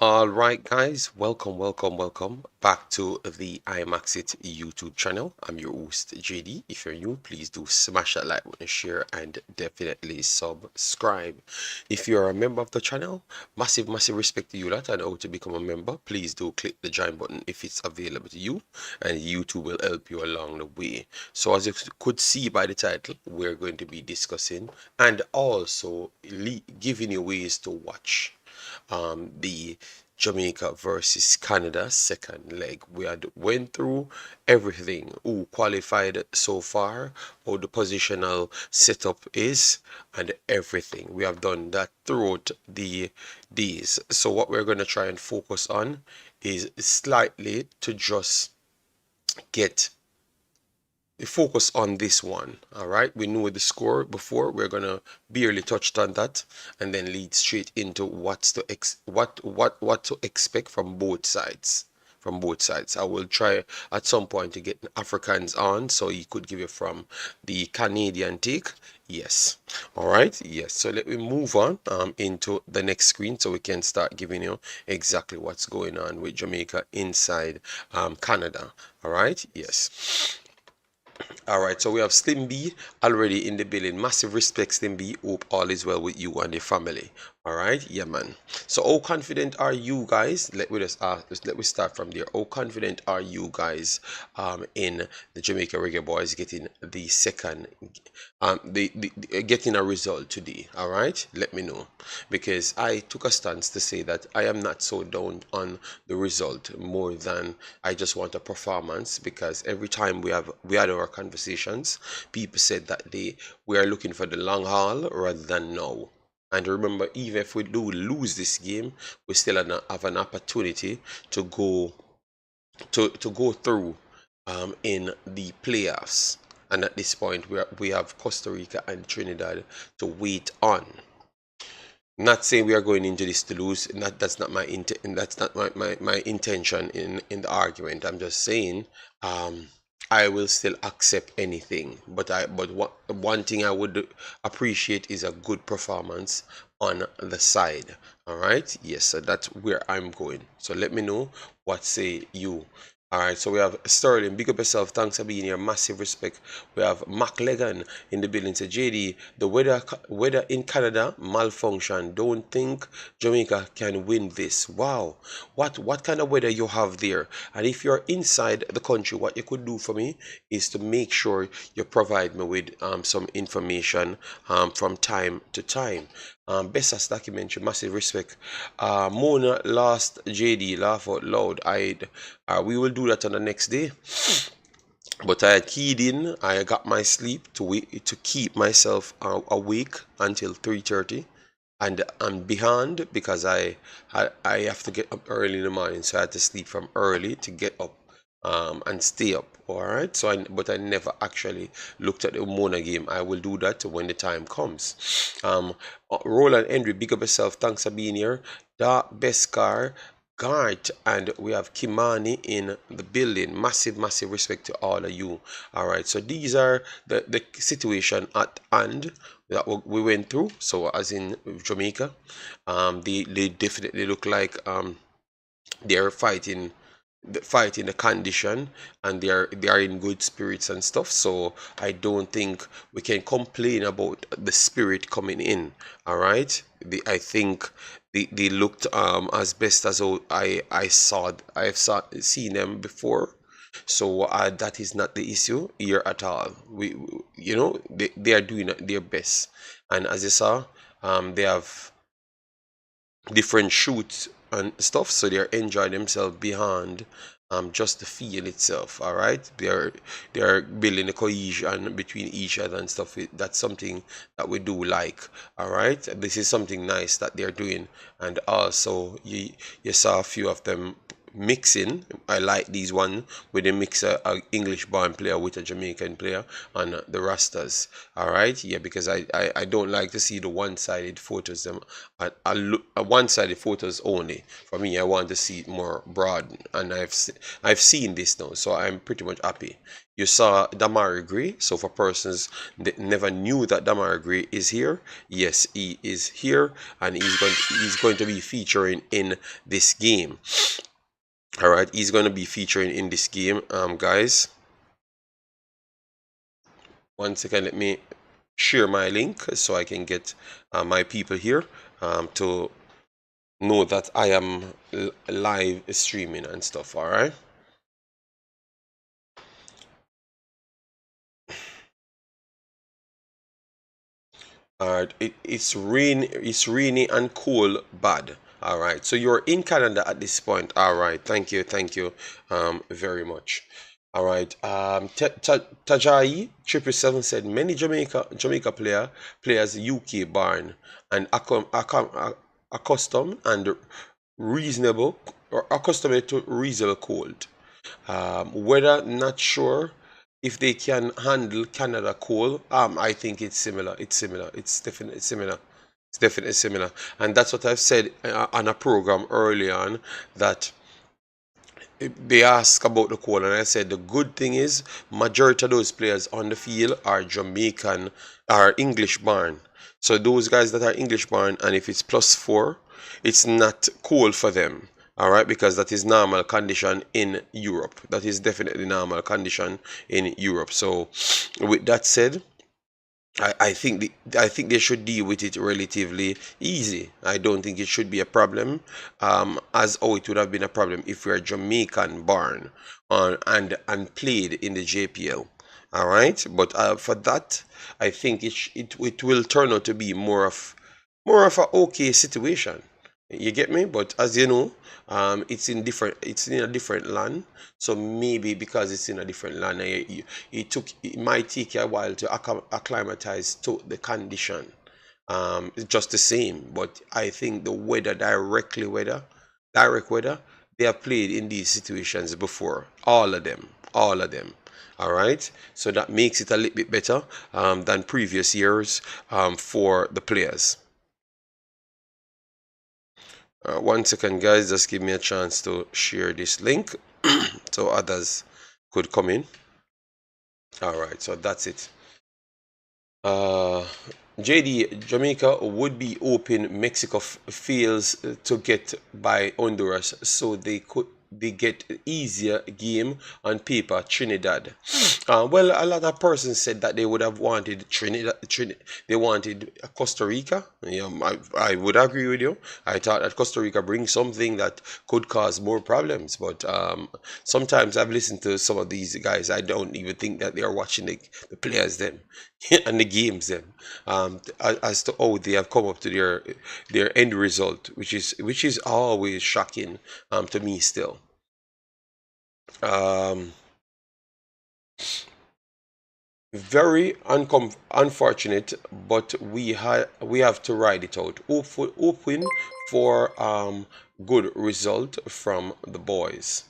All right, guys, welcome back to the Imaxit YouTube channel. I'm your host, JD. If you're new, please do smash that like button, share, and definitely subscribe. If you're a member of the channel, massive respect to you lot and how to become a member. Please do click the join button if it's available to you, and YouTube will help you along the way. So, as you could see by the title, we're going to be discussing and also giving you ways to watch the Jamaica versus Canada second leg. We had went through everything, who qualified so far, how the positional setup is, and everything. We have done that throughout the days. So what we're going to try and focus on is slightly to just get focus on this one. All right, we knew the score before. We're gonna barely touched on that and then lead straight into what to expect from both sides. I will try at some point to get Africans on so he could give you from the Canadian take. Yes. All right. Yes. So let me move on into the next screen so we can start giving you exactly what's going on with Jamaica inside Canada. All right. Yes. All right, so we have Slim B already in the building. Massive respect, Slim B. Hope all is well with you and your family. All right, yeah, man. So, how confident are you guys? Let me start from there. How confident are you guys in the Jamaica Reggae Boyz getting the second, getting a result today? All right, let me know, because I took a stance to say that I am not so down on the result more than I just want a performance, because every time we had our conversations, people said that we are looking for the long haul rather than now. And remember, even if we do lose this game, we still have an opportunity to go through in the playoffs. And at this point, we have Costa Rica and Trinidad to wait on. Not saying we are going into this to lose. That's not my my intention in the argument. I'm just saying I will still accept anything. But one thing I would appreciate is a good performance on the side. All right. Yes. So that's where I'm going. So let me know what say you. All right, so we have Sterling, big up yourself. Thanks for being here. Massive respect. We have Mac Legan in the building. So JD, the weather in Canada malfunction. Don't think Jamaica can win this. Wow, what kind of weather you have there? And if you're inside the country, what you could do for me is to make sure you provide me with some information from time to time. Best as documentary, massive respect. Mona lost JD, laugh out loud. We will do that on the next day. But I had keyed in. I got my sleep to keep myself awake until 3:30, and I'm behind because I have to get up early in the morning, so I had to sleep from early to get up and stay up. All right. But I never actually looked at the Mona game. I will do that when the time comes. Roland Henry, big up yourself. Thanks for being here. Dark Beskar, Gart, and we have Kimani in the building. Massive respect to all of you. All right. So these are the situation at hand that we went through. So as in Jamaica, they definitely look like they're fighting the condition, and they are in good spirits and stuff. So I don't think we can complain about the spirit coming in. All right, I think they looked as best as seen them before. So that is not the issue here at all. They are doing their best, and as you saw, they have different shoots and stuff, so they're enjoying themselves beyond just the field itself. All right, they're building a cohesion between each other and stuff. That's something that we do like. All right, this is something nice that they're doing. And also you saw a few of them mixing. I like these one with a mixer, a English born player with a Jamaican player on the Rastas. All right, yeah, because I don't like to see the one-sided photos. Them one-sided photos only. For me, I want to see it more broad, and I've seen this now, so I'm pretty much happy. You saw Damari Gray. So for persons that never knew that Damari Gray is here, yes, he is here, and he's going to be featuring in this game. All right, he's going to be featuring in this game, guys. 1 second, let me share my link so I can get my people here to know that I am live streaming and stuff. All right. All right, it's rainy and cold bad. All right, so you're in Canada at this point. All right, thank you very much. All right, Tajai 777 said many Jamaica players UK born and accustomed and reasonable or accustomed to reasonable cold. Weather not sure if they can handle Canada cold. I think it's similar. It's similar. It's definitely similar. It's definitely similar. And that's what I've said on a program early on, that they ask about the cold, and I said the good thing is majority of those players on the field are Jamaican, are English born. So those guys that are English born, and if it's +4, it's not cold for them. All right, because that is normal condition in Europe. That is definitely normal condition in Europe. So with that said, I think they should deal with it relatively easy. I don't think it should be a problem, as how it would have been a problem if we are Jamaican born and played in the JPL. All right, but for that, I think it will turn out to be more of a okay situation. You get me? But as you know, it's in a different land. So maybe because it's in a different land, it might take you a while to acclimatize to the condition. It's just the same. But I think the direct weather, they have played in these situations before. All of them. All right, so that makes it a little bit better than previous years for the players. 1 second, guys, just give me a chance to share this link so others could come in. All right, so that's it. JD, Jamaica would be open. Mexico fails to get by Honduras, so they get easier game on paper. Trinidad. Well, a lot of persons said that they would have wanted they wanted Costa Rica. Yeah, I would agree with you. I thought that Costa Rica brings something that could cause more problems, but sometimes I've listened to some of these guys. I don't even think that they are watching the players them and the games them, as to how they have come up to their end result, which is always shocking to me still. Um, Very unfortunate, but we have to ride it out. Hoping for good result from the boys.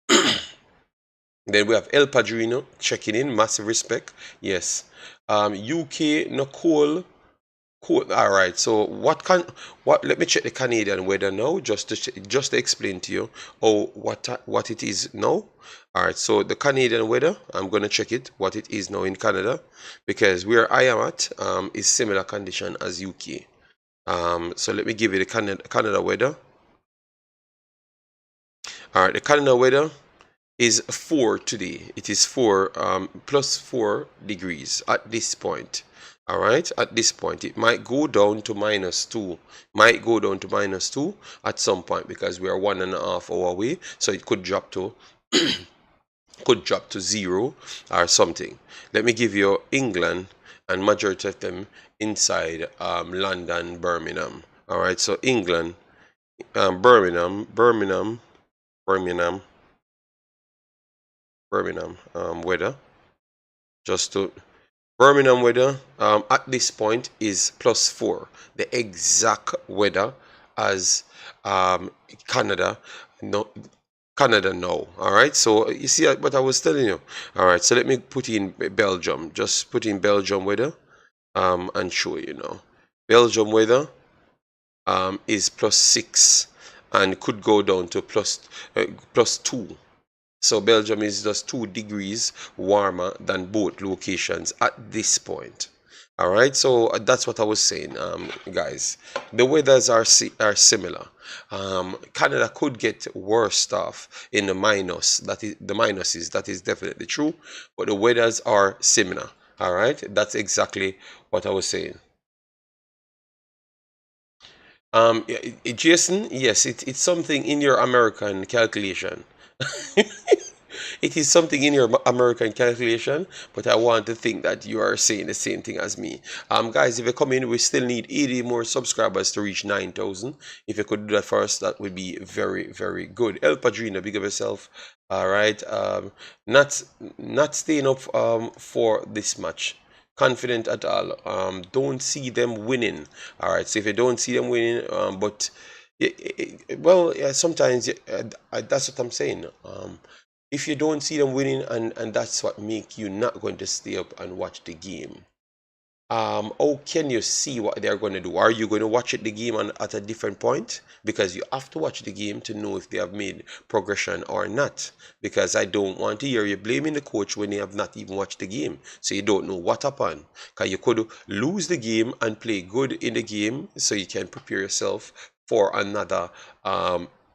Then we have El Padrino checking in, massive respect. Yes. UK Nicole. Cool. All right. So what? Let me check the Canadian weather now, just to explain to you what it is now. All right. So the Canadian weather, I'm gonna check it what it is now in Canada, because where I am at is similar condition as UK. So let me give you the Canada weather. All right. The Canada weather is 4 today. It is 4 +4 degrees at this point. All right, at this point it might go down to -2, might go down to -2 at some point, because we are 1.5 hours away, so it could drop to could drop to 0 or something. Let me give you England, and majority of them inside London, Birmingham. All right, so England, Birmingham, weather, just to Birmingham weather at this point is +4, the exact weather as Canada. No, Canada now. All right. So you see what I was telling you. All right. So let me put in Belgium. Just put in Belgium weather and show you now. Belgium weather is +6 and could go down to +2. So Belgium is just 2 degrees warmer than both locations at this point. All right, so that's what I was saying, guys. The weathers are similar. Canada could get worse stuff in the minus. That is the minuses. That is definitely true. But the weathers are similar. All right, that's exactly what I was saying. Jason, yes, it's something in your American calculation. It is something in your American calculation, but I want to think that you are saying the same thing as me. Guys, if you come in, we still need 80 more subscribers to reach 9,000. If you could do that first, that would be very, very good. El Padrino, big of yourself. All right. Not not staying up for this match. Confident at all. Don't see them winning. All right. So if you don't see them winning, but well, yeah, sometimes that's what I'm saying. If you don't see them winning, and that's what make you not going to stay up and watch the game, how can you see what they're going to do? Are you going to watch the game at a different point? Because you have to watch the game to know if they have made progression or not. Because I don't want to hear you blaming the coach when you have not even watched the game, so you don't know what happened. Because you could lose the game and play good in the game, so you can prepare yourself for another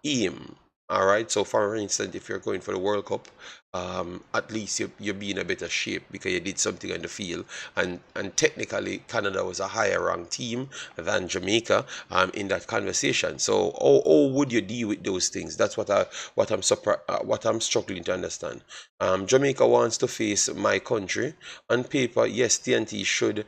aim. All right. So, for instance, if you're going for the World Cup, at least you'll be in a better shape because you did something on the field. And technically, Canada was a higher ranked team than Jamaica in that conversation. So, how would you deal with those things? That's what I'm struggling to understand. Jamaica wants to face my country. On paper, yes, TNT should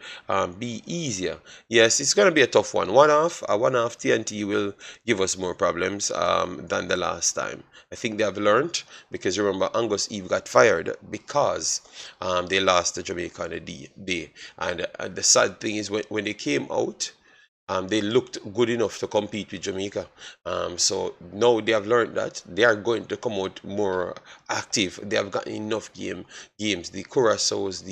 be easier. Yes, it's going to be a tough one. One half TNT will give us more problems than the last time. I think they have learned because remember Angus Eve got fired because they lost to Jamaica on the day. And the sad thing is when they came out, they looked good enough to compete with Jamaica. So now they have learned that they are going to come out more active. They have gotten enough games. The Curaçaos,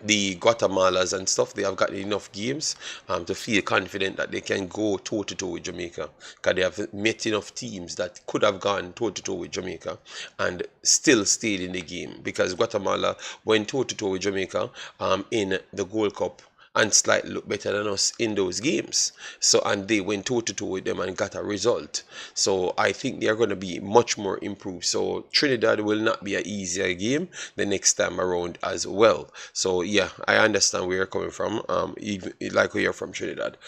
the Guatemalas and stuff, they have gotten enough games to feel confident that they can go toe to toe with Jamaica. Because they have met enough teams that could have gone toe to toe with Jamaica and still stayed in the game. Because Guatemala went toe to toe with Jamaica in the Gold Cup and slightly look better than us in those games. So, and they went toe to toe with them and got a result. So I think they are going to be much more improved. So Trinidad will not be an easier game the next time around as well. So yeah, I understand where you're coming from. Even like where you're from, Trinidad.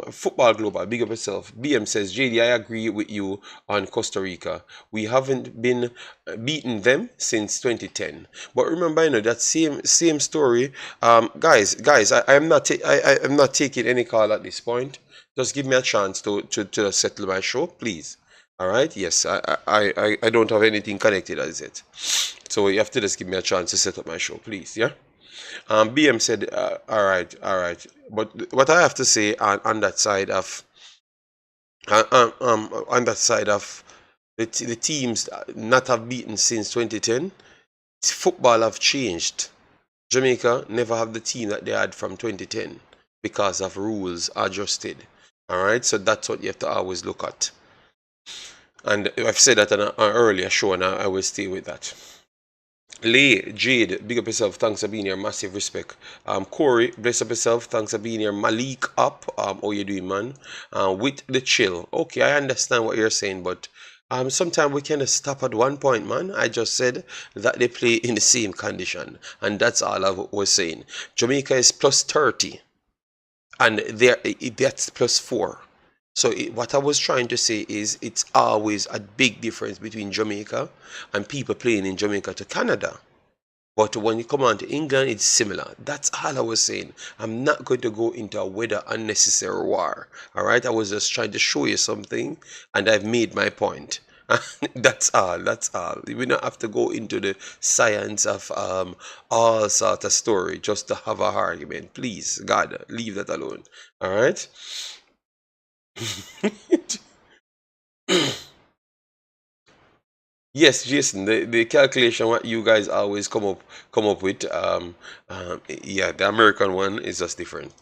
Football Global, big up yourself. BM says, JD, I agree with you on Costa Rica. We haven't been beaten them since 2010. But remember, that same story. Guys, I am not I am not taking any call at this point. Just give me a chance to settle my show, please. All right. Yes, I don't have anything connected as it. So you have to just give me a chance to set up my show, please. Yeah. BM said, all right, all right. But what I have to say on that side of on that side of the teams not have beaten since 2010, football have changed. Jamaica never have the team that they had from 2010 because of rules adjusted. All right, so that's what you have to always look at. And I've said that on an earlier show, and I will stay with that. Lee, Jade, big up yourself. Thanks for being here. Massive respect. Corey, bless up yourself. Thanks for being here. Malik up. How you doing, man? With the chill. Okay, I understand what you're saying, but sometimes we can stop at one point, man. I just said that they play in the same condition, and that's all I was saying. Jamaica is +30, and that's +4. So what I was trying to say is it's always a big difference between Jamaica and people playing in Jamaica to Canada. But when you come on to England, it's similar. That's all I was saying. I'm not going to go into a weather unnecessary war. All right. I was just trying to show you something, and I've made my point. That's all. That's all. We don't have to go into the science of all sort of story just to have a argument. Please, God, leave that alone. All right. Yes, Jason, the calculation what you guys always come up with, yeah, the American one is just different.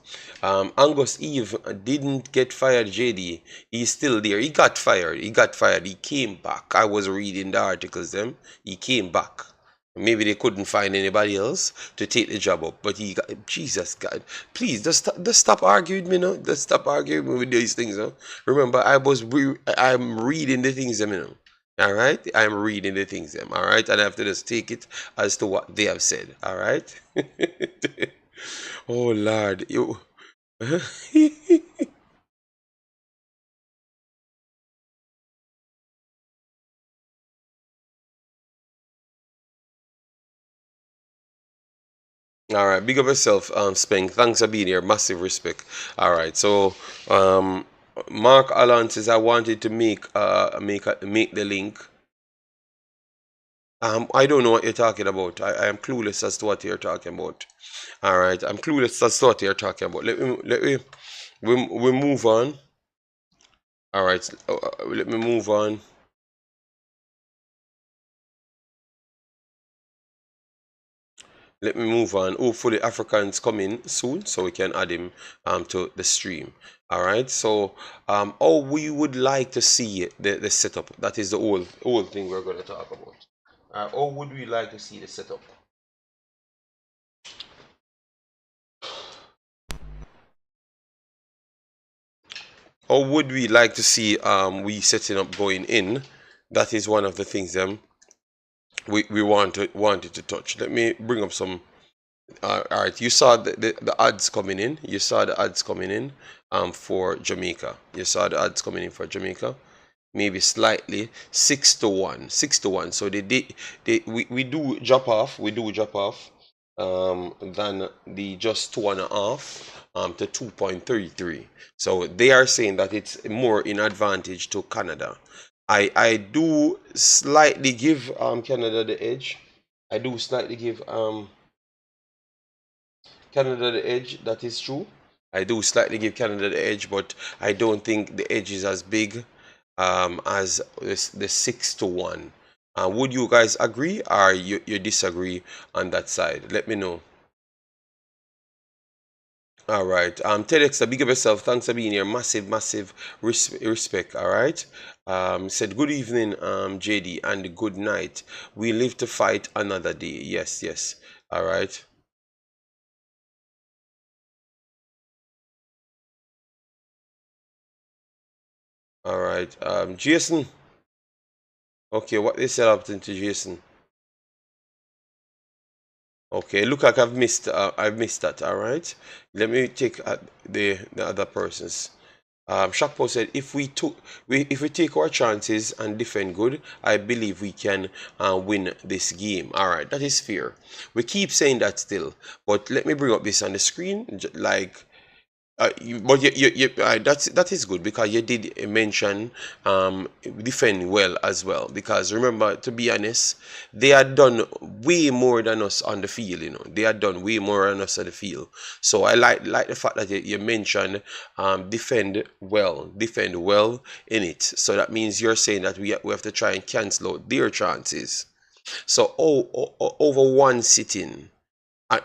Angus Eve didn't get fired, JD. He's still there. He got fired. He got fired. He came back. I was reading the articles them. He came back. Maybe they couldn't find anybody else to take the job up, but he got, Jesus God, please just stop arguing with me now. Just stop arguing with these things, no? Remember, I'm reading the things, you know. All right, I'm reading the things, them. All right, and I have to just take it as to what they have said. All right. Oh Lord, you. All right, big up yourself, Speng. Thanks for being here. Massive respect. All right, so um, Mark Allen says I wanted to make the link. I don't know what you're talking about. I am clueless as to what you're talking about. All right, I'm clueless as to what you're talking about. We move on. All right, let me move on. Let me move on. Hopefully, Africans come in soon so we can add him to the stream. All right. So, how we would like to see the setup. That is the whole thing we're going to talk about. How would we like to see the setup? How would we like to see we setting up going in? That is one of the things we wanted to touch. Let me bring up some. All right, you saw the ads coming in. You saw the ads coming in for Jamaica. You saw the ads coming in for Jamaica. Maybe slightly 6-1, 6-1. So we do drop off. We do drop off than the just 2.5 to 2.33. So they are saying that it's more in advantage to Canada. I do slightly give Canada the edge. I do slightly give Canada the edge. That is true. I do slightly give Canada the edge, but I don't think the edge is as big as the 6-1. Would you guys agree or you disagree on that side? Let me know. All right. TEDx, big up yourself. Thanks for being here. Massive respect. All right. Said good evening, JD, and good night. We live to fight another day. Yes. All right. All right. Jason. Okay, what they said up to Jason? Okay, look like I've missed that. All right, let me take the other person's. Shakpo said, if we take our chances and defend good, I believe we can win this game. All right, that is fair. We keep saying that still, but let me bring up this on the screen. Like but that is good because you did mention defend well as well. Because remember, to be honest, they had done way more than us on the field. You know, they had done way more than us on the field. So I like the fact that you mentioned defend well in it. So that means you're saying that we have to try and cancel out their chances. So over one sitting.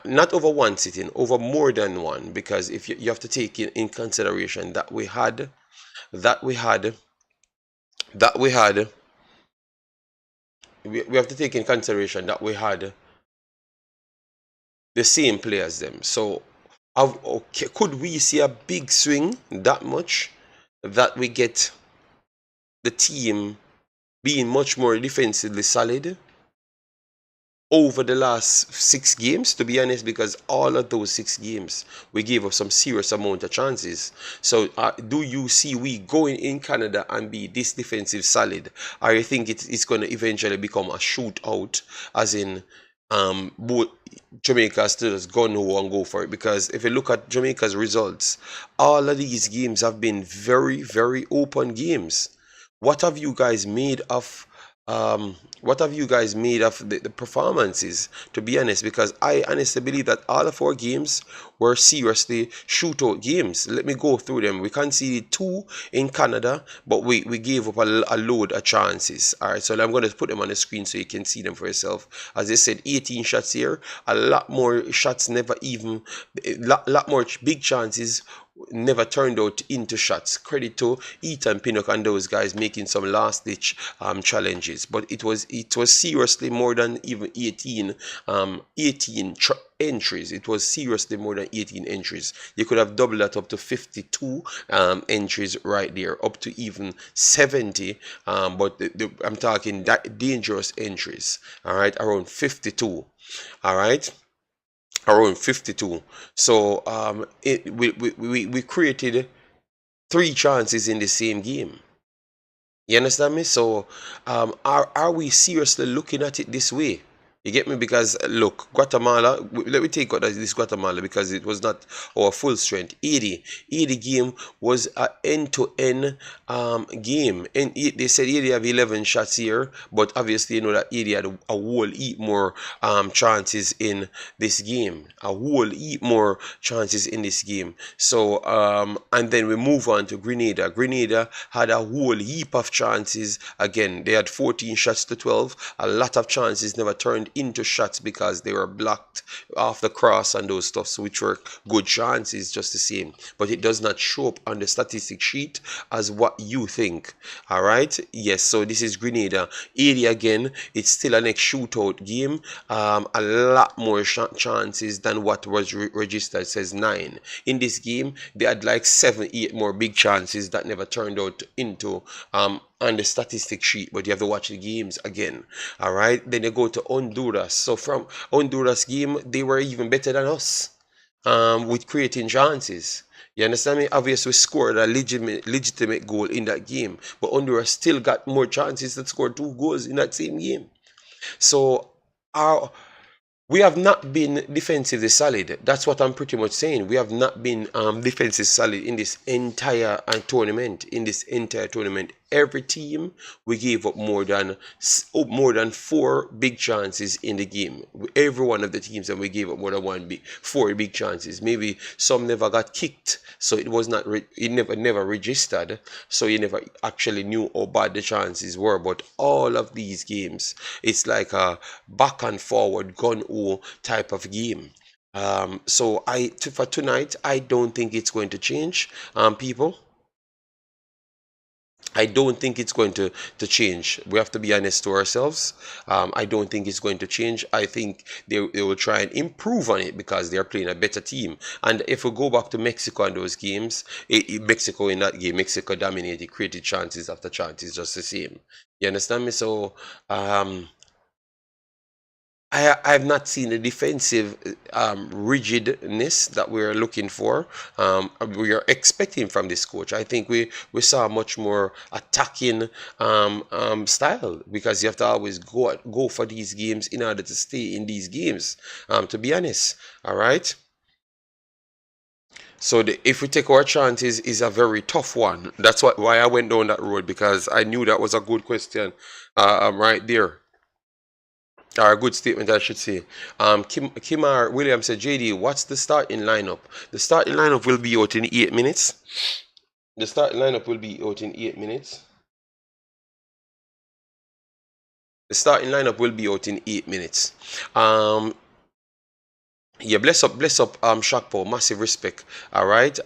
Not over one sitting, over more than one, because if you have to take in consideration that we had, that we had, that we had, we have to take in consideration that we had the same players them. So, okay, could we see a big swing that much that we get the team being much more defensively solid over the last 6 games, to be honest, because all of those 6 games we gave up some serious amount of chances. So do you see we going in Canada and be this defensive solid, or you think it's going to eventually become a shootout, as in both Jamaica still just gun ho and go for it? Because if you look at Jamaica's results, all of these games have been very open games. What have you guys made of what have you guys made of the performances, to be honest? Because I honestly believe that all of our games were seriously shootout games. Let me go through them. We conceded 2 in Canada, but we gave up a load of chances. All right, so I'm going to put them on the screen so you can see them for yourself. As I said, 18 shots here, a lot more shots never even, lot more big chances never turned out into shots. Credit to Ethan Pinnock and those guys making some last ditch challenges, but it was seriously more than even 18 entries. It was seriously more than 18 entries. You could have doubled that up to 52 entries right there, up to even 70, but I'm talking that dangerous entries, all right, around 52, all right, around 52. So we created 3 chances in the same game. You understand me? So are we seriously looking at it this way? You get me? Because look, Guatemala, let me take out this Guatemala because it was not our full strength. 80 game was an end-to-end game. And they said 80 have 11 shots here, but obviously you know that 80 had a whole heap more chances in this game. A whole heap more chances in this game. So, and then we move on to Grenada. Grenada had a whole heap of chances. Again, they had 14 shots to 12. A lot of chances never turned into shots because they were blocked off the cross and those stuffs, which were good chances just the same. But it does not show up on the statistic sheet as what you think. All right. Yes. So this is Grenada. 80 again. It's still a next shootout game. A lot more chances than what was registered. It says 9. In this game, they had like 7, 8 more big chances that never turned out into on the statistic sheet, but you have to watch the games again. All right, then you go to Honduras. So from Honduras game, they were even better than us with creating chances. You understand me? Obviously, we scored a legitimate goal in that game, but Honduras still got more chances to score 2 goals in that same game. So our we have not been defensively solid. That's what I'm pretty much saying. We have not been defensively solid in this entire tournament. In this entire tournament, every team we gave up more than 4 big chances in the game. Every one of the teams, and we gave up more than 4 big chances. Maybe some never got kicked, so it was not. It never registered, so you never actually knew how bad the chances were. But all of these games, it's like a back and forward gun type of game. So for tonight, I don't think it's going to change, people. I don't think it's going to change. We have to be honest to ourselves. I don't think it's going to change. I think they will try and improve on it because they're playing a better team. And if we go back to Mexico and those games, Mexico in that game, Mexico dominated, created chances after chances, just the same. You understand me? So I've not seen the defensive rigidness that we're looking for. We are expecting from this coach. I think we saw much more attacking style because you have to always go for these games in order to stay in these games. To be honest, all right. So if we take our chances is a very tough one. That's why I went down that road because I knew that was a good question right there. Or a good statement, I should say. Kimar Williams said, JD, what's the starting lineup? The starting lineup will be out in 8 minutes. The starting lineup will be out in 8 minutes. The starting lineup will be out in 8 minutes. Yeah, bless up, Shakpo, massive respect. All right.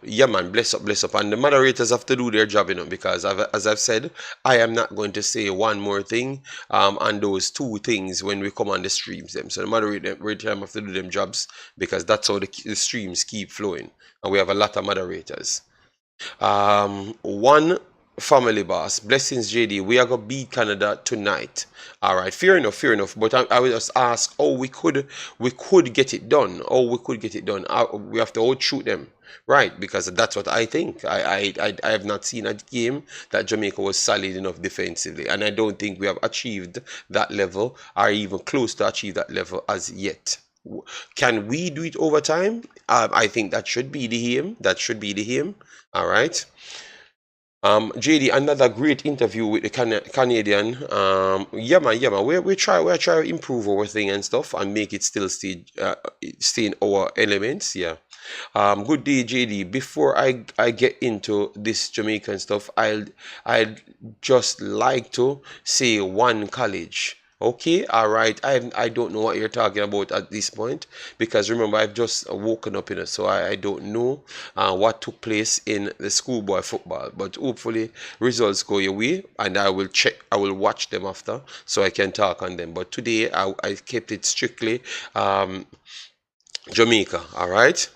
Yeah, man, bless up. And the moderators have to do their job, because as I've said, I am not going to say one more thing on those 2 things when we come on the streams them. So the moderator have to do them jobs because that's how the streams keep flowing. And we have a lot of moderators. One family boss, blessings JD. We are gonna beat Canada tonight. All right, fair enough. But I will just ask, we could get it done. We could get it done. We have to outshoot them, right? Because that's what I think. I have not seen a game that Jamaica was solid enough defensively, and I don't think we have achieved that level or even close to achieve that level as yet. Can we do it over time? I think that should be the aim. All right. JD, another great interview with the Canadian. Yeah man, we try to improve our thing and stuff and make it still stay in our elements. Yeah. Good day, JD. Before I get into this Jamaican stuff, I'd just like to say one college. Okay, all right. I don't know what you're talking about at this point because remember I've just woken up in it, so I don't know what took place in the schoolboy football. But hopefully results go your way, and I will check. I will watch them after, so I can talk on them. But today I kept it strictly Jamaica. All right.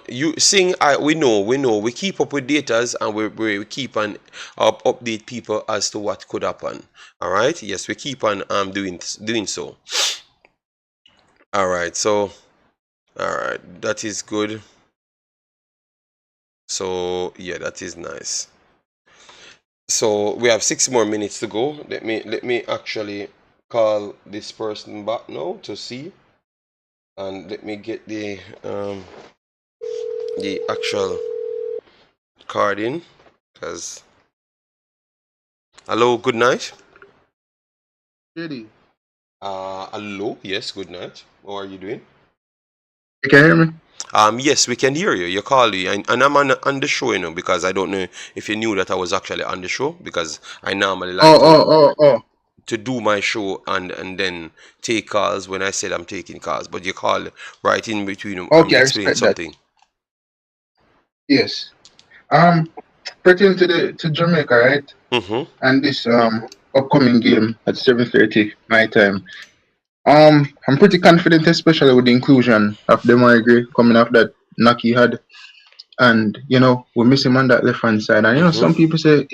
You sing. We keep up with datas and we keep on update people as to what could happen. All right. Yes, we keep on doing so. All right. So, all right, that is good. So yeah, that is nice. So we have 6 more minutes to go. Let me actually call this person back now to see, and let me get the actual card in, because hello, good night. Really? Hello, yes, good night. How are you doing? You can hear me? Yes, we can hear you. You call you, and I'm on the show, because I don't know if you knew that I was actually on the show, because I normally like Oh, oh, oh, oh. to do my show and then take calls when I said I'm taking calls, but you call right in between. I'm Okay, I explaining respect that. something. Yes. Pertaining to Jamaica, right? Mm-hmm. And this upcoming game at 7:30 my time. I'm pretty confident, especially with the inclusion of Demar coming off that knock he had, and we miss him on that left hand side. And Mm-hmm. some people say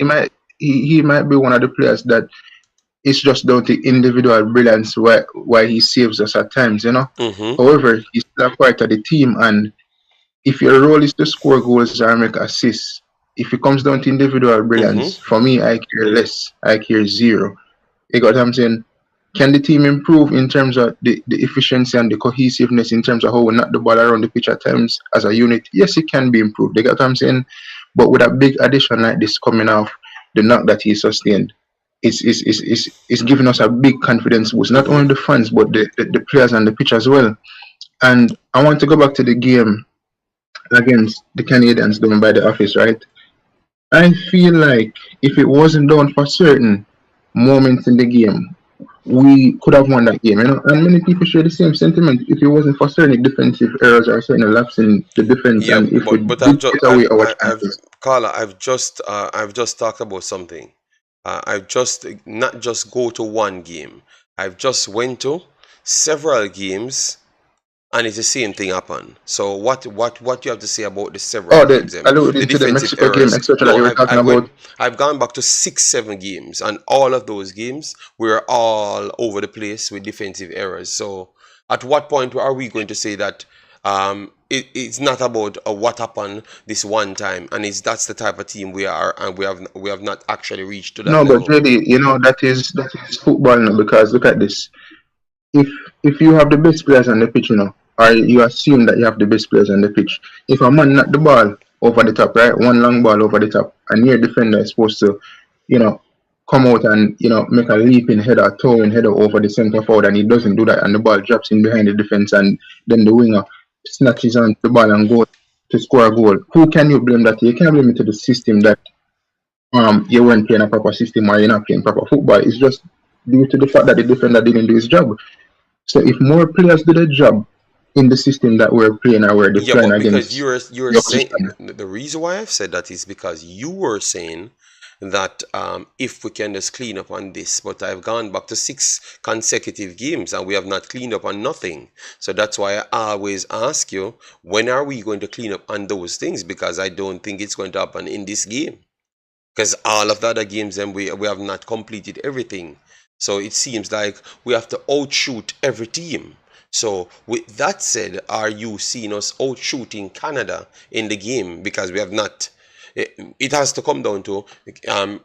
he might be one of the players that it's just down to individual brilliance why he saves us at times. Mm-hmm. However, he's still a part of the team, and if your role is to score goals or make assists, if it comes down to individual Mm-hmm. brilliance, for me, I care less. I care zero. You got what I'm saying? Can the team improve in terms of the efficiency and the cohesiveness in terms of how we knock the ball around the pitch at times as a unit? Yes, it can be improved. You got what I'm saying? But with a big addition like this coming off the knock that he sustained, it's giving us a big confidence boost, not Mm-hmm. only the fans, but the players and the pitch as well. And I want to go back to the game against the Canadians down by the office, right? I feel like if it wasn't down for certain moments in the game, we could have won that game. And many people share the same sentiment. If it wasn't for certain defensive errors or certain lapses in the defense, Yeah, and if we but did get away our I've chances. Carla, I've just talked about something. I've just not just go to one game. I've just went to several games, and it's the same thing happen. So what you have to say about the several Oh, games, the alluding to the defensive Mexico game, errors? etc., that No, you were talking about. I've gone back to 6 7 games, and all of those games were all over the place with defensive errors. So at what point are we going to say that it's not about what happened this one time, and that's the type of team we are, and we have not actually reached to that No, but level. really, that is football now, because look at this. if if you have the best players on the pitch, or you assume that you have the best players on the pitch, if a man knock the ball over the top, right, one long ball over the top, and your defender is supposed to, you know, come out and make a leaping header, towing header over the centre forward, and he doesn't do that, and the ball drops in behind the defense, and then the winger snatches on the ball and goes to score a goal. Who can you blame that? You can't blame it to the system that you weren't playing a proper system or you're not playing proper football. It's just due to the fact that the defender didn't do his job. So if more players do their job in the system that we're playing or we're Yeah, deploying but because against you're the saying, opposition. the reason why I've said that is because you were saying that if we can just clean up on this, but I've gone back to 6 consecutive games and we have not cleaned up on nothing. So that's why I always ask you, when are we going to clean up on those things? Because I don't think it's going to happen in this game. Because all of the other games, then we have not completed everything. So it seems like we have to outshoot every team. So with that said, are you seeing us outshooting Canada in the game? Because we have not it has to come down to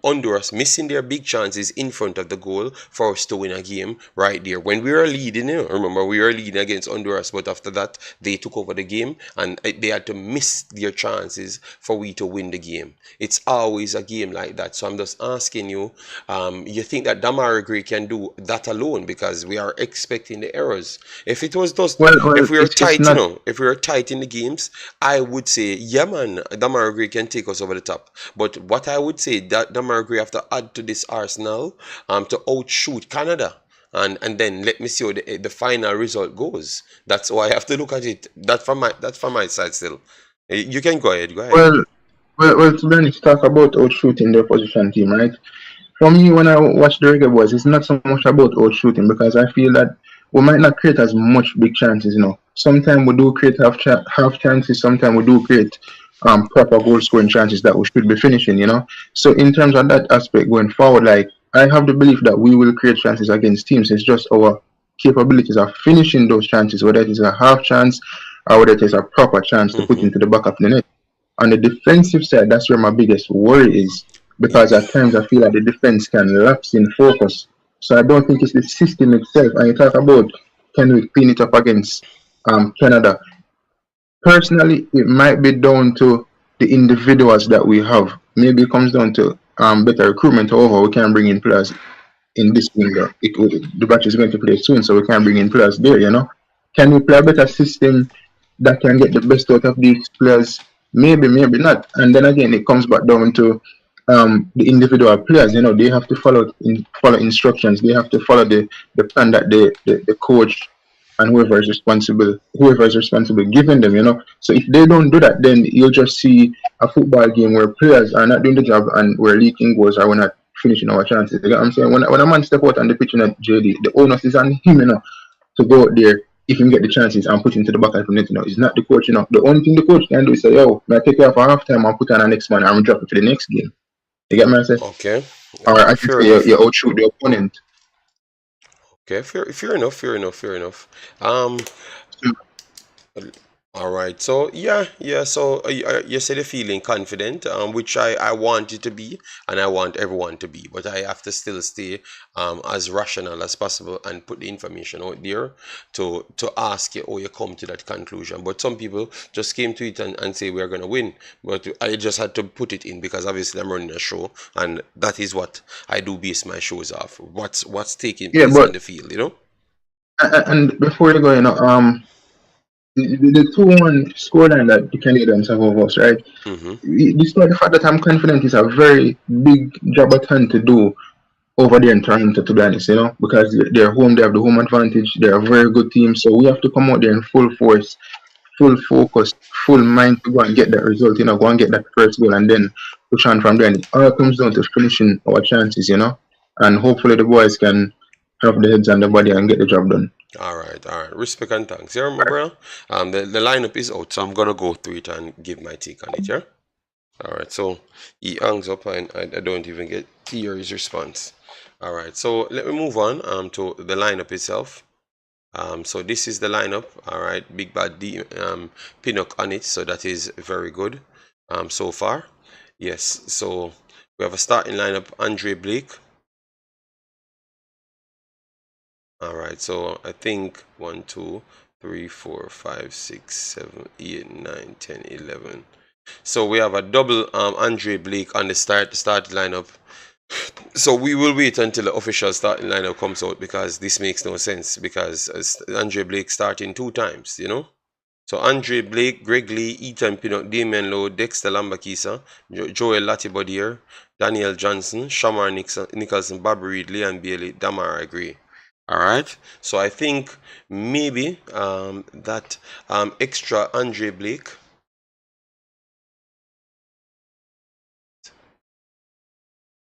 Honduras missing their big chances in front of the goal for us to win a game right there. When we were leading, remember we were leading against Honduras, but after that they took over the game and they had to miss their chances for we to win the game. It's always a game like that. So I'm just asking you, you think that Damara Gray can do that alone? Because we are expecting the errors. If it was just, Well, if we were it's tight, not. if we were tight in the games, I would say, yeah, man, Damara Gray can take us over the top. But what I would say that Damara Gray have to add to this arsenal, to outshoot Canada. And then let me see how the final result goes. That's how I have to look at it. That's from my side still. You can go ahead. Go ahead. Well, to be honest, talk about outshooting the opposition team, right? For me, when I watch the Reggae Boys, it's not so much about outshooting because I feel that we might not create as much big chances. Sometimes we do create half chances. Sometimes we do create proper goal scoring chances that we should be finishing. So in terms of that aspect going forward, like I have the belief that we will create chances against teams. It's just our capabilities of finishing those chances, whether it is a half chance or whether it is a proper chance to put Mm-hmm. into the back of the net. On the defensive side, that's where my biggest worry is because at times I feel like the defense can lapse in focus. So I don't think it's the system itself. And you talk about can we clean it up against Canada? Personally, it might be down to the individuals that we have. Maybe it comes down to better recruitment. However, we can bring in players in this window. The batch is going to play soon, so we can bring in players there. Can we play a better system that can get the best out of these players? Maybe, maybe not. And then again, it comes back down to the individual players. They have to follow instructions. They have to follow the plan that the coach and whoever is responsible giving them. So if they don't do that, then you'll just see a football game where players are not doing the job and we're leaking goals or we're not finishing our chances. You get what I'm saying? When a man step out on the pitch in a JD, the onus is on him, to go out there if he get the chances and put into the back of the net. It's not the coach. The only thing the coach can do is say, yo, may I take care for half time and put on the next man and drop it for the next game. You get me? I say? Okay. Or I can Fair say enough. you outshoot the opponent. Okay. Fair enough. Fair enough. Fair enough. Um. All right. So yeah. So you said you're feeling confident, which I want you to be, and I want everyone to be. But I have to still stay as rational as possible and put the information out there to ask you how you come to that conclusion. But some people just came to it and say we're gonna win. But I just had to put it in because obviously I'm running a show, and that is what I do base my shows off. What's taking Yeah, place on but the field. and before you go, the 2-1 scoreline that the Canadians have over us, right? Mm-hmm. Despite the fact that I'm confident it's a very big job at hand to do over there in Toronto, to be honest, because they're home, they have the home advantage, they're a very good team, so we have to come out there in full force, full focus, full mind to go and get that result, go and get that first goal and then push on from there. And it all comes down to finishing our chances, and hopefully the boys can have the heads and the body and get the job done. All right. Respect and thanks. Yeah, my brother. The lineup is out, so I'm gonna go through it and give my take on it. Yeah. All right. So he hangs up, and I don't even get to hear his response. All right. So let me move on to the lineup itself. So this is the lineup. All right. Big Bad D Pinnock on it, so that is very good. So far. Yes. So we have a starting lineup: Andre Blake. All right, so I think 1, 2, 3, 4, 5, 6, 7, 8, 9, 10, 11. So we have a double Andre Blake on the start lineup. So we will wait until the official starting lineup comes out because this makes no sense because Andre Blake starting 2 times. So Andre Blake, Greg Lee, Ethan Pinnock, Damian Lowe, Dexter Lambakisa, Joel Latibodier, Daniel Johnson, Shamar Nicholson, Bobby Reed, Leon Bailey, Damara Gray. All right, so I think maybe that extra Andre Blake.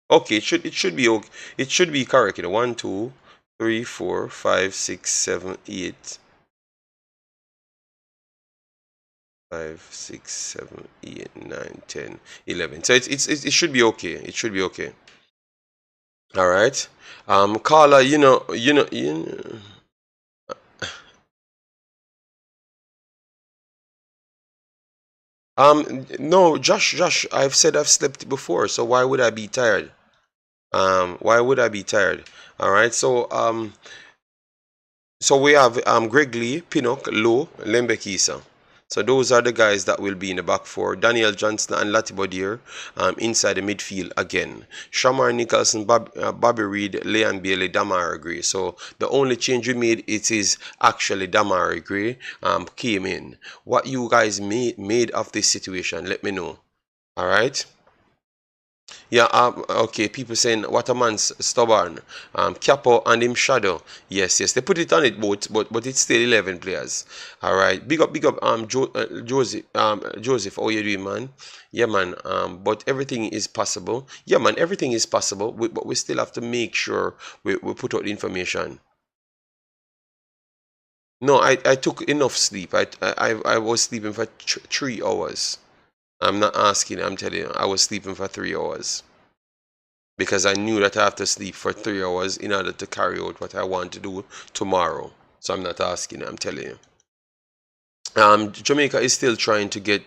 Okay, it should be okay. It should be correct. 1, 2, 3, 4, 5, 6, 7, 8, 5, 6, 7, 8, 9, 10, 11. So it should be okay. It should be okay. All right, Carla, No, Josh, I've said I've slept before, so why would I be tired? Why would I be tired? All right, so we have Greg Lee, Pinnock, Lowe, Lembekisa. So those are the guys that will be in the back four. Daniel Johnston and Latibodier inside the midfield again. Shamar Nicholson, Bobby Reed, Leon Bailey, Damari Gray. So the only change we made it is actually Damari Gray came in. What you guys made of this situation, let me know. All right. Yeah, okay, people saying what a man's stubborn. Capo and him shadow. Yes, yes, they put it on it both, but it's still 11 players. All right, big up, Joseph, how you doing, man? Yeah, man, but everything is possible. Yeah, man, everything is possible, but we still have to make sure we put out the information. No, I took enough sleep. I was sleeping for 3 hours. I'm not asking, I'm telling you, I was sleeping for 3 hours. Because I knew that I have to sleep for 3 hours in order to carry out what I want to do tomorrow. So I'm not asking, I'm telling you. Jamaica is still trying to get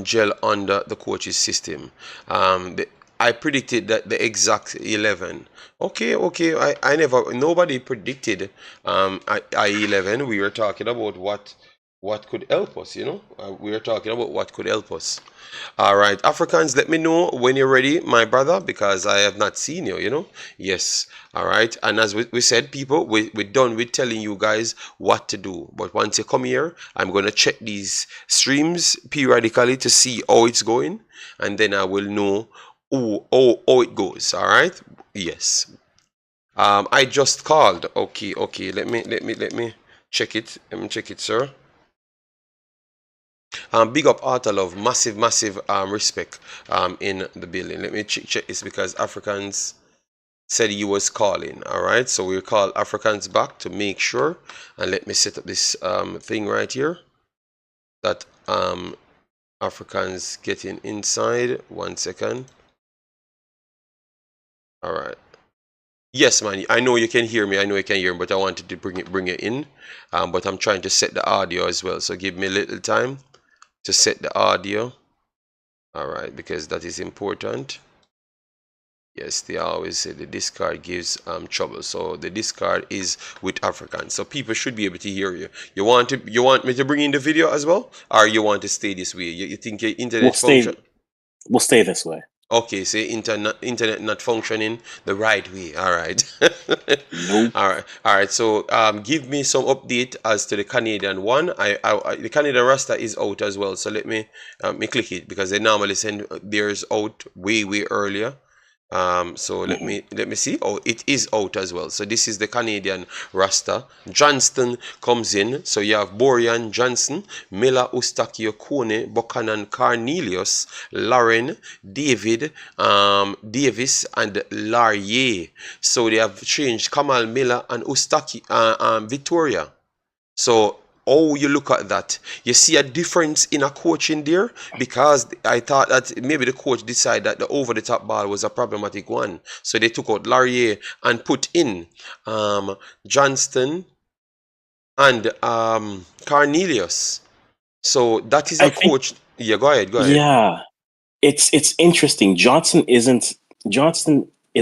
gel under the coach's system. I predicted that the exact 11. Okay. Nobody predicted I 11. We were talking about what could help us, you know. We were talking about what could help us. All right, Africans, let me know when you're ready, my brother, because I have not seen you, you know. Yes, all right. And as we said, people, we're done with telling you guys what to do. But once you come here, I'm going to check these streams periodically to see how it's going. And then I will know how it goes, all right? Yes. I just called. Okay. Let me check it. Let me check it, sir. Big up Arthur Love, massive respect in the building. Let me check this because Africans said he was calling. All right, so we'll call Africans back to make sure, and let me set up this thing right here that Africans getting inside. 1 second. All right. Yes, man. I know you can hear me. I know you can hear me, but I wanted to bring it in. But I'm trying to set the audio as well. So give me a little time to set the audio. All right, because that is important. Yes, they always say the discard gives trouble. So the discard is with Africans. So people should be able to hear you. You want me to bring in the video as well, or you want to stay this way? You think your internet function? We'll stay this way. Okay, say internet not functioning the right way. All right. Nope. All right. So give me some update as to the Canadian one. The Canadian Rasta is out as well. So let me click it because they normally send theirs out way earlier. So let me see. Oh, it is out as well. So this is the Canadian Rasta. Johnston comes in. So you have Borian Johnson, Miller, Ustakio, Kone, Buchanan, Cornelius, Lauren, David, Davis, and Larrier. So they have changed Kamal Miller and Ustaki, Victoria. So how you look at that, you see a difference in a coach in there, because I thought that maybe the coach decided that the over the top ball was a problematic one, so they took out Laurier and put in Johnston and Cornelius. So that is a coach. Yeah, go ahead. Yeah, it's interesting. Johnston is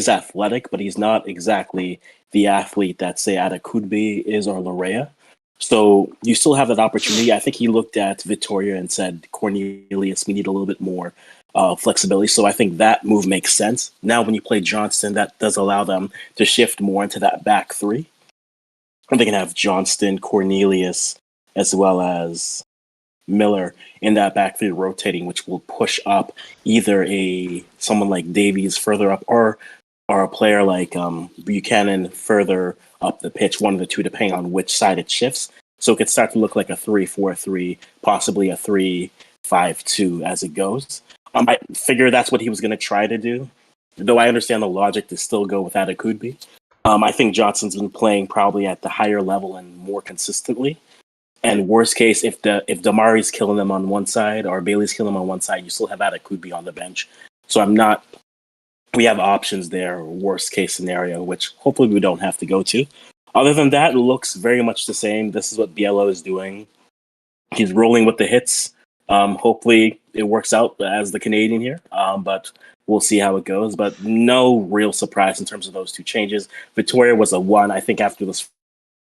athletic, but he's not exactly the athlete that say Adekudbe is or Larea. So you still have that opportunity. I think he looked at Victoria and said, Cornelius, we need a little bit more flexibility. So I think that move makes sense. Now, when you play Johnston, that does allow them to shift more into that back three. And they can have Johnston, Cornelius, as well as Miller in that back three rotating, which will push up either someone like Davies further up or a player like Buchanan further up the pitch, one of the two, depending on which side it shifts. So it could start to look like a 3-4-3, possibly a 3-5-2 as it goes. I figure that's what he was going to try to do, though I understand the logic to still go with Adekudbe. I think Johnson's been playing probably at the higher level and more consistently. And worst case, if Damari's killing them on one side or Bailey's killing them on one side, you still have Adekudbe on the bench. So we have options there, worst case scenario, which hopefully we don't have to go to. Other than that, it looks very much the same. This is what Biello is doing. He's rolling with the hits. Hopefully it works out as the Canadian here, but we'll see how it goes. But no real surprise in terms of those two changes. Victoria was a one. I think after those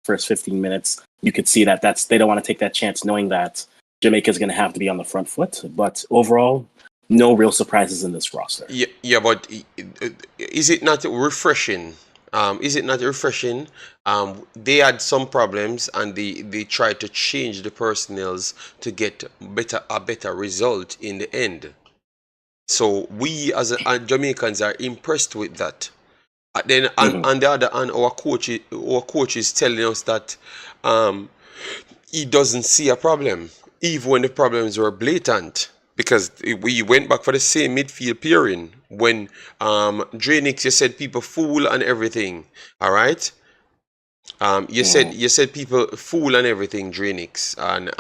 first 15 minutes, you could see that they don't want to take that chance, knowing that Jamaica is going to have to be on the front foot. But overall, no real surprises in this roster. Yeah, but is it not refreshing? Is it not refreshing? They had some problems and they tried to change the personnels to get a better result in the end. So we as Jamaicans are impressed with that. Then on the other hand, our coach is telling us that he doesn't see a problem, even when the problems were blatant. Because we went back for the same midfield pairing when Drainix, you said people fool and everything. All right. You said people fool and everything, Drainix, and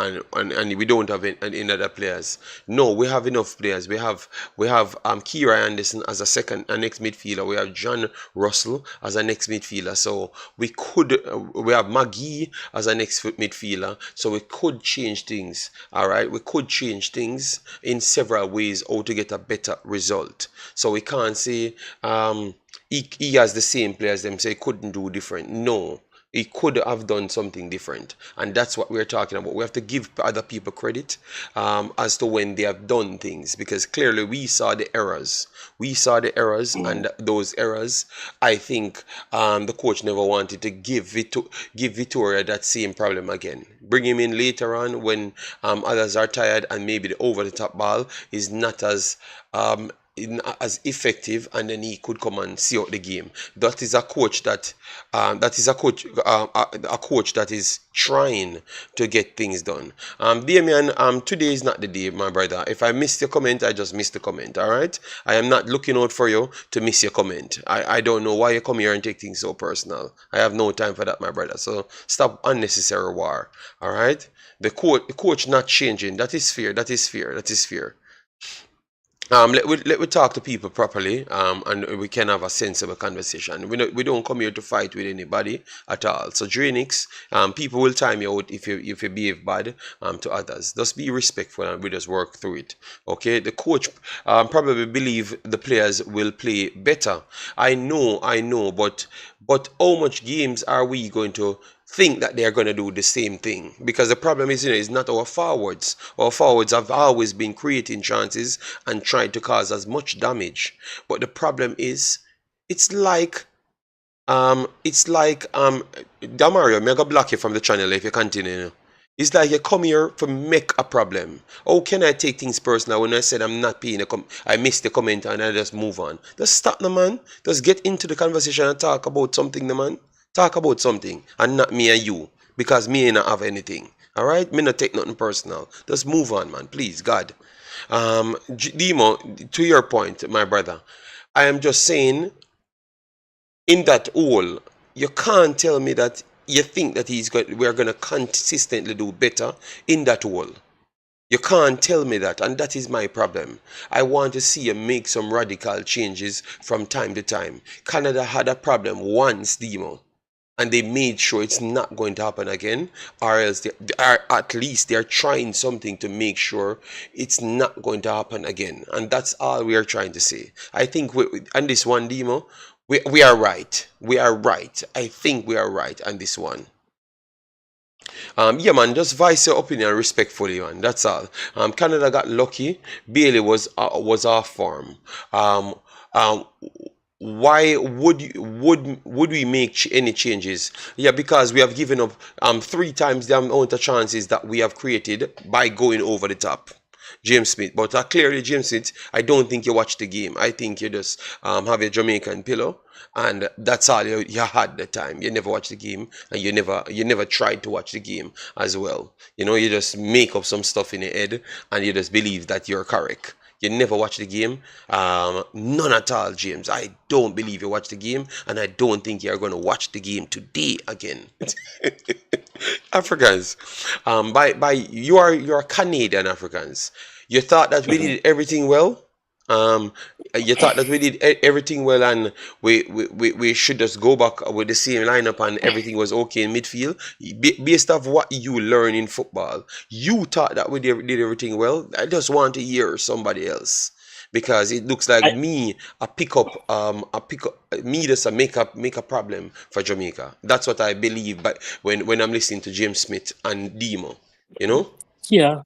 we don't have any other players. No, we have enough players. We have Kira Anderson as a next midfielder. We have John Russell as a next midfielder. So we have Maggie as a next midfielder. So we could change things. All right, we could change things in several ways how to get a better result. So we can't say he has the same players. Them say couldn't do different. No. He could have done something different, and that's what we're talking about. We have to give other people credit as to when they have done things, because clearly we saw the errors. And those errors, I think the coach never wanted to give Vittoria that same problem again. Bring him in later on when others are tired, and maybe the over-the-top ball is not as effective, and then he could come and see out the game. That is a coach that is trying to get things done. Damian, today is not the day, my brother. If I missed your comment, I just missed the comment. All right, I am not looking out for you to miss your comment. I don't know why you come here and take things so personal. I have no time for that, my brother. So stop unnecessary war. All right, the coach not changing. That is fair. Let we talk to people properly, and we can have a sensible conversation. We don't come here to fight with anybody at all. So Drainix, people will time you out if you behave bad to others. Just be respectful, and we just work through it. Okay, the coach probably believe the players will play better. I know, but how much games are we going to think that they're going to do the same thing? Because the problem is, it's not our forwards. Our forwards have always been creating chances and trying to cause as much damage. But the problem is, it's like Damario, I'm gonna block you from the channel if you continue. It's like you come here to make a problem. How can I take things personal when I said I'm not paying I missed the comment and I just move on? Just stop the man. Just get into the conversation and talk about something, the man. Talk about something and not me and you, because me ain't not have anything. All right, me not take nothing personal. Just move on, man. Please, God. Demo, to your point, my brother, I am just saying, in that hole, you can't tell me that you think that we're gonna consistently do better in that hole. You can't tell me that, and that is my problem. I want to see you make some radical changes from time to time. Canada had a problem once, Demo, and they made sure it's not going to happen again, or else at least they're trying something to make sure it's not going to happen again. And that's all we are trying to say. I think on this one, Demo, we are right. I think we are right on this one. Yeah, man, just voice your opinion respectfully, man. That's all. Canada got lucky. Bailey was off form. Why would we make any changes? Yeah, because we have given up 3 times the amount of chances that we have created by going over the top. James Smith, but clearly James Smith, I don't think you watched the game. I think you just have a Jamaican pillow, and that's all you had the time. You never watched the game, and you never tried to watch the game as well. You just make up some stuff in your head, and you just believe that you're correct. You never watched the game. None at all, James. I don't believe you watched the game, and I don't think you're going to watch the game today again. Africans, you're Canadian Africans. You thought that we did everything well? Um, you thought that we did everything well, and we should just go back with the same lineup, and everything was okay in midfield. Based off what you learn in football, you thought that we did everything well. I just want to hear somebody else, because it looks like I, me a pick up me just a make a problem for Jamaica. That's what I believe. But when I'm listening to James Smith and Demo, you know. yeah,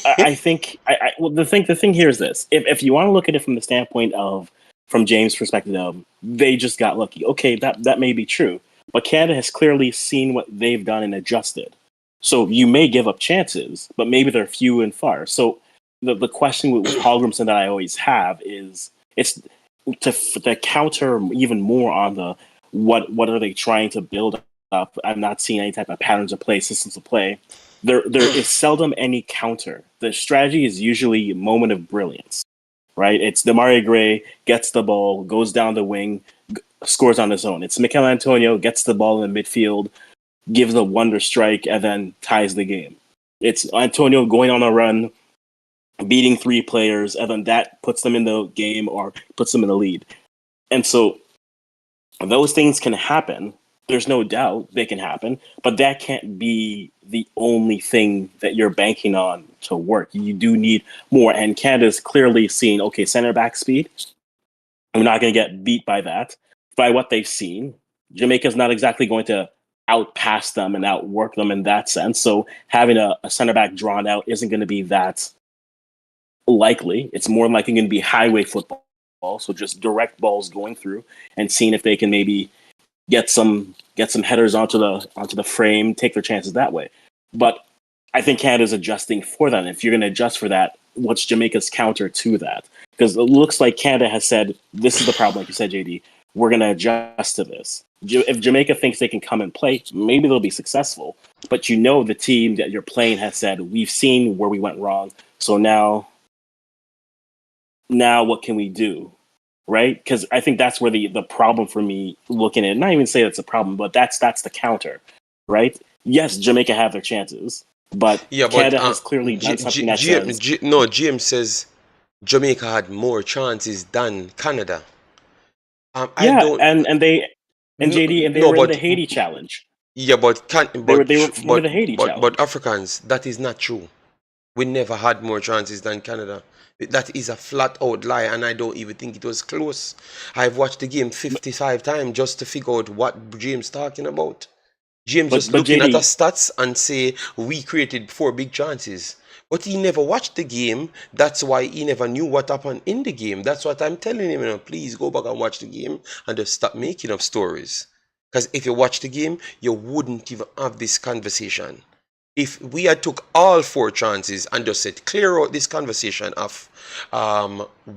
I think well, the thing here is this: if you want to look at it from the standpoint of from James' perspective of they just got lucky, okay, that may be true, but Canada has clearly seen what they've done and adjusted. So you may give up chances, but maybe they're few and far. So the question with Hallgrimson that I always have is it's to counter even more on the what are they trying to build up. I'm not seeing any type of patterns of play, systems of play. There is seldom any counter. The strategy is usually a moment of brilliance, right? It's Demarai Gray gets the ball, goes down the wing, scores on his own. It's Michail Antonio gets the ball in midfield, gives a wonder strike, and then ties the game. It's Antonio going on a run, beating three players, and then that puts them in the game or puts them in the lead. And so those things can happen. There's no doubt they can happen, but that can't be the only thing that you're banking on to work. You do need more. And Canada's clearly seen, okay, center back speed. I'm not going to get beat by that. By what they've seen, Jamaica's not exactly going to outpass them and outwork them in that sense. So having a center back drawn out isn't going to be that likely. It's more likely going to be highway football. So just direct balls going through and seeing if they can maybe get some headers onto the frame, take their chances that way. But I think Canada's adjusting for that. And if you're going to adjust for that, what's Jamaica's counter to that? Because it looks like Canada has said, this is the problem, like you said, JD. We're going to adjust to this. If Jamaica thinks they can come and play, maybe they'll be successful. But you know the team that you're playing has said, we've seen where we went wrong. So now what can we do? Right? Because I think that's where the problem for me looking at it, not even say that's a problem, but that's the counter, right? Yes, Jamaica have their chances, but Yeah, but Canada has clearly done something that says No, James says Jamaica had more chances than Canada. I yeah, don't. and they and No, JD and they no, were in the but Haiti challenge. yeah, but They were in the Haiti but challenge. Africans, that is not true. We never had more chances than Canada. That is a flat out lie, and I don't even think it was close. I've watched the game 55 times just to figure out what James talking about. James just But looking at the JD, stats and say we created four big chances. But he never watched the game. That's why he never knew what happened in the game. That's what I'm telling him. Please go back and watch the game and just stop making up stories. Because if you watch the game, you wouldn't even have this conversation. If we had took all four chances and just said clear out this conversation of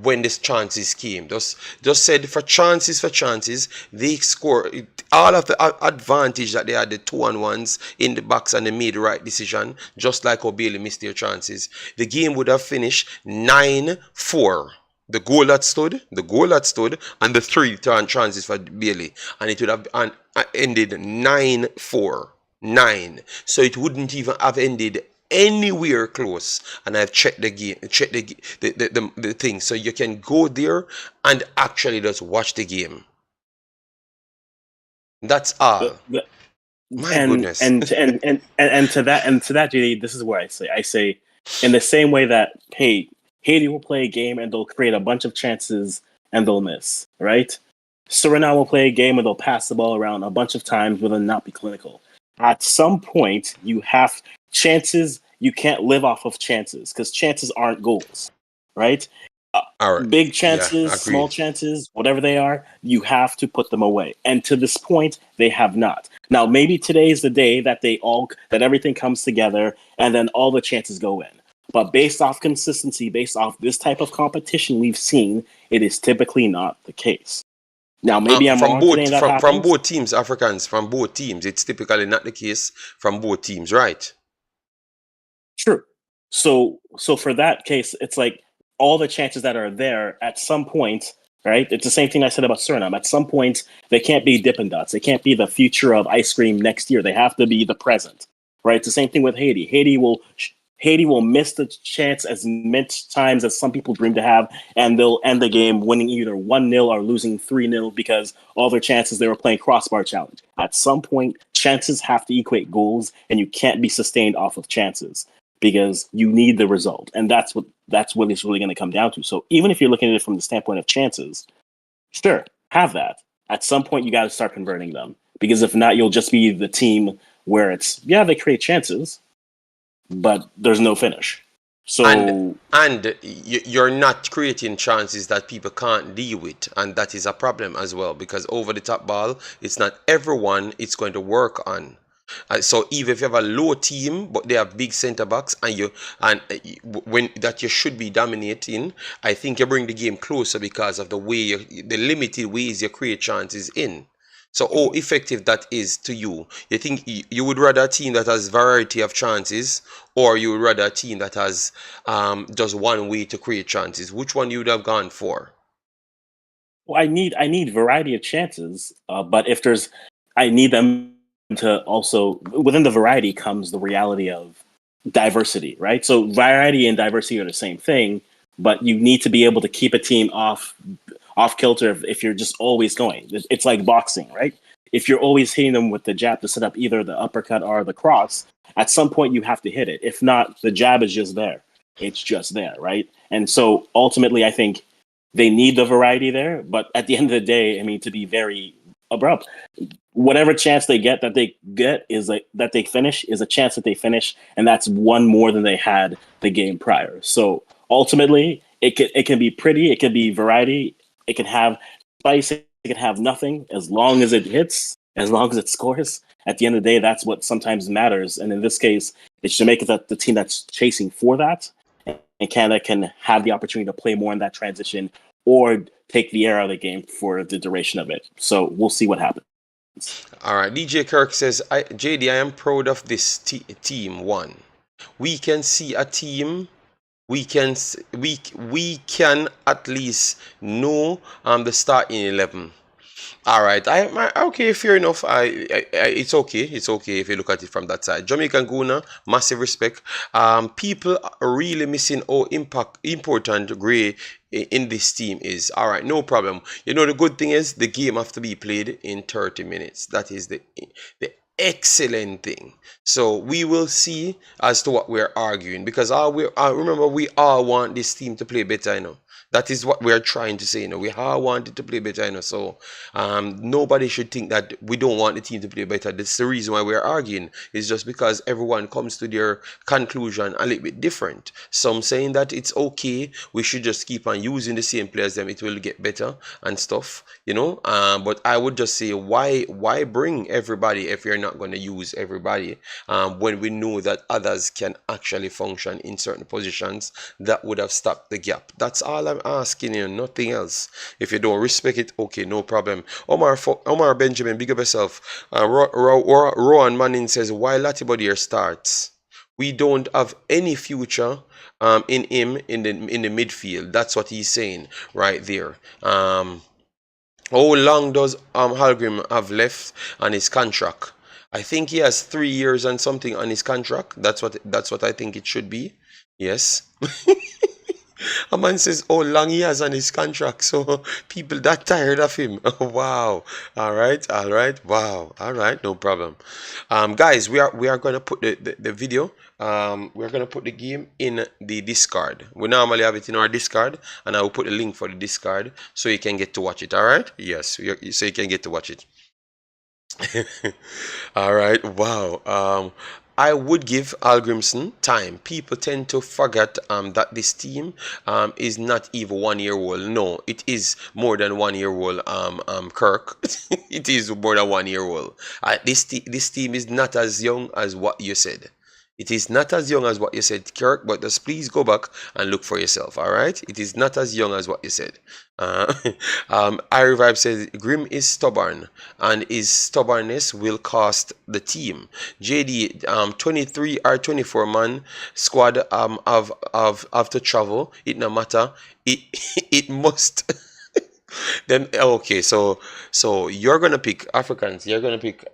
when these chances came, just said for chances, they score all of the advantage that they had, the 2-on-1s in the box, and they made the right decision, just like how Bailey missed their chances. The game would have finished 9-4. The goal that stood, and the three chances for Bailey, and it would have ended 9-4. 9. So it wouldn't even have ended anywhere close. And I've checked the game, checked the thing. So you can go there and actually just watch the game. That's all. My and goodness. and to that, JD, this is where I say in the same way that hey, Haiti will play a game and they'll create a bunch of chances and they'll miss, right? Suriname will play a game and they'll pass the ball around a bunch of times but they'll not be clinical. At some point, you have chances. You can't live off of chances because chances aren't goals, right? All right. Big Yeah, chances, small agreed. chances, whatever they are, you have to put them away. And to this point, they have not. Now, maybe today is the day that that everything comes together and then all the chances go in. But based off consistency, based off this type of competition we've seen, it is typically not the case. Now, maybe I'm From wrong today both and that from happens. both teams, Africans, from both teams, it's typically not the case from both teams, right? True. So for that case, it's like all the chances that are there at some point, right? It's the same thing I said about Suriname. At some point, they can't be Dippin' Dots. They can't be the future of ice cream next year. They have to be the present, right? It's the same thing with Haiti. Haiti will miss the chance as many times as some people dream to have, and they'll end the game winning either 1-0 or losing 3-0 because all their chances they were playing crossbar challenge. At some point, chances have to equate goals, and you can't be sustained off of chances because you need the result, and that's what it's really going to come down to. So even if you're looking at it from the standpoint of chances, sure, have that. At some point, you got to start converting them because if not, you'll just be the team where it's they create chances, but there's no finish. So and you're not creating chances that people can't deal with, and that is a problem as well because over the top ball, it's not everyone it's going to work on. So even if you have a low team but they have big center backs when that you should be dominating, I think you bring the game closer because of the limited ways you create chances in. So how effective that is to you? You think you would rather a team that has variety of chances, or you would rather a team that has just one way to create chances? Which one you would have gone for? well, I need variety of chances, but if there's, I need them to also within the variety comes the reality of diversity, right? So variety and diversity are the same thing, but you need to be able to keep a team off kilter if you're just always going. It's like boxing, right? If you're always hitting them with the jab to set up either the uppercut or the cross, at some point you have to hit it. If not, the jab is just there. It's just there, right? And so ultimately, I think they need the variety there. But at the end of the day, I mean, to be very abrupt, whatever chance they get is that they finish is a chance that they finish, and that's one more than they had the game prior. So ultimately, it can be pretty, it can be variety, it can have spice, it can have nothing, as long as it hits, as long as it scores. At the end of the day, that's what sometimes matters. And in this case, it's Jamaica that the team that's chasing for that, and Canada can have the opportunity to play more in that transition or take the air out of the game for the duration of it. So we'll see what happens. All right, DJ Kirk says, JD, I am proud of this team. One, we can see a team. We can at least know the starting 11. All right, okay, fair enough. It's okay. It's okay if you look at it from that side. Jamaican Guna, massive respect. People are really missing how important Gray in this team is. All right, no problem. You know, the good thing is the game have to be played in 30 minutes. That is the excellent thing. So we will see as to what we're arguing, because remember, we all want this team to play better, you know. That is what we are trying to say, you know. We all want it to play better, you know. So nobody should think that we don't want the team to play better. That's the reason why we're arguing. It's just because everyone comes to their conclusion a little bit different. Some saying that it's okay, we should just keep on using the same players, then it will get better and stuff, you know. But I would just say, why bring everybody if you're not going to use everybody when we know that others can actually function in certain positions that would have stopped the gap. That's all I'm asking you, nothing else. If you don't respect it, okay, no problem. Omar Benjamin, big up yourself. Rowan Manning says, why Latibody starts? We don't have any future in him in the midfield. That's what he's saying right there. How long does Halgrim have left on his contract? I think he has 3 years and something on his contract. That's what I think it should be. Yes. A man says, oh, long he has on his contract, so people that tired of him. Wow. All right. Wow. All right, no problem. Guys, we are gonna put the video. We're gonna put the game in the Discord. We normally have it in our Discord, and I will put a link for the Discord so you can get to watch it. All right. Yes, so you can get to watch it. All right. Wow. I would give Algrimson time. People tend to forget that this team is not even 1 year old. No, it is more than 1 year old. Kirk, it is more than 1 year old. This team is not as young as what you said. It is not as young as what you said, Kirk, but just please go back and look for yourself, all right? It is not as young as what you said. iRevive says, Grim is stubborn, and his stubbornness will cost the team. JD, 23 or 24 man squad have to travel. It no matter. It must... Then okay, so you're gonna pick Africans. You're gonna pick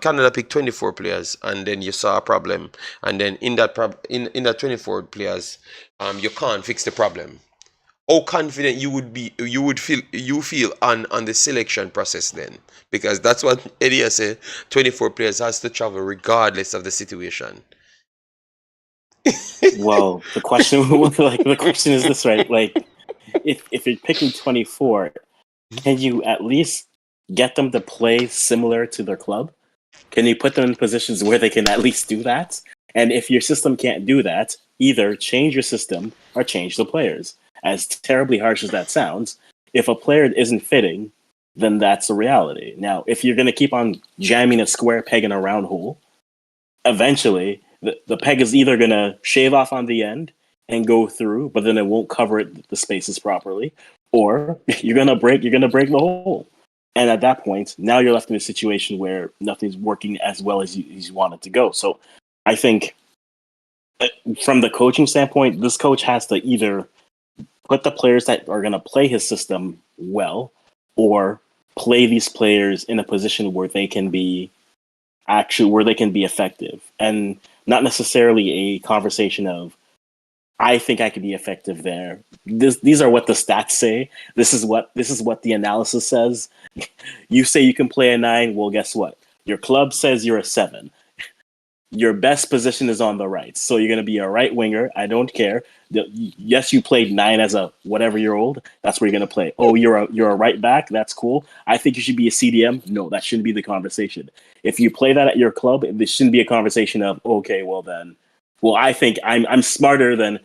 Canada pick 24 players, and then you saw a problem, and then in that 24 players, you can't fix the problem. How confident you feel on the selection process then? Because that's what Eddie said. 24 players has to travel regardless of the situation. Well, the question, the question is this, right? Like, if you're picking 24, can you at least get them to play similar to their club? Can you put them in positions where they can at least do that? And if your system can't do that, either change your system or change the players. As terribly harsh as that sounds, if a player isn't fitting, then that's a reality. Now, if you're going to keep on jamming a square peg in a round hole, eventually the peg is either going to shave off on the end and go through, but then it won't cover the spaces properly, or you're gonna break the hole. And at that point, now you're left in a situation where nothing's working as well as you want it to go. So I think from the coaching standpoint, this coach has to either put the players that are going to play his system well, or play these players in a position where they can be effective, and not necessarily a conversation of I think I could be effective there. These are what the stats say. This is what the analysis says. You say you can play a 9. Well, guess what? Your club says you're a 7. Your best position is on the right, so you're going to be a right winger. I don't care. Yes, you played 9 as a whatever-year-old. That's where you're going to play. Oh, you're a right back. That's cool. I think you should be a CDM. No, that shouldn't be the conversation. If you play that at your club, this shouldn't be a conversation of okay, well then, well I think I'm smarter than,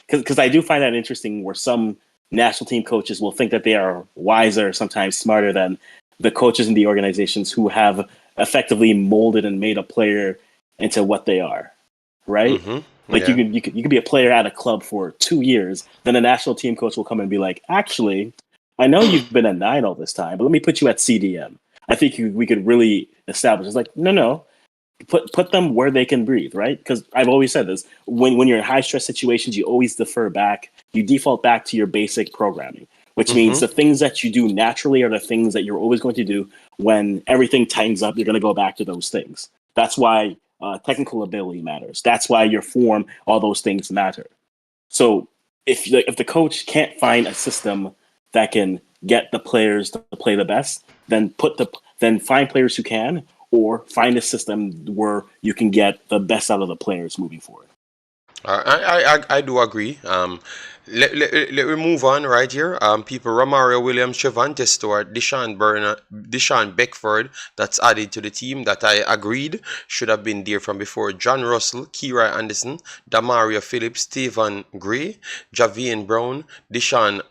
because I do find that interesting where some national team coaches will think that they are wiser, sometimes smarter than the coaches in the organizations who have effectively molded and made a player into what they are, right? Like Yeah. you could be a player at a club for 2 years, then a national team coach will come and be like, actually, I know you've been a 9 all this time, but let me put you at CDM. I think we could really establish. It's like no, put them where they can breathe, right? Because I've always said this: when you're in high stress situations, you always you default back to your basic programming, which means Mm-hmm. the things that you do naturally are the things that you're always going to do. When everything tightens up, you're going to go back to those things. That's why technical ability matters. That's why your form, all those things matter. So if the coach can't find a system that can get the players to play the best, then find players who can, or find a system where you can get the best out of the players moving forward. I do agree. Let me move on right here. People Romario Williams, Trevante Stewart, Deshaun Beckford, that's added to the team that I agreed should have been there from before. John Russell, Kira Anderson, Damario Phillips, Stephen Gray, Javian Brown, Deshaun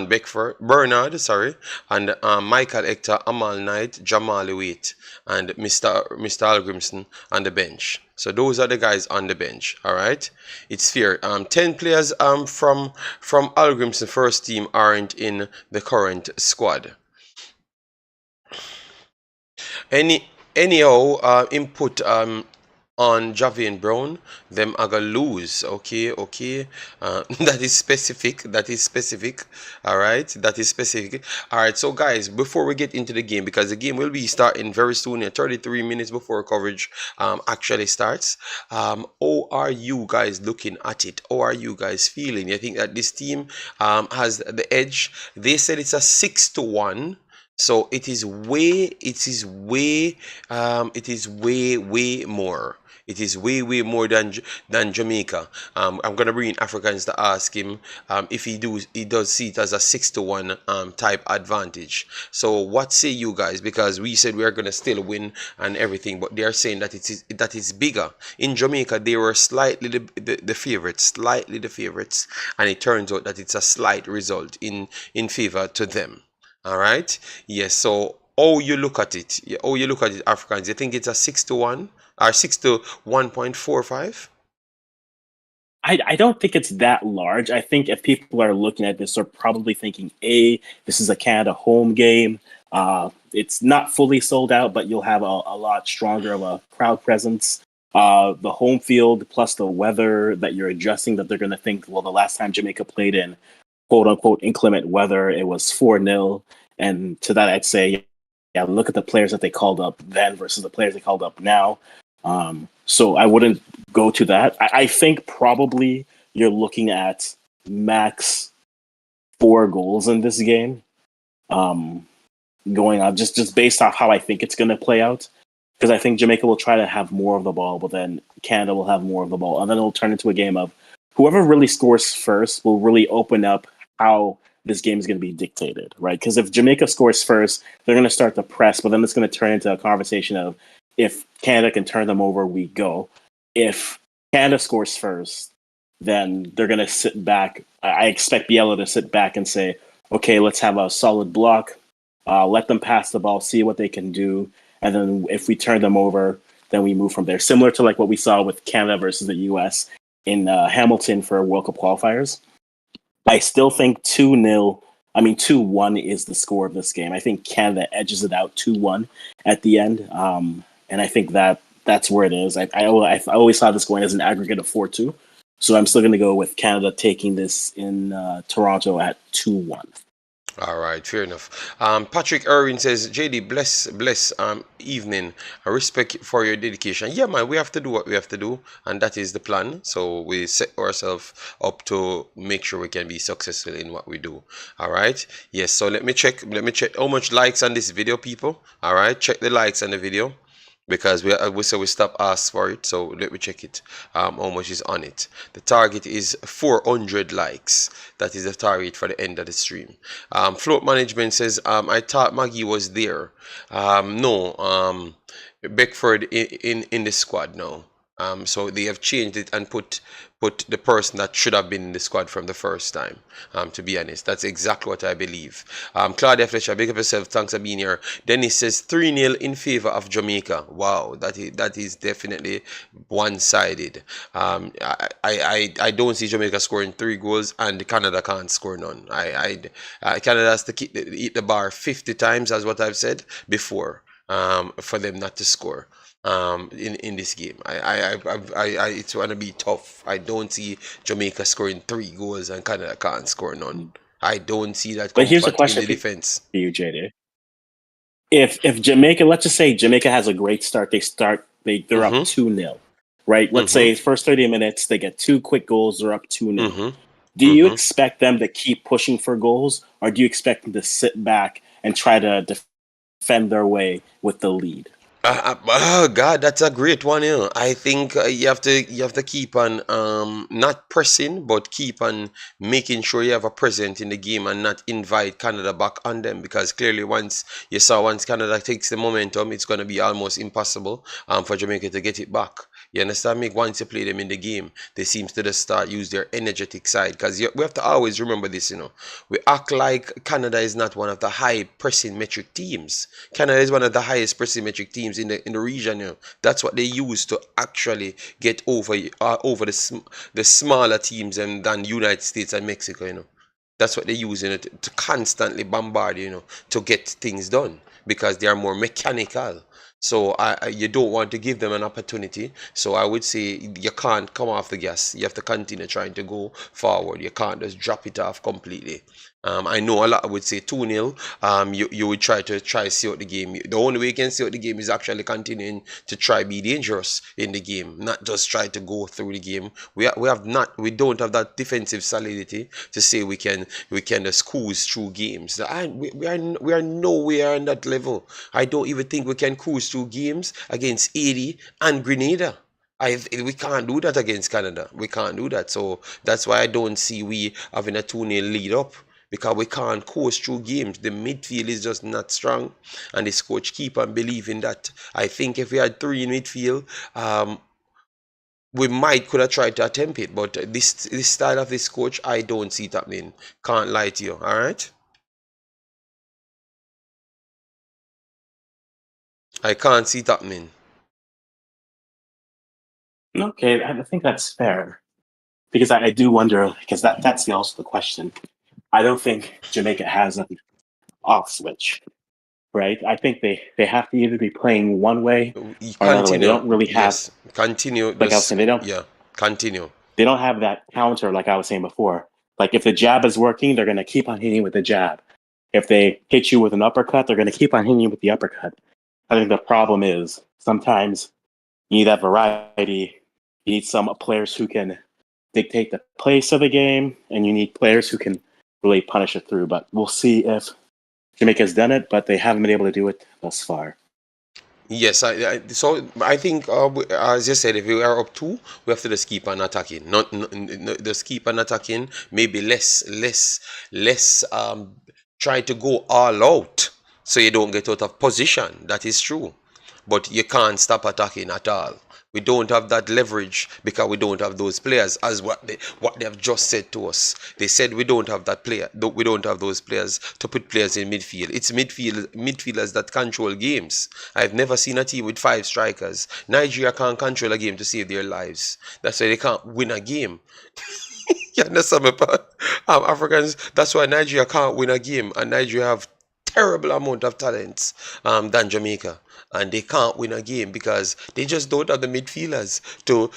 Beckford, Bernard, sorry, and Michael Hector, Amal Knight, Jamal Waite, and Mr. Algrimson on the bench. So those are the guys on the bench. All right, it's fair. 10 players from Algrimson first team aren't in the current squad. Anyhow, input on Javian Brown, them are gonna lose. Okay. That is specific. That is specific. All right. That is specific. All right. So guys, before we get into the game, because the game will be starting very soon, 33 minutes before coverage actually starts. How are you guys looking at it? How are you guys feeling? You think that this team has the edge? They said it's a 6-1. So it is way more. It is way more than Jamaica. I'm gonna bring in Africans to ask him if he does see it as a 6-1 type advantage. So what say you guys? Because we said we are gonna still win and everything, but they are saying that it's bigger. In Jamaica they were slightly the favorites, and it turns out that it's a slight result in favor to them. All right. Yes. So, you look at it. You look at it, Africans. You think it's a 6-1 or 6 to 1.45? I don't think it's that large. I think if people are looking at this, they're probably thinking, this is a Canada home game. It's not fully sold out, but you'll have a lot stronger of a crowd presence. The home field plus the weather that you're adjusting, that they're going to think, well, the last time Jamaica played in quote unquote inclement weather, it was 4-0. And to that, I'd say, yeah, look at the players that they called up then versus the players they called up now. So I wouldn't go to that. I think probably you're looking at max 4 goals in this game. Going on just based off how I think it's going to play out. Because I think Jamaica will try to have more of the ball, but then Canada will have more of the ball. And then it'll turn into a game of whoever really scores first will really open up how this game is going to be dictated, right? Because if Jamaica scores first, they're going to start to press, but then it's going to turn into a conversation of if Canada can turn them over, we go. If Canada scores first, then they're going to sit back. I expect Biella to sit back and say, okay, let's have a solid block. Let them pass the ball, see what they can do. And then if we turn them over, then we move from there. Similar to like what we saw with Canada versus the US in Hamilton for World Cup qualifiers. I still think 2-1 is the score of this game. I think Canada edges it out 2-1 at the end. And I think that's where it is. I always saw this going as an aggregate of 4-2. So I'm still going to go with Canada taking this in Toronto at 2-1. All right, fair enough. Patrick Irwin says, JD, bless evening. I respect for your dedication. Yeah, man, we have to do what we have to do, and that is the plan. So we set ourselves up to make sure we can be successful in what we do. All right. Yes. So let me check how much likes on this video, people. All right. Check the likes on the video, because we stop ask for it, so let me check it. How much is on it? The target is 400 likes. That is the target for the end of the stream. Float management says, I thought Maggie was there. No, Beckford in the squad now. So they have changed it and put the person that should have been in the squad from the first time. To be honest, that's exactly what I believe. Claudia Fletcher, big up yourself. Thanks for being here. Dennis says 3-0 in favor of Jamaica. Wow, that is definitely one-sided. I don't see Jamaica scoring 3 goals and Canada can't score none. Canada has to eat the bar 50 times, as what I've said before, for them not to score. In this game, it's gonna be tough. I don't see Jamaica scoring 3 goals and Canada can't score none. I don't see that But here's the comfort question in the defense. for you, JD. If Jamaica, let's just say Jamaica has a great start, they're up 2-0, right? Let's say first 30 minutes they get 2 quick goals, they're up 2-0. Do you expect them to keep pushing for goals, or do you expect them to sit back and try to defend their way with the lead? Oh God, that's a great one. Yeah. I think you have to keep on not pressing, but keep on making sure you have a presence in the game and not invite Canada back on them, because clearly once Canada takes the momentum, it's going to be almost impossible for Jamaica to get it back. You understand me? Once you play them in the game, they seem to just start use their energetic side, because we have to always remember this. We act like Canada is not one of the high pressing metric teams. Canada is one of the highest pressing metric teams in the region. That's what they use to actually get over the smaller teams than United States and Mexico. That's what they use to constantly bombard to get things done, because they are more mechanical. So you don't want to give them an opportunity. So I would say you can't come off the gas. You have to continue trying to go forward. You can't just drop it off completely. I know a lot would say 2-0. You would try see out the game. The only way you can see out the game is actually continuing to try be dangerous in the game, not just try to go through the game. We don't have that defensive solidity to say we can just cruise through games. We are nowhere on that level. I don't even think we can cruise through games against Haiti and Grenada. We can't do that against Canada. We can't do that. So that's why I don't see we having a 2-0 lead up, because we can't coast through games. The midfield is just not strong, and this coach keep on believing that. I think if we had 3 in midfield, we could have tried to attempt it, but this style of this coach, I don't see it happening. Can't lie to you. All right, I can't see it happening. Okay, I think that's fair, because I do wonder, because that's also the question. I don't think Jamaica has an off switch, right? I think they have to either be playing one way or another way. They don't really have. Yes, continue. Like I was saying, they don't. Yeah, continue. They don't have that counter, like I was saying before. Like if the jab is working, they're going to keep on hitting with the jab. If they hit you with an uppercut, they're going to keep on hitting you with the uppercut. I think the problem is sometimes you need that variety. You need some players who can dictate the pace of the game, and you need players who can really punish it through. But we'll see if Jamaica's done it, but they haven't been able to do it thus far. Yes, so I think as you said, if we are up two, we have to just keep on attacking. Not just keep on attacking. Maybe less. Try to go all out so you don't get out of position. That is true, but you can't stop attacking at all. We don't have that leverage because we don't have those players, as what they have just said to us. They said we don't have that player. We don't have those players to put players in midfield. It's midfielders that control games. I've never seen a team with 5 strikers. Nigeria can't control a game to save their lives. That's why they can't win a game. You understand me, Africans? That's why Nigeria can't win a game, and Nigeria have terrible amount of talents than Jamaica, and they can't win a game because they just don't have the midfielders to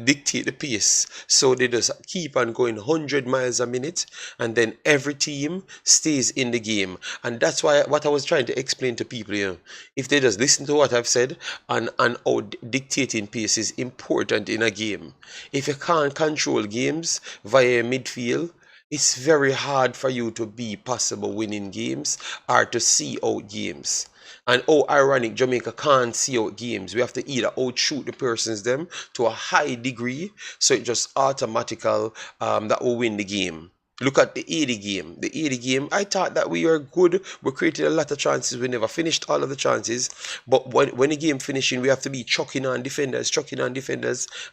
dictate the pace. So they just keep on going 100 miles a minute, and then every team stays in the game. And that's why what I was trying to explain to people, if they just listen to what I've said, and how dictating pace is important in a game. If you can't control games via midfield, it's very hard for you to be possible winning games or to see out games. And oh, ironic, Jamaica can't see out games. We have to either outshoot the persons them to a high degree, so it just automatical that will win the game. Look at the 80 game. The 80 game, I thought that we were good. We created a lot of chances. We never finished all of the chances. But when the game finishing, we have to be chucking on defenders,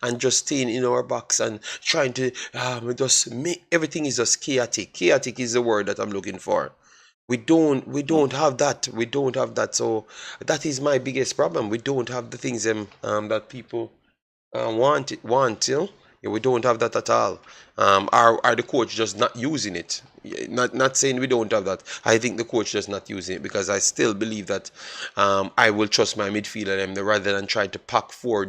and just staying in our box and trying to just make everything is just chaotic. Chaotic is the word that I'm looking for. We don't have that. We don't have that. So that is my biggest problem. We don't have the things that people want, Yeah, we don't have that at all. Are the coach just not using it? Yeah, not saying we don't have that. I think the coach just not using it because I still believe that I will trust my midfielder rather than trying to pack 4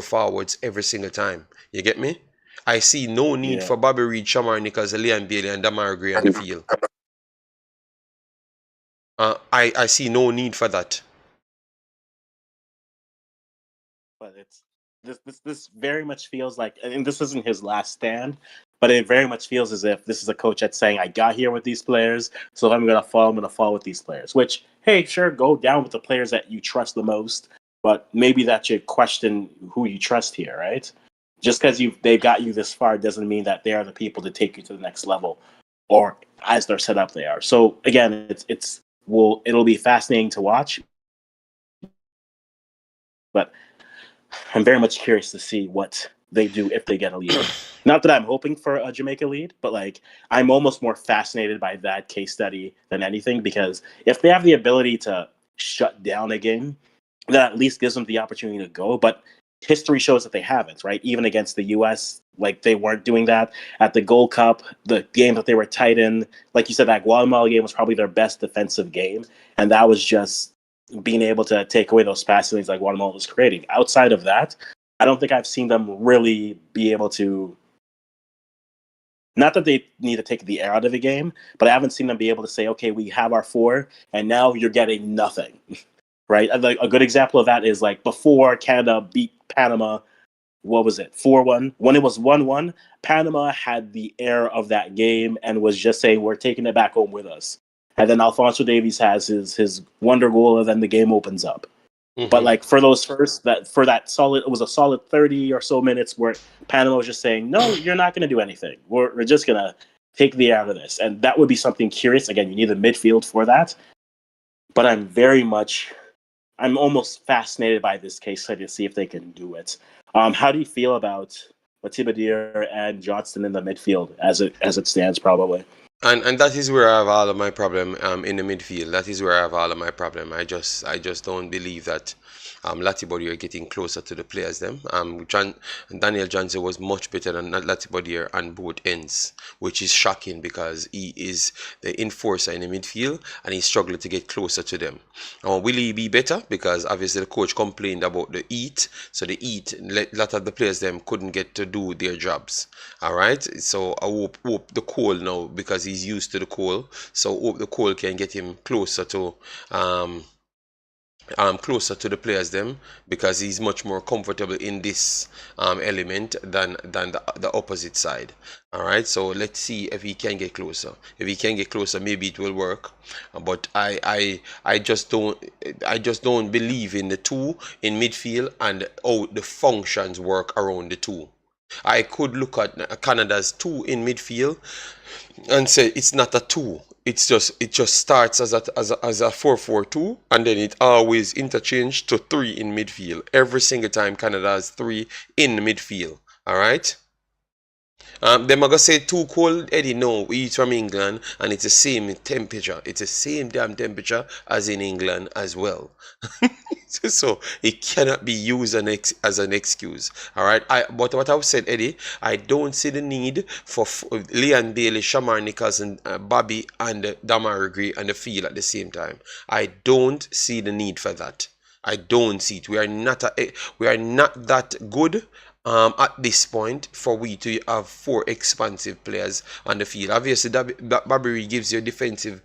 forwards every single time. You get me? I see no need Yeah. for Bobby Reed, Shamar Nichols, Liam Bailey, and Damar Gray on the field. I see no need for that. But it's this very much feels like, and this isn't his last stand, but it very much feels as if this is a coach that's saying, I got here with these players, so if I'm gonna fall, I'm gonna fall with these players. Which, hey, sure, go down with the players that you trust the most, but maybe that should question who you trust here, right? Just because they've got you this far doesn't mean that they are the people to take you to the next level, or as they're set up, they are. So again, it'll be fascinating to watch, but I'm very much curious to see what they do if they get a lead. Not that I'm hoping for a Jamaica lead, but like I'm almost more fascinated by that case study than anything, because if they have the ability to shut down a game, that at least gives them the opportunity to go. But history shows that they haven't, right? Even against the US, like they weren't doing that. At the Gold Cup, the game that they were tight in, like you said, that Guatemala game was probably their best defensive game. And that was just being able to take away those pass lanes like Guatemala was creating. Outside of that, I don't think I've seen them really be able to. Not that they need to take the air out of the game, but I haven't seen them be able to say, okay, we have our 4, and now you're getting nothing, right? A good example of that is like before Canada beat Panama, what was it, 4-1? When it was 1-1, Panama had the air of that game and was just saying, we're taking it back home with us. And then Alphonso Davies has his wonder goal, and then the game opens up. But like for that solid, it was a solid 30 or so minutes where Panama was just saying, no, you're not going to do anything. We're just going to take the air out of this. And that would be something curious. Again, you need the midfield for that. But I'm almost fascinated by this case study to see if they can do it. How do you feel about Matibadir and Johnston in the midfield as it stands, probably? And that is where I have all of my problem in the midfield. That is where I have all of my problem. I just don't believe that Latibody are getting closer to the players them. Daniel Johnson was much better than Latibody on both ends, which is shocking because he is the enforcer in the midfield and he struggled to get closer to them. Will he be better? Because obviously the coach complained about the heat, so the heat, a lot of the players them couldn't get to do their jobs. All right, so I hope the cold now, because he's used to the cold, so hope the cold can get him um closer to the players them, because he's much more comfortable in this element than the opposite side. All right, so let's see if he can get closer. If he can get closer, maybe it will work. But I just don't believe in the two in midfield and how the functions work around the two. I could look at Canada's two in midfield and say it's not a two. It just starts as a 4-4-2, and then it always interchange to three in midfield. Every single time Canada has three in midfield. All right. Them are gonna say too cold, Eddie. No, we eat from England, and it's the same temperature. It's the same damn temperature as in England as well. So it cannot be used as an excuse. All right. But what I've said, Eddie, I don't see the need for Leon Bailey, Shamar Nicholson, Bobby, and Damar Gray on the field at the same time. I don't see the need for that. I don't see it. We are not that good at this point for we to have four expansive players on the field. Obviously, Barbary gives you defensive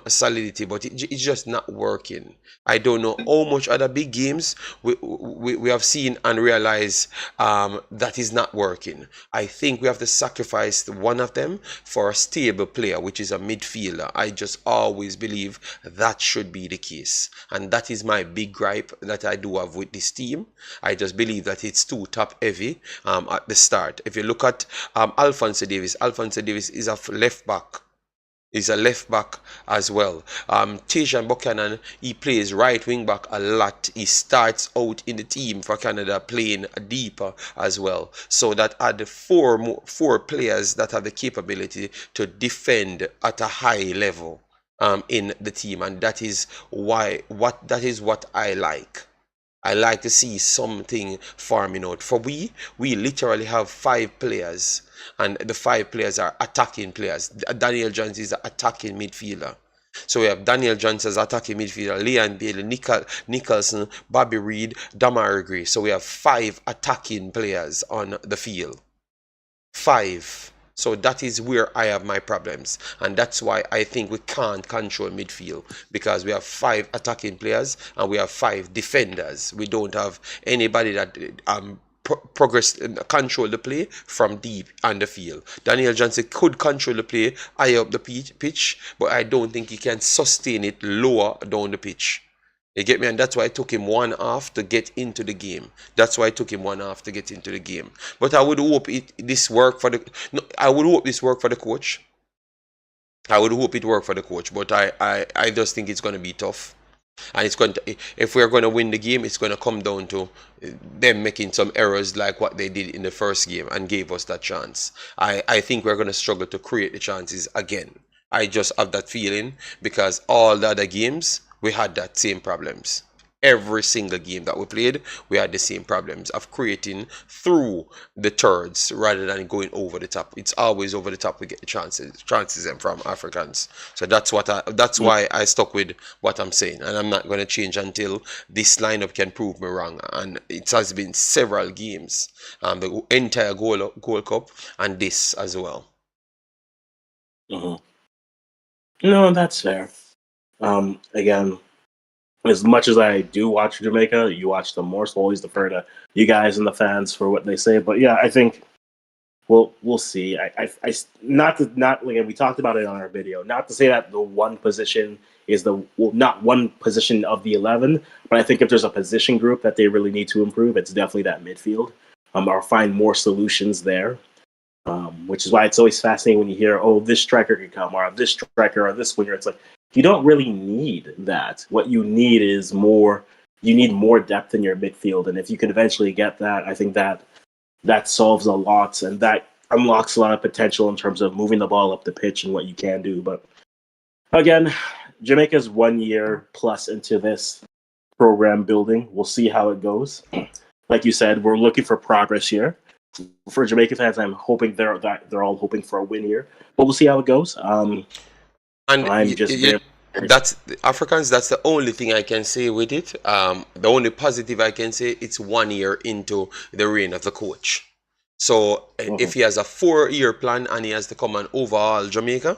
solidity, but it's just not working. I don't know how much other big games we have seen and realize that is not working. I think we have to sacrifice one of them for a stable player, which is a midfielder. I just always believe that should be the case. And that is my big gripe that I do have with this team. I just believe that it's too top heavy at the start. If you look at Alphonso Davis is a left back. He's a left back as well. Tajan Buchanan, he plays right wing back a lot. He starts out in the team for Canada playing deeper as well. So that are the four players that have the capability to defend at a high level in the team, and that is what I like. I like to see something farming out. For we literally have five players, and the five players are attacking players. Daniel Jones is an attacking midfielder. So we have Daniel Jones as attacking midfielder, Leon Bailey, Nicholson, Bobby Reed, Damar Gray. So we have five attacking players on the field. Five. So that is where I have my problems, and that's why I think we can't control midfield, because we have five attacking players and we have five defenders. We don't have anybody that control the play from deep on the field. Daniel Johnson could control the play high up the pitch, but I don't think he can sustain it lower down the pitch. You get me? And that's why I took him 1 half to get into the game. But I would hope this work for the. No, I would hope this work for the coach. I would hope it worked for the coach, but I just think it's going to be tough. And it's going to, if we're going to win the game, it's going to come down to them making some errors like what they did in the first game and gave us that chance. I think we're going to struggle to create the chances again. I just have that feeling, because all the other games we had that same problems. Every single game that we played, we had the same problems of creating through the thirds rather than going over the top. It's always over the top we get the chances from Africans. So that's why I stuck with what I'm saying, and I'm not going to change until this lineup can prove me wrong. And it has been several games, the entire Gold Cup and this as well. No, that's fair. Again, as much as I do watch Jamaica, you watch them more, so always defer to you guys and the fans for what they say. But yeah, I think we'll see. Not like we talked about it on our video. Not to say that the one position is not one position of the 11, but I think if there's a position group that they really need to improve, it's definitely that midfield. Or find more solutions there. Which is why it's always fascinating when you hear, oh, this striker could come, or this striker, or this winger. It's like, you don't really need that. What you need is more. You need more depth in your midfield, and if you can eventually get that, I think that solves a lot, and that unlocks a lot of potential in terms of moving the ball up the pitch and what you can do. But again, Jamaica's 1 year plus into this program building. We'll see how it goes. Like you said, we're looking for progress here. For Jamaica fans, I'm hoping they're all hoping for a win here, but we'll see how it goes. And I'm just very. that's Africans. That's the only thing I can say with it. The only positive I can say, it's 1 year into the reign of the coach. So if he has a 4-year plan and he has to come and overhaul Jamaica,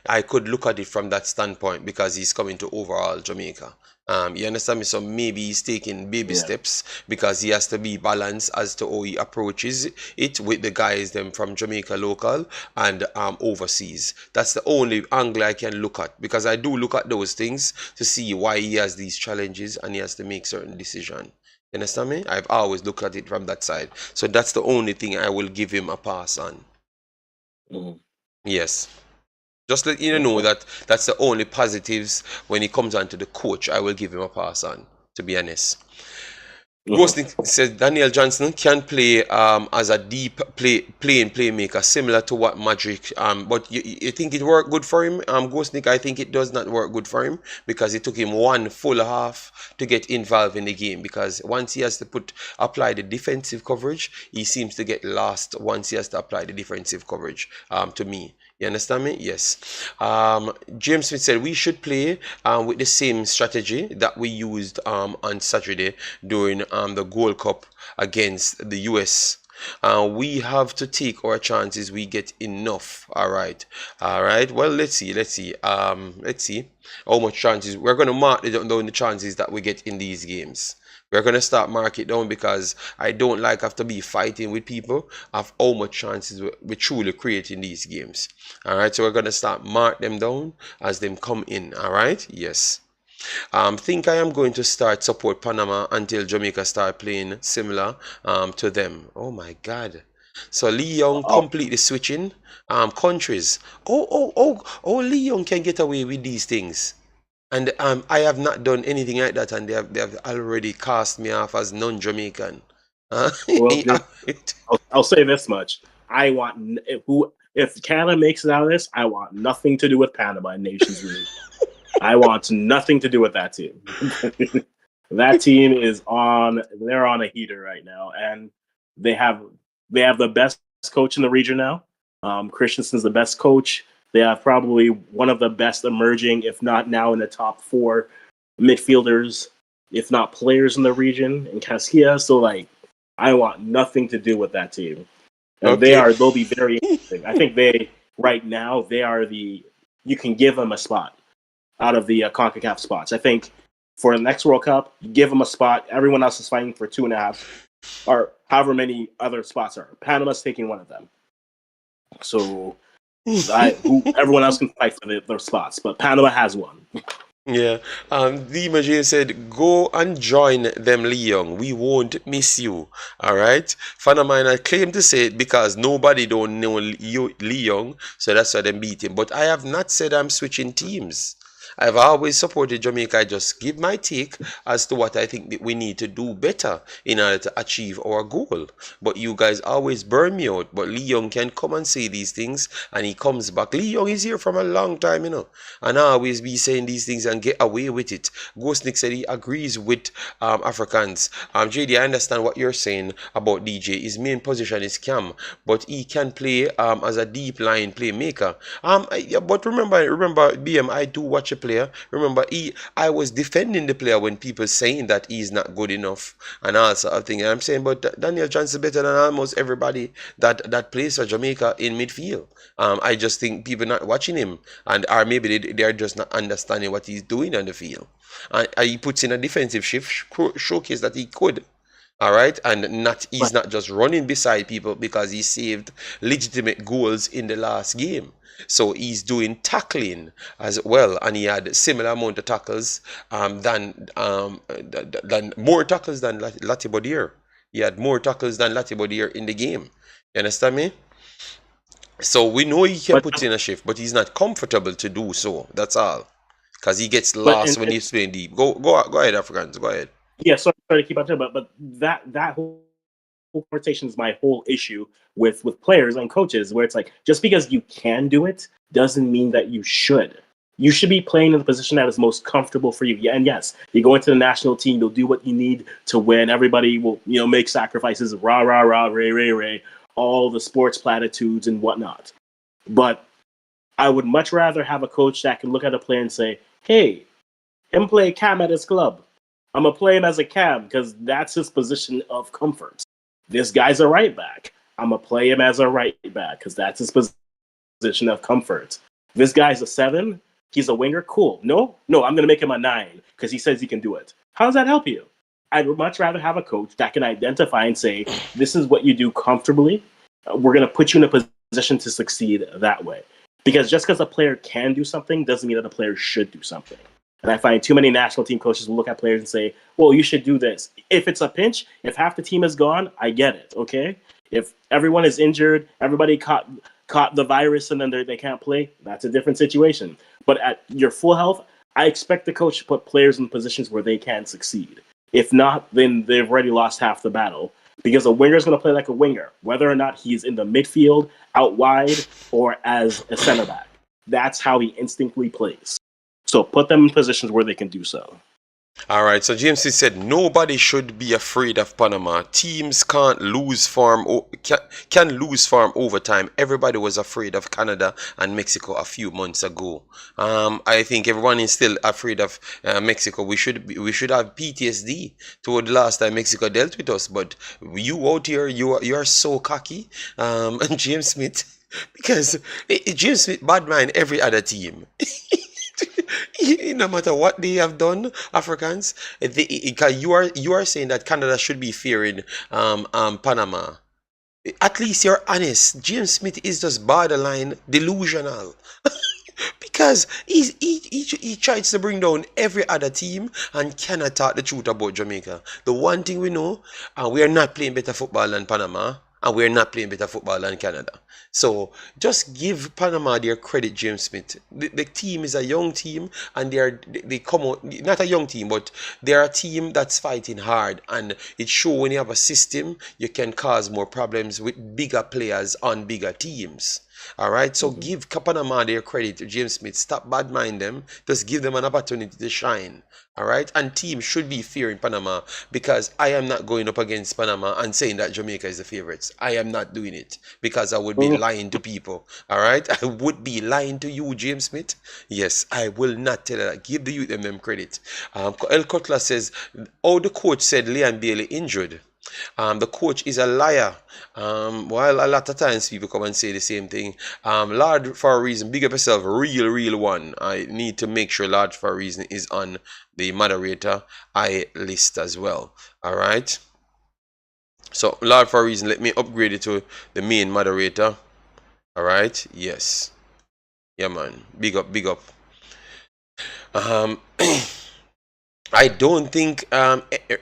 I could look at it from that standpoint, because he's coming to overhaul Jamaica. You understand me? So maybe he's taking baby steps, because he has to be balanced as to how he approaches it with the guys them from Jamaica local and overseas. That's the only angle I can look at, because I do look at those things to see why he has these challenges and he has to make certain decisions. You understand me? I've always looked at it from that side. So that's the only thing I will give him a pass on. Yes. Just let you know that that's the only positives when it comes on to the coach. I will give him a pass on, to be honest. Ghosting says Daniel Johnson can play as a deep playmaker, similar to what Magic. But you think it worked good for him? Ghostnik, I think it does not work good for him, because it took him one full half to get involved in the game. Because once he has to apply the defensive coverage, he seems to get lost once he has to apply the defensive coverage. To me. You understand me? Yes. James Smith said we should play with the same strategy that we used on Saturday during the Gold Cup against the US. We have to take our chances. We get enough. All right. Well, let's see. Let's see how much chances we're going to mark down the chances that we get in these games. We're going to start mark it down, because I don't like have to be fighting with people of how much chances we truly create in these games. All right, so we're going to start mark them down as them come in. All right, yes. Think I am going to start support Panama until Jamaica start playing similar to them. Oh my God. So Lee Young completely switching countries. Lee Young can get away with these things. And I have not done anything like that, and they have already cast me off as non-Jamaican. Well, I'll say this much: I want if Canada makes it out of this, I want nothing to do with Panama in Nations League. I want nothing to do with that team. That team is they're on a heater right now, and they have the best coach in the region now. Christensen's the best coach. They have probably one of the best emerging, if not now in the top 4 midfielders, if not players in the region in Castilla. So I want nothing to do with that team. And they'll be very interesting. I think right now you can give them a spot out of the CONCACAF spots. I think for the next World Cup, you give them a spot. Everyone else is fighting for 2.5 or however many other spots are. Panama's taking one of them. So everyone else can fight for their spots, but Panama has one. Yeah. Dima J said, go and join them, Lee Young. We won't miss you. All right. Fan of mine, I claim to say it because nobody don't know Lee Young, so that's why they beat him. But I have not said I'm switching teams. I've always supported Jamaica. I just give my take as to what I think that we need to do better in order to achieve our goal. But you guys always burn me out. But Lee Young can come and say these things, and he comes back. Lee Young is here from a long time, and I always be saying these things and get away with it. Ghostnik said he agrees with Africans. JD, I understand what you're saying about DJ. His main position is cam, but he can play as a deep line playmaker. But remember, BM, I do watch a player. Remember, I was defending the player when people saying that he's not good enough and all sort of thing. And I'm saying, but Daniel Johnson better than almost everybody that plays for Jamaica in midfield. I just think people not watching him, or maybe they're just not understanding what he's doing on the field. And he puts in a defensive shift, showcase that he could. All right, and he's not just running beside people because he saved legitimate goals in the last game. So he's doing tackling as well, and he had similar amount of tackles than more tackles than Latibodier. He had more tackles than Latibodier in the game. You understand me? So we know he can put in a shift, but he's not comfortable to do so. That's all, because he gets lost when he's playing deep. Go ahead, Africans. Go ahead. Yeah, sorry to keep on talking, but that whole conversation is my whole issue with players and coaches, where it's like, just because you can do it doesn't mean that you should. You should be playing in the position that is most comfortable for you. Yeah, and yes, you go into the national team, you'll do what you need to win. Everybody will, make sacrifices, rah, rah, rah, ray, ray, ray, all the sports platitudes and whatnot. But I would much rather have a coach that can look at a player and say, hey, him play cam at his club. I'm going to play him as a cam because that's his position of comfort. This guy's a right back. I'm going to play him as a right back because that's his position of comfort. This guy's a 7. He's a winger. Cool. No, I'm going to make him a 9 because he says he can do it. How does that help you? I'd much rather have a coach that can identify and say, this is what you do comfortably. We're going to put you in a position to succeed that way. Because just because a player can do something doesn't mean that a player should do something. And I find too many national team coaches will look at players and say, well, you should do this. If it's a pinch, if half the team is gone, I get it, okay? If everyone is injured, everybody caught the virus and then they can't play, that's a different situation. But at your full health, I expect the coach to put players in positions where they can succeed. If not, then they've already lost half the battle. Because a winger is going to play like a winger, whether or not he's in the midfield, out wide, or as a center back. That's how he instinctively plays. So put them in positions where they can do so. All right, so James said nobody should be afraid of Panama. Teams can't lose form, can lose form over time. Everybody was afraid of Canada and Mexico a few months ago. I think everyone is still afraid of Mexico. We should have PTSD toward the last time Mexico dealt with us. But you out here, you are so cocky, and James Smith, because James Smith bad mind every other team. No matter what they have done, Africans, you are saying that Canada should be fearing Panama. At least you're honest. James Smith is just borderline delusional. Because he tries to bring down every other team and cannot talk the truth about Jamaica. The one thing we know, we are not playing better football than Panama, and we're not playing better football than Canada. So just give Panama their credit, James Smith. The team is a young team, and they come out, not a young team, but they're a team that's fighting hard, and it shows when you have a system, you can cause more problems with bigger players on bigger teams. All right, so give Panama their credit, James Smith. Stop bad mind them. Just give them an opportunity to shine. All right, and teams should be fearing Panama, because I am not going up against Panama and saying that Jamaica is the favorites. I am not doing it, because I would be lying to people. All right, I would be lying to you, James Smith. Yes, I will not tell that. Give the youth them credit. El Cutler says, oh, the coach said Leon Bailey injured. The coach is a liar. While a lot of times people come and say the same thing. Lord, for a reason, big up yourself, real one. I need to make sure Lord, for a reason, is on the moderator list as well. All right. So Lord, for a reason, let me upgrade it to the main moderator. All right. Yes. Yeah, man. Big up. I don't think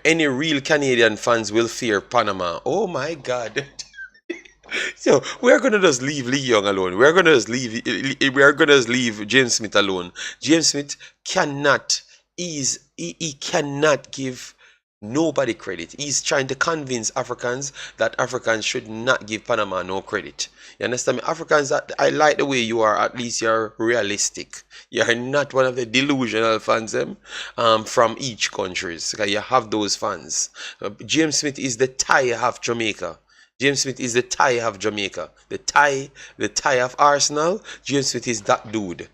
any real Canadian fans will fear Panama. Oh my God. So we're gonna just leave Lee Young alone. We're gonna just leave James Smith alone. James Smith cannot, he cannot give nobody credit. He's trying to convince Africans that Africans should not give Panama no credit. You understand me? Africans, I like the way you are. At least you're realistic. You're not one of the delusional fans from each country. You have those fans. James Smith is the Thai of Jamaica. James Smith is the Thai of Jamaica. The Thai of Arsenal. James Smith is that dude.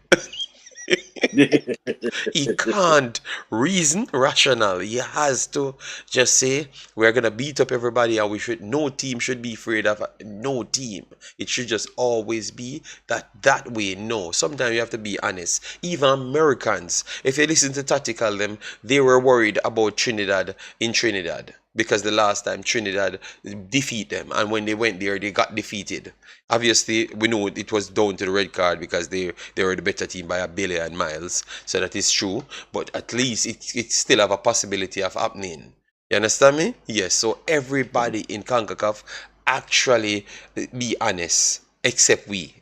He can't reason rational. He has to just say, we're gonna beat up everybody, and no team should be afraid of no team. It should just always be that way. No, sometimes you have to be honest. Even Americans, if you listen to Tactical, they were worried about Trinidad in Trinidad, because the last time Trinidad defeat them, and when they went there, they got defeated. Obviously, we know it was down to the red card, because they were the better team by 1 billion miles. So that is true. But at least it still have a possibility of happening. You understand me? Yes. So everybody in Concacaf actually be honest, except we.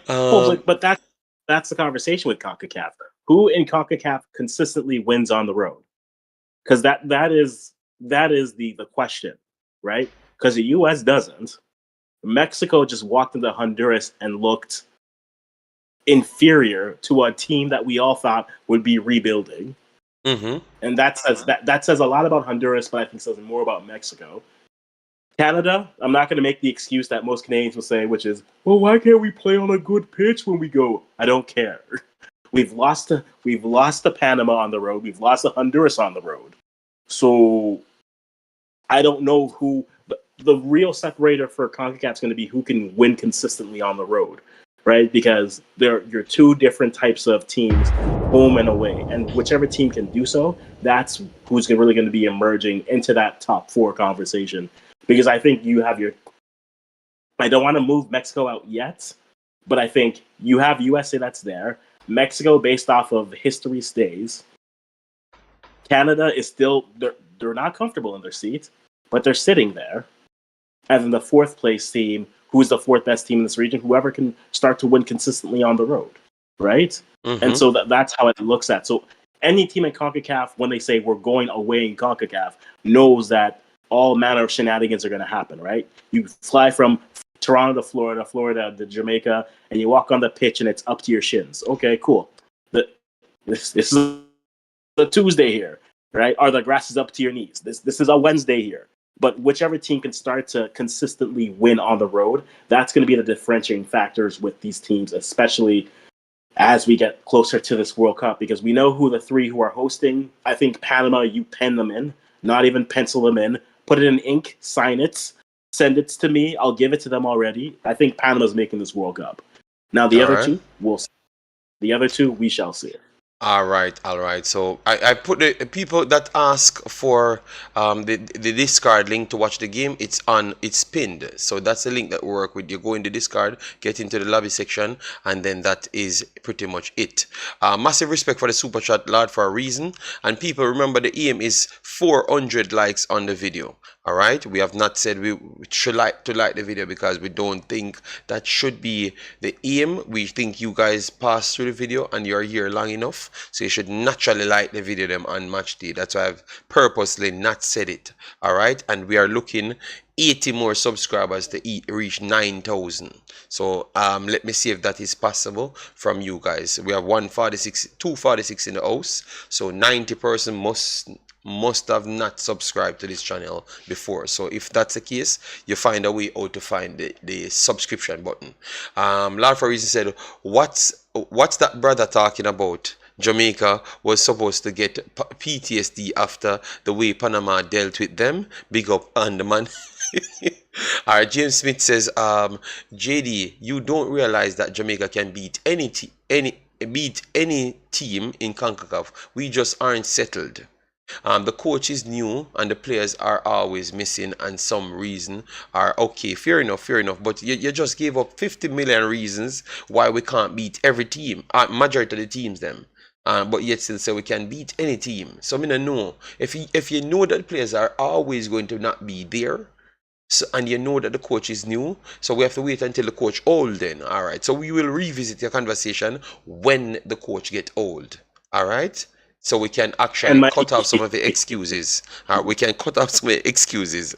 But that's the conversation with Concacaf. Who in Concacaf consistently wins on the road? Because that is that is the question, right? Because the U.S. doesn't. Mexico just walked into Honduras and looked inferior to a team that we all thought would be rebuilding. Mm-hmm. And that says a lot about Honduras, but I think says more about Mexico. Canada, I'm not going to make the excuse that most Canadians will say, which is, well, why can't we play on a good pitch when we go? I don't care. We've lost to Panama on the road. We've lost to Honduras on the road. So I don't know who the real separator for CONCACAF is going to be who can win consistently on the road, right? Because you're two different types of teams, home and away, and whichever team can do so, that's who's really going to be emerging into that top four conversation. Because I think you have I don't want to move Mexico out yet, but I think you have USA that's there. Mexico, based off of history, stays. Canada is still, they're not comfortable in their seat, but they're sitting there. And then the fourth place team, who's the fourth best team in this region, whoever can start to win consistently on the road, right? Mm-hmm. And so that's how it looks at. So any team in CONCACAF, when they say we're going away in CONCACAF, knows that all manner of shenanigans are going to happen, right? You fly from Toronto to Florida, Florida to Jamaica, and you walk on the pitch and it's up to your shins. Okay, cool. This is a Tuesday here, right? Or the grass is up to your knees. This is a Wednesday here. But whichever team can start to consistently win on the road, that's going to be the differentiating factors with these teams, especially as we get closer to this World Cup, because we know who the three who are hosting. I think Panama, you pen them in, not even pencil them in, put it in ink, sign it, send it to me. I'll give it to them already. I think Panama's making this World Cup. Now, the other two, we'll see. The other two, we shall see. All right. So I put the people that ask for the Discord link to watch the game. It's pinned. So that's the link that we work with. You go in the Discord, get into the lobby section, and then that is pretty much it. Massive respect for the super chat, Lord, for a reason. And people, remember the aim is 400 likes on the video. All right, we have not said we should like the video because we don't think that should be the aim. We think you guys pass through the video and you're here long enough, so you should naturally like the video them on match day. That's why I've purposely not said it. All right, and we are looking 80 more subscribers to reach 9,000. So let me see if that is possible from you guys. We have 246 in the house, so 90% must have not subscribed to this channel before. So if that's the case, you find a way out to find the subscription button. Lord for reason said, what's that brother talking about? Jamaica was supposed to get PTSD after the way Panama dealt with them. Big up on the man. Alright, James Smith says, JD, you don't realize that Jamaica can beat any team in CONCACAF. We just aren't settled. The coach is new and the players are always missing, and some reason are okay. Fair enough. But you just gave up 50 million reasons why we can't beat every team, majority of the teams them. But yet still say we can beat any team. So I know if you know that the players are always going to not be there, and you know that the coach is new, so we have to wait until the coach old then. All right. So we will revisit your conversation when the coach get old. All right. So we can actually cut off some of the excuses. We can cut off some of the excuses.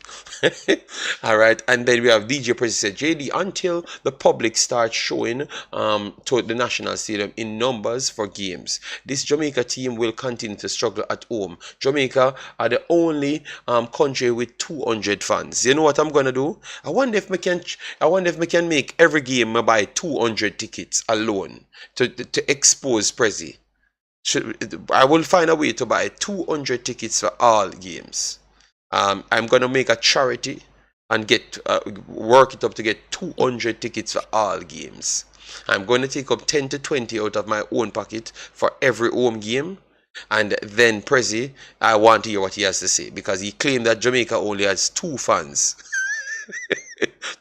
All right. And then we have DJ President JD, until the public starts showing to the national stadium in numbers for games, this Jamaica team will continue to struggle at home. Jamaica are the only country with 200 fans. You know what I'm gonna do? I wonder if we can make every game buy 200 tickets alone to expose Prezi. I will find a way to buy 200 tickets for all games. I'm gonna make a charity and work it up to get 200 tickets for all games. I'm going to take up 10 to 20 out of my own pocket for every home game. And then Prezi, I want to hear what he has to say, because he claimed that Jamaica only has 2 fans.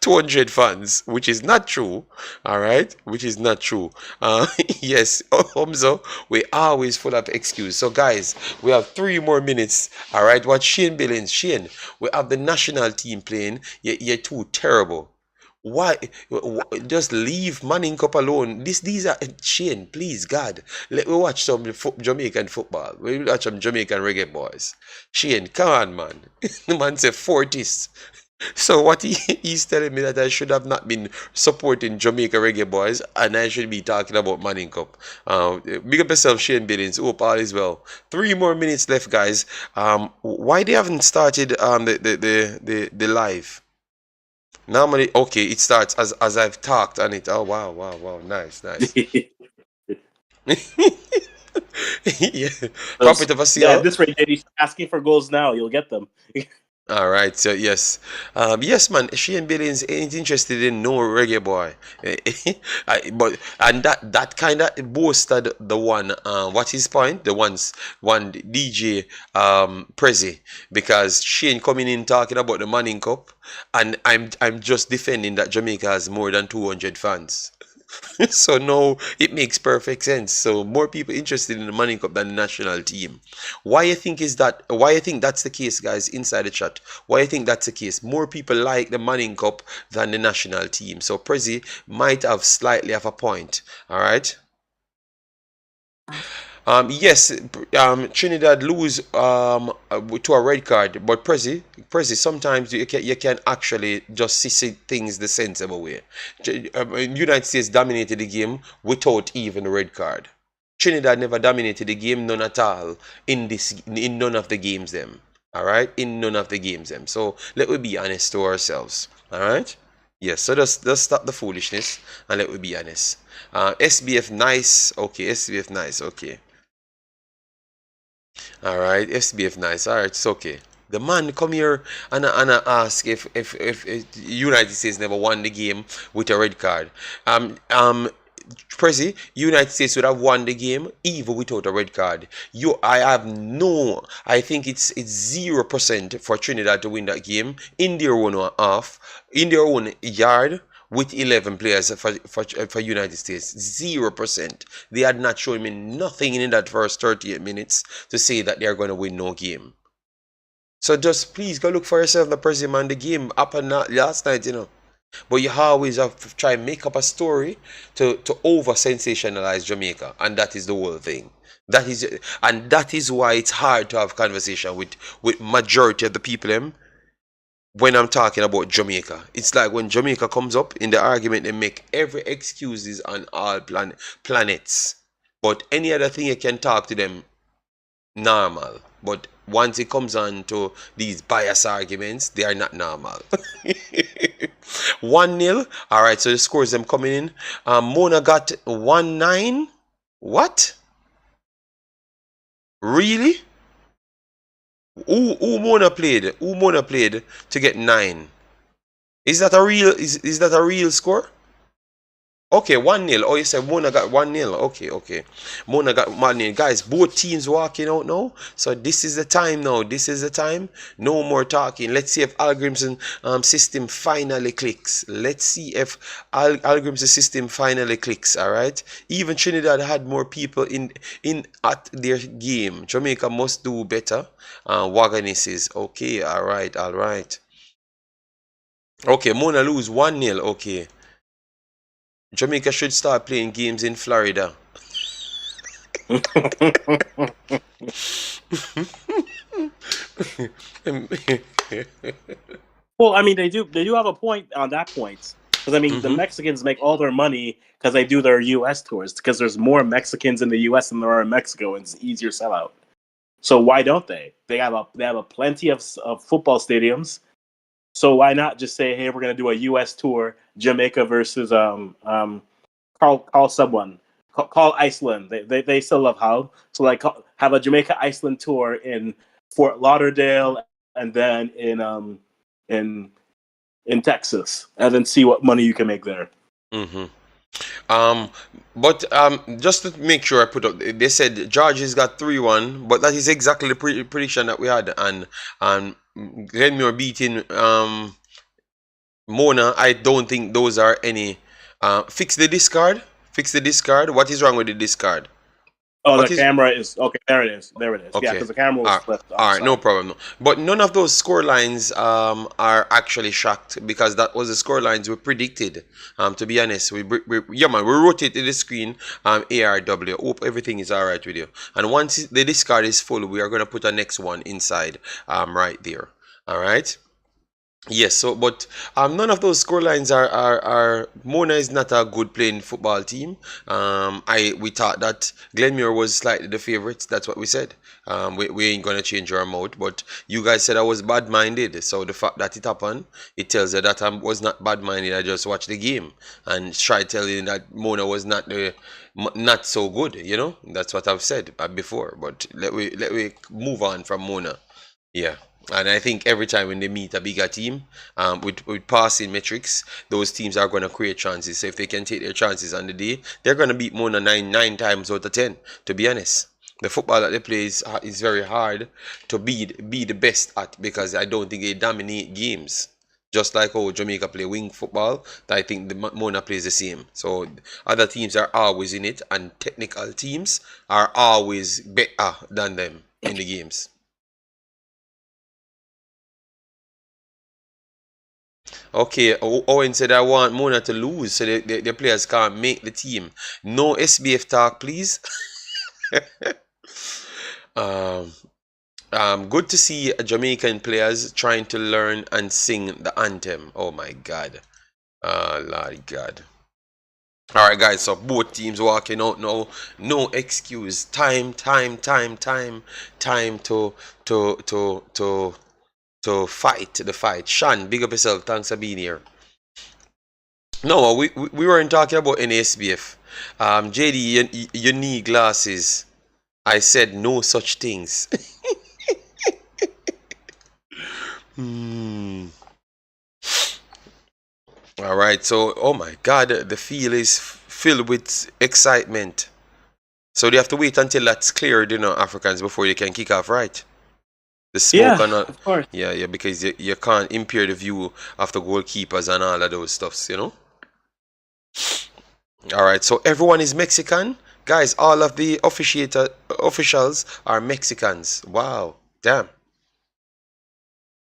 200 fans, which is not true. All right, which is not true. Yes, Homzo, we always full of excuse. So guys, we have 3 more minutes. All right, what Shane Billings? Shane, we have the national team playing. You're too terrible. Why? Just leave Manning Cup alone. These are Shane. Please, God, let me watch some Jamaican football. We watch some Jamaican Reggae Boys. Shane, come on, man. The man said 40s. So what he's telling me that I should have not been supporting Jamaica Reggae Boyz and I should be talking about Manning Cup. Big up yourself, Shane Billings. Hope all is well. 3 more minutes left, guys. Why they haven't started the live? Normally, okay, it starts as I've talked on it. Oh wow, wow, wow, nice, nice. Yeah, pop it Those, up a yeah, at seal. this rate, JD, asking for goals now, you'll get them. All right, so yes, yes, man. Shane Billings ain't interested in no reggae boy, but and that kind of boosted the one. What's his point? The one DJ Prezi, because Shane coming in talking about the Manning Cup, and I'm just defending that Jamaica has more than 200 fans. So no, it makes perfect sense. So more people interested in the Money Cup than the national team. Why you think is that? Why you think that's the case, guys? Inside the chat, why you think that's the case? More people like the Money Cup than the national team. So Prezi might have slightly of a point. All right. Yes, Trinidad lose to a red card, but Prezi, sometimes you can actually just see things the sensible way. United States dominated the game without even a red card. Trinidad never dominated the game, none at all in none of the games them. All right, in none of the games them. So let we be honest to ourselves. All right. Yes, so just stop the foolishness and let we be honest. SBF nice, okay. SBF nice, okay. All right, SBF nice. All right, it's okay. The man come here and ask if United States never won the game with a red card. Prezi, United States would have won the game even without a red card. I think it's 0% for Trinidad to win that game in their own half, in their own yard with 11 players for United States. 0%. They had not shown me nothing in that first 38 minutes to say that they are going to win no game. So just please go look for yourself, the Prezi, man. The game happened last night, But you always have to try and make up a story to over sensationalize Jamaica, and that is the whole thing. That is why it's hard to have conversation with majority of the people when I'm talking about Jamaica. It's like when Jamaica comes up in the argument, they make every excuses on all planets. But any other thing you can talk to them normal. But once it comes on to these bias arguments, they are not normal. 1-0. All right, so the scores them coming in. Mona got 1-9. What? Really? Who Mona played? Who Mona played to get 9? Is that a real score? Okay, 1-0. Oh, you said Mona got 1-0. Okay, okay. Mona got 1-0. Guys, both teams walking out now. So this is the time now. This is the time. No more talking. Let's see if Algrim's system finally clicks. Let's see if Algrim's system finally clicks. All right. Even Trinidad had more people in at their game. Jamaica must do better. Waganis is okay. All right. All right. Okay, Mona lose 1-0. Okay. Jamaica should start playing games in Florida. Well, I mean, they do have a point on that point, because I mean, the Mexicans make all their money because they do their U.S. tours, because there's more Mexicans in the U.S. than there are in Mexico, and it's easier sellout. So why don't they? They have a plenty of football stadiums. So why not just say, hey, we're gonna do a U.S. tour, Jamaica versus call someone, call Iceland. They still love how, so like have a Jamaica Iceland tour in Fort Lauderdale, and then in Texas, and then see what money you can make there. But just to make sure I put up, they said Georgia's got 3-1, but that is exactly the prediction that we had, and Glenmore beating Mona. I don't think those are any. Fix the discard. Fix the discard. What is wrong with the discard? Oh, the What is camera is okay. There it is. There it is. Yeah, okay? because the camera was flipped on All the right, no side. problem. But none of those score lines are actually shocked because that was the score lines we predicted. To be honest, yeah man, we rotated the screen. ARW. Hope everything is all right with you. And once the discard is full, we are gonna put a next one inside. Right there. All right. Yes, so but none of those score lines are Mona is not a good playing football team. We thought that Glenmuir was slightly the favorites. That's what we said. We ain't gonna change our mouth, but you guys said I was bad-minded. So the fact that it happened, it tells you that I was not bad-minded. I just watched the game and tried telling you that Mona was not so good. You know, that's what I've said before. But let we move on from Mona. Yeah. And I think every time when they meet a bigger team, with passing metrics, those teams are going to create chances. So if they can take their chances on the day, they're going to beat Mona nine times out of 10, to be honest. The football that they play is very hard to be the best at because I don't think they dominate games. Just like how Jamaica play wing football, I think the Mona plays the same. So other teams are always in it, and technical teams are always better than them in the games. Okay, Owen said I want Mona to lose so the players can't make the team. No SBF talk, please. um, Good to see Jamaican players trying to learn and sing the anthem. Oh my God. Lord God. Alright guys, so both teams walking out now. No excuse. Time to fight the fight. Shan, big up yourself. Thanks for being here. No, we weren't talking about NSBF. JD, you need glasses. I said no such things. Hmm. All right, so oh my God, the field is filled with excitement. So they have to wait until that's cleared, Africans, before you can kick off, right? The smoke Yeah, and all. of course. Yeah, because you can't impair the view of the goalkeepers and all of those stuffs. All right, so everyone is Mexican, guys. All of the officials are Mexicans. Wow, damn.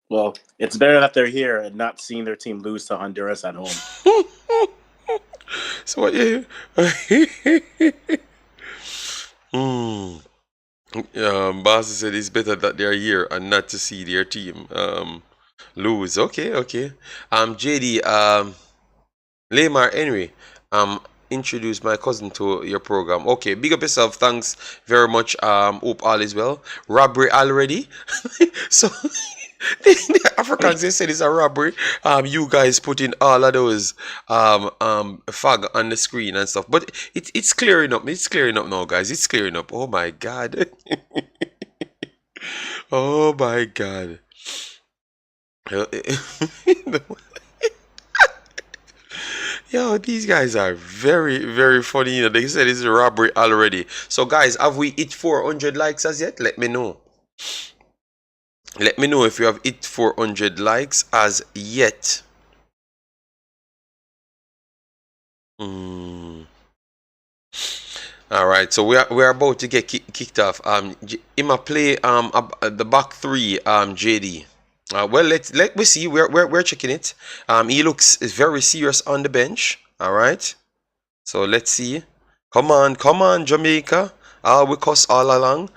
Well, it's better that they're here and not seeing their team lose to Honduras at home. So what? Yeah. Hmm. Boss said it's better that they're here and not to see their team lose. Okay. JD, Lamar, anyway, introduce my cousin to your program. Okay, big up yourself. Thanks very much. Hope all is well. Robbery already. So the Africans, they said it's a robbery. You guys put in all of those fog on the screen and stuff, but it's clearing up. It's clearing up now, guys. It's clearing up. Oh my God. Oh my God. Yo, these guys are very, very funny. They said it's a robbery already. So, guys, have we hit 400 likes as yet? Let me know. Let me know if you have hit 400 likes as yet. All right, so we're about to get kicked off. Ima play the back three. JD. Well, let me see. We're checking it. He looks very serious on the bench. All right. So let's see. Come on, Jamaica. We cuss all along.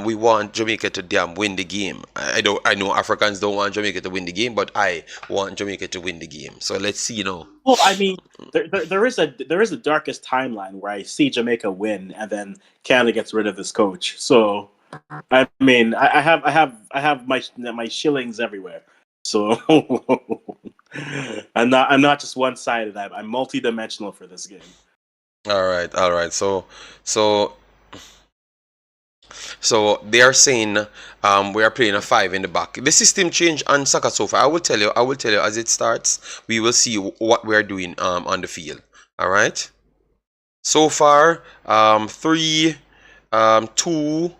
We want Jamaica to damn win the game. I know Africans don't want Jamaica to win the game, but I want Jamaica to win the game. So let's see now. Well, I mean, there is a darkest timeline where I see Jamaica win and then Canada gets rid of this coach. So I mean, I have my shillings everywhere. So I'm not just one sided. I'm multi-dimensional for this game. All right. So they are saying we are playing a 5 in the back. The system change on soccer so far. I will tell you as it starts. We will see what we are doing on the field. All right. So far 3 2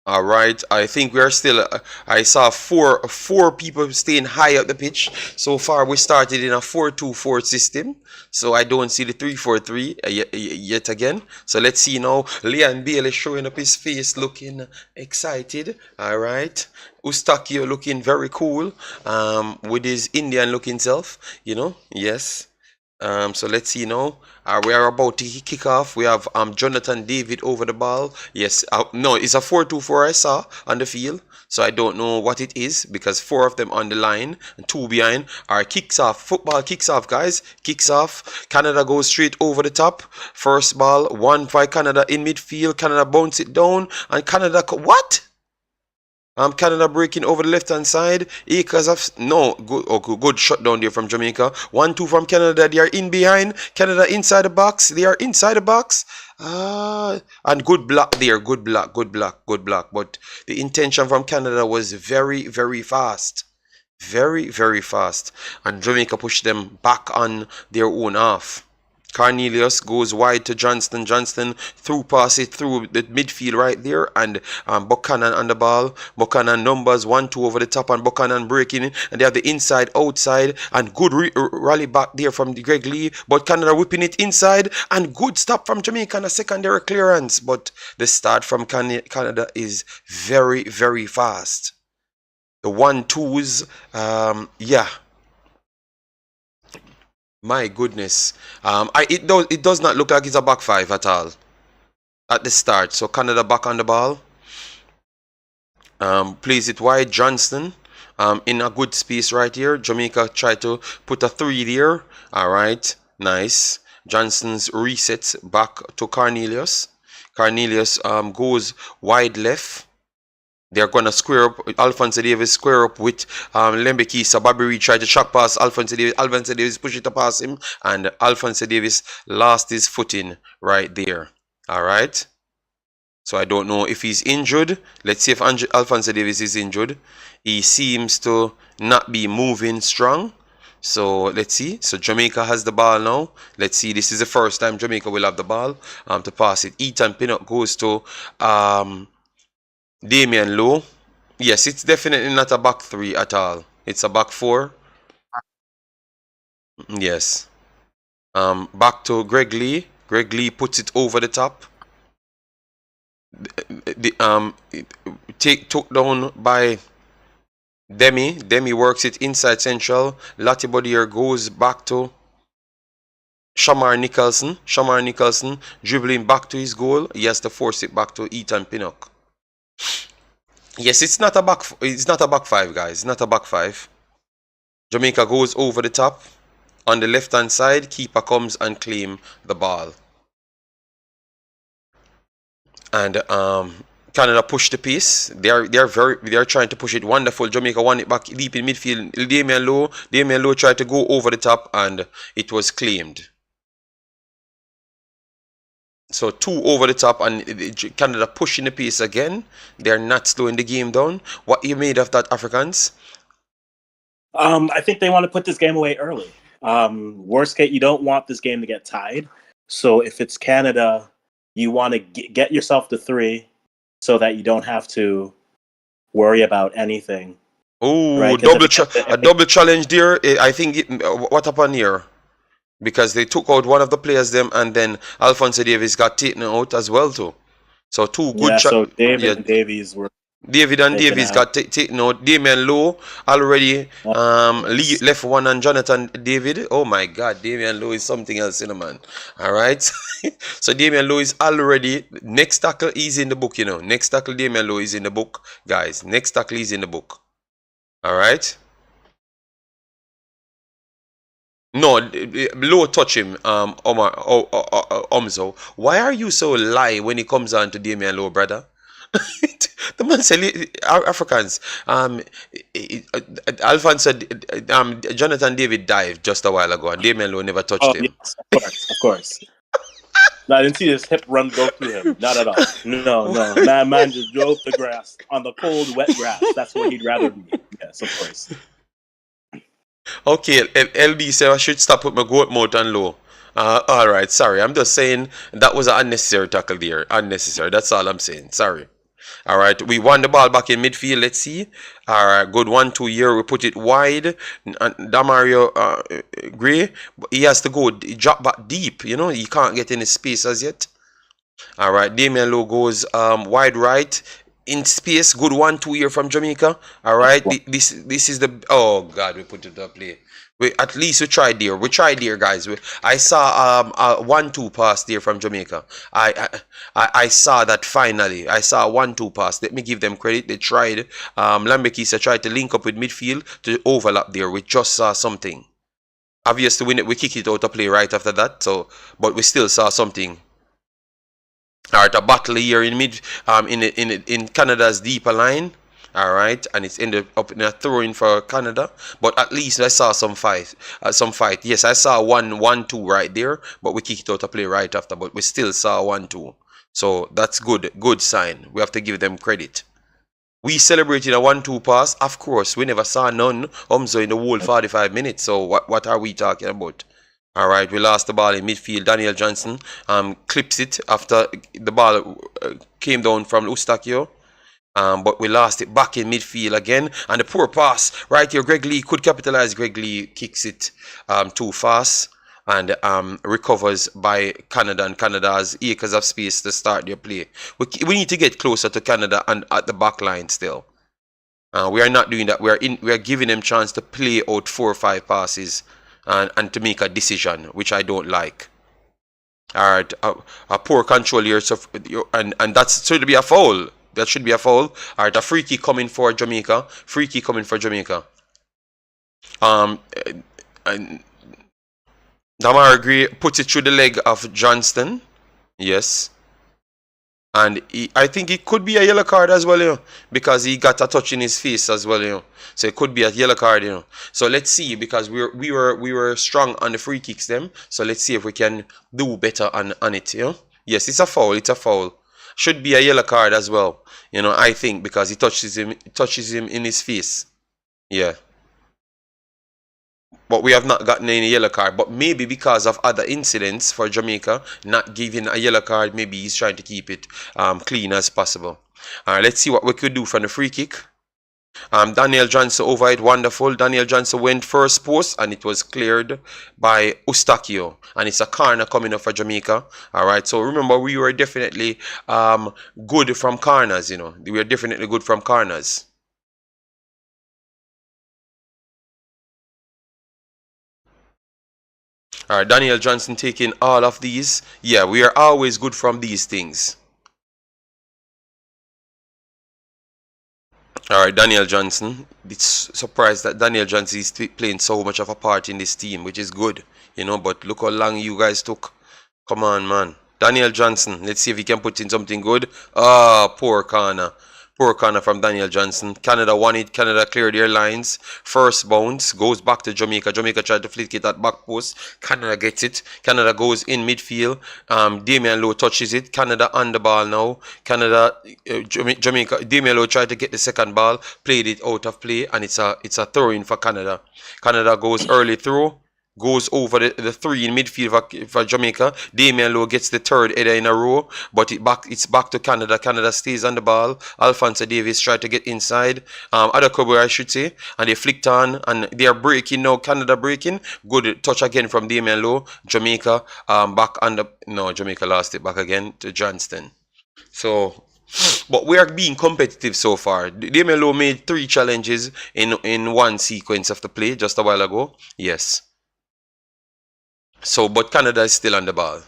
All right, I think we are still. I saw four people staying high up the pitch. So far, we started in a 4-2-4 system. So I don't see the 3-4-3 yet again. So let's see now. Leon Bale is showing up his face, looking excited. All right, Ustakio looking very cool. With his Indian looking self. You know, yes. So let's see now. We are about to kick off. We have Jonathan David over the ball. Yes, no, it's a 4-2-4 I saw on the field. So I don't know what it is because 4 of them on the line and 2 behind. All right, kicks off. Football kicks off, guys. Kicks off. Canada goes straight over the top. First ball, 1 by Canada in midfield. Canada bounce it down and Canada. What? Canada breaking over the left hand side. Acres of no good. Oh, good shot down there from Jamaica. 1-2 from Canada. They are in behind. Canada inside the box. They are inside the box. And good block there. Good block. Good block. Good block. But the intention from Canada was very, very fast. Very, very fast. And Jamaica pushed them back on their own half. Cornelius goes wide to Johnston. Johnston through pass it through the midfield right there, and Buchanan on the ball. Buchanan numbers 1-2 over the top, and Buchanan breaking in, and they have the inside outside, and good rally back there from Greg Lee, but Canada whipping it inside, and good stop from Jamaica and a secondary clearance. But the start from Canada is very, very fast. The 1-2s, yeah. My goodness. It does not look like it's a back 5 at all at the start. So Canada back on the ball. Plays it wide. Johnston in a good space right here. Jamaica try to put a 3 there. All right. Nice. Johnston's resets back to Cornelius. Cornelius goes wide left. They're going to square up. Alphonso Davis square up with Lembeki. Sababiri tried to shock pass Alphonso Davis. Alphonso Davis push it to pass him. And Alphonso Davis lost his footing right there. All right. So I don't know if he's injured. Let's see if Alphonso Davis is injured. He seems to not be moving strong. So let's see. So Jamaica has the ball now. Let's see. This is the first time Jamaica will have the ball to pass it. Ethan Pinnock goes to Damian Lowe. Yes, it's definitely not a back 3 at all. It's a back 4. Yes. Back to Greg Lee. Greg Lee puts it over the top. Took down by Demi. Demi works it inside central. Latibodier goes back to Shamar Nicholson. Shamar Nicholson dribbling back to his goal. He has to force it back to Ethan Pinnock. Yes, it's not a back 5, guys. It's not a back 5. Jamaica goes over the top. On the left hand side, keeper comes and claim the ball. And Canada push the pace. They are trying to push it. Wonderful. Jamaica won it back deep in midfield. Damian Lowe tried to go over the top and it was claimed. So 2 over the top, and Canada pushing the pace again. They're not slowing the game down. What you made of that, Africans? I think they want to put this game away early. Worst case, you don't want this game to get tied. So if it's Canada, you want to get yourself to 3 so that you don't have to worry about anything. Oh, right? double challenge there. I think what happened here? Because they took out one of the players them, and then Alphonso Davis got taken out as well too. So 2 good shots. So David and Davies were. David and Davies got taken out. Damian Lowe already left one on Jonathan David. Oh my God, Damian Lowe is something else, man. All right. So Damian Lowe is already next tackle. Is in the book, Next tackle Damian Lowe is in the book, guys. Next tackle is in the book. All right. No, Low touch him, Omzo. Why are you so lie when it comes on to Damian Lowe, brother? The man said, Africans, Alphonso, Jonathan David dived just a while ago, and Damian Lowe never touched him. Yes, of course. No, I didn't see his hip run go through him. Not at all. No. Man just drove the grass on the cold, wet grass. That's where he'd rather be. Yes, of course. Okay, LD said I should stop with my goat mouth and low. Alright, sorry. I'm just saying that was an unnecessary tackle there. Unnecessary. That's all I'm saying. Sorry. All right, we won the ball back in midfield. Let's see. All right, good 1-2 here. We put it wide. And Damario Gray, he has to go drop back deep. You know, he can't get any space as yet. All right, Damian Lowe goes wide right in space. Good 1-2 here from Jamaica. All right, this is the, oh God, we put it up play. At least we tried there. We tried there, guys. I saw a 1-2 pass there from Jamaica. I saw that finally. I saw a 1-2 pass. Let me give them credit. They tried. Lambekisa tried to link up with midfield to overlap there. We just saw something. Obviously, we kick it out of play right after that. So, but we still saw something. All right, a battle here in in Canada's deeper line. All right, and it's ended up in a throw-in for Canada, but at least I saw some fight. Yes, I saw 1-1-2 right there, but we kicked out a play right after. But we still saw 1-2, so that's good sign. We have to give them credit. We celebrated a 1-2 pass. Of course, we never saw none Umzo in the whole 45 minutes. So what are we talking about? All right, we lost the ball in midfield. Daniel Johnson clips it after the ball came down from Eustakio. But we lost it back in midfield again. And the poor pass right here. Greg Lee could capitalize. Greg Lee kicks it too fast and recovers by Canada. And Canada has acres of space to start their play. We need to get closer to Canada and at the back line still. We are not doing that. We are giving them chance to play out 4 or 5 passes and to make a decision, which I don't like. All right, a poor control here. So, and that's should be a foul. That should be a foul. All right, a free kick coming for Jamaica. Free kick coming for Jamaica. And Damar Gray puts it through the leg of Johnston. Yes. And I think it could be a yellow card as well, you know, because he got a touch in his face as well, you know. So it could be a yellow card, you know. So let's see, because we were strong on the free kicks them. So let's see if we can do better on it, you know. Yes, it's a foul. It's a foul. Should be a yellow card as well, you know. I think because he touches him in his face. Yeah. But we have not gotten any yellow card. But maybe because of other incidents for Jamaica, not giving a yellow card, maybe he's trying to keep it clean as possible. All right, let's see what we could do from the free kick. Daniel Johnson over it, wonderful. Daniel Johnson went first post and it was cleared by Eustakio. And it's a corner coming up for Jamaica. All right, so remember we were definitely good from corners, you know. We were definitely good from corners. All right, Daniel Johnson taking all of these. Yeah, we are always good from these things. All right, Daniel Johnson. It's surprised that Daniel Johnson is playing so much of a part in this team, which is good, you know. But look how long you guys took. Come on, man. Daniel Johnson. Let's see if he can put in something good. Ah, poor corner. Poor corner from Daniel Johnson. Canada won it. Canada cleared their lines. First bounce goes back to Jamaica. Jamaica tried to flick it at back post. Canada gets it. Canada goes in midfield. Damian Lowe touches it. Canada on the ball now. Canada, Jamaica. Damian Lowe tried to get the second ball. Played it out of play, and it's a throw in for Canada. Canada goes early through. Goes over the 3 in midfield for Jamaica. Damian Lowe gets the 3rd header in a row, but it's back to Canada. Canada stays on the ball. Alphonso Davis tried to get inside. Adakobo, I should say. And they flicked on, and they are breaking now. Canada breaking. Good touch again from Damian Lowe. Jamaica back on the... No, Jamaica lost it back again to Johnston. So... But we are being competitive so far. Damian Lowe made 3 challenges in one sequence of the play just a while ago. Yes. So, but Canada is still on the ball.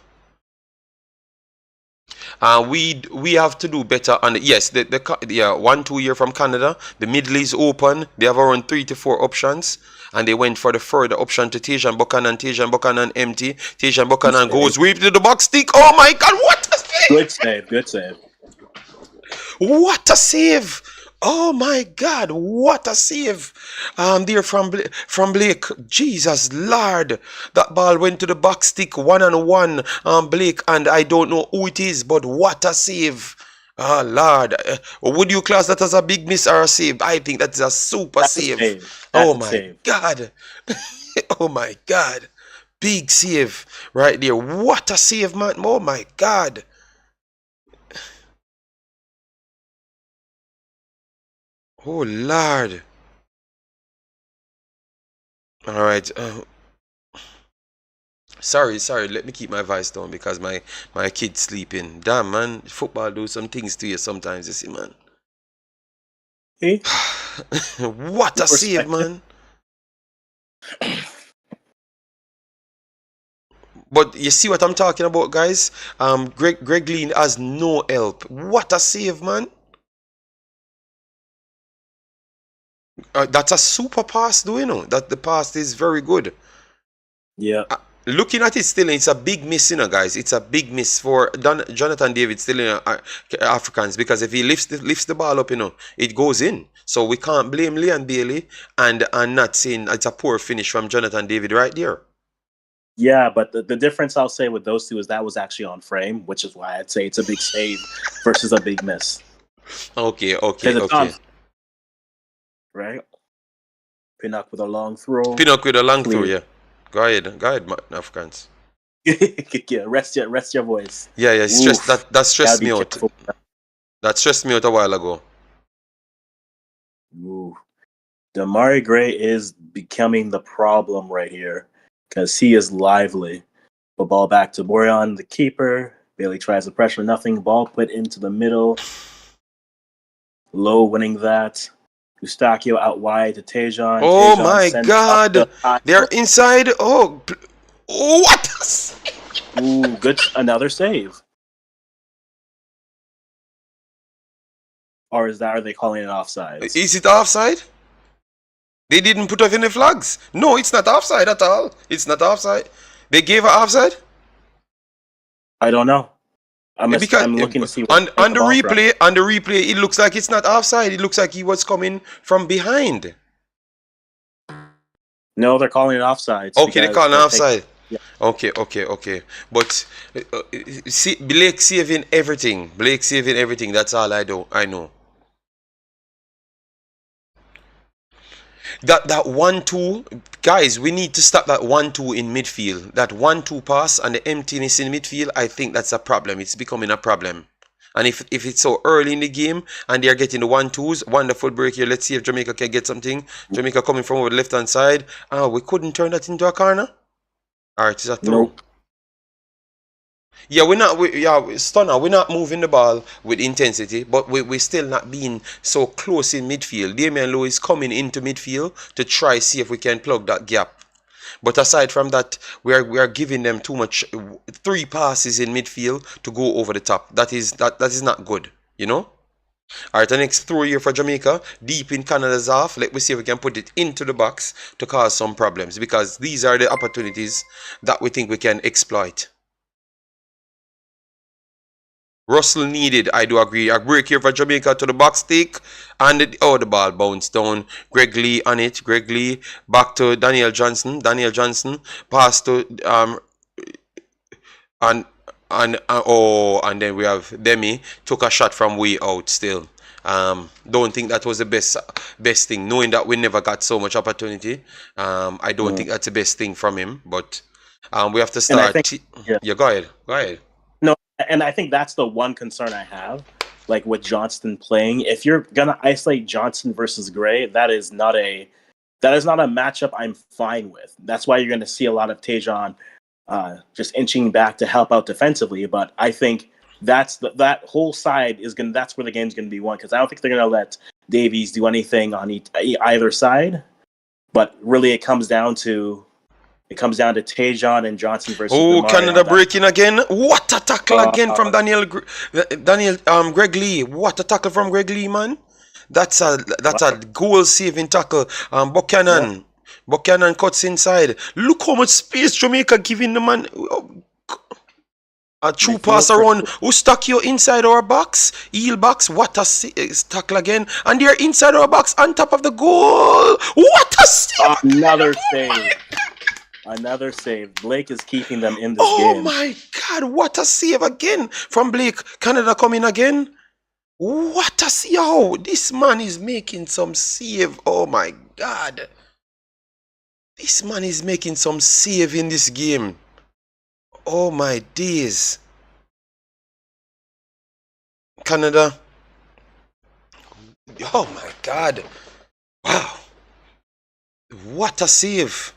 We have to do better on the, yes, the 1-2 here from Canada. The middle is open. They have around 3 to 4 options, and they went for the further option to Tajan Buchanan. Tajan Buchanan empty. Tajan Buchanan goes whip to the box stick. Oh my God! What a save! Good save. Good save. What a save! Oh my God, what a save! There from Blake. Jesus Lord, that ball went to the back stick, 1-on-1. Blake, and I don't know who it is, but what a save! Oh Lord, would you class that as a big miss or a save? I think that's a super save. Oh my God! Oh my God, big save right there. What a save, man! Oh my God. Oh, Lord. All right. Sorry. Let me keep my voice down because my kid's sleeping. Damn, man. Football do some things to you sometimes, you see, man. Hey, What a save, respect it. man. But you see what I'm talking about, guys? Greg Lean has no help. What a save, man. That's a super pass, do you know? That the pass is very good. Yeah. Looking at it still, it's a big miss, you know, guys. It's a big miss for Jonathan David still in Africans because if he lifts the ball up, you know, it goes in. So we can't blame Leon Bailey and not saying it's a poor finish from Jonathan David right there. Yeah, but the difference I'll say with those two is that was actually on frame, which is why I'd say it's a big save versus a big miss. Okay. Because it's on, right? Pinnock with a long throw. Pinnock with a long throw, Clear. yeah. Go ahead, Africans. Yeah, rest your voice. Yeah, Oof. that stressed Gotta be me out. careful. That stressed me out a while ago. Ooh. Damari Gray is becoming the problem right here because he is lively. The ball back to Boyan, the keeper. Bailey tries to pressure, nothing. Ball put into the middle. Low winning that. Eustachio out wide to Tejan. Oh Tejan my sends up the God! They're inside. Oh, what? Ooh, good. Another save. Or are they calling it offsides? Is it offside? They didn't put up any flags. No, it's not offside at all. It's not offside. They gave an offside. I don't know. Because I'm looking to see on where the the ball from. replay, it looks like it's not offside. It looks like he was coming from behind. No, they're calling it offsides. Okay, they call it offside. Yeah. Okay. But see, Blake saving everything. That's all I know. That 1-2, guys, we need to stop that 1-2 in midfield. That 1-2 pass and the emptiness in midfield, I think that's a problem. It's becoming a problem. And if it's so early in the game and they're getting the 1-2s, wonderful break here. Let's see if Jamaica can get something. Jamaica coming from over the left hand side. We couldn't turn that into a corner. Alright, it's a throw. Nope. Yeah, Stunner, we're not moving the ball with intensity, but we're still not being so close in midfield. Damian Lowe is coming into midfield to try see if we can plug that gap. But aside from that, we are giving them too much 3 passes in midfield to go over the top. That is not good, you know? Alright, the next throw here for Jamaica, deep in Canada's half. Let me see if we can put it into the box to cause some problems because these are the opportunities that we think we can exploit. Russell needed, I do agree. A break here for Jamaica to the box stick. And the ball bounced down. Greg Lee on it. Greg Lee back to Daniel Johnson. Pass to and then we have Demi took a shot from way out still. Don't think that was the best thing. Knowing that we never got so much opportunity. I don't think that's the best thing from him. But we have to start. Yeah, go ahead. No, and I think that's the one concern I have, like with Johnston playing. If you're gonna isolate Johnson versus Gray, that is not a matchup I'm fine with. That's why you're gonna see a lot of Tejan just inching back to help out defensively. But I think that whole side that's where the game's gonna be won because I don't think they're gonna let Davies do anything on either side. But really, it comes down to Tejan and Johnson versus. Oh, Damari Canada breaking again. What a tackle again from Greg Lee. What a tackle from Greg Lee, man. That's a goal saving tackle. Buchanan cuts inside. Look how much space Jamaica giving the man. A true pass around. Eustachio inside our box. Heel box. What a tackle again. And they're inside our box on top of the goal. What a save. Another save. Another save. Blake is keeping them in this game. Oh my God, what a save again from Blake. Canada coming again. What a save. Yo, this man is making some save. Oh my God. This man is making some save in this game. Oh my days. Canada. Oh my God! Wow, what a save!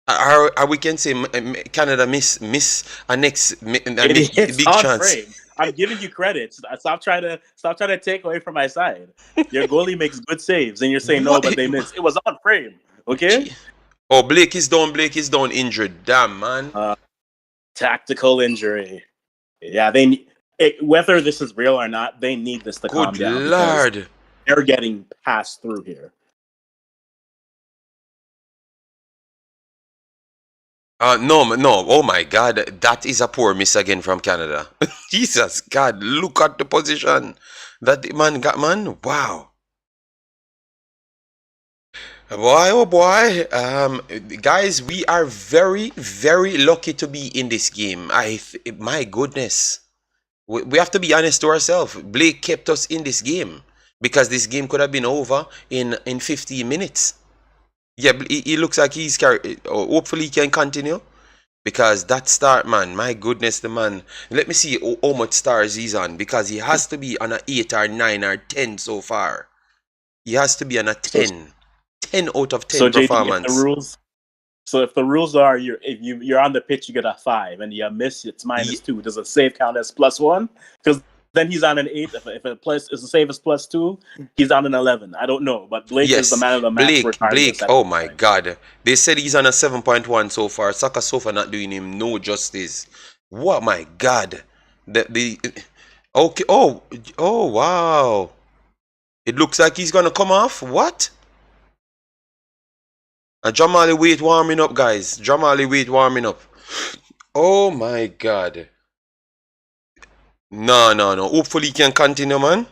Or we can say Canada miss a next It's big on chance. frame. I'm giving you credit. Stop trying to take away from my side. Your goalie makes good saves, and you're saying no, What? but they miss. It was on frame. Okay. Oh, Blake is down. Blake is down injured. Damn, man. Tactical injury. Yeah, whether this is real or not, they need this to calm Good down because Lord. they're getting passed through here. No. Oh my God, that is a poor miss again from Canada. Jesus God, look at the position that the man got, man. Wow. Boy, oh boy. Guys, we are very, very lucky to be in this game. My goodness. We have to be honest to ourselves. Blake kept us in this game because this game could have been over in 15 minutes. Yeah, he looks like he's carried. Hopefully, he can continue because that start, man. My goodness, the man. Let me see how much stars he's on because he has to be on a 8 or 9 or 10 so far. He has to be on a 10. 10 out of 10 So JD, performance. if the rules are you're on the pitch, you get a 5, and you miss, it's -2. Does a save count as +1? Because then he's on an 8. If a save is +2, he's on an 11. I don't know, but Blake is the Yes, man of the match regardless. Oh my God. They said he's on a 7.1 so far. Saka Sofa not doing him no justice. What, my God. Okay. Oh, wow. It looks like he's gonna come off. What? Jamali Wait warming up, guys. Jamali Wait warming up. Oh my God. No. Hopefully he can continue, man.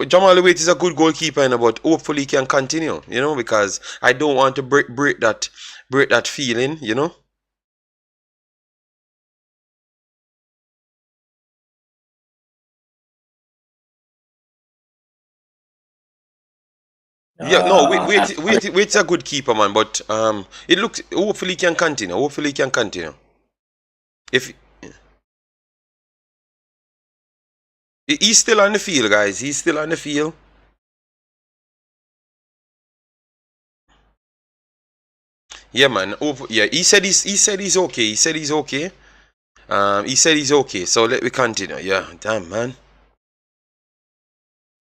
Jamal Wait is a good goalkeeper, but hopefully he can continue, because I don't want to break that feeling, Yeah, no, Wait's a good keeper, man, but it looks hopefully he can continue. Hopefully he can continue. If he's still on the field, guys, he's still on the field. Yeah, man. Yeah, he said he's okay. He said he's okay. He said he's okay. So let me continue. Yeah, damn, man.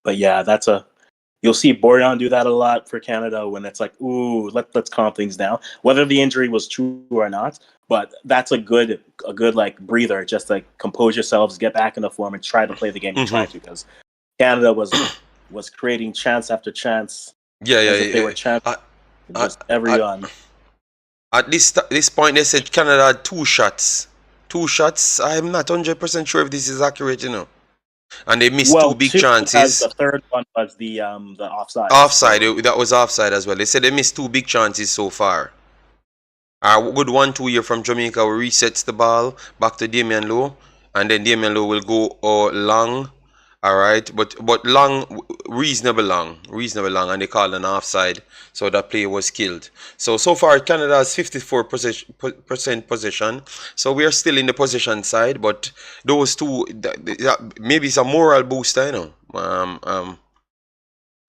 But yeah, you'll see Borjan do that a lot for Canada when it's like, ooh, let's calm things down. Whether the injury was true or not, but that's a good like breather. Just like compose yourselves, get back in the form, and try to play the game you try to, because Canada was creating chance after chance. Yeah. They were champions. Every on. At this point, they said Canada had 2 shots. 2 shots. I'm not 100% sure if this is accurate, And they missed 2 big chances. The third one was the offside. Offside. That was offside as well. They said they missed 2 big chances so far. A good 1-2 here from Jamaica resets the ball back to Damian Lowe, and then Damian Lowe will go long. All right, but long, reasonable long, and they called an offside, so that player was killed. So far Canada has 54% possession, so we are still in the possession side, but those two, maybe it's a moral booster,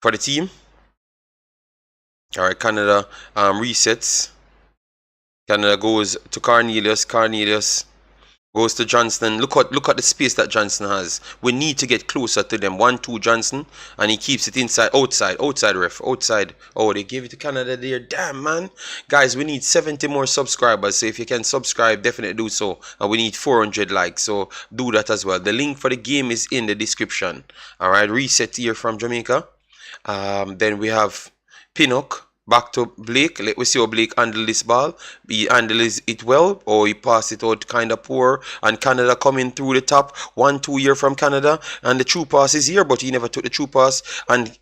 for the team. All right, Canada resets. Canada goes to Cornelius. Cornelius goes to Johnston. Look at the space that Johnston has. We need to get closer to them. 1-2 Johnston, and he keeps it outside ref, outside. Oh, they gave it to Canada there. Damn, man. Guys, we need 70 more subscribers. So if you can subscribe, definitely do so. And we need 400 likes. So do that as well. The link for the game is in the description. All right, reset here from Jamaica. Then we have Pinnock. Back to Blake. Let me see how Blake handle this ball. He handles it well, or he passed it out kind of poor. And Canada coming through the top. 1-2 here from Canada. And the true pass is here, but he never took the true pass. And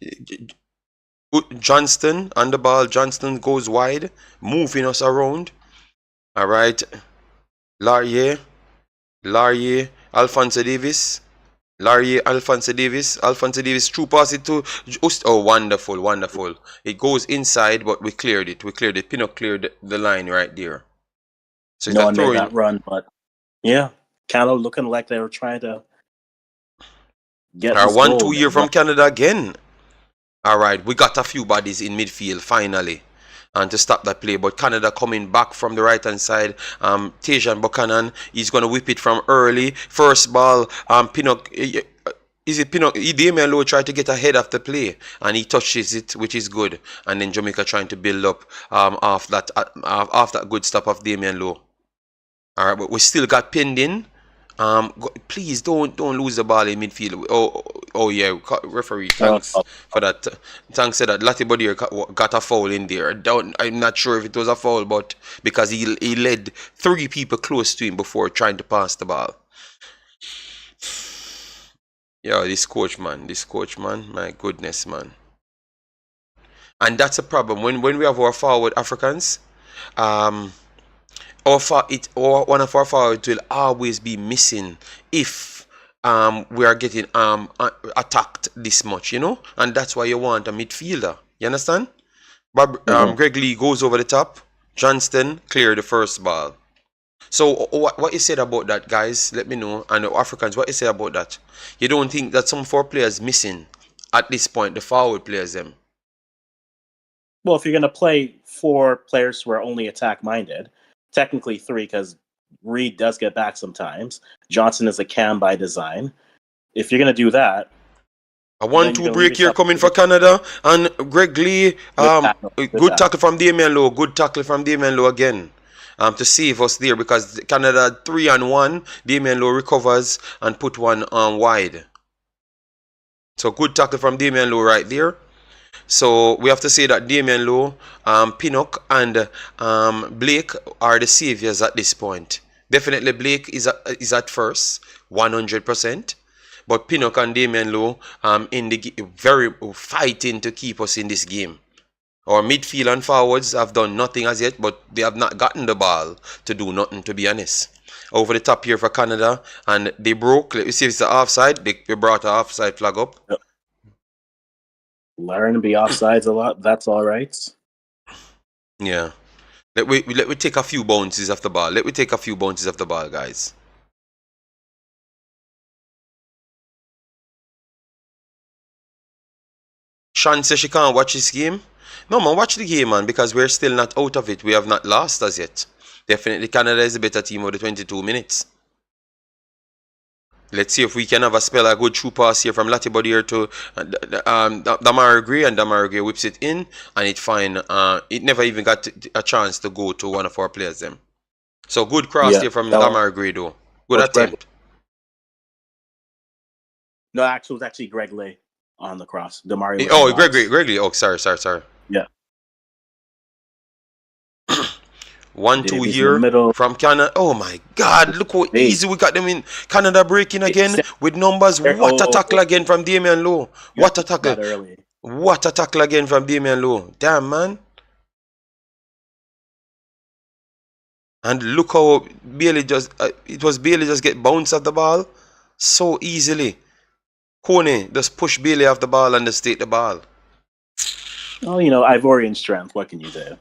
Johnston on the ball. Johnston goes wide, moving us around. All right. Laurier, Alphonso Davis. Alphonso Davis, true pass it to just, oh, wonderful. It goes inside, but we cleared it. Pinnock cleared the line right there. So no one made that run, but yeah. Canada looking like they were trying to get Our this goal. 1-2 year from Canada again. All right, we got a few bodies in midfield finally, and to stop that play. But Canada coming back from the right hand side. Tajan Buchanan, he's gonna whip it from early. First ball. Pinnock. Is it Pinnock? Damian Lowe tried to get ahead of the play, and he touches it, which is good. And then Jamaica trying to build up off that good stop of Damian Lowe. All right, but we still got pinned in. Please don't lose the ball in midfield. Oh yeah, referee. Thanks for that. Thanks for that. Lati Bodier got a foul in there. I'm not sure if it was a foul, but because he led 3 people close to him before trying to pass the ball. Yeah, this coach man, my goodness, man. And that's a problem when we have our forward Africans. One of our forwards will always be missing if we are getting attacked this much, you know, and that's why you want a midfielder. You understand? Greg Lee goes over the top. Johnston clear the first ball. So what you said about that, guys? Let me know. And the Africans, what you say about that? You don't think that some 4 players missing at this point, the forward players them? Well, if you're going to play 4 players who are only attack-minded, technically 3 because Reed does get back sometimes. Johnson is a cam by design. If you're going to do that... A 1-2 break here coming for Canada. And Greg Lee, good tackle from Damian Lowe. Good tackle from Damian Lowe again. To save us there because Canada 3-1. Damian Lowe recovers and put one on wide. So good tackle from Damian Lowe right there. So we have to say that Damian Lowe, Pinnock and Blake are the saviors at this point. Definitely Blake is at first, 100%. But Pinnock and Damian Lowe in the very fighting to keep us in this game. Our midfield and forwards have done nothing as yet, but they have not gotten the ball to do nothing, to be honest. Over the top here for Canada, and they broke. Let me see if it's the offside. They brought an offside flag up. Yep. Learn to be offsides a lot. That's all right. Yeah. Let we take a few bounces off the ball. Let me take a few bounces off the ball, guys. Sean says she can't watch this game. No, man, watch the game, man, because we're still not out of it. We have not lost as yet. Definitely Canada is a better team over the 22 minutes. Let's see if we can have a spell, a good true pass here from Latibody here to Damara Gray, and Damara Gray whips it in, and it fine. It never even got a chance to go to one of our players then. So good cross here from Damara Gray though. Good attempt. No, actually, it was actually Greg Lee on the cross. Damari. Oh, Greg Lee. Oh, sorry. Yeah. 1-2 here from Canada. Oh my God! Look how easy we got them in. Canada breaking again with numbers. What a tackle again from Damian Lowe. What a tackle! What a tackle again from Damian Lowe. Damn, man! And look how Bailey just Bailey just get bounced off the ball so easily. Kone just push Bailey off the ball and just take the ball. Oh, you know, Ivorian strength. What can you do?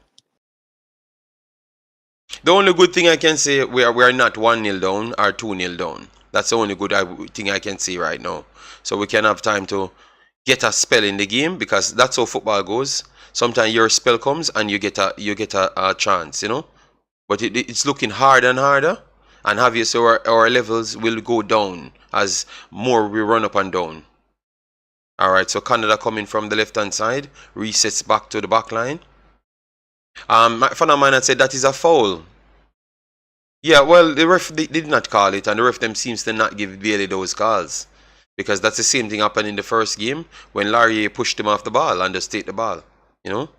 The only good thing I can say, we are not 1-0 down or 2-0 down. That's the only good thing I can see right now. So we can have time to get a spell in the game, because that's how football goes. Sometimes your spell comes and you get a chance, you know. But it's looking harder and harder, and obviously our levels will go down as more we run up and down. All right, so Canada coming from the left hand side, resets back to the back line. My fan of mine had said that is a foul. Yeah, well, the ref did not call it, and the ref them seems to not give Bailey those calls, because that's the same thing happened in the first game when Laurier pushed him off the ball and just take the ball, you know.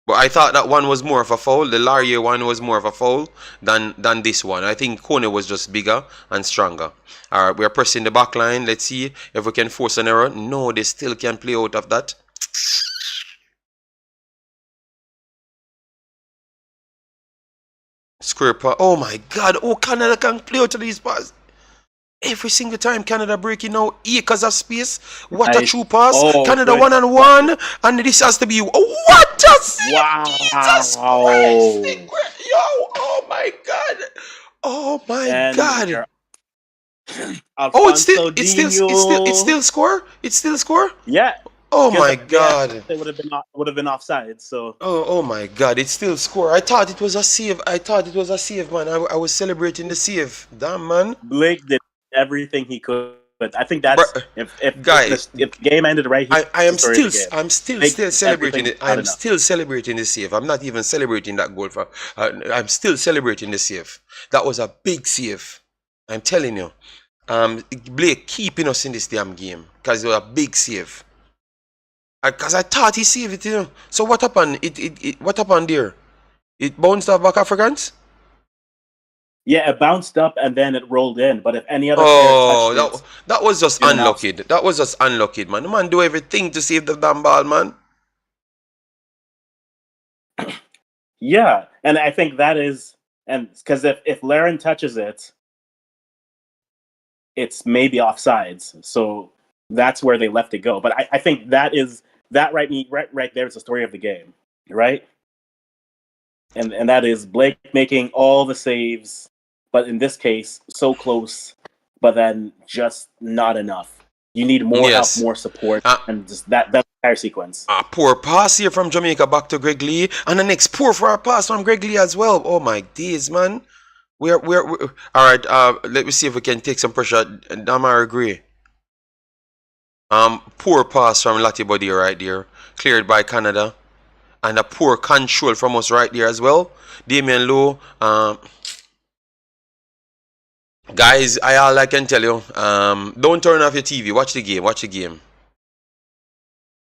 But I thought that one was more of a foul. The Laurier one was more of a foul than this one. I think Kone was just bigger and stronger. All right, we are pressing the back line. Let's see if we can force an error. No, they still can play out of that. Square pass. Oh my God. Oh, Canada can play out of these passes. Every single time Canada breaking out acres of space. What a true pass. Oh, Canada 1-on-1. And this has to be. What just? Wow. Jesus Christ. Yo, oh my God. Oh my And God. they're Oh, Alfonso it's Dino. still score. It's still score. Yeah, Oh because my if they had God. it would have been offside. So Oh my God. It's still score. I thought it was a save. I thought it was a save, man. I was celebrating the save. Damn, man. Blake did everything he could. I think that's But if guy, the game ended right here, I it's am the story of still the game. I'm still Blake still did celebrating everything, it. I not am enough. still celebrating the save. I'm not even celebrating that goal for. I'm still celebrating the save. That was a big save. I'm telling you. Blake keeping us in this damn game because it was a big save. Because I thought he saved it, you know. So what happened? What happened there? It bounced off back Africans? Yeah, it bounced up and then it rolled in. But if any other player Oh, touched it, that was just been an off. unlucky. That was just unlucky, man. The man do everything to save the damn ball, man. Yeah, and I think that is, and because if Laren touches it, it's maybe offsides. So that's where they left it go. But I think that right there is the story of the game, right? And that is Blake making all the saves, but in this case, so close, but then just not enough. You need more help, Yes. more support, Uh, and just that entire sequence. a poor pass here from Jamaica back to Greg Lee. And the next poor for a pass from Greg Lee as well. Oh my days, man. We're all right. Let me see if we can take some pressure. Damar agree. Poor pass from Lati Body right there, cleared by Canada, and a poor control from us right there as well. Damian Lowe. Guys, all I can tell you, don't turn off your TV. Watch the game. Watch the game.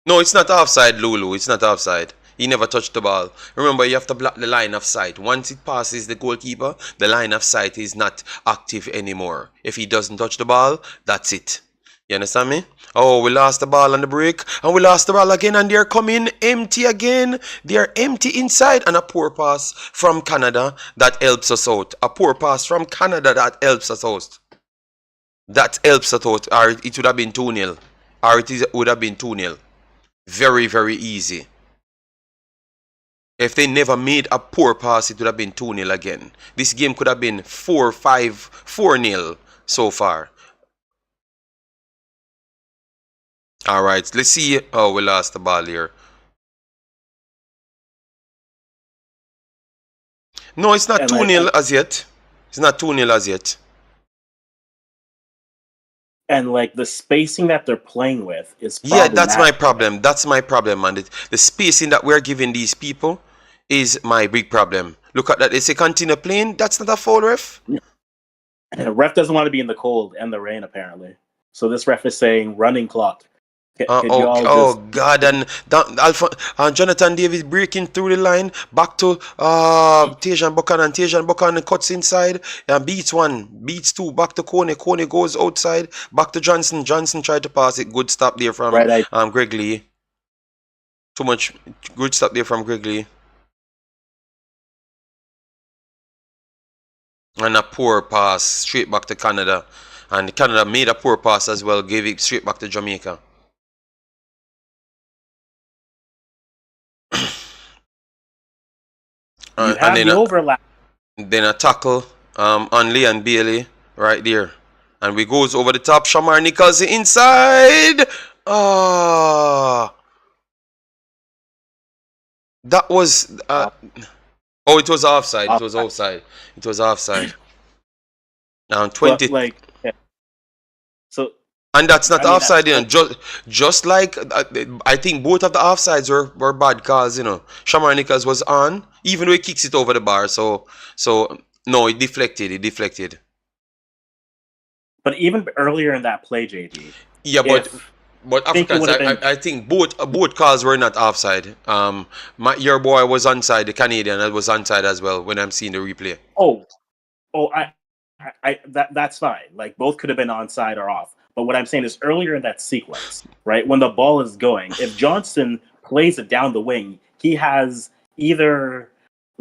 No, it's not offside, Lulu. It's not offside. He never touched the ball. Remember, you have to block the line of sight. Once it passes the goalkeeper, the line of sight is not active anymore. If he doesn't touch the ball, that's it. You understand me? Oh, we lost the ball on the break, and we lost the ball again, and they're coming empty again. They're empty inside, and a poor pass from Canada that helps us out. A poor pass from Canada that helps us out. That helps us out, or it would have been 2-0. Or it would have been 2-0. Very, very easy. If they never made a poor pass, it would have been 2-0 again. This game could have been 4-5, 4-0 so far. Alright, let's see. Oh, we lost the ball here. No, it's not And 2-0 as yet. It's not 2-0 as yet. and like the spacing that they're playing with is Yeah, that's my problematic. problem. That's my problem, man. The spacing that we're giving these people is my big problem. Look at that. They say continue playing. That's not a foul, ref. Ref doesn't want to be in the cold and the rain, apparently. So this ref is saying running clock. Could you all Oh just God, and Jonathan Davis breaking through the line back to Tajan Buchanan. Tajan Buchanan cuts inside and beats one, beats two, back to Kone. Kone goes outside, back to Johnson. Johnson tried to pass it. Good stop there from right? Greg Lee. Too much good stop there from Greg Lee. And a poor pass straight back to Canada. And Canada made a poor pass as well, gave it straight back to Jamaica. You And have then the overlap. then a tackle on Leon Bailey right there. And we goes over the top. Shamar Nichols inside. That was oh, it was offside. It was offside. It was offside. Now 20. But like, yeah. So And that's not I mean, offside, you know. Just like I think both of the offsides were bad calls, you know. Shamar Nichols was on, even though he kicks it over the bar. So no, it deflected. It deflected. but even earlier in that play, JD. Yeah, but I think it Africans, would have been. I think both calls were not offside. Your boy was onside, the Canadian, that was onside as well when I'm seeing the replay. Oh, that's fine. Like both could have been onside or off. But what I'm saying is earlier in that sequence, right when the ball is going, if Johnson plays it down the wing, he has either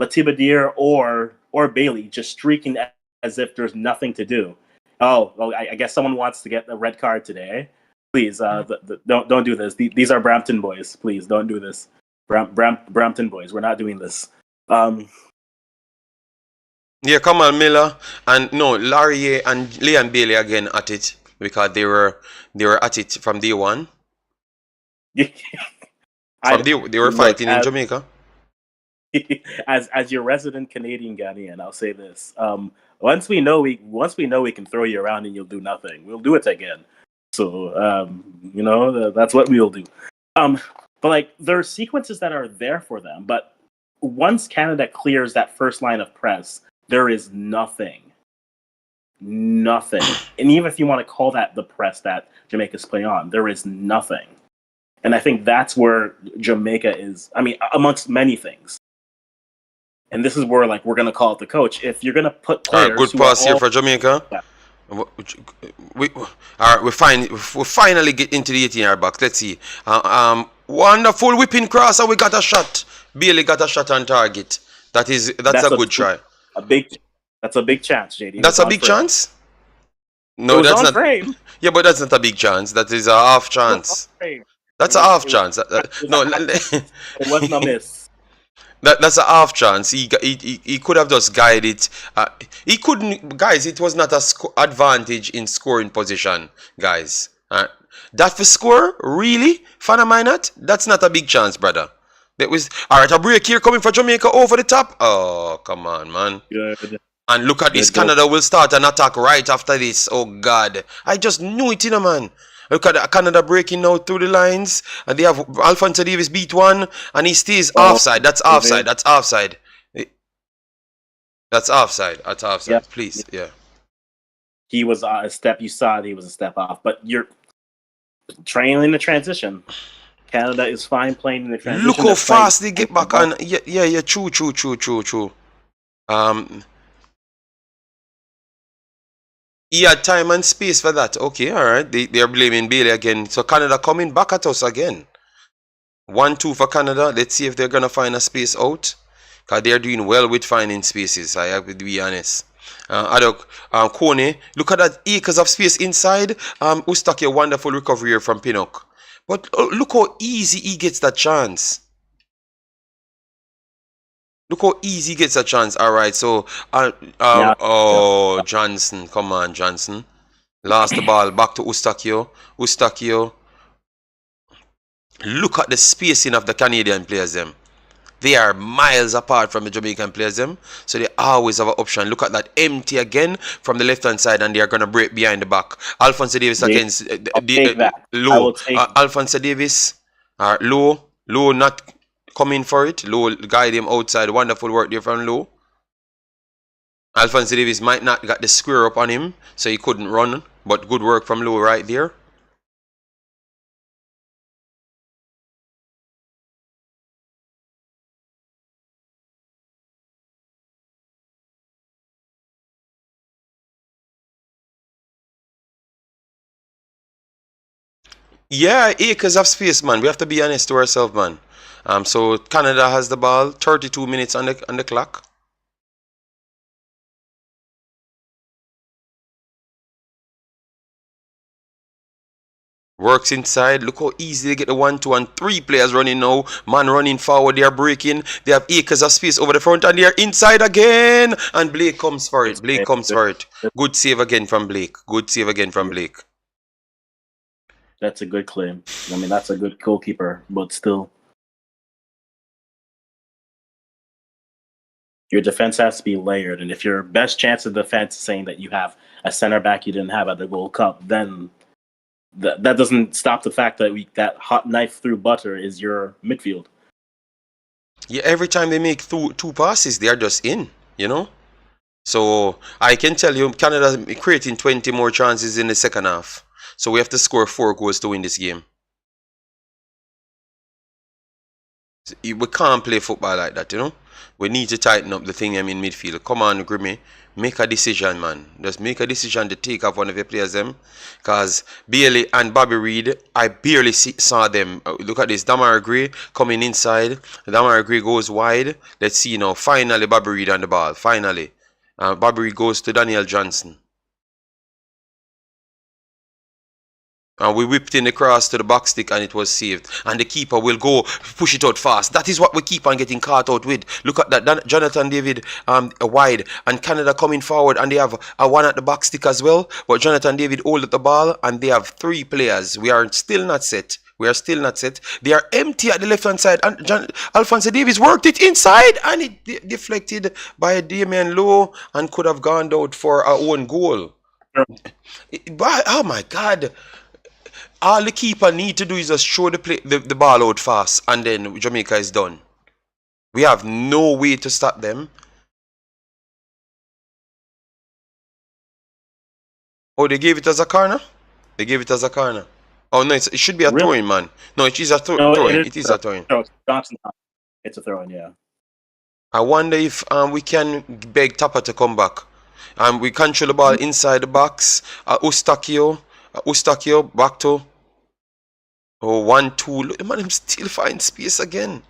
Latibadir or Bailey just streaking as if there's nothing to do. Oh, well, I guess someone wants to get a red card today. Please, don't do this. These are Brampton boys. Please don't do this. Brampton boys. We're not doing this. Yeah, Kamal Miller and no Laurier and Liam Bailey again at it because they were at it from day one. From I they were look fighting in Jamaica. as your resident Canadian Ghanaian, I'll say this: once we know we can throw you around and you'll do nothing, we'll do it again. So that's what we'll do. But like there are sequences that are there for them, but once Canada clears that first line of press, there is nothing. And even if you want to call that the press that Jamaica's play on, there is nothing. And I think that's where Jamaica is. I mean, amongst many things. And this is where like we're gonna call it the coach. If you're gonna put All right, players good who are pass here all for Jamaica. We all right. We finally get into the 18-yard box. Let's see. Wonderful whipping cross, and we got a shot. Bailey got a shot on target. That's a good try. a big that's a big chance, JD. That's a big chance. It No, was that's on not. frame. Yeah, but that's not a big chance. That is a half It was on chance. frame. That's It a was, half it was, chance. it was No, it wasn't a miss. that's a half chance. He could have just guided it. He couldn't, guys. It was not a advantage in scoring position, guys. That for score, really? Fan of mine not? That's not a big chance, brother. That was all right. A break here coming for Jamaica over the top. Oh, come on, man. Good. And look at this. Good goal. Canada will start an attack right after this. Oh God, I just knew it, man. Look at Canada breaking now through the lines, and they have Alphonso Davis beat one, and he stays offside. That's offside. That's offside. That's offside. That's offside. Yep. Please, yeah. He was a step. You saw it. He was a step off, but you're trailing the transition. Canada is fine playing in the transition. Look how fast they get back on. Yeah. True. He had time and space for that. Okay, all right. They are blaming Bailey again. So Canada coming back at us again. 1-2 for Canada. Let's see if they're going to find a space out. Because they're doing well with finding spaces, I have to be honest. Adok, Kone, look at that acres of space inside. Ustaki, a wonderful recovery here from Pinnock. But look how easy he gets that chance. Look how easy he gets a chance. All right, so Johnson, come on, Johnson. Lost the ball back to Ustakio. Look at the spacing of the Canadian players them. They are miles apart from the Jamaican players them, so they always have an option. Look at that empty again from the left hand side, and they are gonna break behind the back. Alphonso Davis against low. Alphonso Davis, low, not coming for it. Low guide him outside. Wonderful work there from Low. Alphonso Davis might not got the square up on him, so he couldn't run, but good work from Low right there. Yeah, acres of space, man. We have to be honest to ourselves, man. So Canada has the ball. 32 minutes on the clock. Works inside. Look how easy they get the 1-2 and 3 players running now. Man running forward. They are breaking. They have acres of space over the front, and they are inside again. And Blake comes for it. Good save again from Blake. That's a good claim. I mean, that's a good goalkeeper, but still. Your defense has to be layered, and if your best chance of defense is saying that you have a center back you didn't have at the Gold Cup, then that doesn't stop the fact that that hot knife through butter is your midfield. Yeah, every time they make two passes, they are just in, So I can tell you, Canada creating 20 more chances in the second half. So we have to score 4 goals to win this game. We can't play football like that, We need to tighten up the thing in midfield. Come on, Grimmy. Make a decision, man. Just make a decision to take off one of your players, them. Because Bailey and Bobby Reid, I barely saw them. Look at this. Damar Gray coming inside. Damar Gray goes wide. Let's see now. Finally, Bobby Reid on the ball. Finally. Bobby Reid goes to Daniel Johnson. And we whipped in the cross to the back stick and it was saved. And the keeper will go push it out fast. That is what we keep on getting caught out with. Look at that. Jonathan David wide. And Canada coming forward and they have a one at the back stick as well. But Jonathan David hold at the ball and they have 3 players. We are still not set. They are empty at the left hand side. And Alphonso Davies worked it inside and it deflected by Damian Lowe and could have gone out for our own goal. Oh my God. All the keeper need to do is just throw the ball out fast and then Jamaica is done. We have no way to stop them. Oh, they gave it as a corner? They gave it as a corner. Oh no, it should be a throw-in, man. No, it is a throw-in. It is a throw-in. It's a throw-in, yeah. I wonder if we can beg Tapa to come back. We control the ball inside the box. Ustakio back to 1-2. Look, man, them still find space again.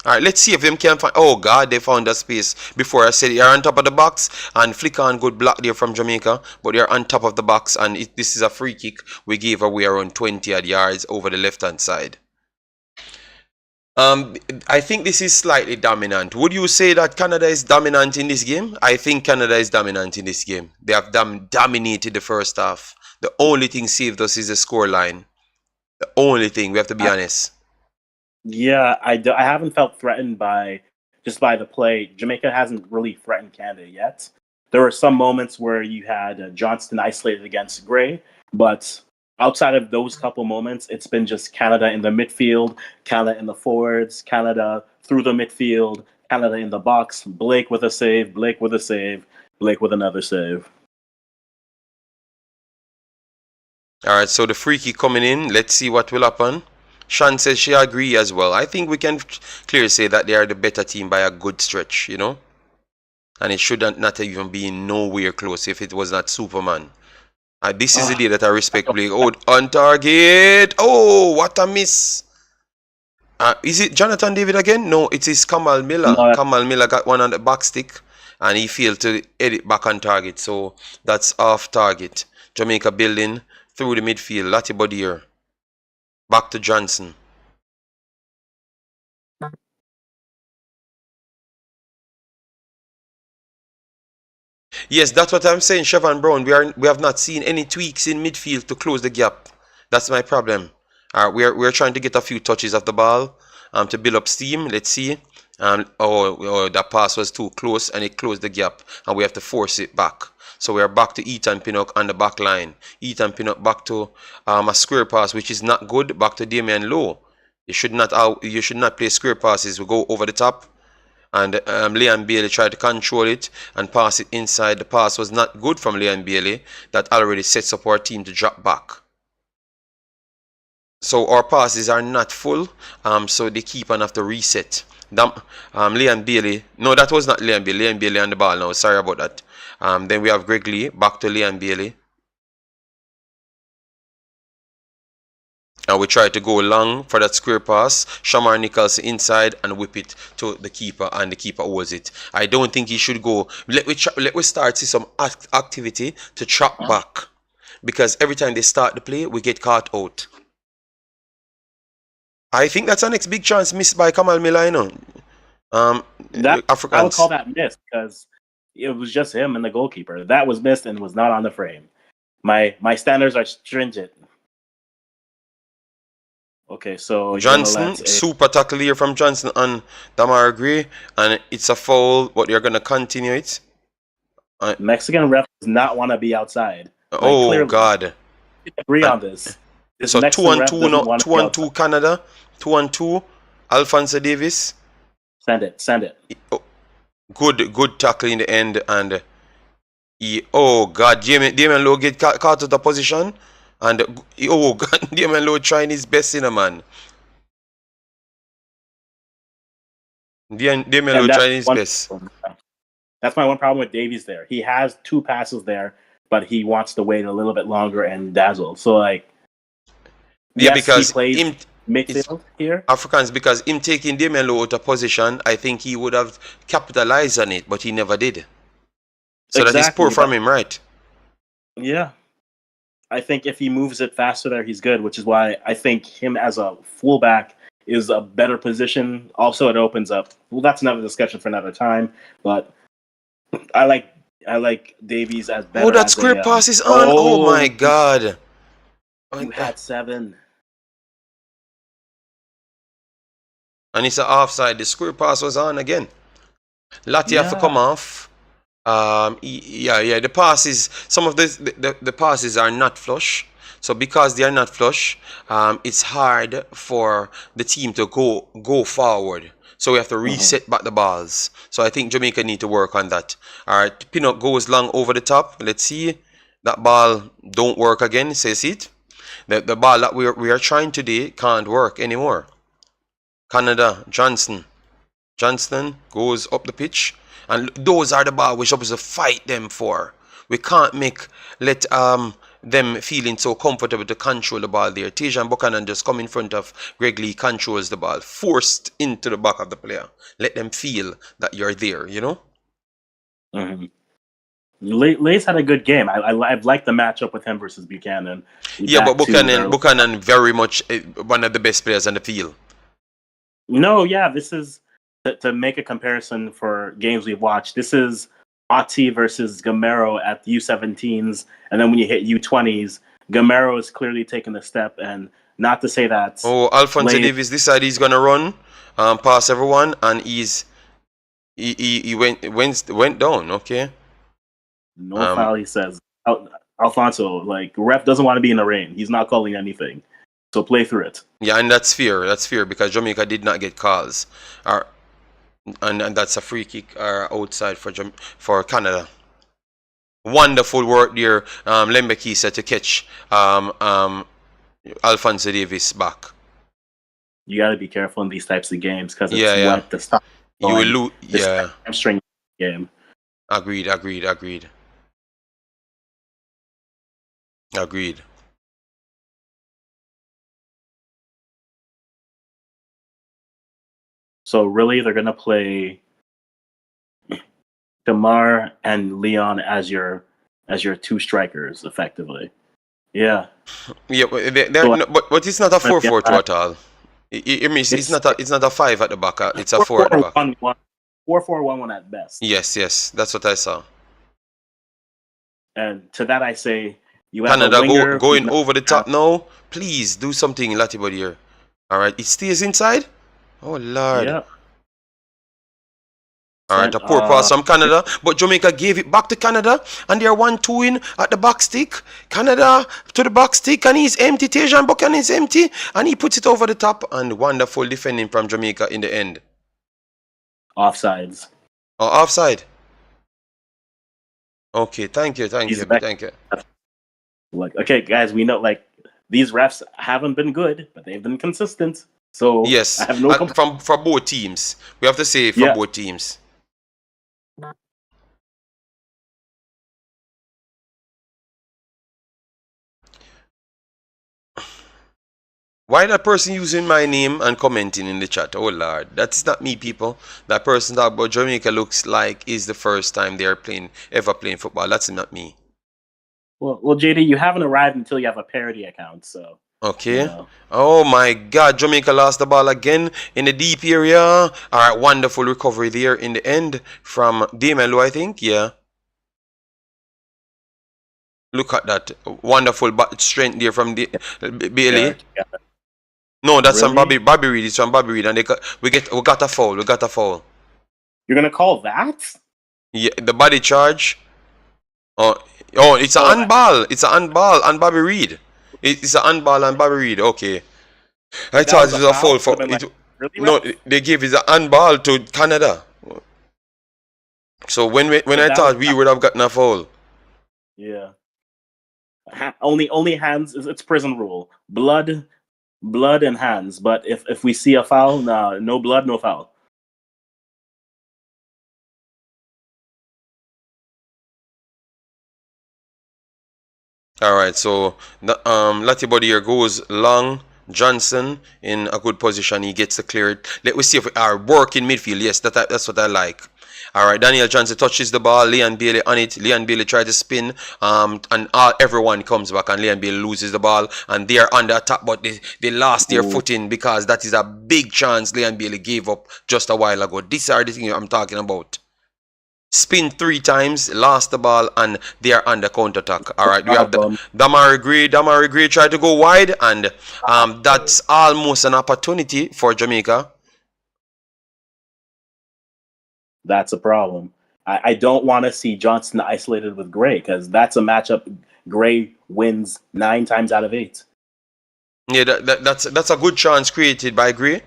Alright, let's see if them can find. Oh God, they found that space. Before I said they're on top of the box and flick on good block there from Jamaica, but they're on top of the box and this is a free kick. We gave away around 20 odd yards over the left hand side. I think this is slightly dominant. Would you say that Canada is dominant in this game? I think Canada is dominant in this game. They have dominated the first half. The only thing saved us is the scoreline. The only thing, we have to be honest. Yeah, I haven't felt threatened by the play. Jamaica hasn't really threatened Canada yet. There were some moments where you had Johnston isolated against Gray, but outside of those couple moments, it's been just Canada in the midfield, Canada in the forwards, Canada through the midfield, Canada in the box, Blake with a save, Blake with a save, Blake with another save. Alright, so the free kick coming in. Let's see what will happen. Shan says she agree as well. I think we can clearly say that they are the better team by a good stretch, you know. And it should not even be nowhere close if it was not Superman. This is the day that I respect Blake. Oh, on target. Oh, what a miss. Is it Jonathan David again? No, it is Kamal Miller. No, Kamal Miller got one on the back stick and he failed to edit back on target. So that's off target. Jamaica building through the midfield. Lati Bodir. Back to Johnson. Yes, that's what I'm saying, Chevron Brown. We have not seen any tweaks in midfield to close the gap. That's my problem. We're trying to get a few touches of the ball to build up steam. Let's see. That pass was too close and it closed the gap and we have to force it back. So we are back to Ethan Pinnock on the back line. Ethan Pinnock back to a square pass, which is not good. Back to Damian Lowe. You should not play square passes. We go over the top. And Leon Bailey tried to control it and pass it inside. The pass was not good from Leon Bailey. That already sets up our team to drop back. So our passes are not full. So they keep on have to reset. Leon Bailey. No, that was not Leon Bailey. Leon Bailey on the ball now. Sorry about that. Then we have Greg Lee. Back to Leon Bailey. And we try to go long for that square pass. Shamar Nichols inside and whip it to the keeper, and the keeper holds it. I don't think he should go. Let we start see some activity to trap back, because every time they start the play, we get caught out. I think that's our next big chance missed by Kamal Milano. I would call that missed because it was just him and the goalkeeper. That was missed and was not on the frame. My standards are stringent. Okay, so Johnson, super tackle here from Johnson on Damar Gray, and it's a foul, but you're gonna continue it. Mexican ref does not want to be outside. Oh God! Agree on this. So 2-2 now. 2-2 Canada. 2-2. Alphonso Davies. Send it. Oh, good tackle in the end, and oh God, Damian Lowe get caught out of the position. And oh God, Damian Lowe trying his best in a man. Damian Lowe trying his best. That's my one problem with Davies there. He has 2 passes there, but he wants to wait a little bit longer and dazzle. So like, yeah, yes, because he plays midfield here. Africans, because him taking Damian Lowe out of position, I think he would have capitalized on it, but he never did. So exactly, that is poor from him, right? Yeah. I think if he moves it faster there, he's good, which is why I think him as a fullback is a better position. Also, it opens up. Well, that's another discussion for another time. But I like I like Davies as Oh, better that as square a. pass is on. Oh my Oh, God. you had 7. And it's an offside. The square pass was on again. Lati have to come Yeah. off. Yeah. The passes, some of the passes are not flush. So because they are not flush, it's hard for the team to go forward. So we have to reset back the balls. So I think Jamaica need to work on that. All right, Pinnock goes long over the top. Let's see. That ball don't work again. Says it. The ball that we are trying today can't work anymore. Canada, Johnston goes up the pitch, and those are the balls we're supposed to fight them for. We can't let them feeling so comfortable to control the ball there. Tejan Buchanan just come in front of Greg Lee, controls the ball, forced into the back of the player. Let them feel that you're there, you know? Lay's had a good game. I've liked the matchup with him versus Buchanan. Yeah, but Back to Buchanan very much one of the best players on the field. No, yeah, this is to make a comparison for games we've watched. This is Ati versus Gamero at the U17s, and then when you hit U20s, Gamero is clearly taking the step. And not to say that Oh, Alphonso Lay, Davis decided he's gonna run, past everyone, and he went down. Okay. no foul. He says Alfonso, like ref doesn't want to be in the rain. He's not calling anything, so play through it. Yeah, and that's fair. That's fair because Jamaica did not get calls, and that's a free kick outside for Canada. Wonderful work there, Lembeki said to catch Alphonso Davis back. You got to be careful in these types of games because it's Yeah. what the stop. You will lose. Yeah. Hamstring game. Agreed. So really, they're gonna play Damar and Leon as your 2 strikers, effectively. Yeah. Yeah, but it's not a 4-4-2 at all. It's not a 5 at the back. It's a 4 at the back. 4-4-1-1 at best. Yes, that's what I saw. And to that I say, you have Canada a winger going over the top now. Please do something, Latibody here. All right, it stays inside. Oh Lord. Yeah. All right, a poor pass from Canada, but Jamaica gave it back to Canada, and they're 1-2 in at the back stick. Canada to the back stick, and he's empty. Tejan Buchanan is empty, and he puts it over the top, and wonderful defending from Jamaica in the end. Offsides. Oh, offside. Okay, thank you. Like, okay, guys, we know like these refs haven't been good, but they've been consistent. So yes, I have no from both teams. We have to say from both teams. Why that person using my name and commenting in the chat? Oh Lord, that's not me, people. That person talk about Jamaica looks like is the first time they're ever playing football. That's not me. Well, JD, you haven't arrived until you have a parody account, so. Okay. You know. Oh my God, Jamaica lost the ball again in the deep area. All right, wonderful recovery there in the end from Demelo, I think. Yeah. Look at that wonderful strength there from Bailey. Yeah. No, that's from Bobby Reed. It's from Bobby Reed, and we got a foul. You're gonna call that? Yeah, the body charge. Oh, it's an unball. It's an unball on Bobby Reed. It's an unball on Bobby Reed. Okay, I thought it was a foul for. No, they gave it an unball to Canada. So when I thought we would have gotten a foul. Yeah. Only hands. It's prison rule. Blood and hands, but if we see a foul, no blood, no foul. All right, so Latibody here goes long Johnson in a good position. He gets to clear it. Let me see if we are working midfield. Yes, that's what I like. All right, Daniel Johnson touches the ball. Leon Bailey on it. Leon Bailey tries to spin, and everyone comes back, and Leon Bailey loses the ball, and they're on the attack, but they lost their footing because that is a big chance Leon Bailey gave up just a while ago. These are the things I'm talking about. Spin 3 times, lost the ball, and they are on the counter attack. All right, we have Damari Gray. Damari Gray tried to go wide, and that's almost an opportunity for Jamaica. That's a problem. I don't want to see Johnson isolated with Gray because that's a matchup Gray wins 9 times out of 8. Yeah, that's a good chance created by Gray.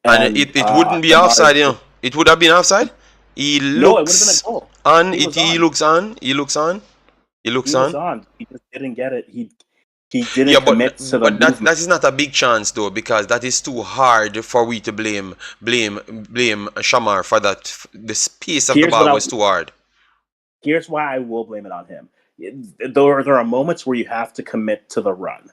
And it wouldn't be offside, you know. It would have been offside. He looks on. He looks on. He looks on. He looks on. He just didn't get it. He didn't commit to the movement. That is not a big chance though, because that is too hard for we to blame Shamar for that. The space of the ball was too hard. Here's why I will blame it on him. There are moments where you have to commit to the run,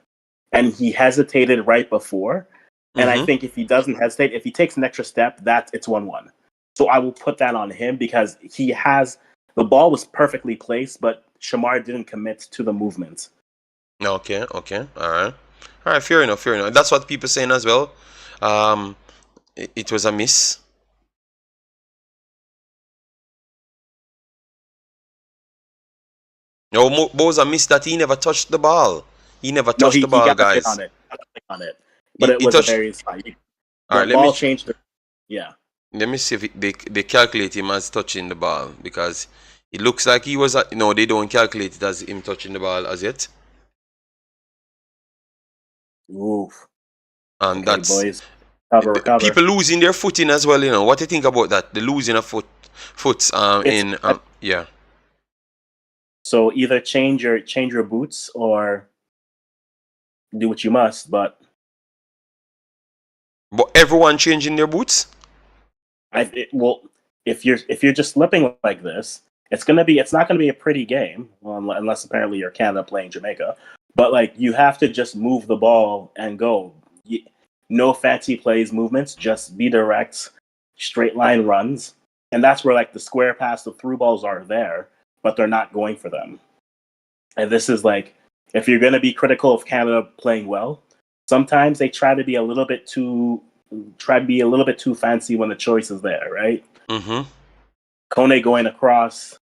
and he hesitated right before. And I think if he doesn't hesitate, if he takes an extra step, it's 1-1. So I will put that on him because the ball was perfectly placed, but Shamar didn't commit to the movement. Okay, all right, fair enough. That's what people saying as well. It was a miss. No, Boza missed that. He never touched the ball. He never touched the ball, guys. On it. But it was a very spot. The ball changed. Yeah. Let me see if they calculate him as touching the ball, because it looks like he was. No, they don't calculate it as him touching the ball as yet. Oof. And that's boys. Recover. People losing their footing as well. You know what do you think about that? The losing of foots. Yeah. So either change your boots or do what you must, but everyone changing their boots. If you're just slipping like this, it's not gonna be a pretty game, unless apparently you're Canada playing Jamaica. But like you have to just move the ball and go. No fancy plays, movements, just be direct, straight line runs, and that's where like the square pass, the through balls are there, but they're not going for them. And this is like, if you're gonna be critical of Canada playing well, sometimes they try to be a little bit too fancy when the choice is there, right? Kone going across,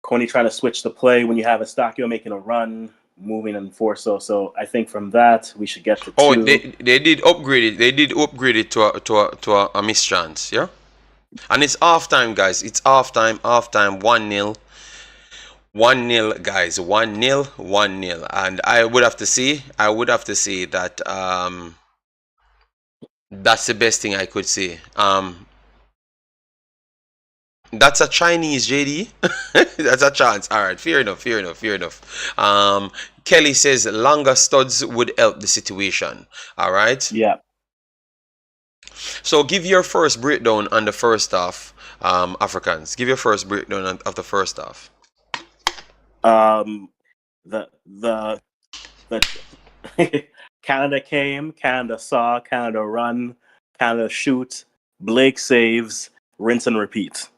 Kone trying to switch the play when you have Eustáquio making a run, moving and force. So I think from that we should get to 2. They did upgrade it. They did upgrade it to a mischance, yeah. And it's half time, guys. It's half time. 1-0. 1-0, guys. 1-0. And I would have to say that that's the best thing I could say. That's a Chinese, JD. That's a chance. All right, fair enough. Kelly says longer studs would help the situation. All right. Yeah. So give your first breakdown on the first half, Africans. Give your first breakdown of the first half. The Canada came, Canada saw, Canada run, Canada shoot, Blake saves, rinse and repeat.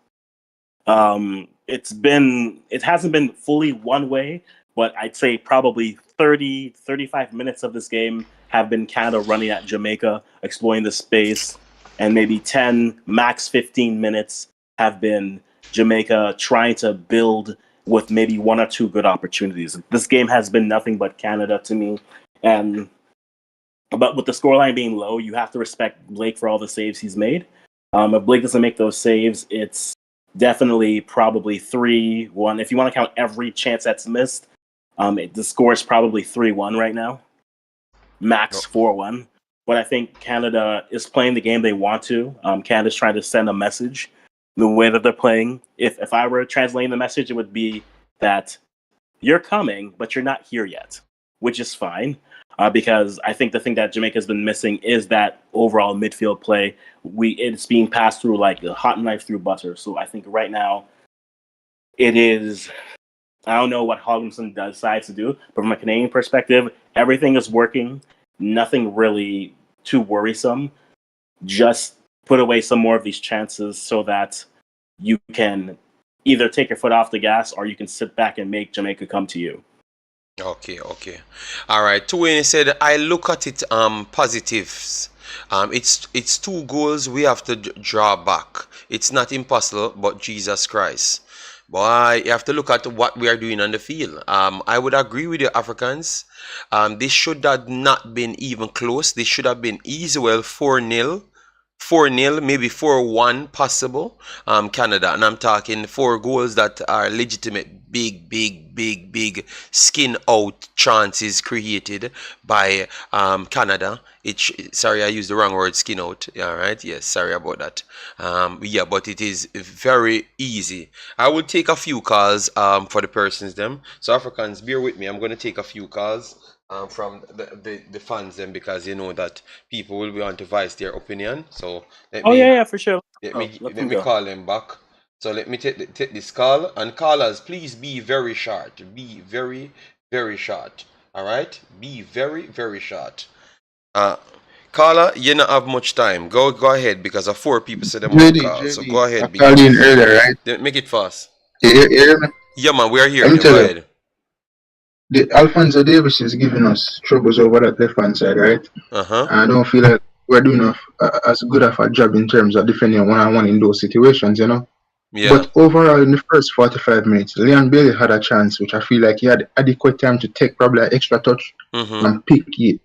It hasn't been fully one way, but I'd say probably 35 minutes of this game have been Canada running at Jamaica, exploring the space, and maybe 10, max 15 minutes have been Jamaica trying to build with maybe 1 or 2 good opportunities. This game has been nothing but Canada to me. But with the scoreline being low, you have to respect Blake for all the saves he's made. If Blake doesn't make those saves, it's definitely probably 3-1. If you want to count every chance that's missed, the score is probably 3-1 right now. Max 4-1. But I think Canada is playing the game they want to. Canada's trying to send a message the way that they're playing. If I were translating the message, it would be that you're coming, but you're not here yet, which is fine. Because I think the thing that Jamaica's been missing is that overall midfield play. It's being passed through like a hot knife through butter. So I think right now it is I don't know what Hogginson decides to do, but from a Canadian perspective, everything is working. Nothing really too worrisome. Just put away some more of these chances so that you can either take your foot off the gas or you can sit back and make Jamaica come to you. Okay, okay. All right. Tuwini said, I look at it positives. It's 2 goals we have to draw back. It's not impossible, but Jesus Christ. Boy, you have to look at what we are doing on the field. I would agree with the Africans. This should have not been even close. This should have been easy well 4-0. 4-0, maybe 4-1 possible. Canada, and I'm talking 4 goals that are legitimate, big skin out chances created by Canada. Sorry, I used the wrong word, skin out. All right, yes, sorry about that. Yeah, but it is very easy. I will take a few calls for the persons them. So Africans, bear with me. I'm going to take a few calls from the fans then, because you know that people will want to voice their opinion. So let Oh me yeah, for sure. let Them me go. call them back. So let me take this call, and callers, please be very short. Be very short. All right, be very short. Uh, caller, you don't have much time. Go ahead, because 4 people said they want to call. So go I ahead, big called man. in earlier, right? Make it fast. You hear me? Yeah, man, we are Let hearing me you. tell Go you, ahead. the Alfonso Davis is giving us troubles over that left hand side, right? Uh-huh. I don't feel like we're doing as good of a job in terms of defending one-on-one in those situations, you know. Yeah. But overall, in the first 45 minutes, Leon Bailey had a chance, which I feel like he had adequate time to take probably an extra touch Mm-hmm. and pick it,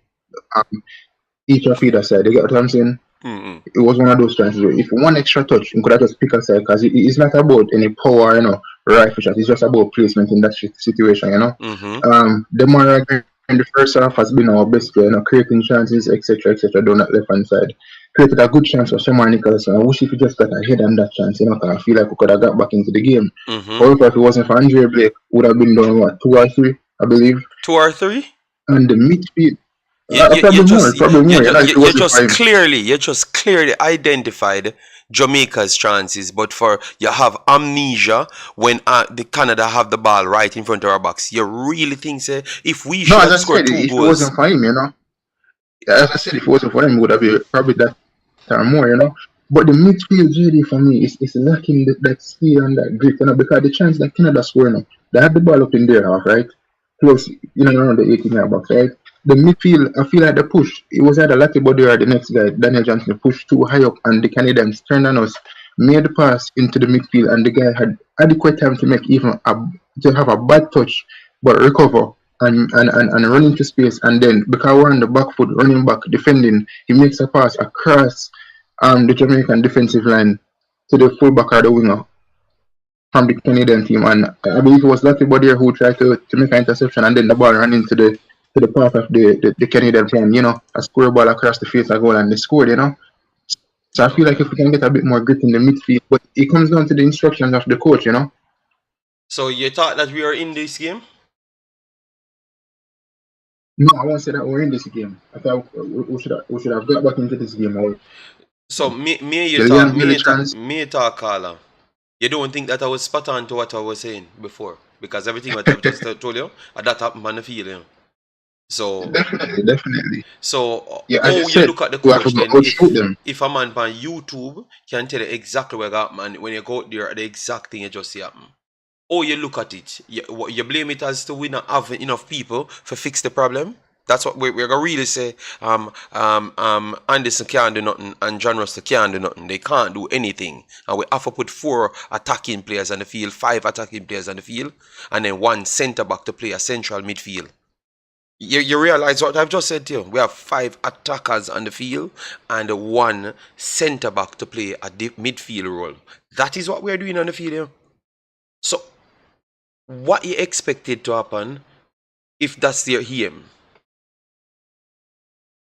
each of either side. You get what I'm saying? Mm-hmm. It was one of those chances where if one extra touch, you could have just pick a side, because it's not about any power, you know, rifle shot. It's just about placement in that situation, you know. Mm-hmm. Demara in the first half has been our best player, you know, creating chances, etc., down that left hand side. Created a good chance for Shamar Nicholson. I wish if he just got ahead on that chance, you know, 'cause I feel like we could have got back into the game. Mm-hmm. However, if it wasn't for Andre Blake, would have been done what, 2 or 3, I believe. 2 or 3. And the midfield, You, you, you probably more, just probably you, more. You ju- know, if you, it you wasn't for just him. clearly identified Jamaica's chances, but for you have amnesia when the Canada have the ball right in front of our box. You really think, say, if we No, should as have I scored said, two if it goals? wasn't for him, you know. As I said, if it wasn't for him, it would have been probably that or more, you know. But the midfield really for me is lacking that speed and that grip, you know, because the chance that Canada score now, they had the ball up in their half, right? Close, you know, around the 18-yard box, right? The midfield, I feel like the push, it was either Lati Body or the next guy, Daniel Johnson, pushed too high up, and the Canadians turned on us, made the pass into the midfield, and the guy had adequate time to make to have a bad touch, but recover and run into space, and then because we're on the back foot, running back, defending, he makes a pass across the Jamaican defensive line to the fullback or the winger from the Canadian team, and I believe it was Lati Bodier who tried to make an interception, and then the ball ran into the path of the Canadian plan, you know, a score ball across the field, a goal, and they scored, you know. So I feel like Okay. if we can get a bit more grip in the midfield, but it comes down to the instructions of the coach, you know. So you thought that we were in this game? No, I won't say that we're in this game. I thought we should have got back into this game. Or So me you the talk Leon me Bailey you talk chance. me you talk, caller. You don't think that I was spot on to what I was saying before? Because everything what I've just told you, that happened on the field, you know. So Definitely. Yeah, as you how you said, look at the we have to coach go then, outshoot them. if a man on YouTube can tell you exactly what happened, and when you go out there, the exact thing you just see happen. Or you look at it, you blame it as to we not have enough people to fix the problem. That's what we're gonna really say. Anderson can't do nothing and John Russell can't do nothing. They can't do anything, and we have to put 4 attacking players on the field, 5 attacking players on the field, and then 1 centre back to play a central midfield. You realize what I've just said to you? We have 5 attackers on the field and 1 centre back to play a midfield role. That is what we're doing on the field here. So what you expected to happen if that's their aim?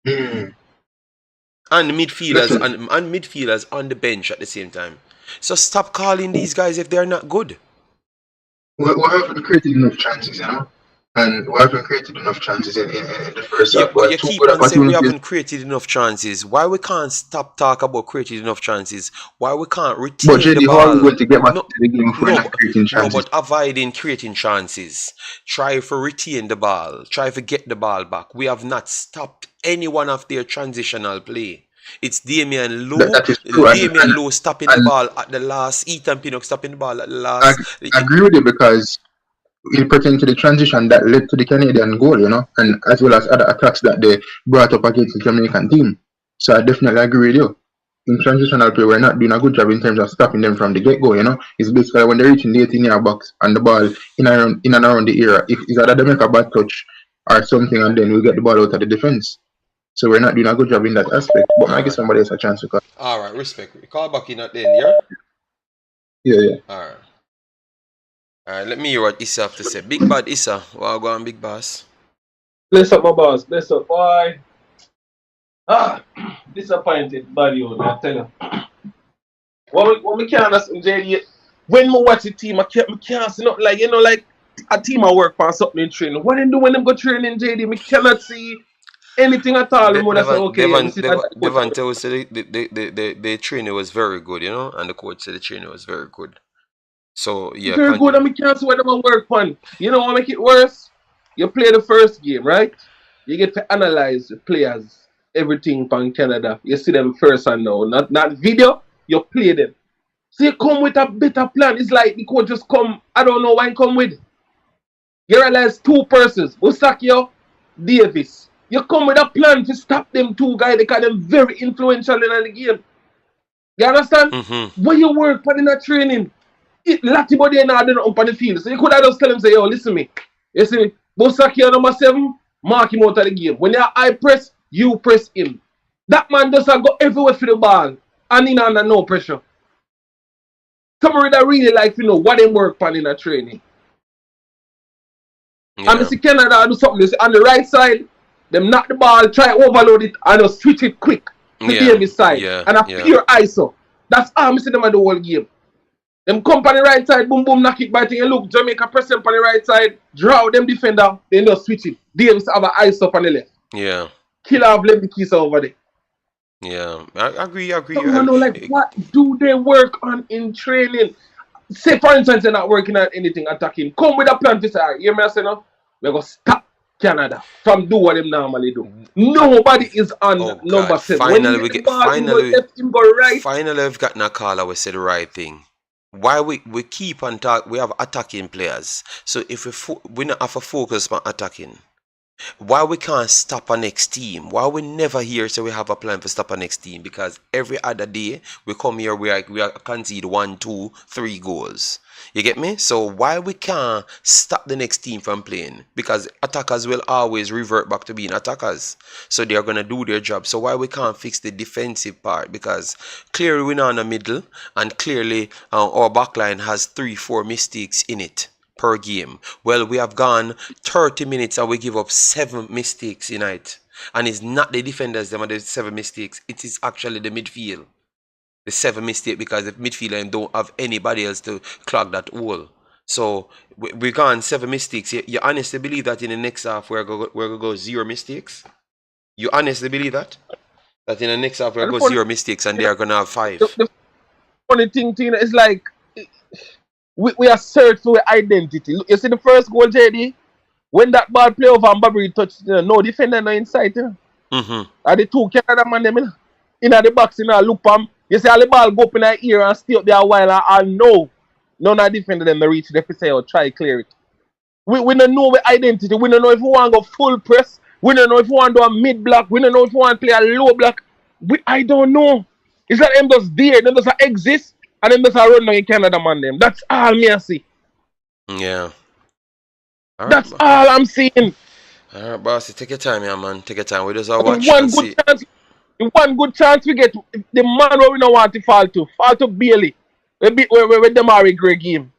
Mm. And midfielders Listen, and midfielders on the bench at the same time. So stop calling these guys if they're not good. we haven't created enough chances, you know. And we haven't created enough chances in the first Yeah, half. but But you two keep good on saying we opportunities. haven't created enough chances. Why we can't stop talk about creating enough chances? Why we can't But retain the JD, how are we ball? going to get back No, into the game if we're no, not creating no, chances? but avoiding creating chances. Try to retain the ball. Try to get the ball back. We have not stopped any one of their transitional play. It's That is true. Damian Lowe stopping the And ball at the last, Ethan Pinnock stopping the ball at the I last. agree with you because it pertains to the transition that led to the Canadian goal, and as well as other attacks that they brought up against the Jamaican team. So I definitely agree with you. In transitional play, we're not doing a good job in terms of stopping them from the get-go. It's basically when they're reaching the 18-yard box and the ball in and around the area. If it's either they make a bad touch or something, and then we get the ball out of the defense. So we're not doing a good job in that aspect. But I All give right, somebody else a chance to call. all right, respect. Call back in at the end, yeah. Yeah, yeah. All right. All right, let me hear what Issa have to say. Big Bad Issa, well, go on, Big Boss. Bless up, my boss. Bless up, boy. Disappointed body, I tell you. What we can't understand, JD, when I watch the team, I can't see nothing like a team I work for something in training. What they do when them go training, JD? I cannot see anything at all. The mother say, okay, yeah, we see that coach. Devon tell us the trainer was very good, and the coach said the trainer was very good. So, yeah, Very good, and we can't see what them work on. You know what make it worse? You play the first game, right? You get to analyze the players, everything from Canada. You see them first and now, not video. You play them. So you come with a better plan. It's like the coach just come. I don't know why he come with. You realize two persons, Osakio, Davis. You come with a plan to stop them two guys because they're very influential in the game. You understand? Mm-hmm. When you work for in a training, Lati body now done up on the field. So you could have just tell him, say, yo, listen me. You see me? Bosakio number 7, mark him out of the game. When you're high press, you press him. That man does go everywhere for the ball. And in under no pressure. Somebody that really like to know what they work on in a training. Yeah. And I see Canada do something. They say on the right side, them knock the ball, try overload it, and just switch it quick to Davis side. And a pure ISO. That's how I see them at the whole game. Them come on the right side, boom, boom, knock it by thing. And look, Jamaica press them on the right side, draw them defender, then just switch it. Davis have an ISO on the left. Yeah. Killer have left the keys over there. Yeah, I agree. So I know, like, what do they work on in training? Say, for instance, they're not working on anything attacking. Come with a plan to say, hear me, I say, no, we're going to stop Canada from do what they normally do. Nobody is on number 7. Finally, when you get the ball, him go left, him go right. Finally, we've gotten a caller who said the right thing. Why we keep on talk? We have attacking players. So if we not have a focus on attacking, why we can't stop our next team? Why we never hear so we have a plan for stop our next team? Because every other day we come here, we are concede 1, 2, 3 goals. You get me? So why we can't stop the next team from playing? Because attackers will always revert back to being attackers. So they are gonna do their job. So why we can't fix the defensive part? Because clearly we're not in the middle, and clearly our backline has 3-4 mistakes in it per game. Well, we have gone 30 minutes and we give up 7 mistakes in it. And it's not the defenders that are the 7 mistakes. It is actually the midfield. The 7 mistake because the midfielder don't have anybody else to clog that hole. So we gone 7 mistakes. You honestly believe that in the next half we're gonna go 0 mistakes? You honestly believe that? That in the next half we're gonna go 0 mistakes and they are gonna have 5? The funny thing, Tina, is like we are searching for identity. You see the first goal, JD? When that ball play over and Bobby touched, no defender no inside. Mm-hmm. And the two Canada man them in the box, look am. You see all the ball go up in the ear and stay up there a while and no. None of the defender them reach the say, oh, try clear it. We don't know the identity. We don't know if we want to go full press. We don't know if we want to do a mid block. We don't know if we want to play a low block. I don't know. It's like them just there, them just exist, and them just run down in Canada man them. That's all me I see. Yeah. All right, that's all I'm seeing. All right, boss, take your time, yeah, man. Take your time. We just watch and see. One good chance we get, the man where we don't want to fall to Bailey. We them are a great game.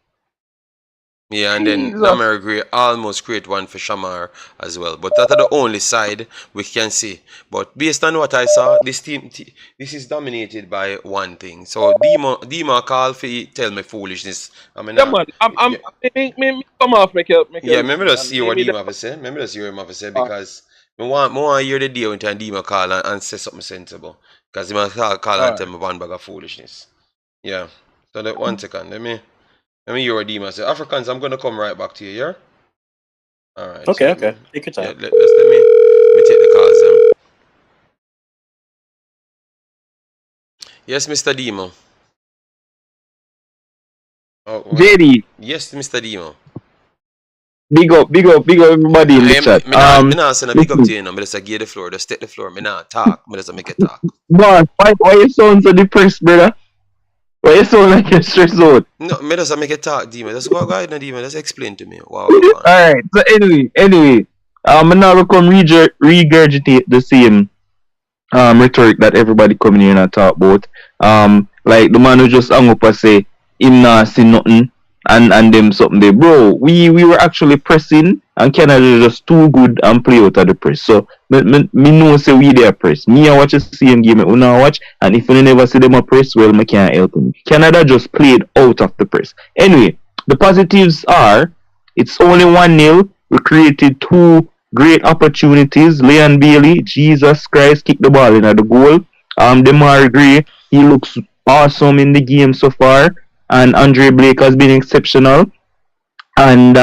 Yeah, and then Jesus. Namera almost create one for Shamar as well. But that are the only side we can see. But based on what I saw, this team, this is dominated by one thing. So Dima call for tell me foolishness. I mean, Yeah, man. yeah, Me come off, make yeah. you Remember listen, to and see what me Dima have to say. Remember to see what him have to say all because I want to hear the day when Dima call and say something sensible. Because he must call and right. tell me one bag of foolishness. Yeah. So that 1 second. Let me hear what Dima say. Africans, I'm gonna come right back to you. Yeah. All right, so Okay, let me, okay. Take your yeah, time. let me take the calls then. Yes, Mr. Demo. Oh, what? JD, Yes, Mr. Demo. big up everybody in the I am, chat. me not send a big up to Listen, you, no. Me just give the floor, just take the floor. Me not talk, me just make it talk. boss, why you sound so depressed, brother? Why you sound like you're stressed out? No, me just make it talk, Demo. Just go ahead, Demo. Just explain to me what go on. Alright, so anyway, I'm now gonna come regurgitate the same rhetoric that everybody coming here and talk about. Like the man who just hung up and say him not see nothing and them something there. Bro, we were actually pressing and Canada just too good and play out of the press. So me know say we there press. Me I watch the same game I wanna watch and if you never see them a press, well me can't help them. Canada just played out of the press. Anyway, the positives are it's only 1-0. We created two great opportunities. Leon Bailey, Jesus Christ, kicked the ball in at the goal. Demar Gray, he looks awesome in the game so far. And Andre Blake has been exceptional. And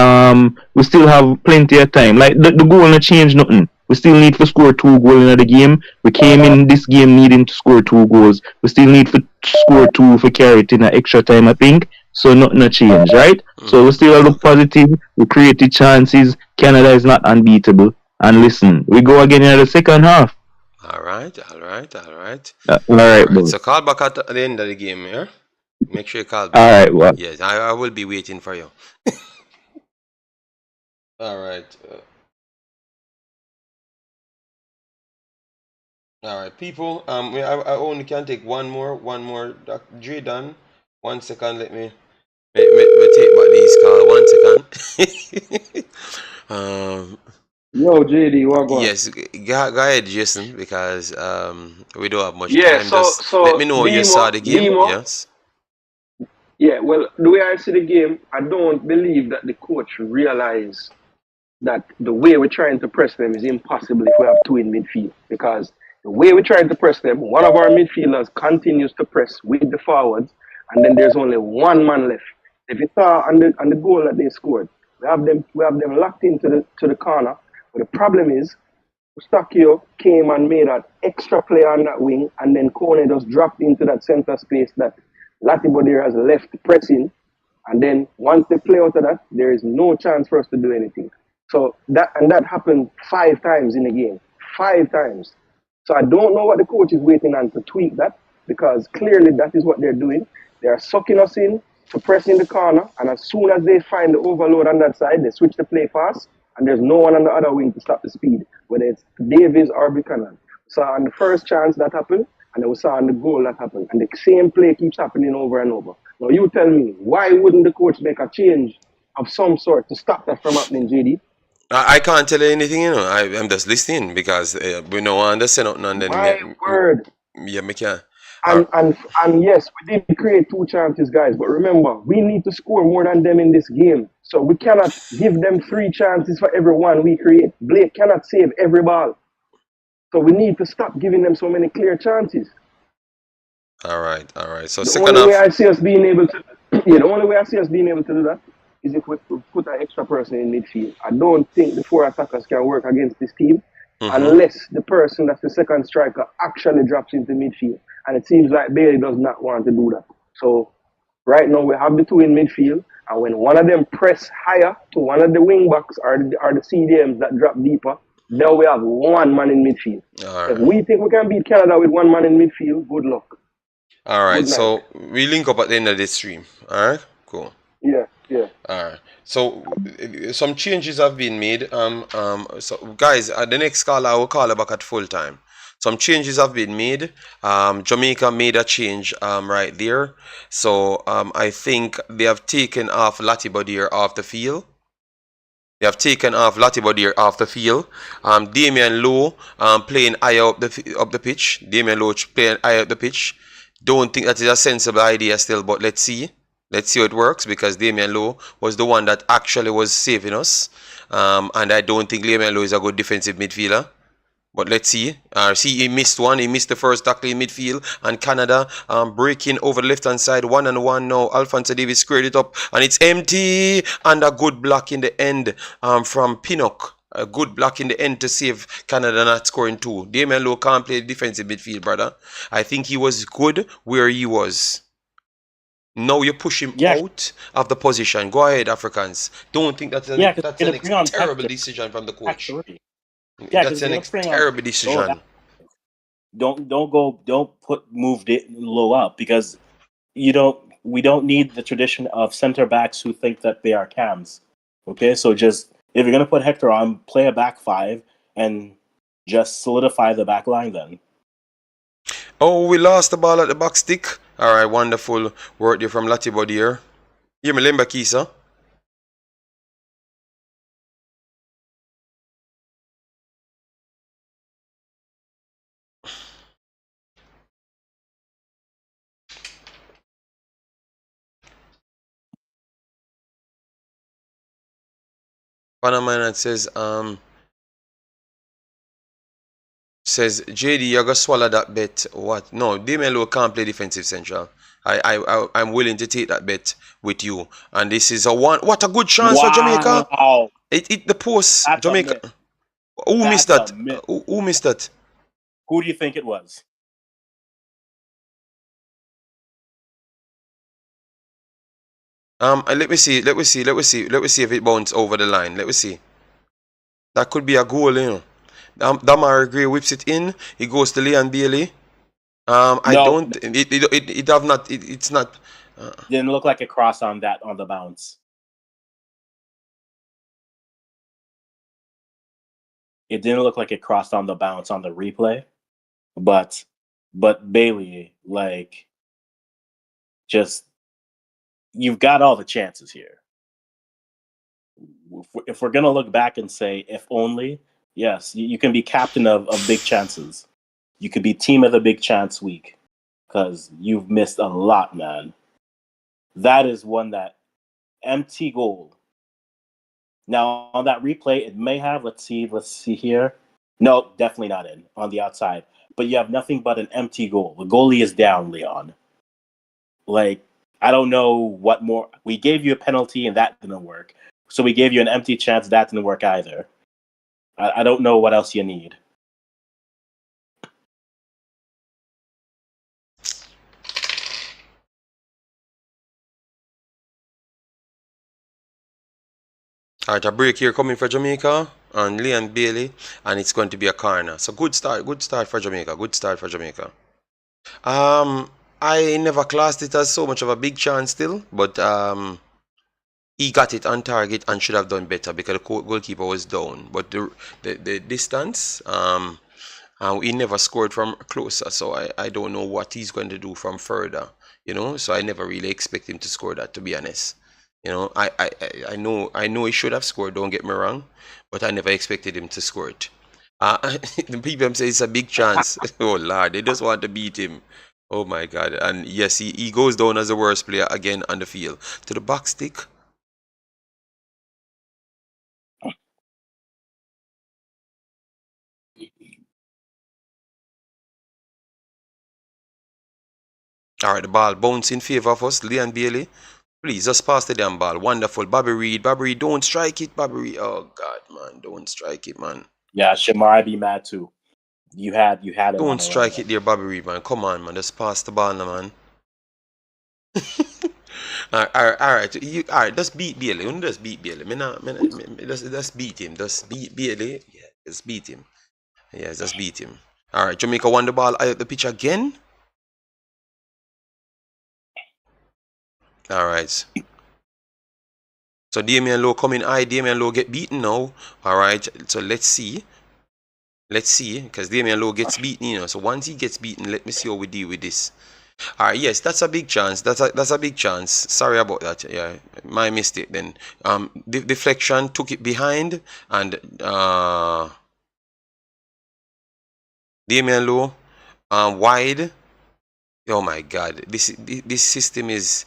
we still have plenty of time. Like the goal not change nothing. We still need to score 2 goals in the game. We came in this game needing to score 2 goals. We still need to score two for carry it in an extra time, I think. So nothing change, right? So we still look positive. We created chances. Canada is not unbeatable. And listen, we go again in the second half. All right, all right, all right, All all right, right. boss. So call back at the end of the game, yeah. Make sure you call All back. right, well. Yes, I will be waiting for you. All right. All right, people. I only can take one more. Dre done. 1 second. Let me take back these call. 1 second. um. Yo, JD, what going? Yes. Go ahead, Jason, because we don't have much Yeah, time. so Just let me know you saw the game. Demo. Yes. Yeah, well, the way I see the game, I don't believe that the coach realized that the way we're trying to press them is impossible if we have two in midfield. Because the way we're trying to press them, one of our midfielders continues to press with the forwards, and then there's only one man left. If you saw on the goal that they scored, we have them locked into the corner. But the problem is Eustakio came and made an extra play on that wing, and then Kone just dropped into that center space that Latibodere has left pressing. And then once they play out of that, there is no chance for us to do anything. So that happened 5 times in the game. 5 times. So I don't know what the coach is waiting on to tweak that because clearly that is what they're doing. They are sucking us in to press in the corner, and as soon as they find the overload on that side, they switch the play fast, and there's no one on the other wing to stop the speed, whether it's Davies or Buchanan. So on the first chance that happened, and then we saw on the goal that happened, and the same play keeps happening over and over. Now you tell me, why wouldn't the coach make a change of some sort to stop that from happening, JD? I can't tell you anything, you know. I'm just listening because we don't understand nothing, and then My word. yeah, me can. And yes, we did create 2 chances, guys. But remember, we need to score more than them in this game. So we cannot give them 3 chances for every one we create. Blake cannot save every ball. So we need to stop giving them so many clear chances. All right, all right. So The second only way half. I see us being able to, yeah, the only way I see us being able to do that is if we put an extra person in midfield. I don't think the 4 attackers can work against this team unless the person that's the second striker actually drops into midfield. And it seems like Bailey does not want to do that. So right now we have the 2 in midfield, and when one of them press higher to one of the wing backs or the CDMs that drop deeper, then we have one man in midfield. All If right. we think we can beat Canada with one man in midfield, good luck. All right. Good night. So we link up at the end of this stream. All right. Cool. Yeah. All right. So some changes have been made. So guys, at the next call, I will call her back at full time. some changes have been made. Jamaica made a change right there. So I think they have taken off Latibodier off the field. They have taken off Latibodier off the field. Damian Lowe playing higher up the pitch. Damian Lowe playing higher up the pitch. Don't think that is a sensible idea still, but let's see. Let's see how it works, because Damian Lowe was the one that actually was saving us. And I don't think Damian Lowe is a good defensive midfielder. But let's see. See, he missed one. He missed the first tackle in midfield. And Canada breaking over the left-hand side. 1-on-1 now. Alphonso Davis squared it up. And it's empty. And a good block in the end from Pinnock. A good block in the end to save Canada not scoring 2. Damian Lowe can't play defensive midfield, brother. I think he was good where he was. Now you push him out of the position. Go ahead, Africans. Don't think that's a terrible decision from the coach. That's a terrible decision. Don't move it low up, because we don't need the tradition of center backs who think that they are cams. Okay, so just if you're gonna put Hector on, play a back 5 and just solidify the back line then. Oh, we lost the ball at the back stick. All right, wonderful work there from Latibodier. Yeah, me lemba Kisa. Panama says JD, you're gonna swallow that bet. What? No, Damian Lowe can't play defensive central. I'm willing to take that bet with you. And this is what a good chance for Jamaica. It the post. That's Jamaica. Who missed that? Who missed that? Who do you think it was? Let me see if it bounced over the line. Let me see. That could be a goal, you know. Damar Gray whips it in. He goes to Leon Bailey. I don't. It's not. Didn't look like a cross on the bounce. It didn't look like it crossed on the bounce on the replay, but Bailey, like, just, you've got all the chances here. If we're gonna look back and say if only, yes, you can be captain of big chances. You could be team of the big chance week, because you've missed a lot, man. That is one that empty goal. Now on that replay, it may have, let's see here. No, definitely not in on the outside. But you have nothing but an empty goal. The goalie is down, Leon. Like, I don't know what more. We gave you a penalty and that didn't work. So we gave you an empty chance, that didn't work either. I don't know what else you need. Alright, a break here coming for Jamaica and Leon Bailey, and it's going to be a corner. So good start for Jamaica. Good start for Jamaica. I never classed it as so much of a big chance still, but he got it on target and should have done better because the goalkeeper was down. But the distance, he never scored from closer, so I don't know what he's going to do from further, you know. So I never really expect him to score that, to be honest. You know, I know he should have scored, don't get me wrong, but I never expected him to score it. The people say it's a big chance. Oh Lord, they just want to beat him. Oh my God. And yes, he goes down as the worst player again on the field. To the back stick. Alright, the ball bounce in favor of us. Leon Bailey. Please, just pass the damn ball. Wonderful. Bobby Reed, don't strike it, Bobby Reed. Oh God, man, don't strike it, man. Yeah, Shamar be mad too. You had it. Don't strike it there, Bobby Reed, man. Come on, man. Just pass the ball now, man. Alright. Just beat Bailey. Just beat Bailey. Just beat him. Just beat Bailey. Yeah, just beat him. Yeah, just beat him. Alright, Jamaica won the ball out the pitch again. Alright. So Damian Lowe coming high. Damian Lowe get beaten now. Alright, so let's see. Let's see, because Damian Lowe gets beaten, you know. So once he gets beaten, let me see how we deal with this. All right, yes, that's a big chance. That's a big chance. Sorry about that. Yeah, my mistake then. Deflection took it behind, and Damian Lowe wide. Oh my God, this system is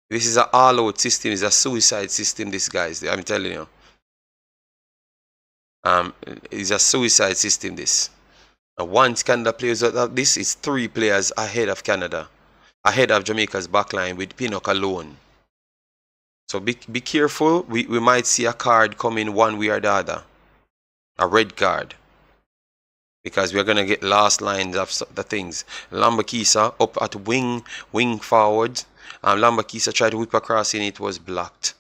an all-out system. It's a suicide system. This guys, I'm telling you. It's a suicide system. This. Once Canada plays out this, is 3 players ahead of Canada, ahead of Jamaica's backline with Pinnock alone. So be careful. We might see a card coming one way or the other, a red card, because we're gonna get last lines of the things. Lambakisa up at wing forward. Lambakisa tried to whip across and it was blocked.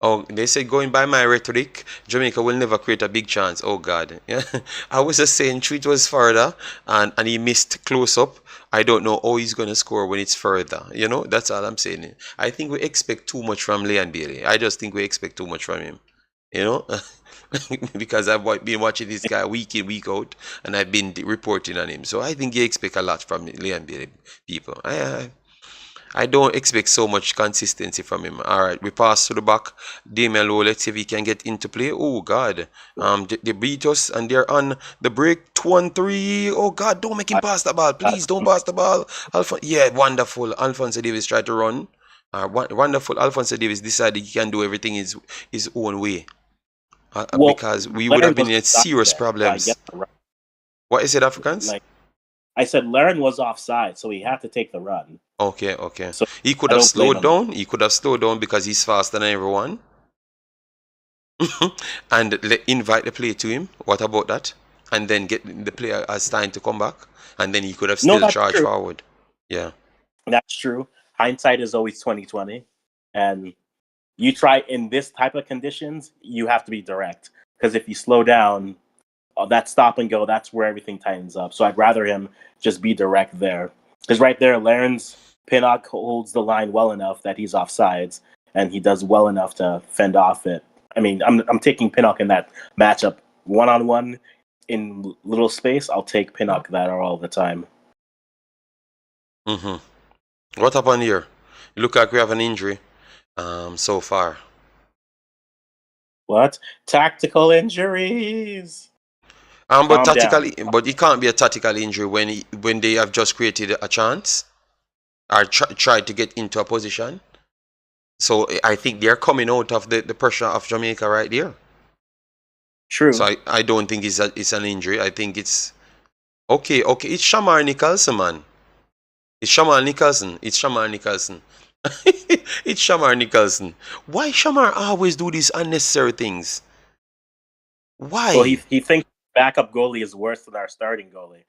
Oh, they say going by my rhetoric, Jamaica will never create a big chance. Oh God, yeah. I was just saying Treat was further, and he missed close up. I don't know how he's gonna score when it's further. You know, that's all I'm saying. I think we expect too much from Leon Bailey. I just think we expect too much from him. You know, because I've been watching this guy week in week out, and I've been reporting on him. So I think you expect a lot from Leon Bailey people. I don't expect so much consistency from him. All right, we pass to the back. Damian Lowe, let's see if he can get into play. Oh, God. They beat us, and they're on the break. 2-3. Oh, God, don't make him pass the ball. Please don't pass the ball. Yeah, wonderful. Alphonso Davies tried to run. Wonderful. Alphonso Davies decided he can do everything his own way. Because we would have been in serious problems. What is it, Africans? I said Laren was offside, so he had to take the run. Okay. So he could have slowed down. He could have slowed down because he's faster than everyone. And invite the play to him. What about that? And then get the player as time to come back. And then he could have still charged forward. Yeah. That's true. Hindsight is always 20/20. And you try in this type of conditions, you have to be direct. Because if you slow down, that stop and go, that's where everything tightens up. So I'd rather him just be direct there. Because right there, Laren's Pinnock holds the line well enough that he's offsides, and he does well enough to fend off it. I mean, I'm taking Pinnock in that matchup one-on-one in little space. I'll take Pinnock that all the time. What happened here? You look like we have an injury so far. What? Tactical injuries. But it can't be a tactical injury when they have just created a chance or tried to get into a position. So I think they're coming out of the pressure of Jamaica right there. True. So I don't think it's an injury. I think it's okay. It's Shamar Nicholson, man. It's Shamar Nicholson. It's Shamar Nicholson. Why Shamar always do these unnecessary things? Why? Well, he thinks backup goalie is worse than our starting goalie.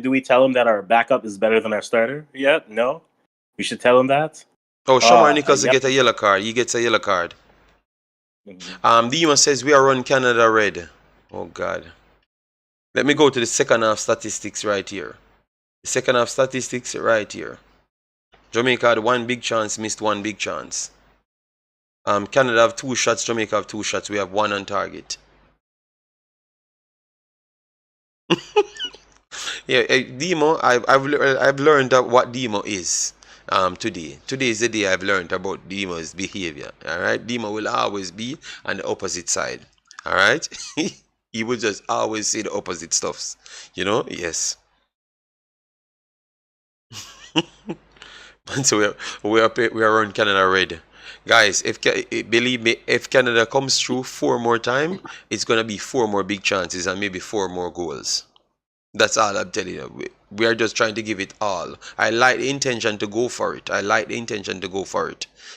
Do we tell him that our backup is better than our starter? Yeah, no. We should tell him that. Oh, Shamar Nicholson get a yellow card. He gets a yellow card. Dima says we are on Canada red. Oh God. Let me go to the second half statistics right here. The second half statistics right here. Jamaica had 1 big chance, missed 1 big chance. Canada have 2 shots, Jamaica have 2 shots. We have 1 on target. Yeah, Demo, I've learned what Demo is today. Today is the day I've learned about Demo's behavior. Alright, Demo will always be on the opposite side. Alright, he will just always say the opposite stuffs. You know, yes. And so we are on Canada red. Guys, believe me, if Canada comes through 4 more times, it's gonna be 4 more big chances and maybe 4 more goals. That's all I'm telling you. We are just trying to give it all. I like the intention to go for it.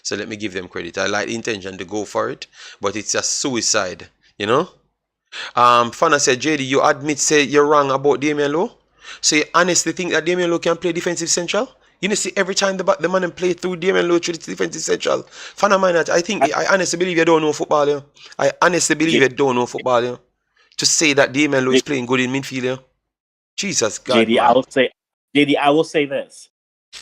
So let me give them credit. I like the intention to go for it, but it's a suicide, you know. Fana said, JD, you admit say you're wrong about Damian Lowe? So you honestly think that Damian Lowe can play defensive central? You know, see, every time the man play through Damian Lowe through the defensive central. Fana man, I honestly believe you don't know football, yeah. I honestly believe you don't know football, yeah. To say that Damian Lowe is playing good in midfield, yeah. Jesus God, JD, I will say this.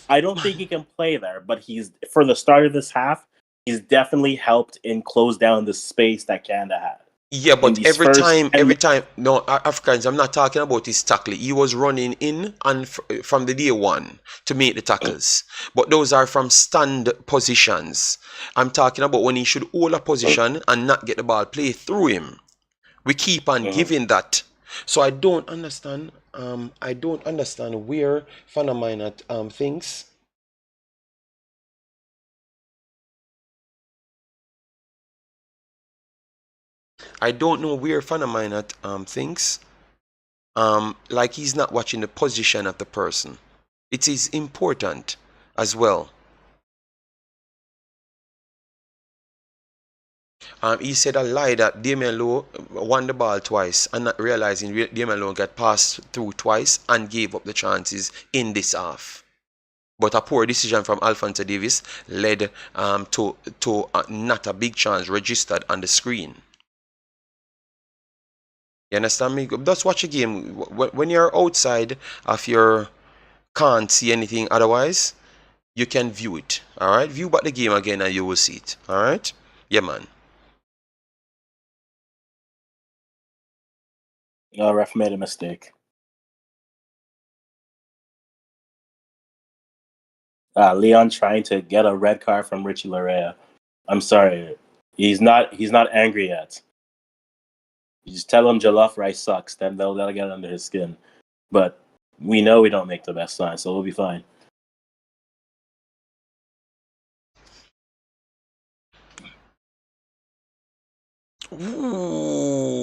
I don't think he can play there, but he's for the start of this half, he's definitely helped in close down the space that Canada had. Yeah, In but these first 10 every time, no, Africans, I'm not talking about his tackle. He was running in and from the day one to make the tackles. But those are from stand positions. I'm talking about when he should hold a position and not get the ball play through him. We keep on giving that. So I don't understand. I don't understand where Fanamina thinks. I don't know where Fanamina thinks. Like he's not watching the position of the person. It is important as well. He said a lie that Damian Lowe won the ball twice and not realizing Damian Lowe got passed through twice and gave up the chances in this half. But a poor decision from Alphonso Davies led to not a big chance registered on the screen. You understand me? Just watch a game. When you're outside of your can't see anything otherwise, you can view it. Alright? View back the game again and you will see it. Alright? Yeah, man. Ref made a mistake. Leon trying to get a red card from Richie Larea. I'm sorry. He's not angry yet. You just tell him jollof rice sucks, then that'll get under his skin. But we know we don't make the best sign, so we'll be fine. Ooh.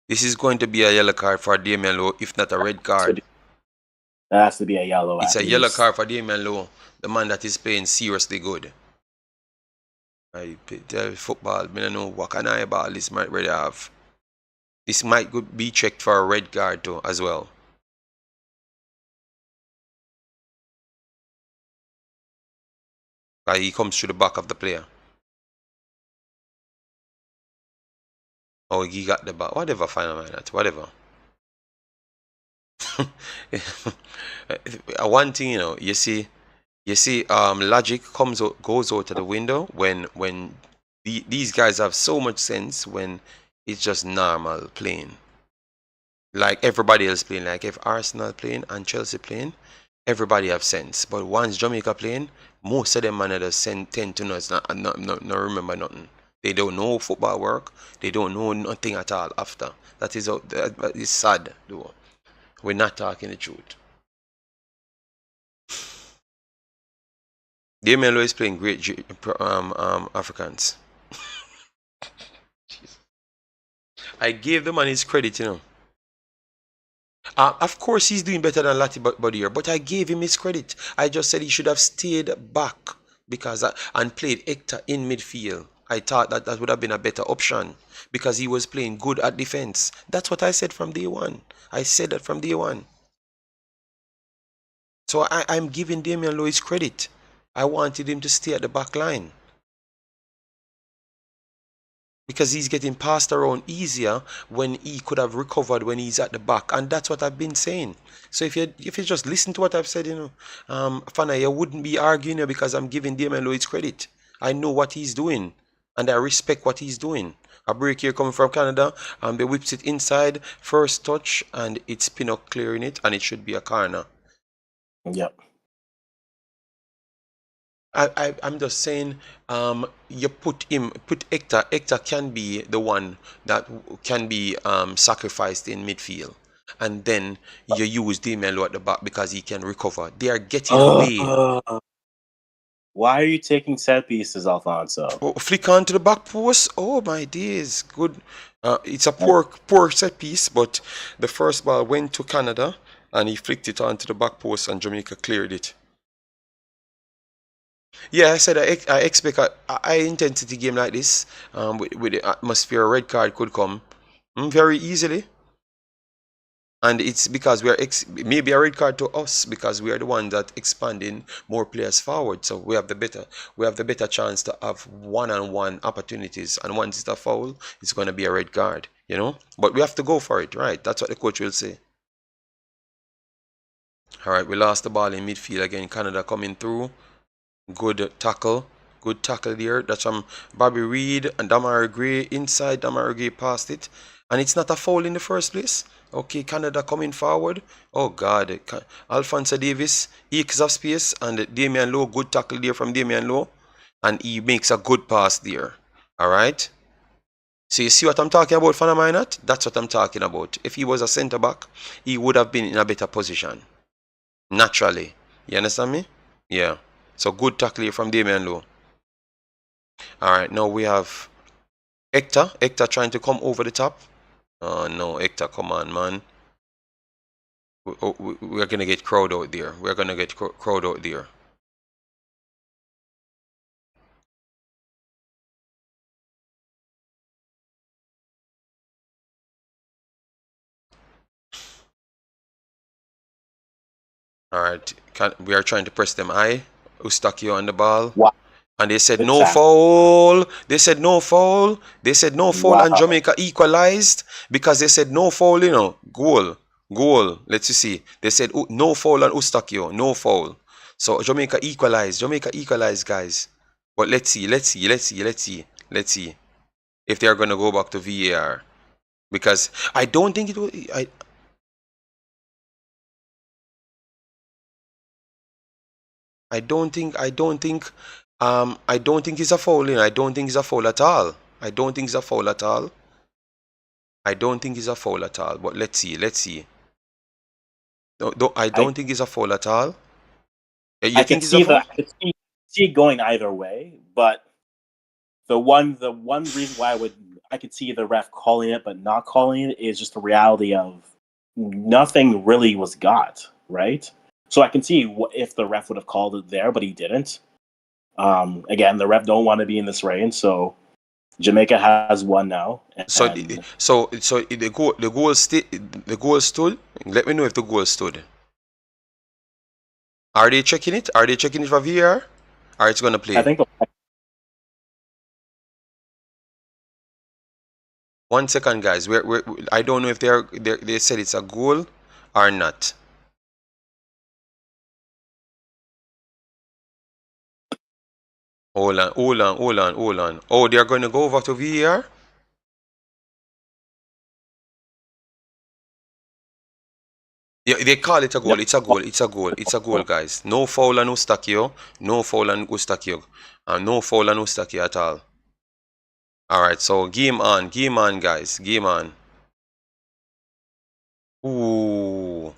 This is going to be a yellow card for Damian Lowe, if not a red card. That has to be a yellow. It's a yellow card for Damian Lowe, the man that is playing seriously good. I tell football, I don't know what kind of ball this might really have. This might be checked for a red card too, as well. He comes through the back of the player. Oh, he got the back. Whatever, final minute. Whatever. One thing, you see, logic goes out of the window when these guys have so much sense when it's just normal playing. Like everybody else playing. Like if Arsenal playing and Chelsea playing, everybody have sense. But once Jamaica playing, most of them managers tend to not remember nothing. They don't know football work. They don't know nothing at all after. That is sad though. We're not talking the truth. Damian Lowe is playing great Africans. I gave the man his credit, Of course, he's doing better than Lati Bodier, but I gave him his credit. I just said he should have stayed back and played Hector in midfield. I thought that would have been a better option because he was playing good at defense. That's what I said from day one. I said that from day one. So I'm giving Damian Lowe his credit. I wanted him to stay at the back line because he's getting passed around easier when he could have recovered when he's at the back, and that's what I've been saying. So if you just listen to what I've said, Fana, you wouldn't be arguing because I'm giving Damian Lowe his credit. I know what he's doing, and I respect what he's doing. A break here coming from Canada, and they whips it inside, first touch, and it's Pinnock clearing it, and it should be a corner. Yep. I'm just saying, you put Hector. Hector can be the one that can be sacrificed in midfield, and then you use Damian Lowe at the back because he can recover. They are getting away. Why are you taking set pieces, Alfonso? Oh, flick on to the back post. Oh my days, good. It's a poor set piece, but the first ball went to Canada, and he flicked it onto the back post, and Jamaica cleared it. Yeah, I said I expect a high intensity game like this, with the atmosphere. A red card could come very easily, and it's because we are maybe a red card to us because we are the ones that expanding more players forward. So we have the better chance to have one-on-one opportunities, and once it's a foul, it's going to be a red card, But we have to go for it, right? That's what the coach will say. All right, we lost the ball in midfield again. Canada coming through. Good tackle, Good tackle there. That's from Bobby Reed and Damari Gray. Inside, Damari Gray passed it. And it's not a foul in the first place. Okay, Canada coming forward. Oh, God. Alphonso Davis ekes up space. And Damian Lowe, good tackle there from Damian Lowe. And he makes a good pass there. All right. So you see what I'm talking about, Fanna Minot? That's what I'm talking about. If he was a centre back, he would have been in a better position. Naturally. You understand me? Yeah. So good tackle here from Damian Lowe. Alright, now we have Hector. Hector trying to come over the top. Oh no, Hector, come on, man. We're gonna get crowd out there. We're gonna get crowd out there. Alright, we are trying to press them high. Eustachio on the ball. Wow. And they said Good no tackle. foul. They said no foul. They said no foul, and Wow. Jamaica equalized because they said no foul, you know. Goal. Let's see. They said no foul on Eustachio. No foul. So Jamaica equalized. Jamaica equalized, guys. But let's see if they are gonna go back to VAR. Because I don't think it will. I don't think it's a foul. I don't think it's a foul at all. I don't think it's a foul at all. But let's see. No, I don't think it's a foul at all. You I think could it's a see foul? I could see it going either way, but the one reason why I could see the ref calling it but not calling it is just the reality of nothing really was got, right? So I can see if the ref would have called it there, but he didn't. Again, the ref don't want to be in this rain, so Jamaica has one now. So the goal stood. Let me know if the goal stood. Are they checking it? Are they checking it for VAR? Or it's gonna play? I think 1 second, guys. I don't know if they said it's a goal or not. Hold on. Oh, they're going to go over to VAR? Yeah, they call it a goal. It's a goal, guys. No foul on Eustachio. No foul on Eustachio. No foul on Eustachio at all. Alright, so game on, guys. Game on. Ooh.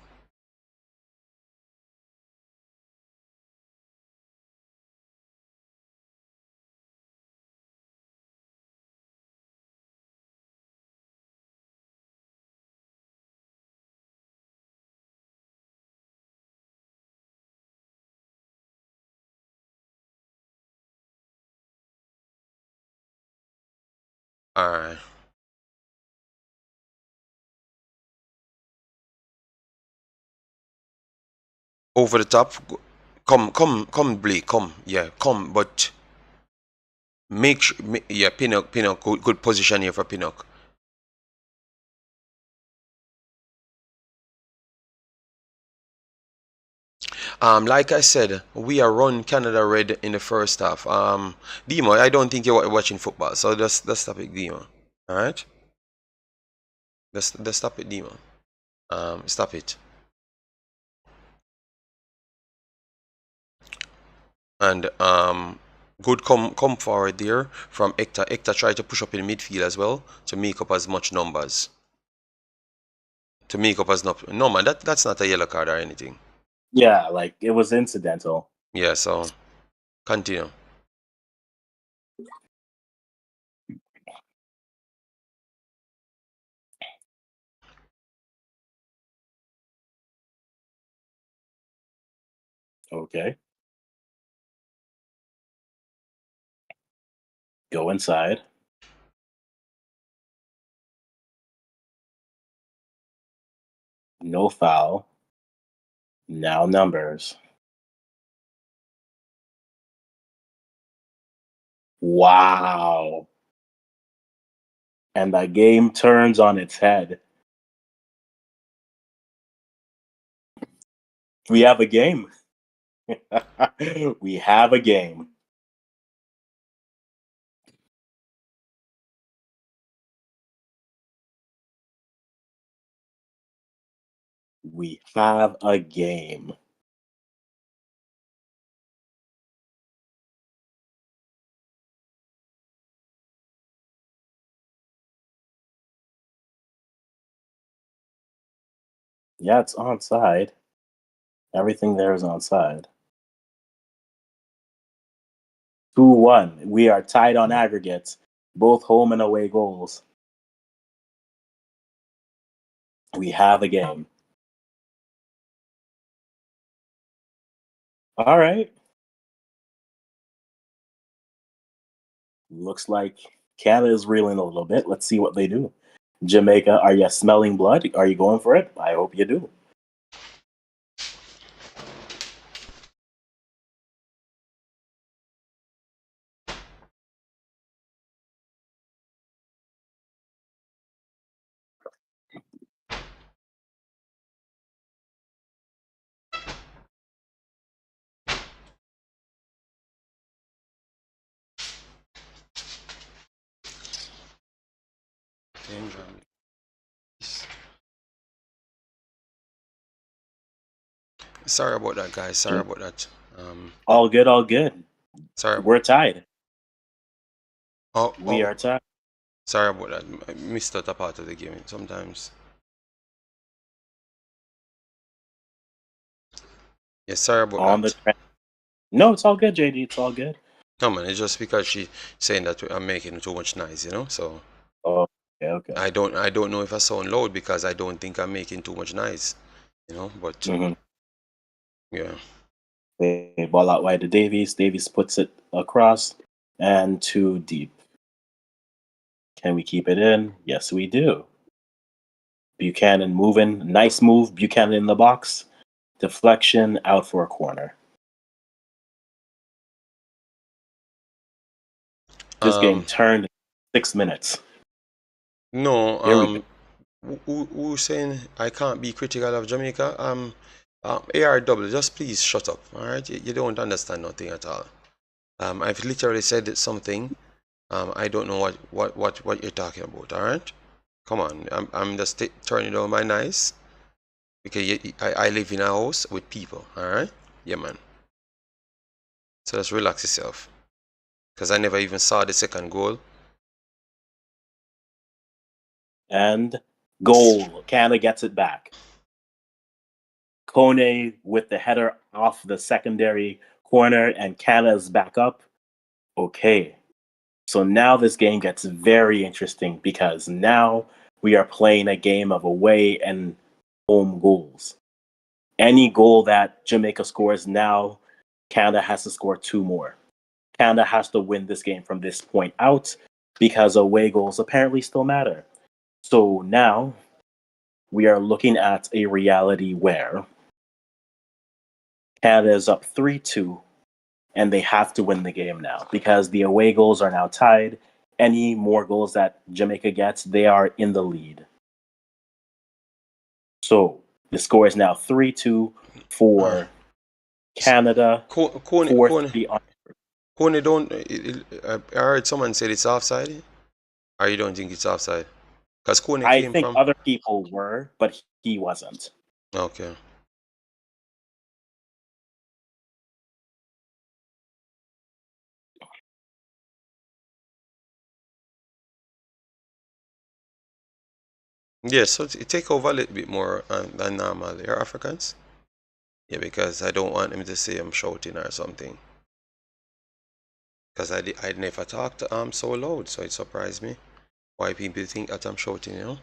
Alright. Over the top. Come, Blake. Come. Yeah, come. But make sure. Yeah, Pinnock. Good position here for Pinnock. Like I said, we are run Canada red in the first half. Demo, I don't think you're watching football, so just stop it, Demo. All right, just stop it, Demo. Stop it. And good come forward there from Hector. Hector tried to push up in midfield as well to make up as much numbers. No man, that's not a yellow card or anything. yeah, like it was incidental. Yeah, so continue. Okay, go inside. No foul. Now numbers. Wow. And the game turns on its head. We have a game. We have a game. We have a game. Yeah, it's onside. Everything there is onside. 2-1. We are tied on aggregates, both home and away goals. We have a game. All right. Looks like Canada is reeling a little bit. Let's see what they do. Jamaica, are you smelling blood? Are you going for it? I hope you do. Sorry about that, guys. Sorry about that. All good, all good. Sorry. We're tied. We Oh, are tied. sorry about that. I missed out a part of the game sometimes. Yeah, sorry about On that. the No, it's all good, JD. It's all good. No, man, it's just because she saying that I'm making too much noise, you know. So Oh, okay. I don't know if I sound loud because I don't think I'm making too much noise, you know. But yeah, They ball out wide to Davies. Davies puts it across and too deep. Can we keep it in? Yes, we do. Buchanan moving. Nice move. Buchanan in the box. Deflection out for a corner. This game turned in 6 minutes. no, Here we go. who's saying I can't be critical of Jamaica? ARW, just please shut up, all right? You don't understand nothing at all. I've literally said something. I don't know what you're talking about, all right? Come on, I'm just turning down my nice because I live in a house with people, all right? Yeah, man. So just relax yourself because I never even saw the second goal. And goal. Canada gets it back. Kone with the header off the secondary corner, and Canada's back up. Okay. So now this game gets very interesting because now we are playing a game of away and home goals. Any goal that Jamaica scores now, Canada has to score 2 more. Canada has to win this game from this point out because away goals apparently still matter. So now we are looking at a reality where Canada is up 3-2 and they have to win the game now because the away goals are now tied. Any more goals that Jamaica gets, they are in the lead. So the score is now 3-2 for Canada. Kone don't. I heard someone said it's offside. Or you don't think it's offside? Because Kone I came think from. other people were, but he wasn't. Okay. Yeah, so it take over a little bit more than normal. You're Africans? Yeah, because I don't want him to say I'm shouting or something. Because I never talked so loud, so it surprised me why people think that I'm shouting, you know?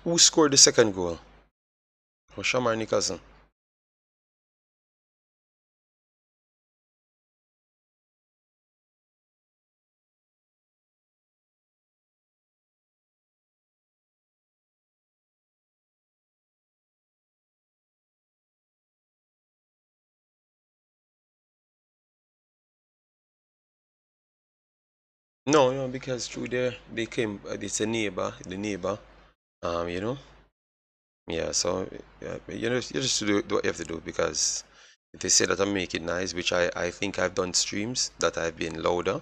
Who scored the second goal? Oh, Shamar Nicholson. No, because through there they came. It's a neighbor, the neighbor. You know. Yeah, so you know, you just do what you have to do because They say that I make it nice, which I think I've done streams that I've been louder.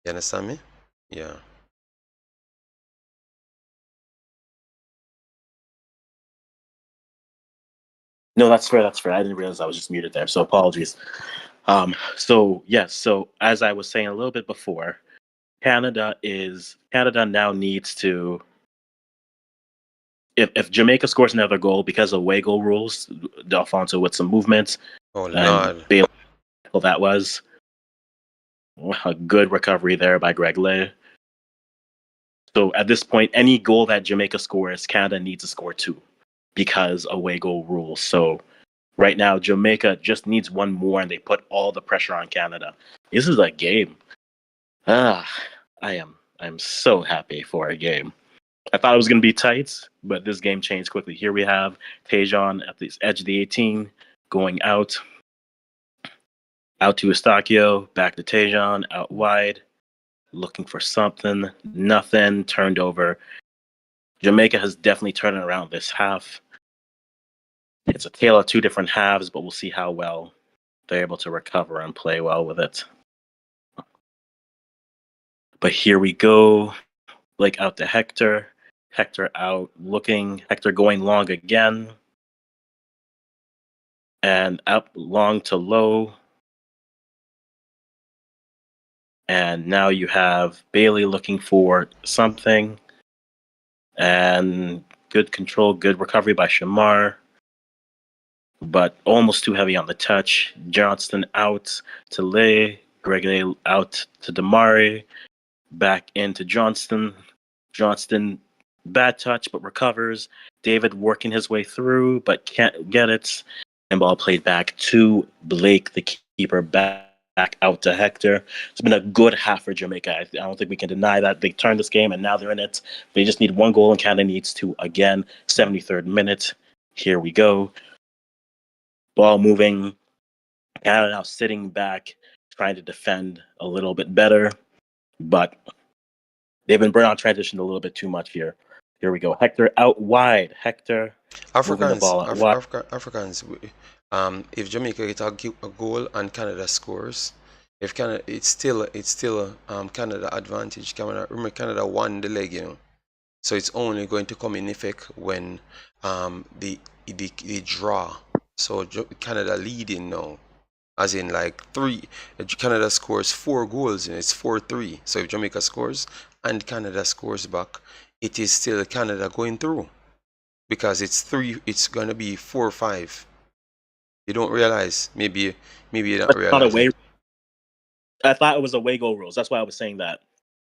You understand me? Yeah. No, that's fair. That's fair. I didn't realize I was just muted there, so apologies. So yes, so as I was saying a little bit before, Canada now needs to, if Jamaica scores another goal because of away goal rules, Alfonso with some movements Oh and Lord. Bailey, that was a good recovery there by Greg Lay. So at this point, any goal that Jamaica scores, Canada needs to score two because away goal rules. So right now, Jamaica just needs one more, and they put all the pressure on Canada. This is a game. I'm so happy for a game. I thought it was going to be tight, but this game changed quickly. Here we have Tejan at the edge of the 18, going out to Eustachio, back to Tejan, out wide, looking for something, nothing, turned over. Jamaica has definitely turned it around this half. It's a tale of two different halves, but we'll see how well they're able to recover and play well with it. But here we go, like out to Hector. Hector out looking, Hector going long again. And up long to low. And now you have Bailey looking for something. And good control, good recovery by Shamar. But almost too heavy on the touch. Johnston out to Lay. Gregory out to Damari. Back into Johnston. Johnston, bad touch, but recovers. David working his way through, but can't get it. And ball played back to Blake, the keeper, back out to Hector. It's been a good half for Jamaica. I don't think we can deny that. They turned this game, and now they're in it. They just need one goal, and Canada needs two again. 73rd minute. Here we go. Ball moving. Canada now sitting back, trying to defend a little bit better. But they've been burnt on transition a little bit too much here. Here we go. Hector out wide. Hector moving the ball out wide. Africans. If Jamaica get a goal and Canada scores, if Canada, it's still Canada advantage. Remember, Canada won the leg, so it's only going to come in effect when the draw. So Canada leading now, as in like Canada scores 4 goals and it's 4-3. So if Jamaica scores and Canada scores back, it is still Canada going through, because it's gonna be 4-5. You don't realize, maybe you don't realize it. I thought it was away goal rules. That's why I was saying that.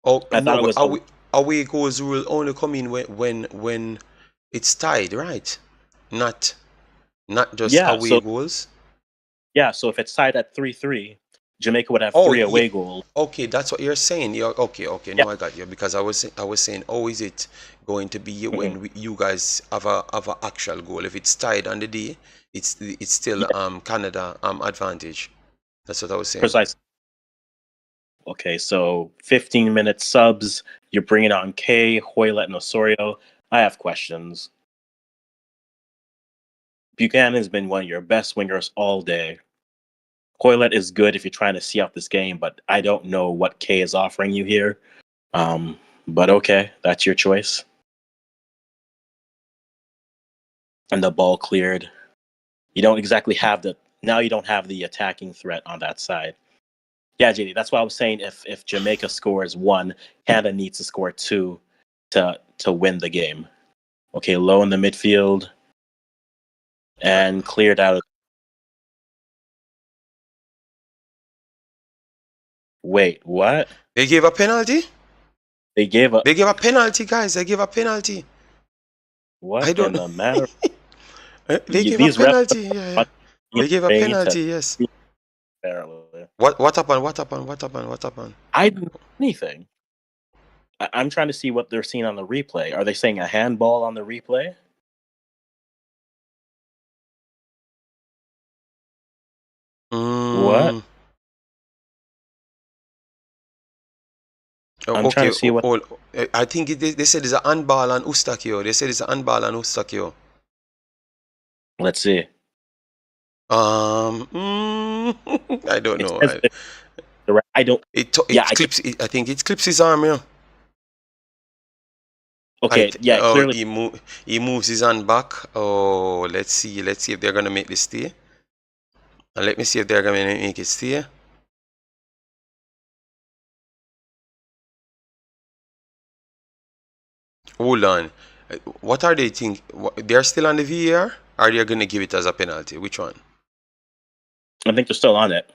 Oh I no, thought it but was away goals rule only come in when it's tied, right? Not just away goals. Yeah, so if it's tied at 3-3, Jamaica would have 3 away goals. Okay, that's what you're saying. Okay. Yeah. No, I got you, because I was saying, how is it going to be when you guys have a actual goal? If it's tied on the day, it's still Canada advantage. That's what I was saying. Precisely. Okay, so 15-minute subs. You're bringing on Kay, Hoylett, and Osorio. I have questions. Buchanan's been one of your best wingers all day. Hoylett is good if you're trying to see out this game, but I don't know what Kay is offering you here. But okay, that's your choice. And the ball cleared. You don't exactly have you don't have the attacking threat on that side. Yeah, JD, that's why I was saying if Jamaica scores 1, Canada needs to score 2 to win the game. Okay, low in the midfield and cleared out. Wait, what? They gave a penalty? They gave a penalty, guys. They gave a penalty. What I don't in know. the matter? They gave a penalty. Yeah. They gave a penalty. Yes. Apparently. What happened? I didn't know anything. I'm trying to see what they're seeing on the replay. Are they saying a handball on the replay? What? Oh, I'm trying to see what. I think they said it's a handball on Eustachio. They said it's a handball on Eustachio. Let's see. I don't It know. says I don't. Yeah, It clips. I think it clips his arm. Yeah. okay. Yeah, Oh, clearly. he moves his hand back. Oh, let's see. Let's see if they're gonna make this stay. And let me see if they're gonna make it stay. Hold on. What are they think? They're still on the VAR? Or are they gonna give it as a penalty? Which one? I think they're still on it.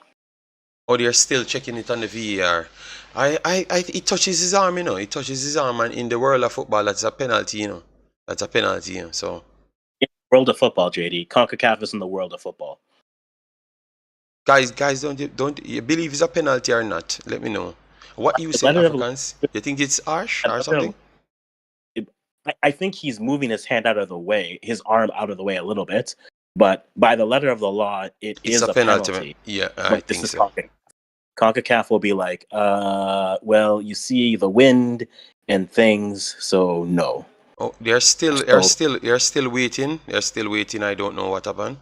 Oh, they're still checking it on the VAR. It touches his arm, you know. It touches his arm, and in the world of football, that's a penalty, you know. That's a penalty, you know. So, World of football, JD. Concacaf is in the world of football. guys, don't you believe it's a penalty or not? Let me know. What you say, Africans? You think it's harsh or something? I think he's moving his hand out of the way, his arm out of the way a little bit. But by the letter of the law, it It's is a a penalty. penalty. Yeah, I But this think is so. CONCACAF will be like, well, you see the wind and things, so no. Oh, they're still waiting. They're still waiting. I don't know what happened.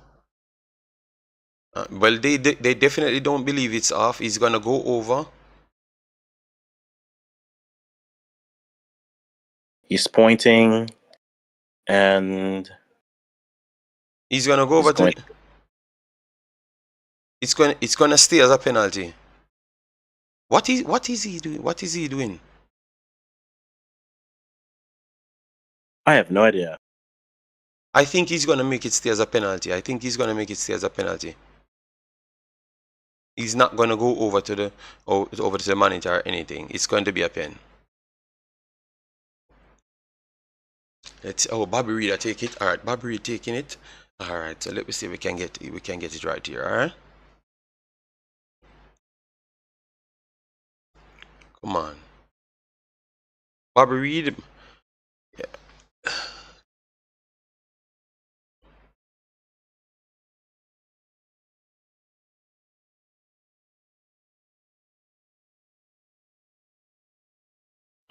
Well, they definitely don't believe it's off. He's gonna go over. He's pointing, and He's gonna go he's over to. going. It's gonna stay as a penalty. What is he doing? What is he doing? I have no idea. I think he's gonna make it stay as a penalty. I think he's gonna make it stay as a penalty. He's not gonna go over to the over to the monitor or anything. It's going to be a pen. Let's Bobby Reed take it. Alright, Bobby Reed taking it. Alright, so let me see if we can get it right here, alright? Come on. Bobby Reed. Yeah.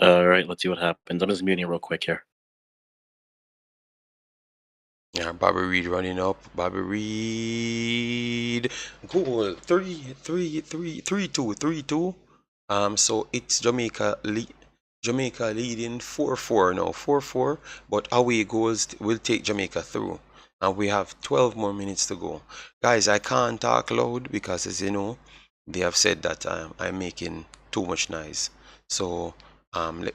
All right, let's see what happens. I'm just muting real quick here. Yeah, Bobby Reed running up. Bobby Reed. Goal 3-2. So it's Jamaica leading 4-4 now. 4-4. But away goals will take Jamaica through. And we have 12 more minutes to go. Guys, I can't talk loud because, as you know, they have said that I'm making too much noise. So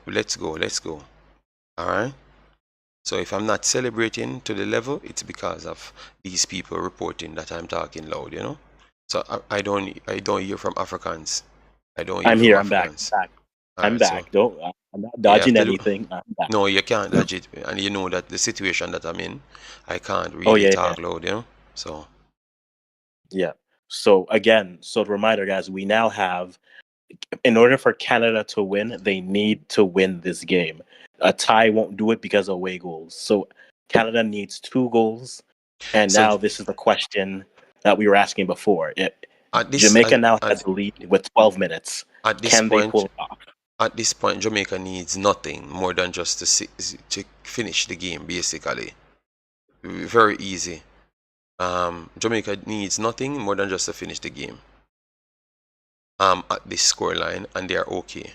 let's go. Alright? So if I'm not celebrating to the level, it's because of these people reporting that I'm talking loud, you know. So I don't hear from Africans. I don't hear I'm from here. Africans. I'm back. So I'm not dodging anything. I'm back. no, you can't dodge it, and you know that the situation that I'm in, I can't really talk loud, you know. So yeah. So again, so the reminder, guys, we now have, in order for Canada to win, they need to win this game. A tie won't do it because of away goals. So Canada needs 2 goals, and So now this is the question that we were asking before. at this Jamaica now has the lead with 12 minutes. at this Can they point, pull it off? at this point, Jamaica needs nothing more than just to finish the game, basically. Very easy. Jamaica needs nothing more than just to finish the game at this scoreline, and they are okay.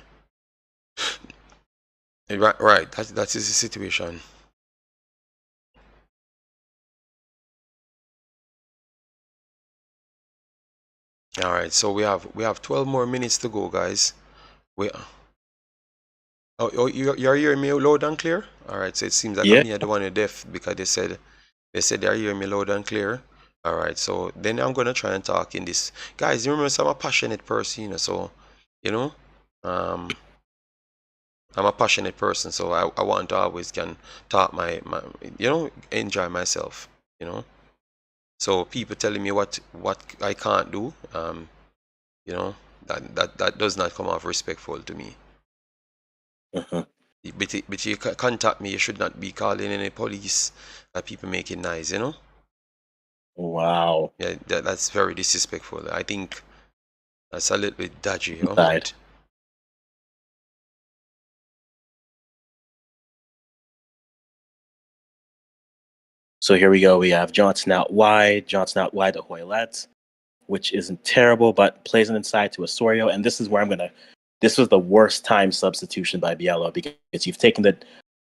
Right. That is the situation. All right, so we have 12 more minutes to go, guys. You're hearing me loud and clear? All right, so it seems like I'm the one who deaf because they're hearing me loud and clear. All right, so then I'm gonna try and talk in this. Guys, you remember, I'm a passionate person, you know, so you know, I'm a passionate person, so I want to always can talk my enjoy myself, you know. So people telling me what I can't do, you know, that does not come off respectful to me. But you contact me, you should not be calling any police that people making noise, you know. Wow. Yeah, that's very disrespectful. I think that's a little bit dodgy, you know. But So here we go. We have Johnson out wide to Hoylett, which isn't terrible, but plays it inside to Osorio. And this is where this was the worst time substitution by Biello, because you've taken the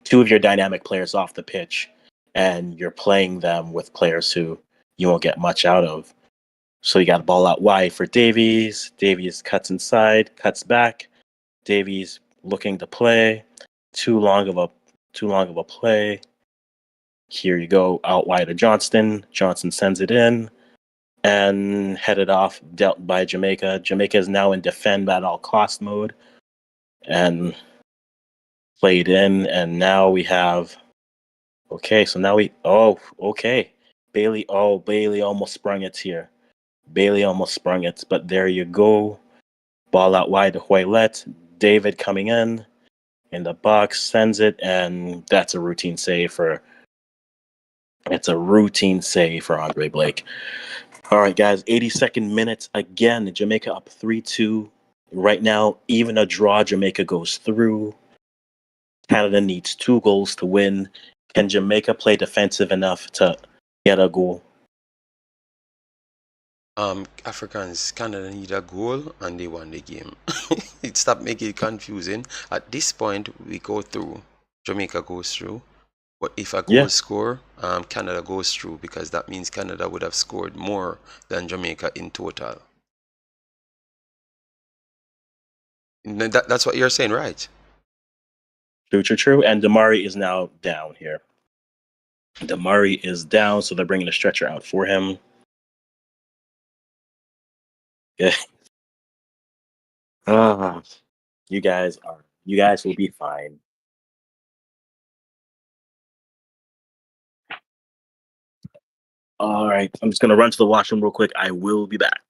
two of your dynamic players off the pitch and you're playing them with players who you won't get much out of. So you got a ball out wide for Davies. Davies cuts inside, cuts back. Davies looking to play. Too long of a play. Here you go, out wide to Johnston. Johnson sends it in and headed off, dealt by Jamaica. Jamaica is now in defend at all cost mode and played in. And now we have, okay, so now Bailey almost sprung it here. Bailey almost sprung it, but there you go. Ball out wide to Hoylett. David coming in the box, sends it, and that's a routine save for Andre Blake. All right, guys, 82nd minute again. Jamaica up 3-2. Right now, even a draw, Jamaica goes through. Canada needs 2 goals to win. Can Jamaica play defensive enough to get a goal? Africans, Canada need a goal and they won the game. It stopped making it confusing. At this point, we go through. Jamaica goes through. But if a goal score, Canada goes through, because that means Canada would have scored more than Jamaica in total. That's what you're saying, right? True. And Damari is now down here. Damari is down, so they're bringing a stretcher out for him. Yeah. You guys will be fine. All right, I'm just gonna run to the washroom real quick. I will be back.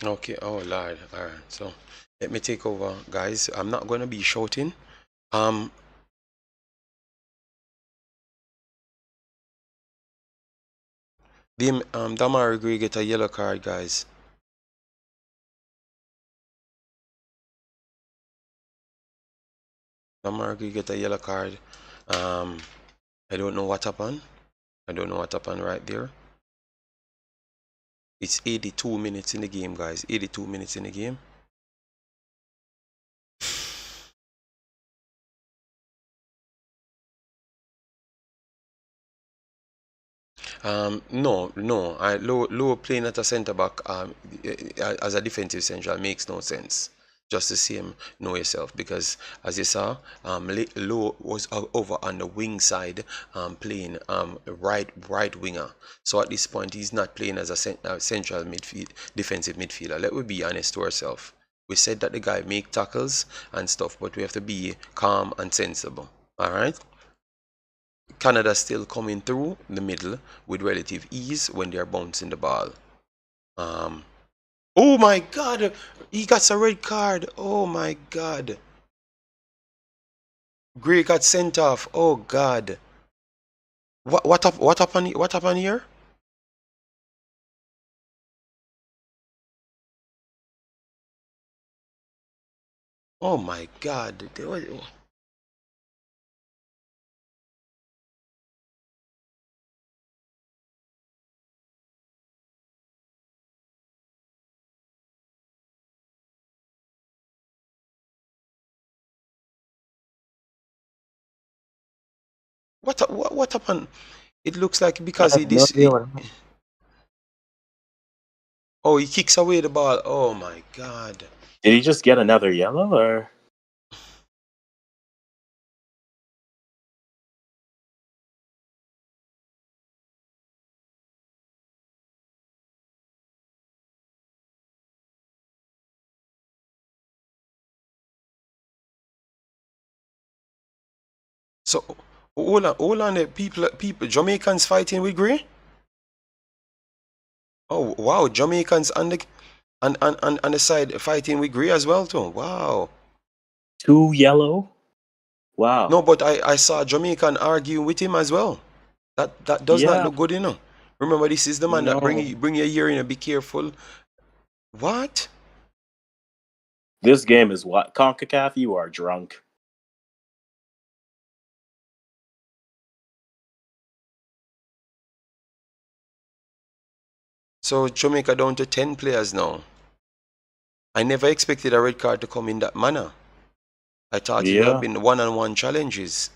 Okay. Oh Lord. All right. So let me take over, guys. I'm not gonna be shouting. Damari Gray get a yellow card, guys. Damari Gray get a yellow card. I don't know what happened. Right there. It's 82 minutes in the game, guys. 82 minutes in the game. No. Low playing at a centre back as a defensive central makes no sense. Just the same, know yourself, because as you saw, Low was over on the wing side, playing right winger. So at this point, he's not playing as a central defensive midfielder. Let me be honest to ourselves. We said that the guy make tackles and stuff, but we have to be calm and sensible. All right. Canada still coming through the middle with relative ease when they are bouncing the ball. Oh my God, he got a red card. Oh my God, Gray got sent off. Oh God, what happened here? Oh my God. What happened? It looks like because he oh, he kicks away the ball. Oh my God. Did he just get another yellow, or? So hold on, the people, Jamaicans fighting with Gray. Oh wow, Jamaicans on the side fighting with Gray as well too. Wow. 2 yellow. Wow. No, but I saw Jamaican arguing with him as well. That does not look good, you know. Remember, this is the man that bring you here in. Be careful. What? This game is what? Concacaf, you are drunk. So Jamaica down to 10 players now. I never expected a red card to come in that manner. I thought it would have Yeah. been one-on-one challenges.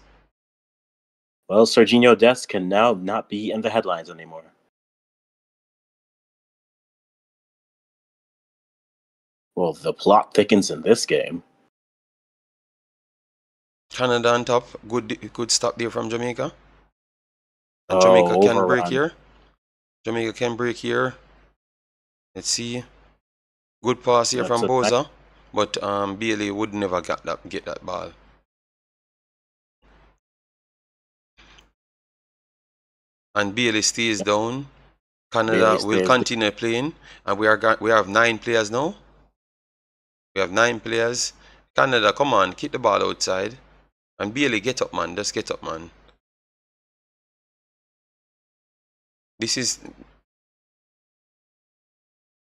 Well, Serginho Dest can now not be in the headlines anymore. Well, the plot thickens in this game. Canada on top. Good stop there from Jamaica. And Jamaica Oh, can break overrun. here. Jamaica can break here. Let's see. Good pass here That's from a nice. Boza. But Bailey would never get that ball. And Bailey stays down. Canada Bailey will stays. continue playing. And we have 9 players now. We have 9 players. Canada, come on, kick the ball outside. And Bailey, get up, man. Just get up, man. This is...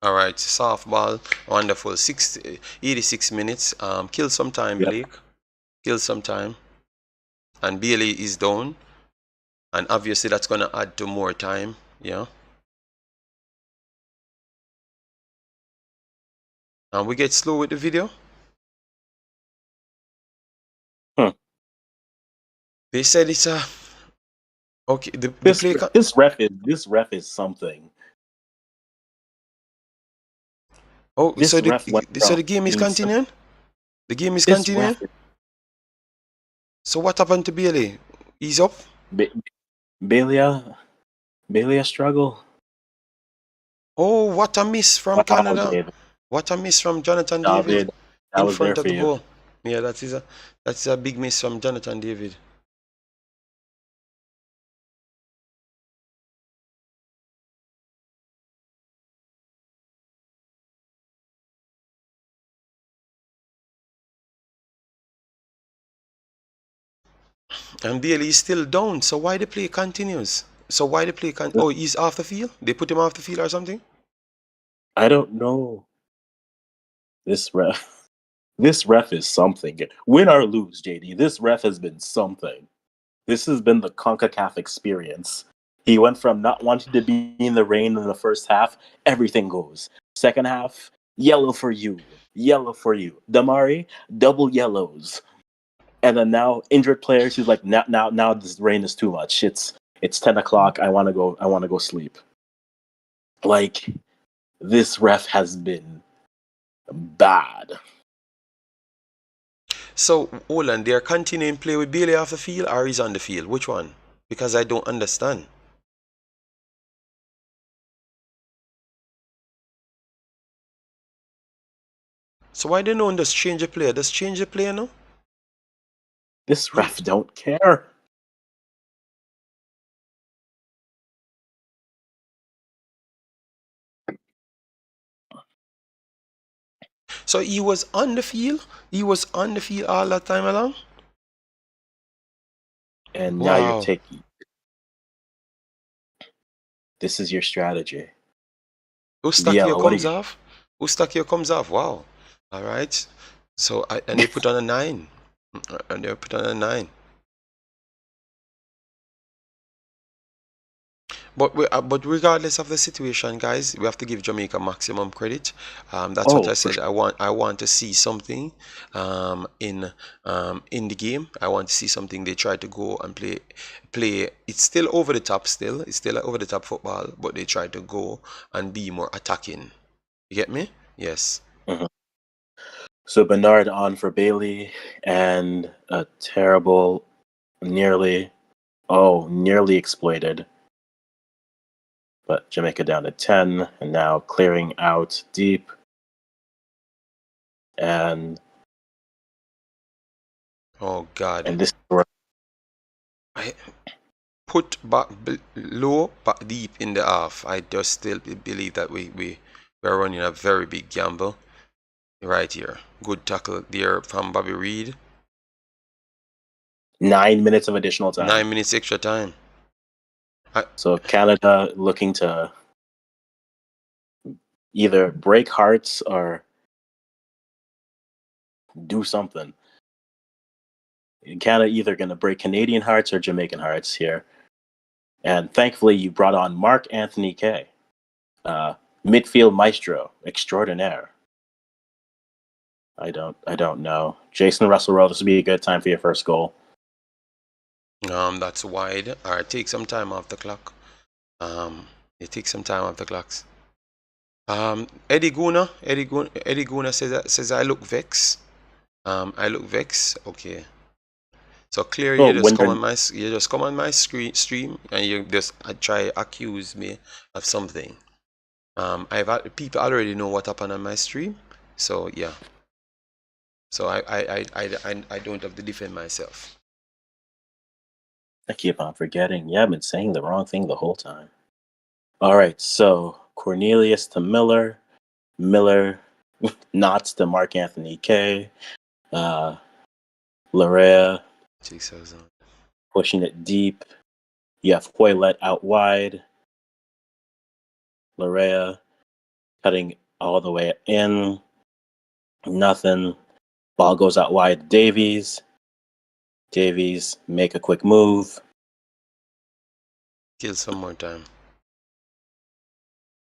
Alright, softball. Wonderful. 86 minutes. Kill some time, Yep. Blake. Kill some time. And Bailey is down. And obviously that's going to add to more time. Yeah. And we get slow with the video. They said it's a... Okay, the play... This ref is something. Oh, This so ref went so from the game is being continuing? The game is This continuing? ref, So what happened to Bailey? He's up? Bailey a struggle. Oh, what a miss from Wow, Canada. David. What a miss from Jonathan David David, that in was there front of for the you. goal. Yeah, that's a big miss from Jonathan David. And Bailey is still down. So why the play continues? So why the play oh, he's off the field? They put him off the field or something? I don't know. This ref is something. Win or lose, JD, this ref has been something. This has been the CONCACAF experience. He went from not wanting to be in the rain in the first half, everything goes. Second half, yellow for you. Yellow for you. Damari, double yellows. And then now injured players who's like, now this rain is too much. It's 10 o'clock. I wanna go sleep. Like, this ref has been bad. So, Olan, they're continuing play with Bailey off the field or he's on the field? Which one? Because I don't understand. So why they don't just change the player? Just change the player now? This ref don't care. So he was on the field? He was on the field all that time along? And now you're Wow. taking. This is your strategy. Ustakio comes off. Ustakio comes off. Wow. All right. So and they put on a 9. And they put on a 9. But regardless of the situation, guys, we have to give Jamaica maximum credit. That's what I said. Sure. I want to see something in the game. I want to see something they try to go and play. It's still over the top. It's still over the top football, but they try to go and be more attacking. You get me? Yes. Mm-hmm. So Bernard on for Bailey and a terrible, nearly exploited. But Jamaica down to 10 and now clearing out deep. And oh God. And this I put back low, back deep in the half. I just still believe that we're running a very big gamble right here. Good tackle there from Bobby Reed. 9 minutes of additional time. 9 minutes extra time. So Canada looking to either break hearts or do something. Canada either going to break Canadian hearts or Jamaican hearts here. And thankfully, you brought on Mark Anthony Kay. Midfield maestro extraordinaire. I don't know. Jason Russell Rowe, this would be a good time for your first goal. That's wide. All right, take some time off the clock. You take some time off the clocks. Eddie Guna says I look vexed. I look vexed. Okay. So clear, Well, you just come on my stream and you just try accuse me of something. I've had people already know what happened on my stream, so yeah. So I don't have to defend myself. I keep on forgetting. Yeah, I've been saying the wrong thing the whole time. All right, so Cornelius to Miller, Knots to Mark Anthony K, Larea pushing it deep. You have Hoylett out wide. Larea cutting all the way in. Nothing. Ball goes out wide. Davies make a quick move. Kill some more time.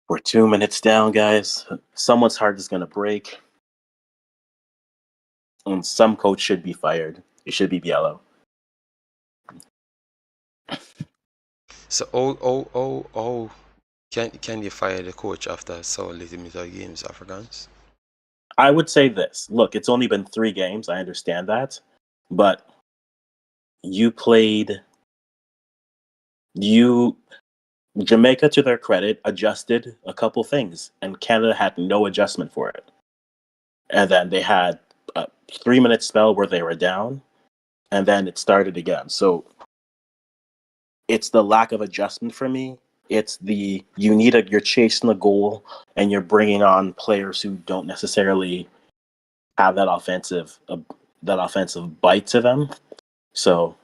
We're 2 minutes down, guys. Someone's heart is gonna break. And some coach should be fired. It should be Biello. So can you fire the coach after so little bit of games, Africans? I would say this. Look, it's only been 3 games. I understand that. But Jamaica, to their credit, adjusted a couple things, and Canada had no adjustment for it. And then they had a 3-minute spell where they were down, and then it started again. So it's the lack of adjustment for me. It's you're chasing a goal, and you're bringing on players who don't necessarily have that offensive bite to them. So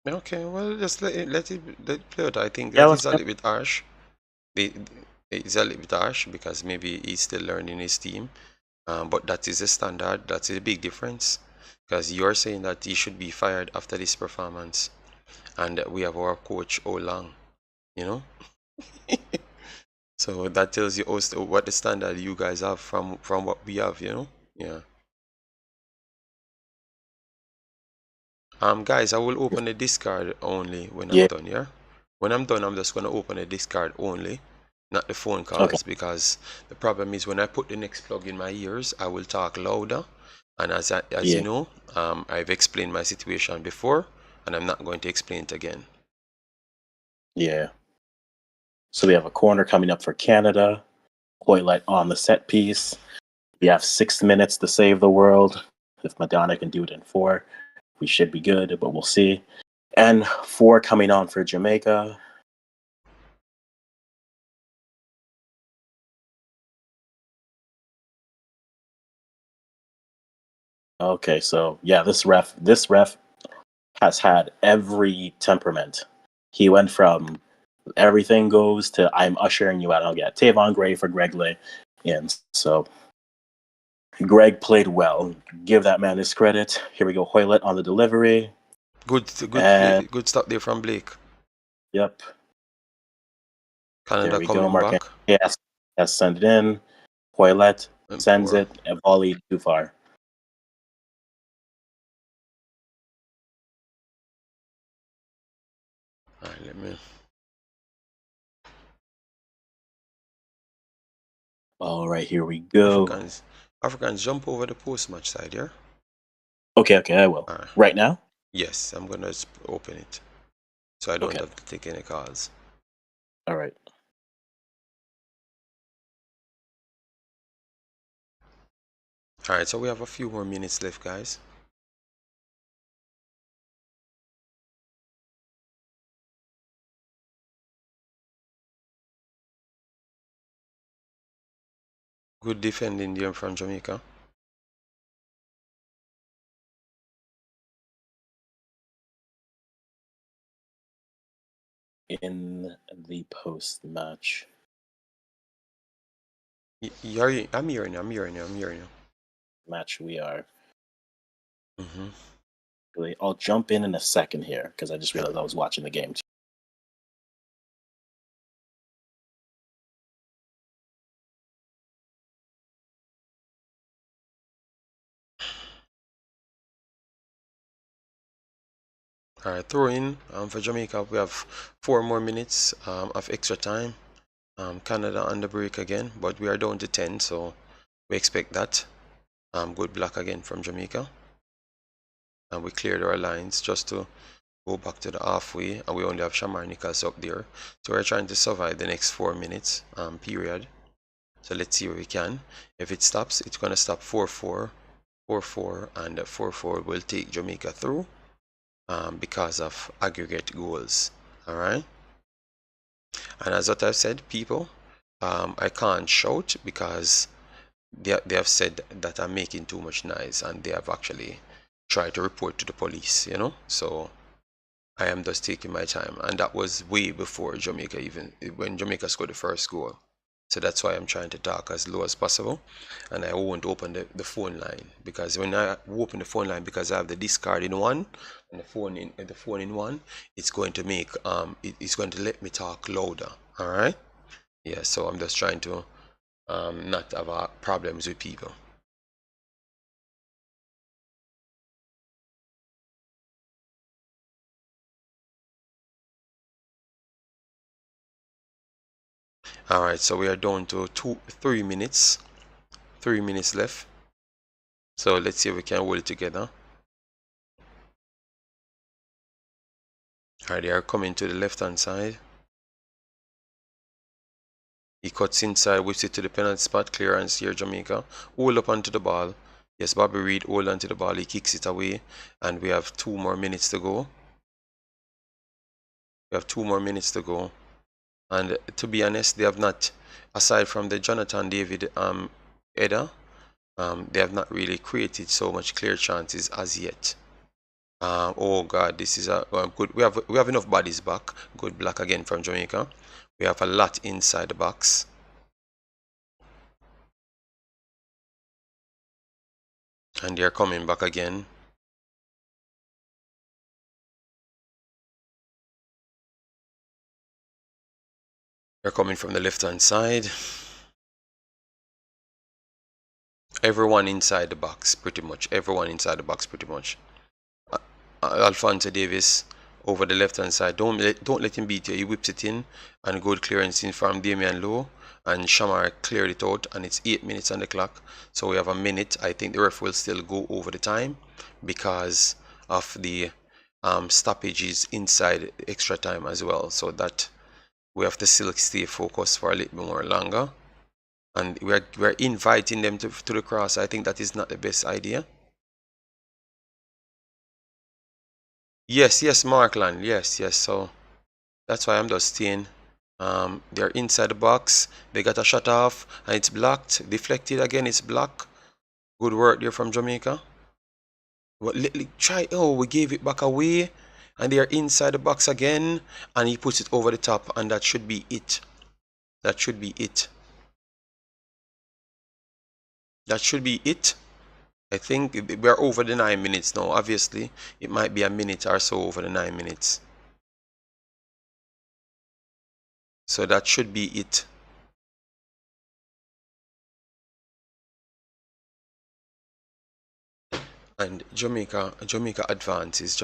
okay, well just let it play out. I think yeah, that is a little bit harsh. It's a little bit harsh because maybe he's still learning his team. But that is a standard. That's a big difference because you're saying that he should be fired after this performance, and we have our coach Olang, you know. So that tells you also what the standard you guys have from what we have, you know. Yeah. Guys, I will open the discard only when I'm done. Yeah. When I'm done, I'm just gonna open the discard only, not the phone calls, because the problem is when I put the next plug in my ears, I will talk louder. And as you know, I've explained my situation before, and I'm not going to explain it again. Yeah. So we have a corner coming up for Canada. Hoylett on the set piece. We have 6 minutes to save the world. If Madonna can do it in 4, we should be good, but we'll see. And 4 coming on for Jamaica. Okay, so yeah, this ref has had every temperament. He went from everything goes to I'm ushering you out. I'll get Tavon Gray for Greg Lay. And so Greg played well. Give that man his credit. Here we go. Hoylett on the delivery. Good stop there from Blake. Yep. Canada there we coming go. Mark back. Yes, send it in. Hoylett sends it. A volley too far. All right, let me. All right, here we go. Africans, jump over the post-match side here. Okay, I will. Right now? Yes, I'm gonna open it, so I don't have to take any calls. All right. All right, so we have a few more minutes left, guys. Good defending there from Jamaica. In the post-match. I'm hearing you. Match we are. I'll jump in a second here because I just realized I was watching the game. All right, throw in for Jamaica. We have 4 more minutes of extra time. Canada on the break again, but we are down to 10, so we expect that. Good block again from Jamaica. And we cleared our lines just to go back to the halfway, and we only have Shamar Nichols up there. So we're trying to survive the next 4 minutes period. So let's see where we can. If it stops, it's going to stop 4-4, 4-4, and 4-4 will take Jamaica through because of aggregate goals. All right. And as what I've said, people, I can't shout because they have said that I'm making too much noise, and they have actually tried to report to the police, you know. So I am just taking my time, and that was way before Jamaica, even when Jamaica scored the first goal. So that's why I'm trying to talk as low as possible, and I won't open the phone line, because when I open the phone line, because I have the discard in one and the phone in one, it's going to make it's going to let me talk louder. All right, yeah. So I'm just trying to not have problems with people. All right, so we are down to 3 minutes. 3 minutes left. So let's see if we can hold it together. All right, they are coming to the left hand side. He cuts inside, whips it to the penalty spot, clearance here, Jamaica. Hold up onto the ball. Yes, Bobby Reed hold onto the ball, he kicks it away, and we have 2 more minutes to go. We have 2 more minutes to go. And to be honest, they have not, aside from the Jonathan David header, they have not really created so much clear chances as yet. Oh God, this is a good. We have enough bodies back. Good block again from Jamaica. We have a lot inside the box. And they're coming back again. They're coming from the left hand side. Everyone inside the box, pretty much. Everyone inside the box, pretty much. Alphonso Davis over the left hand side. Don't let him beat you. He whips it in, and good clearance in from Damian Lowe, and Shamar cleared it out, and it's 8 minutes on the clock. So we have a minute. I think the ref will still go over the time because of the stoppages inside extra time as well. So that we have to still stay focused for a little bit more longer. And we're inviting them to the cross. I think that is not the best idea. Yes, Markland. Yes. So that's why I'm just staying. They're inside the box. They got a shot off, and it's blocked. Deflected again. It's blocked. Good work there from Jamaica. Well, try. Oh, we gave it back away, and they're inside the box again, and he puts it over the top, and that should be it. That should be it. That should be it. I think we're over the 9 minutes now. Obviously, it might be a minute or so over the 9 minutes. So that should be it. And Jamaica advances,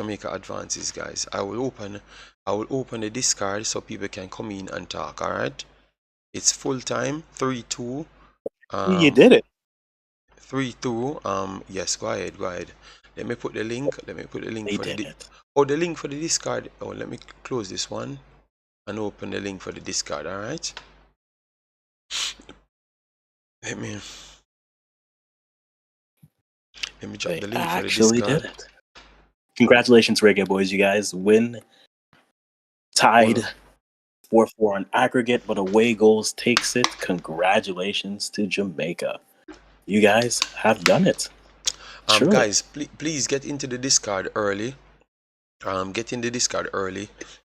guys. I will open the discard so people can come in and talk. All right, it's full time. 3-2. You did it. 3-2. Yes, go ahead. Let me put the link. They for did it. the link for the discard. Oh, let me close this one and open the link for the discard. All right, let me drop They the link for the actually discard. did it. Congratulations, Reggae Boyz. You guys win. Tied 4-4 on aggregate, but away goals takes it. Congratulations to Jamaica. You guys have done it. Truly. Guys, please get into the discard early. Get in the discard early.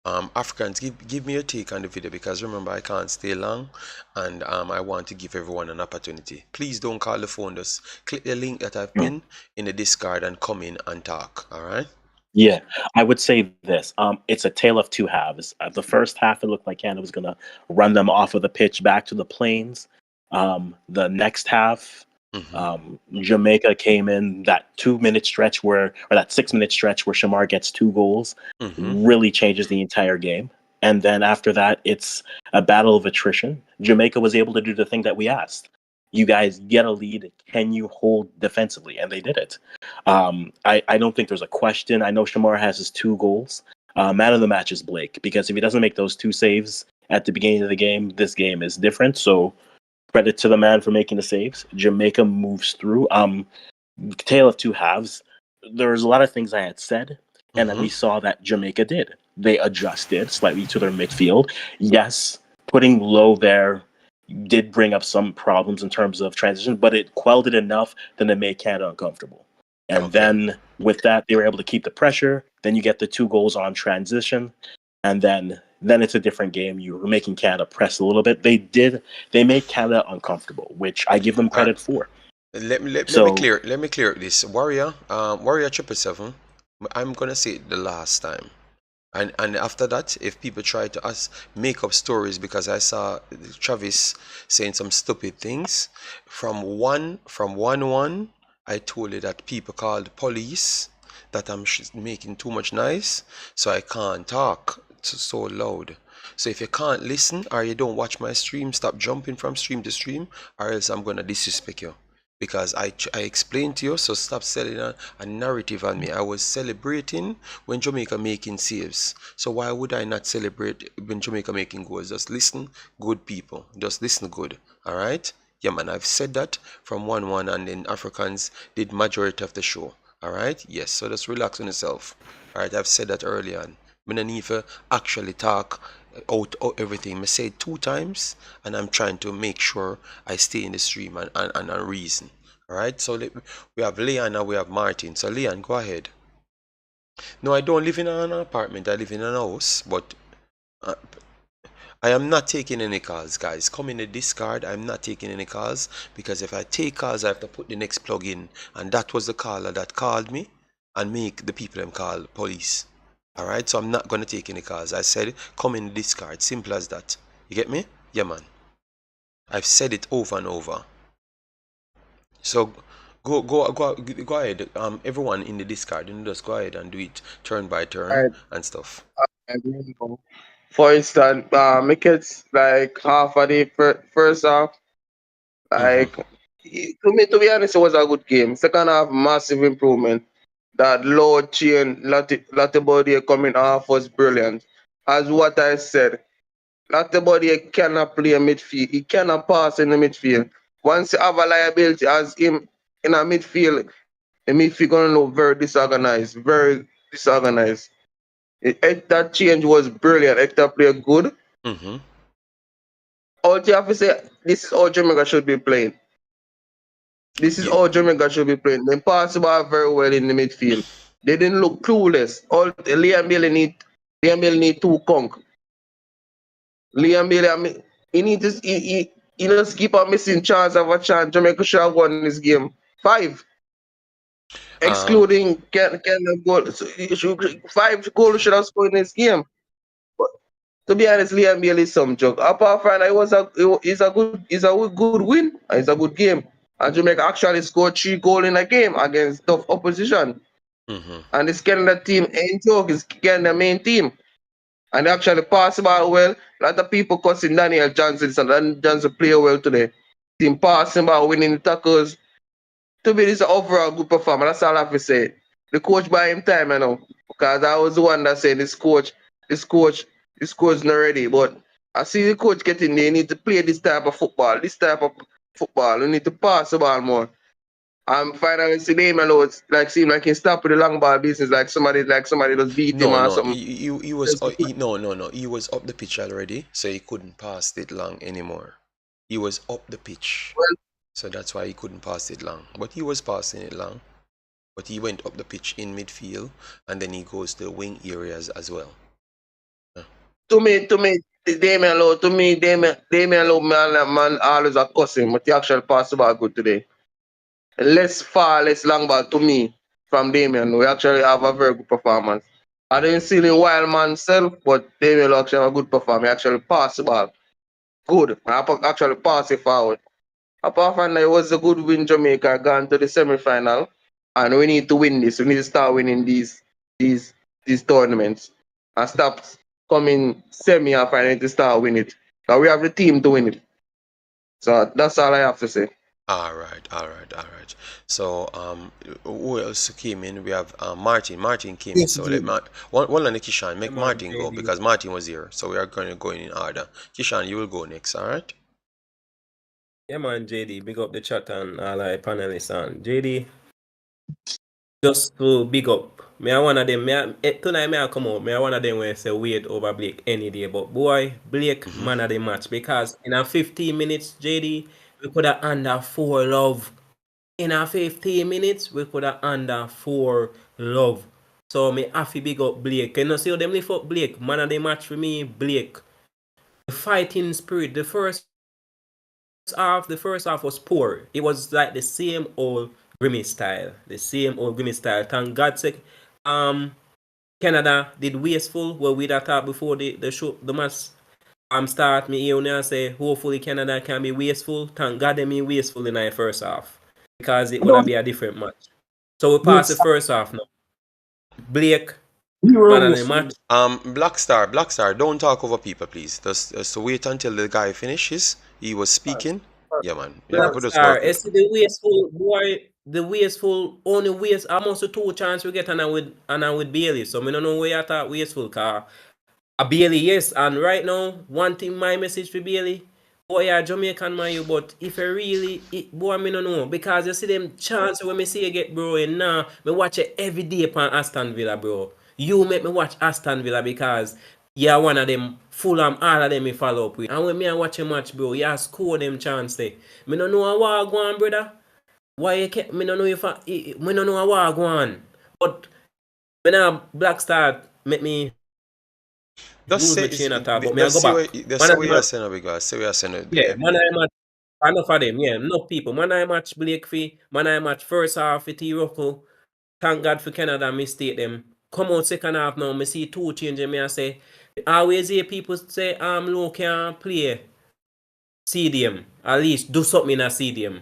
Africans, give me your take on the video, because remember, I can't stay long, and I want to give everyone an opportunity. Please don't call the phone. Just click the link that I've pinned in the discard and come in and talk. All right. Yeah, I would say this. It's a tale of two halves. The first half, it looked like Canada was going to run them off of the pitch back to the plains. The next half, Jamaica came in that 2 minute stretch or that 6 minute stretch where Shamar gets 2 goals, really changes the entire game. And then after that, it's a battle of attrition. Jamaica was able to do the thing that we asked. You guys get a lead. Can you hold defensively? And they did it. I don't think there's a question. I know Shamar has his 2 goals. Man of the match is Blake, because if he doesn't make those 2 saves at the beginning of the game, this game is different. So credit to the man for making the saves. Jamaica moves through. Tale of two halves. There's a lot of things I had said, and then we saw that Jamaica did. They adjusted slightly to their midfield. Yes, putting Low there did bring up some problems in terms of transition, but it quelled it enough that it made Canada uncomfortable. And then with that, they were able to keep the pressure. Then you get the 2 goals on transition, and then it's a different game. You were making Canada press a little bit. They made Canada uncomfortable, which I give them credit for. Let me clear this. Warrior 777. I'm gonna say it the last time. And after that, if people try to make up stories, because I saw Travis saying some stupid things from 1-1, I told you that people called police, that I'm making too much noise, so I can't talk so loud. So if you can't listen, or you don't watch my stream, stop jumping from stream to stream, or else I'm gonna disrespect you. Because I explained to you, so stop selling a narrative on me. I was celebrating when Jamaica making saves. So why would I not celebrate when Jamaica making goals? Just listen, good people. Just listen good. Alright? Yeah, man, I've said that from 1-1, and then Africans did majority of the show. Alright? Yes, so just relax on yourself. Alright, I've said that earlier on. I don't need to actually talk out everything. I say it 2 times, and I'm trying to make sure I stay in the stream and reason. Alright, so we have Leon and we have Martin. So Leon, go ahead. No, I don't live in an apartment. I live in an house, but I am not taking any calls, guys. Come in the Discord. I'm not taking any calls, because if I take calls, I have to put the next plug in, and that was the caller that called me and make the people them call police. Alright, so I'm not gonna take any calls. I said come in the Discord. Simple as that. You get me? Yeah, man. I've said it over and over. So go ahead. Everyone in the Discord, just go ahead and do it turn by turn and stuff. For instance, make it like half of the first half. Like to be honest, it was a good game. Second half, massive improvement. That low chain, Latte coming off was brilliant. As what I said, Latte cannot play midfield. He cannot pass in the midfield. Once you have a liability as him in a midfield, the midfield gonna look very disorganized. Very disorganized. That change was brilliant. Hector played good. All you have to say, this is how Jamaica should be playing. This is how Jamaica should be playing. They pass the ball very well in the midfield. They didn't look clueless. All Liam Bailey need 2 conk. Liam Bailey, he just keep on missing chance of a chance. Jamaica should have won this game 5. Excluding can goal. So 5 goals should have scored in this game. But to be honest, Liam Bailey is some joke. Apart from that, it's a good win. It's a good game. And Jamaica actually scored 3 goals in a game against tough opposition. And this Canada team ain't joke. It's Canada main team. And they actually pass the ball well. A lot of people cussing Daniel Johnson. So Daniel Johnson play well today. Team passing ball, winning the tackles. To me, this is an overall good performance. That's all I have to say. The coach by him time, because I was the one that said this coach not ready. But I see the coach getting there. You need to play this type of football. You need to pass the ball more. And finally, see Damien Lewis seem like he stopped with the long ball business, like somebody just beat him or something. He was he was up the pitch already, so he couldn't pass it long anymore. He was up the pitch, so that's why he couldn't pass it long. But he was passing it long. But he went up the pitch in midfield, and then he goes to the wing areas as well. To me, Damien Lowe, man always a cussing, but he actually passed the ball good today. Less far, less long ball to me from Damien. We actually have a very good performance. I didn't see the wild man self, but Damien actually have a good performance. He actually passed the ball good. I actually pass it forward. Apart from that, it was a good win. Jamaica gone to the semi-final, and we need to win this. We need to start winning these these tournaments and stop coming semi and finally to start winning it. Because we have the team to win it. So that's all I have to say. All right, all right, all right. So, who else came in? We have Martin. Martin came in. Yes, So let Jay. one on the Kishan. Make Come on, Martin go JD. because Martin was here. So we are going to go in order. Kishan, you will go next. All right. Yeah, man, JD. Big up the chat and all our panelists and JD. Just to big up. Me are one of them. Tonight me I come out. Me are one of them where say wait over Blake any day. But boy, Blake Mm-hmm. man of the match because in a 15 minutes, JD, we could have under 4 love. In a 15 minutes, we could have under 4 love. So me have to big up Blake. You know, see how them lift up Blake. Man of the match for me, Blake. The fighting spirit. The first half was poor. It was like the same old Grimmy style. The same old Grimmy style. Thank God sake. Canada did wasteful. Well, we that talk before the show the match start. Me here now say hopefully Canada can be wasteful. Thank God they mean wasteful in the first half. Because it would be a different match. So we pass the first half now. Blake, man of the match. Black Star, don't talk over people, please. Just to wait until the guy finishes. He was speaking. Yeah, man. You Black could just Star. work You with. see the wasteful boy. The wasteful only waste almost 2 chance we get and I with Bailey. So me don't know where you thought wasteful car. A Bailey, yes, and right now, one thing my message for Bailey, boy, you're Jamaican man, you, but if you really, boy, me no know, because you see them chance when me see you get bro, and now, me watch it every day upon Aston Villa, bro. You make me watch Aston Villa because you're one of them, Fulham, all of them me follow up with. And when me I watch a match, bro, you score them chance there. Me no know how go on, brother. Why you kept, me no know if me no know how go on. But, me now, Black Star, make me Just lose say, my chain of thought, but me I just go see back. where, just Man say of where the you're match, saying, because say where you're saying. yeah, man I match enough of them, yeah, enough people. Man I match Blake fee, man I match first half for T-Ruckle. Thank God for Canada mistake them. Come out second half now, me see 2 changes, me I say. Always hear people say, low can play CDM. At least do something in a CDM.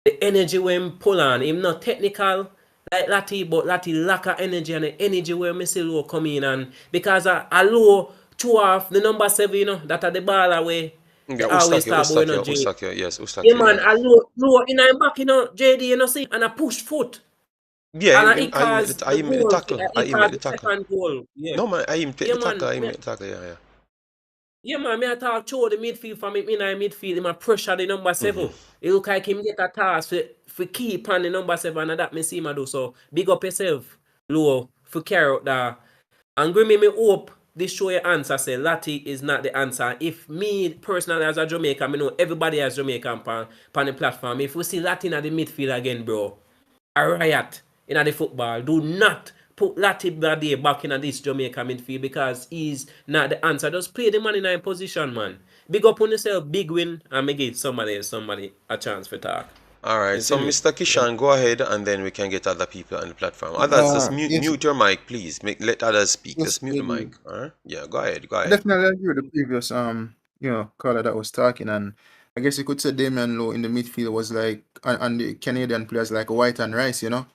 The energy when him pull on, him not technical like Lati, but Lati lack of energy and the energy where me see low come in and because a low 2 off the number 7, you know, that are the ball away. Yeah, We always talk about, you know, J. Yes, Yeah, Ustake, man, yeah. a low in him back, you know, JD, you know, see, and a push foot. Yeah, And it I made caused I the made the goal, tackle. it I made caused the the tackle. second goal. Yeah. No, man, I him take Yeah, the tackle. man. I made the tackle, yeah. Yeah, man, me I talk to the midfield from me in the midfield, him a pressure the number 7. It look like him get a task for keep on the number 7 and that me see him a do. So big up yourself, Low, for carry out that. And Grimmy, me hope this show your answer say Lati is not the answer. If me personally as a Jamaican, me know everybody as Jamaican pan the platform. If we see Lati in the midfield again, bro, a riot in the football. Do not put Lati Blade back in this Jamaica midfield because he's not the answer. Just play the man in a position, man. Big up on yourself, big win, and make give somebody a chance for talk. All right, You see so me? Mr. Kishan, go ahead, and then we can get other people on the platform. Others, just Yes, mute your mic, please. Let others speak. yes, Just mute the JD. mic. All right? Yeah, go ahead. Go I ahead. definitely agree with the previous caller that was talking, and I guess you could say Damian Lowe in the midfield was like and the Canadian players like White and Rice, you know.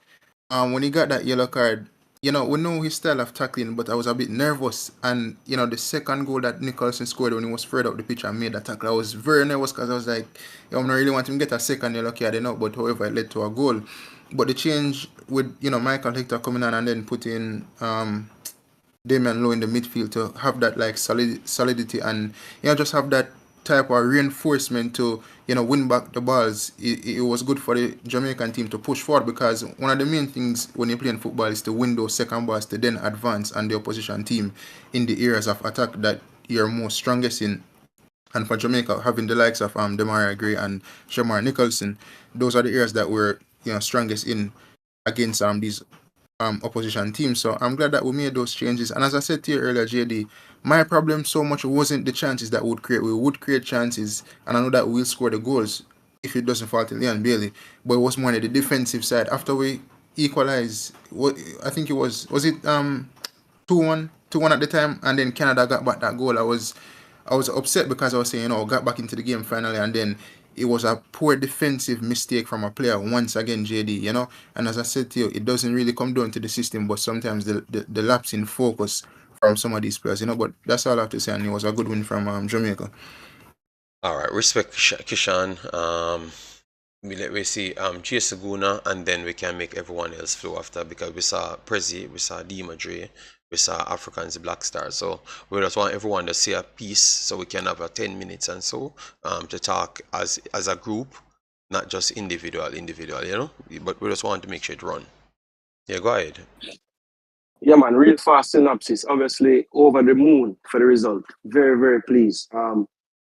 When he got that yellow card, you know, we know his style of tackling, but I was a bit nervous. And you know, the second goal that Nicholson scored when he was further up the pitch and made that tackle, I was very nervous because I was like, I don't really want him to get a second yellow card, you know. But however, it led to a goal. But the change with Michael Hector coming on and then putting Damian Lowe in the midfield to have that like solidity and just have that type of reinforcement to win back the balls. It was good for the Jamaican team to push forward because one of the main things when you're playing football is to win those second balls to then advance and the opposition team in the areas of attack that you're most strongest in. And for Jamaica, having the likes of Demarai Gray and Shamar Nicholson, those are the areas that we're strongest in against these opposition team. So I'm glad that we made those changes. And as I said to you earlier, JD, my problem so much wasn't the chances that we would create. We would create chances, and I know that we'll score the goals if it doesn't fall to Leon Bailey. But it was more on the defensive side. After we equalized, I think it was it 2-1 at the time, and then Canada got back that goal. I was upset because I was saying, got back into the game finally, and then it was a poor defensive mistake from a player once again, JD, you know. And as I said to you, it doesn't really come down to the system, but sometimes the lapse in focus from some of these players, you know. But that's all I have to say, and it was a good win from Jamaica. All right, respect Kishan. We see Gia Saguna, and then we can make everyone else flow after, because we saw Prezi, we saw D Madre, we saw Africans Black Star. So we just want everyone to see a piece, so we can have a 10 minutes and so to talk as a group, not just individual, you know. But we just want to make sure it run. Yeah, go ahead. Yeah, man, real fast synopsis. Obviously, over the moon for the result. Very, very pleased.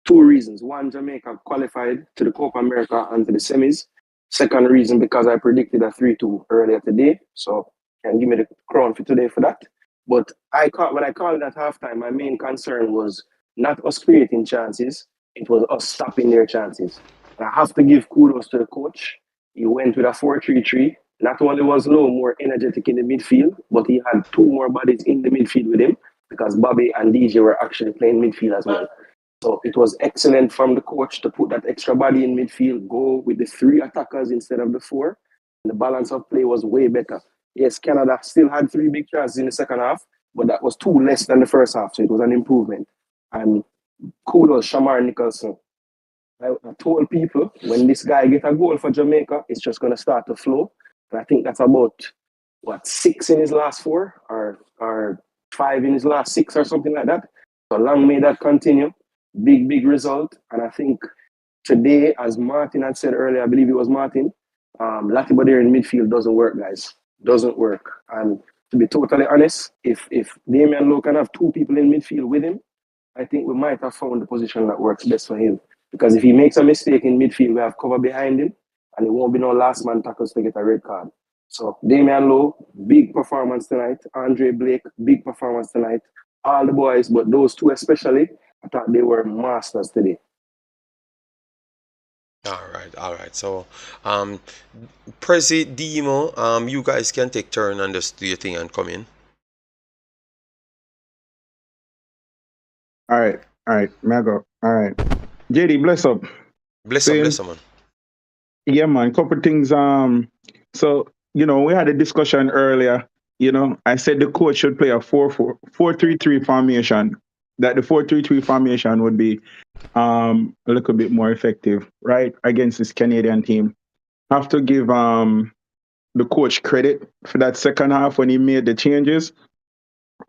Two reasons. One, Jamaica qualified to the Copa America and to the semis. Second reason, because I predicted a 3-2 earlier today. So, can give me the crown for today for that. But when I called it at halftime, my main concern was not us creating chances. It was us stopping their chances. And I have to give kudos to the coach. He went with a 4-3-3. Not only was Lowe more energetic in the midfield, but he had two more bodies in the midfield with him, because Bobby and DJ were actually playing midfield as well. So it was excellent from the coach to put that extra body in midfield, go with the 3 attackers instead of the 4. And the balance of play was way better. Yes, Canada still had 3 big chances in the second half, but that was 2 less than the first half, so it was an improvement. And kudos, Shamar Nicholson. I told people, when this guy get a goal for Jamaica, it's just going to start to flow. And I think that's about, 6 in his last 4 or 5 in his last 6 or something like that. So long may that continue. Big, big result. And I think today, as Martin had said earlier, I believe it was Martin, Latiba there in midfield doesn't work, guys. Doesn't work. And to be totally honest, if Damian Lowe can have 2 people in midfield with him, I think we might have found the position that works best for him. Because if he makes a mistake in midfield, we have cover behind him, and it won't be no last man tackles to get a red card. So Damian Lowe, big performance tonight. Andre Blake, big performance tonight. All the boys, but those 2 especially, I thought they were masters today. All right. So, Prezi, Demo, you guys can take turn and just do your thing and come in. All right, Mago. All right, JD, bless up. Bless up, man. Yeah, man. Couple things. So we had a discussion earlier. I said the coach should play a 4-3-3 formation. That the 4-3-3 formation would be a little bit more effective, right, against this Canadian team. Have to give the coach credit for that second half when he made the changes.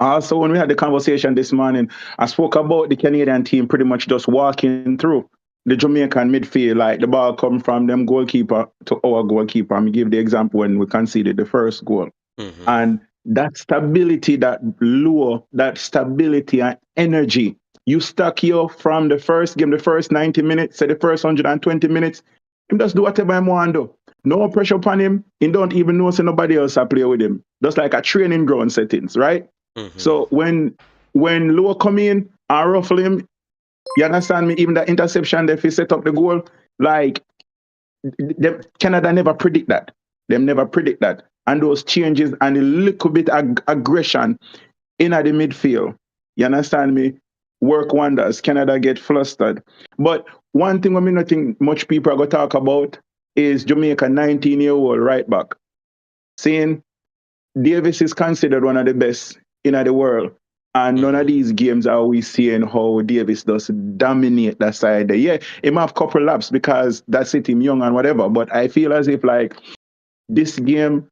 Also, when we had the conversation this morning, I spoke about the Canadian team pretty much just walking through the Jamaican midfield, like the ball come from them goalkeeper to our goalkeeper. I give the example when we conceded the first goal. Mm-hmm. And that stability, that lure, that stability and energy, you stuck here from the first game, the first 90 minutes, say the first 120 minutes, him just do whatever he want to do. No pressure upon him. He don't even know so nobody else I play with him. Just like a training ground settings, right? Mm-hmm. So when Lua come in and ruffle him, you understand me? Even the interception, if he set up the goal, like Canada never predict that. Them never predict that. And those changes and a little bit aggression in the midfield, you understand me? Work wonders. Canada get flustered. But one thing I don't think much people are going to talk about is Jamaica 19-year-old right back. Saying Davis is considered one of the best in the world. And none of these games are we seeing how Davis does dominate that side there. Yeah, he might have a couple laps because that's it, him young and whatever. But I feel as if like this game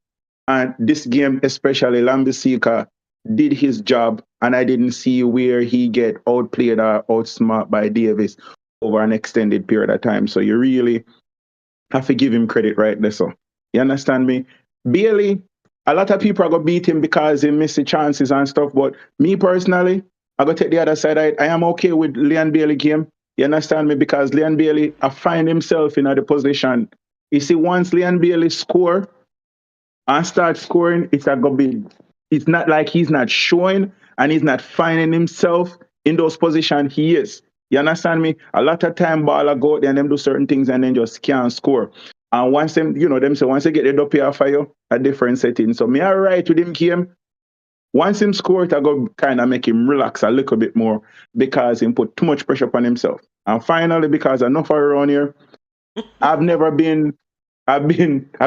especially Lambisika did his job, and I didn't see where he get outplayed or outsmart by Davis over an extended period of time. So you really have to give him credit right there. So you understand me? Bailey, a lot of people are going to beat him because he missed the chances and stuff. But me personally, I go take the other side. I am okay with Leon Bailey game. You understand me? Because Leon Bailey, I find himself in the position. You see, once Leon Bailey score and start scoring, it's not like he's not showing and he's not finding himself in those positions he is. You understand me? A lot of time ball go out there and them do certain things and then just can't score. And once them, once they get the up here for you, a different setting. So me all right with him game. Once him score it, I go kind of make him relax a little bit more because he put too much pressure upon himself. And finally, because enough around here, I've never been I've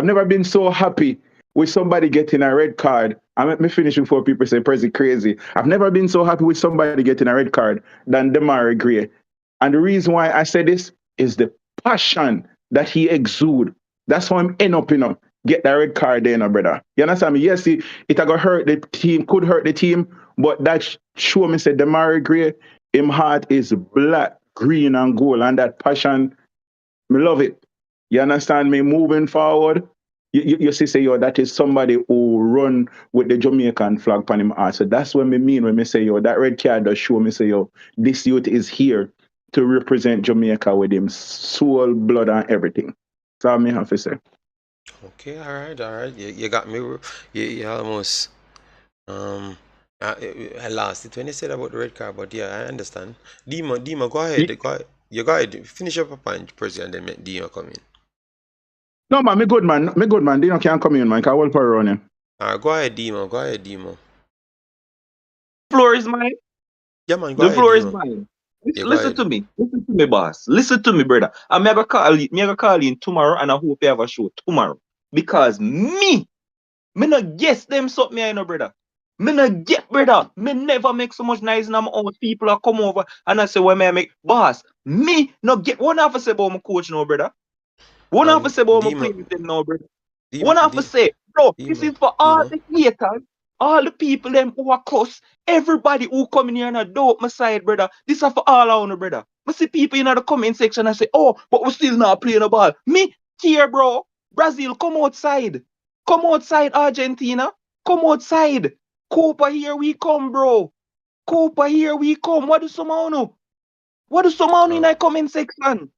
never been so happy with somebody getting a red card. Let me finish before people say Prezi crazy. I've never been so happy with somebody getting a red card than Demari Gray. And the reason why I say this is the passion that he exude. That's why I'm end up, get that red card there, brother. You understand me? Yes, it got hurt the team, could hurt the team, but that show me said Demari Gray, him heart is black, green, and gold, and that passion, me love it. You understand me? Moving forward, you see, say, yo, that is somebody who run with the Jamaican flag on him heart. So that's what me mean when me say, yo, that red card does show me, say, yo, this youth is here to represent Jamaica with him soul, blood, and everything. That's all me have to say. Okay, all right. You got me. You almost I lost it when you said about the red card, but yeah, I understand. Dima, go ahead. Go ahead. You go ahead. Finish up a point, President, and then make Dima come in. No, man, me good, man. Me good, man. Dino can't come in, man. Can I hold for around him? All right, go ahead, Dima. Go ahead, Dima. Floor is mine. Yeah, man, go The ahead, floor is Dima. mine. Yeah, go Listen ahead. to me. Listen to me, boss. Listen to me, brother. I'm gonna call you tomorrow, and I hope you have a show tomorrow. Because me not guess them something, I know, brother. Me not get, brother. Me never make so much noise in my own people are come over and I say, what may I make? Boss, me not get one half to say about my coach now, brother. One half to say about my Dima, players them now, brother. Dima, One half to say, bro, this Dima, is for all Dima. the haters, all the people them who are cuss, everybody who come in here and a dope my side, brother. This is for all our brother. I see people in the comment section and say, oh, but we still not playing the ball. Me here, bro. Brazil, come outside. Come outside, Argentina. Come outside. Copa, here we come, bro. Copa, here we come. What do someone know? What do someone in the comment section?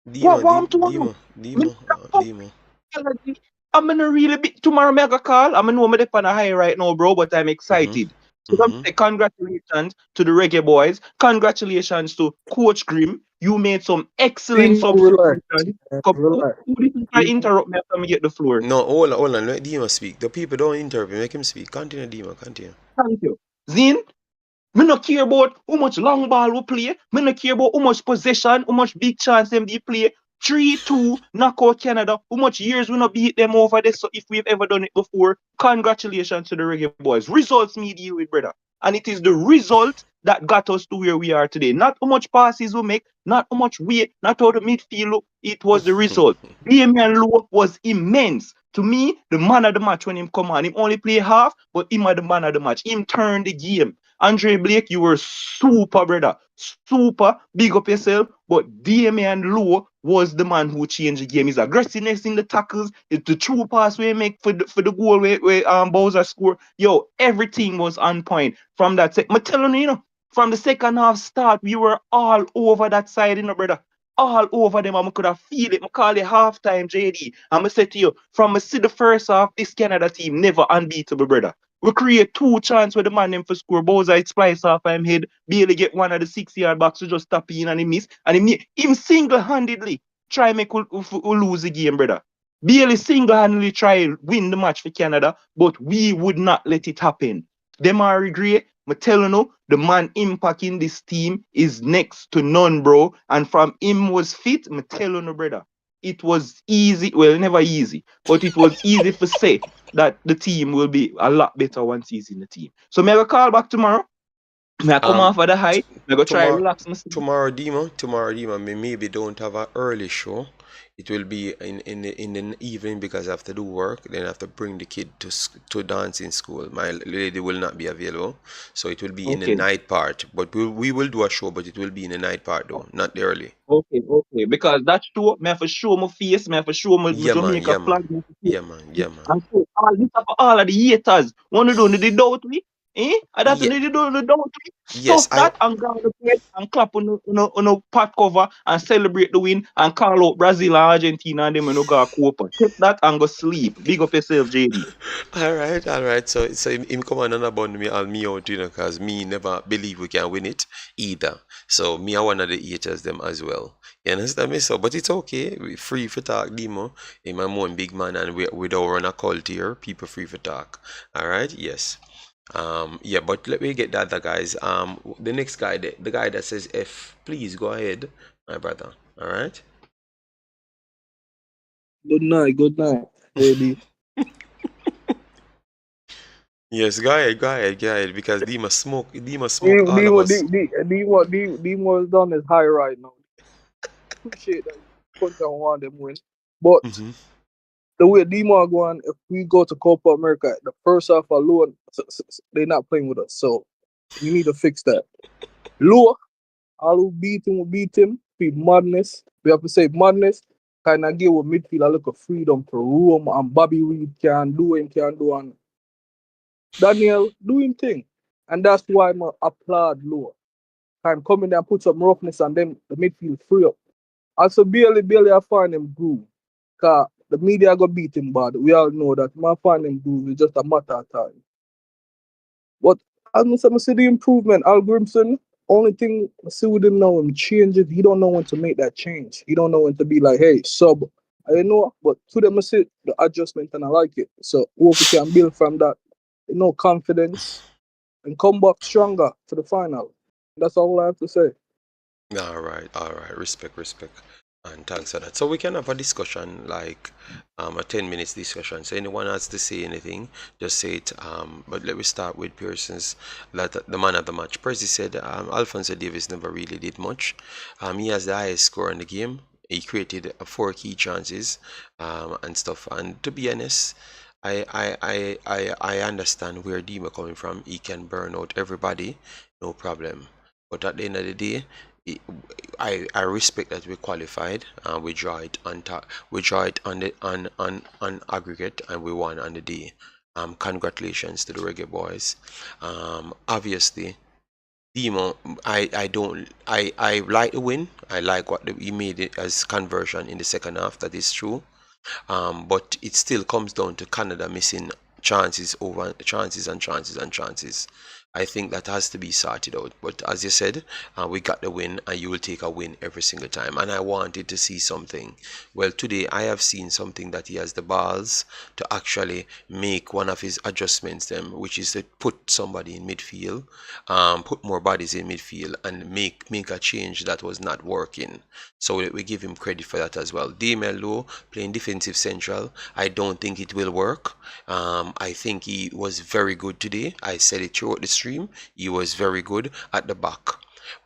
What Dima, I'm to know? Dima, Dima, Dima. I'm gonna really be tomorrow. Mega call. I'm gonna know I'm on a high right now, bro. But I'm excited. So I'm say congratulations to the Reggae Boys. Congratulations to Coach Grim. You made some excellent Dino, relax. substitutions. Relax. Who didn't try interrupt me after me get the floor? No, hold on. Let Dima speak. The people don't interrupt. Make him speak. Continue, Dima. Continue. Thank you. Zin, me no care about how much long ball we play. Me no care about how much possession, how much big chance them they play. 3-2 knockout Canada. How much years we not beat them over this? So if we've ever done it before, congratulations to the Reggae Boys. Results me deal with, brother. And it is the result that got us to where we are today. Not how much passes we make, not how much weight, not how the midfield look. It was the result. Damian Lowe was immense. To me, the man of the match when him come on. Him only play half, but him are the man of the match. Him turned the game. Andre Blake, you were super, brother. Super. Big up yourself. But Damian Lowe was the man who changed the game. His aggressiveness in the tackles, it's the true pass we make for the goal where Bowser score. Yo, everything was on point from that. I'm telling you, from the second half start, we were all over that side, brother. All over them. I could have feel it. I call it halftime, JD. I'm going to say to you, from see the first half, this Canada team never unbeatable, brother. We create 2 chances with the man them for score. Bowser it splice off him head. Barely get one of the 6-yard box to just tap in and he miss. And him single-handedly try make we lose the game, brother. Barely single-handedly try win the match for Canada, but we would not let it happen. Them are regret. I'm telling you, the man impact in this team is next to none, bro. And from him was fit, I'm telling you, brother. It was easy, well, never easy, but it was easy to say that the team will be a lot better once he's in the team. So may I call back tomorrow? May I come off of the high? May I go try relax myself? Tomorrow, Dima, me maybe don't have an early show. It will be in the evening because I have to do work. Then I have to bring the kid to dance in school. My lady will not be available, so it will be in the night part. But we will do a show, but it will be in the night part though, not the early. Okay. Because that show, me have to show my face, me have to show my Jamaica flag. Yeah, man. And so all this for all of the haters. Want to do the doubt me? And that's what they do the doubt me. Yes, Stop that and go on the plate and clap on the pot cover and celebrate the win and call out Brazil and Argentina and them and go Copa. Take that and go sleep. Big up yourself, JD. All right. So him come on and about me all me out, because me never believe we can win it either. So me are one of the haters them as well. You understand me? So, but it's okay. We free for talk, Demo. I'm a one big man, and we don't run a cult here. People free for talk. All right. Yes. Yeah. But let me get the other guys. The next guy, the guy that says F. Please go ahead, my brother. All right. Good night, baby. Yes, go ahead, because Dima smoke all of us. Demo is done is high right now. Appreciate that. Country want them win. But Hmm. the way Demo going, if we go to Copa America, the first half alone, they're not playing with us. So we need to fix that. Lua, all who beat him will beat him. Be madness. We have to say madness. Kind of give with midfield a little freedom to roam and Bobby Reed can do him, can do and Daniel do him thing. And that's why I applaud Lua. Can come in there and put some roughness and then the midfield free up. Also, Bailey, I find him groove. Because the media go beat him bad. We all know that. I find him groove. It's just a matter of time. But as I see the improvement, Al Grimson, only thing I see with him now, him change it. He don't know when to make that change. He don't know when to be like, hey, sub. I know, but to them, I see the adjustment and I like it. So, hope we can build from that, confidence and come back stronger to the final. That's all I have to say. All right. Respect. And thanks for that. So we can have a discussion, like a 10 minutes discussion. So anyone has to say anything, just say it. But let me start with Pearson's, that the man of the match. Percy said Alphonso Davis never really did much. He has the highest score in the game. He created 4 key chances and stuff. And to be honest, I understand where Dima coming from. He can burn out everybody, no problem. But at the end of the day, I respect that we qualified and we draw it on top, we draw it on the on aggregate and we won on the day. Congratulations to the Reggae Boys. Obviously, Demo, I like the win. I like what he made it as conversion in the second half. That is true. But it still comes down to Canada missing chances over chances and chances and chances. I think that has to be sorted out. But as you said, we got the win, and you will take a win every single time. And I wanted to see something. Well, today I have seen something that he has the balls to actually make one of his adjustments, which is to put somebody in midfield, put more bodies in midfield, and make a change that was not working. So we give him credit for that as well. Demelo playing defensive central, I don't think it will work. I think he was very good today. I said it throughout the stream. He was very good at the back.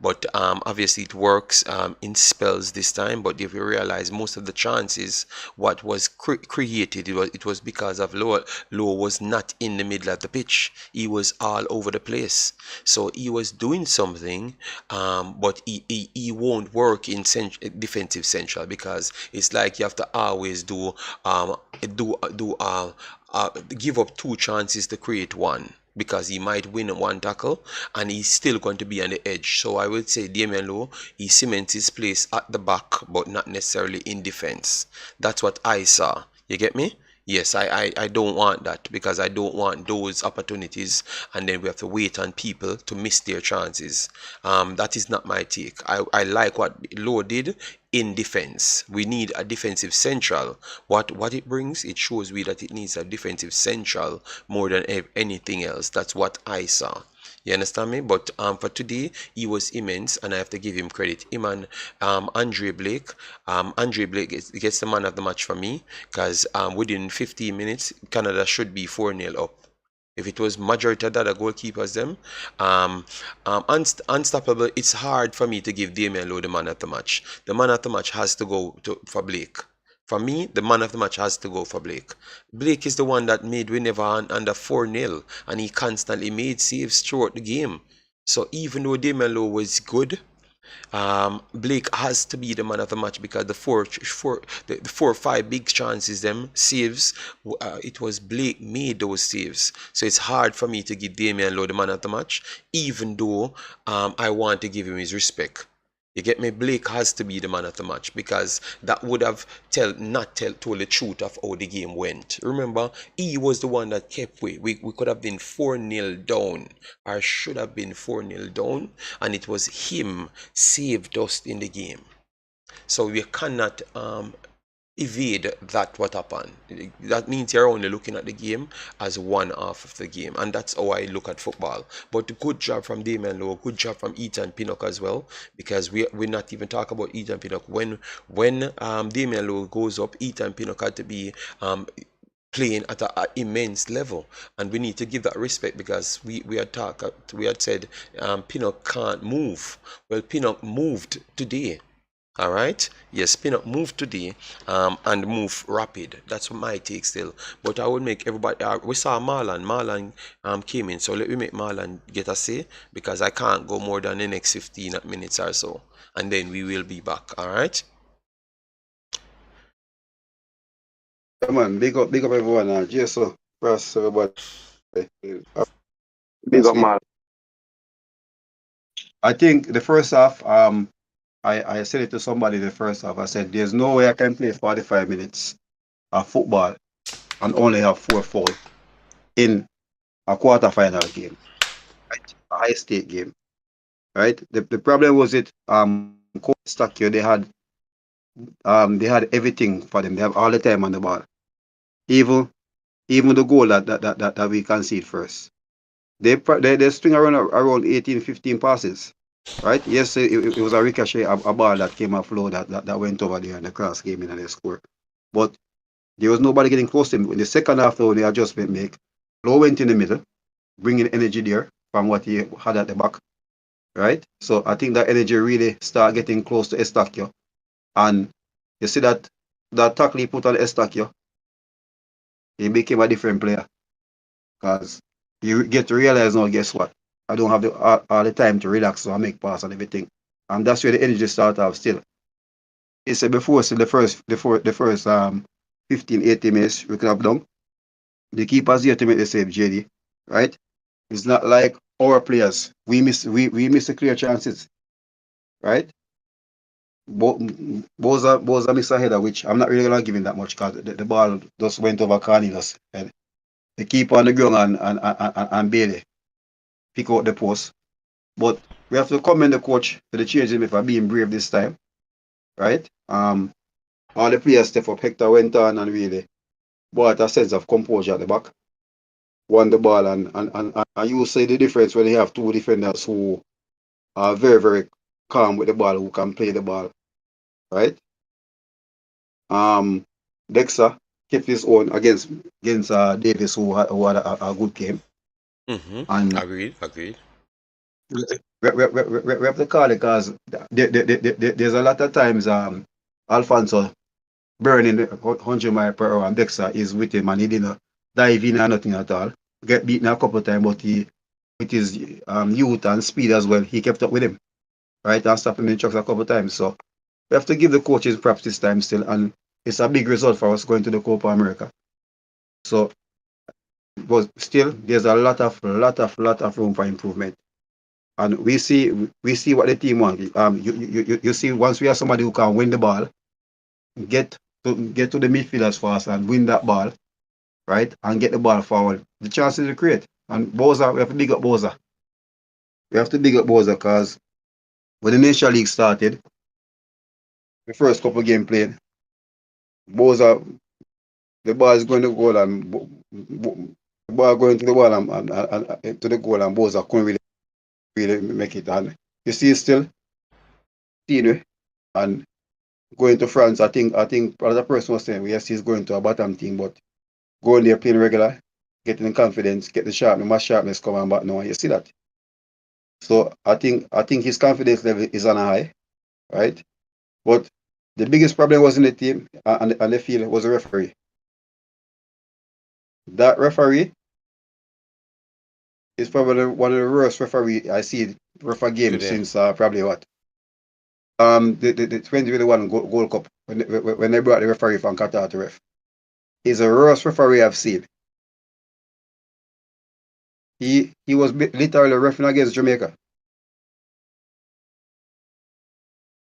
But obviously it works in spells this time. But if you realize most of the chances, what was created, it was because of Low was not in the middle of the pitch. He was all over the place. So he was doing something, but he won't work in defensive central, because it's like you have to always give up 2 chances to create one, because he might win one tackle and he's still going to be on the edge. So I would say Damien Lowe, he cements his place at the back, but not necessarily in defense. That's what I saw. You get me? Yes, I don't want that, because I don't want those opportunities and then we have to wait on people to miss their chances. That is not my take. I like what Lowe did in defense. We need a defensive central. What it brings, it shows we that it needs a defensive central more than anything else. That's what I saw. You understand me? But for today, he was immense, and I have to give him credit. Him and Andre Blake. Andre Blake gets the man of the match for me, because within 15 minutes, Canada should be 4-0 up. If it was majority of the other goalkeepers, them unstoppable. It's hard for me to give Damien Lowe the man of the match. The man of the match has to go for Blake. For me, the man of the match has to go for Blake. Blake is the one that made we never under 4-0, and he constantly made saves throughout the game. So even though Damien Lowe was good, Blake has to be the man of the match, because the four or five big chances, them saves, it was Blake made those saves. So it's hard for me to give Damien Lowe the man of the match, even though I want to give him his respect. You get me? Blake has to be the man of the match, because that would have told the truth of how the game went. Remember, he was the one that kept we could have been 4-0 down, or should have been 4-0 down, and it was him saved us in the game. So we cannot evade that what happened. That means you're only looking at the game as one half of the game, and that's how I look at football. But good job from Damian Lowe, good job from Ethan Pinnock as well, because we're not even talking about Ethan Pinnock. When Damian Lowe goes up, Ethan Pinnock had to be playing at an immense level, and we need to give that respect, because we had said Pinnock can't move. Well, Pinnock moved today. All right. Yes, Pinnock move today, and move rapid. That's my take still. But I would make everybody. We saw Marlon. Marlon came in, so let me make Marlon get a say, because I can't go more than the next 15 minutes or so, and then we will be back. All right. Come on, big up everyone. Jason, press everybody. Big up, man. I think the first half, I said it to somebody the first half. I said, there's no way I can play 45 minutes of football and only have 4 fouls in a quarterfinal game, right? A high stake game, right? The problem was Coach stuck here. They had everything for them. They have all the time on the ball. Even the goal that we concede first. They string around 18, 15 passes. Right? Yes, it was a ricochet, a ball that came off low that went over there and the cross came in and they scored. But there was nobody getting close to him. In the second half, though, when the adjustment make, Low went in the middle, bringing energy there from what he had at the back. Right? So I think that energy really started getting close to Estacio. And you see that tackle he put on Estacio, he became a different player. Because you get to realize now, guess what? I don't have all the time to relax, so I make pass and everything. And that's where the energy starts off still. It's before so the first 15, 18 minutes we could have done. The keeper's here to make the save, JD. Right? It's not like our players. We miss the clear chances. Right? Boza missed a header, which I'm not really gonna give him that much, because the ball just went over Carnilas head. The keeper on the ground and Bailey pick out the post. But we have to commend the coach for the change for being brave this time, right? All the players step up. Hector went on and really brought a sense of composure at the back, won the ball, and you see the difference when you have two defenders who are very, very calm with the ball, who can play the ball, right? Dexter kept his own against Davis, who had a good game. And Agreed. we have to call it, because there's a lot of times Alfonso burning 100 miles per hour and Dexter is with him and he didn't dive in or nothing at all. Get beaten a couple of times, but he, with his youth and speed as well, he kept up with him, right? And stopped him in the trucks a couple of times. So we have to give the coaches props this time still, and it's a big result for us going to the Copa America. So, but still, there's a lot of room for improvement. And we see what the team wants. You see, once we have somebody who can win the ball, get to the midfielders fast and win that ball, right? And get the ball forward, the chances are great. And Boza, we have to big up Boza. Because when the Nation League started, the first couple of games played, Boza, the ball is going to goal and the ball going to the wall and to the goal, and Boza couldn't really make it. And you see still seeing and going to France, I think other person was saying, yes, he's going to a bottom team, but going there playing regular, getting confidence, get the sharpness coming back now. You see that? So I think his confidence level is on a high, right? But the biggest problem was in the team and the field was the referee. That referee is probably one of the worst referee I see refer games since probably what? The 2021 Gold Cup when they brought the referee from Qatar to ref. He's the worst referee I've seen. He was literally refereeing against Jamaica.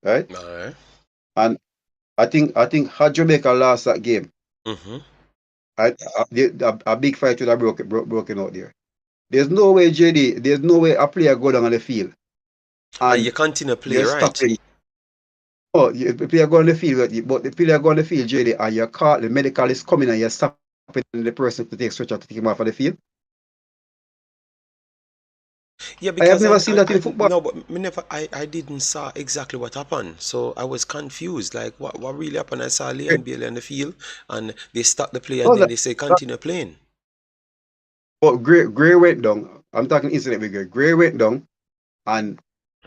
Right? Alright. And I think had Jamaica lost that game, a big fight would have broken out there. There's no way, JD, there's no way a player go down on the field. And you continue to play, right? Oh, the player go on the field, but the player go on the field, JD, and your car, the medical is coming and you're stopping the person to take stretcher to take him off of the field. Yeah, I have because never seen that in football. no, but me never, I didn't saw exactly what happened, so I was confused. Like, what really happened? I saw Leon Bailey on the field, and they stopped the play, and Oh, then they say continue playing. but Gray went down. I'm talking incident with Gray. Gray went down, and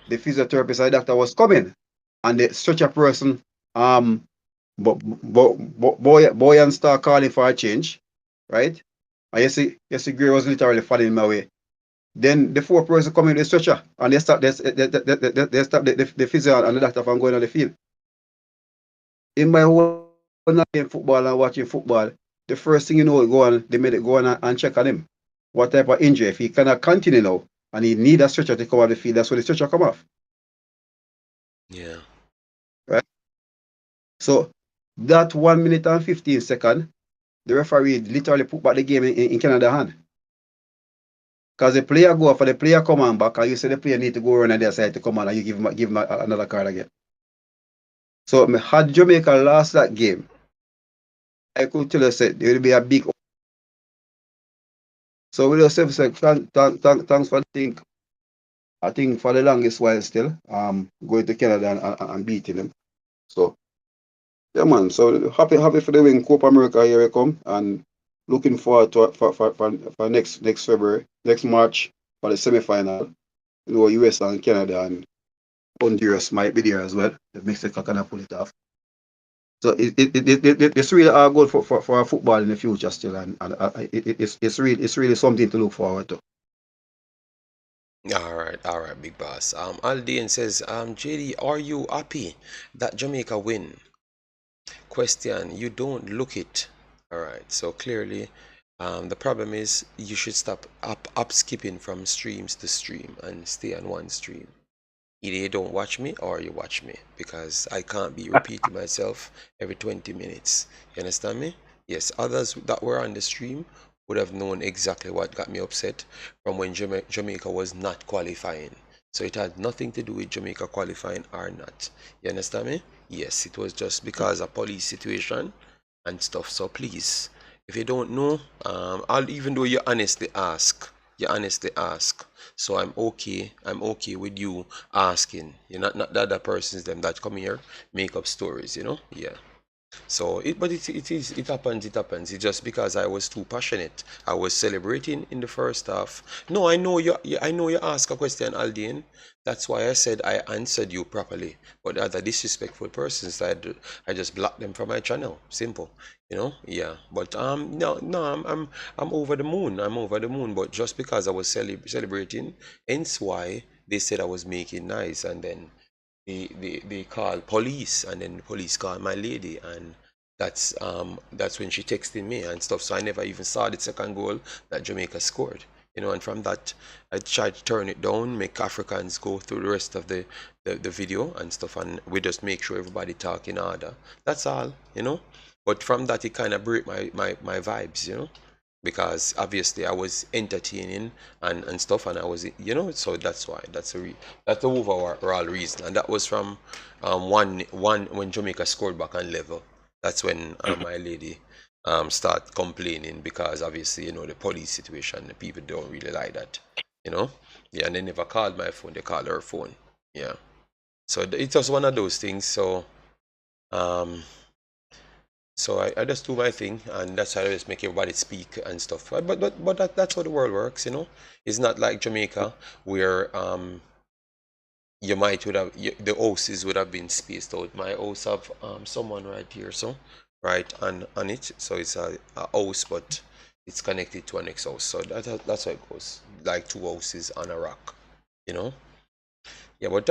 the physiotherapist and the doctor was coming, and the stretcher person, boy and start calling for a change, right? And you see, Gray was literally falling in my way. Then the four person come in the stretcher, and they stop the physio and the doctor from going on the field. In my whole night in football and watching football, the first thing you know, they made it go on and check on him. What type of injury? If he cannot continue now, and he need a stretcher to come on the field, that's when the stretcher come off. Yeah. Right? So that 1 minute and 15 seconds, the referee literally put back the game in Canada hand. Because the player go off and the player come on back, and you say the player need to go around on their side to come on, and you give him another card again. So had Jamaica lost that game, I could tell you said there will be a big. So we just say thanks for the thing. I think for the longest while still, going to Canada and beating them. So yeah, man. So happy for the win. Copa America here we come, and looking forward to for next February, next March for the semi-final. You know, US and Canada and Honduras might be there as well. If Mexico can pull it off. So it's really good for our football in the future still, and it's really something to look forward to. All right, big boss. Aldean says, JD, are you happy that Jamaica win? Question, you don't look it. All right, so clearly, the problem is you should stop up skipping from streams to stream and stay on one stream. Either you don't watch me or you watch me, because I can't be repeating myself every 20 minutes. You understand me? Yes, others that were on the stream would have known exactly what got me upset from when Jamaica was not qualifying. So it had nothing to do with Jamaica qualifying or not. You understand me? Yes, it was just because of police situation and stuff. So please, if you don't know, even though you honestly ask, so I'm okay with you asking. You're not the other persons them that come here make up stories, you know. Yeah. So it happens. It's just because I was too passionate. I was celebrating in the first half. No, I know you asked a question, Aldine. That's why I said I answered you properly. But the other disrespectful persons, I just blocked them from my channel. Simple, you know. Yeah. But no, I'm over the moon. I'm over the moon. But just because I was celebrating, hence why they said I was making nice, and then they called police, and then the police called my lady, and that's when she texted me and stuff. So I never even saw the second goal that Jamaica scored, you know. And from that I tried to turn it down, make Africans go through the rest of the video and stuff, and we just make sure everybody talk in order. That's all, you know. But from that it kind of break my vibes, you know, because obviously I was entertaining and stuff, and I was, you know. So that's why, that's the overall reason. And that was from one when Jamaica scored back on level. That's when my lady start complaining, because obviously, you know, the police situation, the people don't really like that, you know. Yeah, and they never called my phone, they called her phone. Yeah, so it was one of those things. So so I just do my thing, and that's how I just make everybody speak and stuff. But that's how the world works, you know. It's not like Jamaica, where you might would have the houses would have been spaced out. My house have someone right here, so right on it. So it's a house, but it's connected to a next house. So that's how it goes, like two houses on a rock, you know. Yeah, but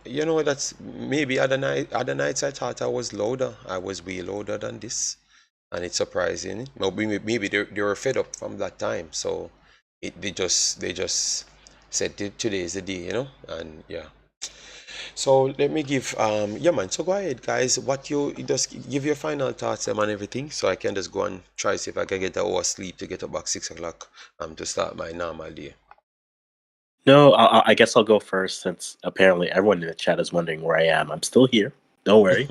you know, that's maybe other nights I thought I was louder. I was way louder than this, and it's surprising. Maybe they were fed up from that time, so they just said today is the day, you know. And yeah, so let me give yeah, man. So go ahead, guys. What you just give your final thoughts on everything, so I can just go and try see if I can get an hour sleep to get up back 6 o'clock to start my normal day. No, I guess I'll go first, since apparently everyone in the chat is wondering where I am. I'm still here. Don't worry.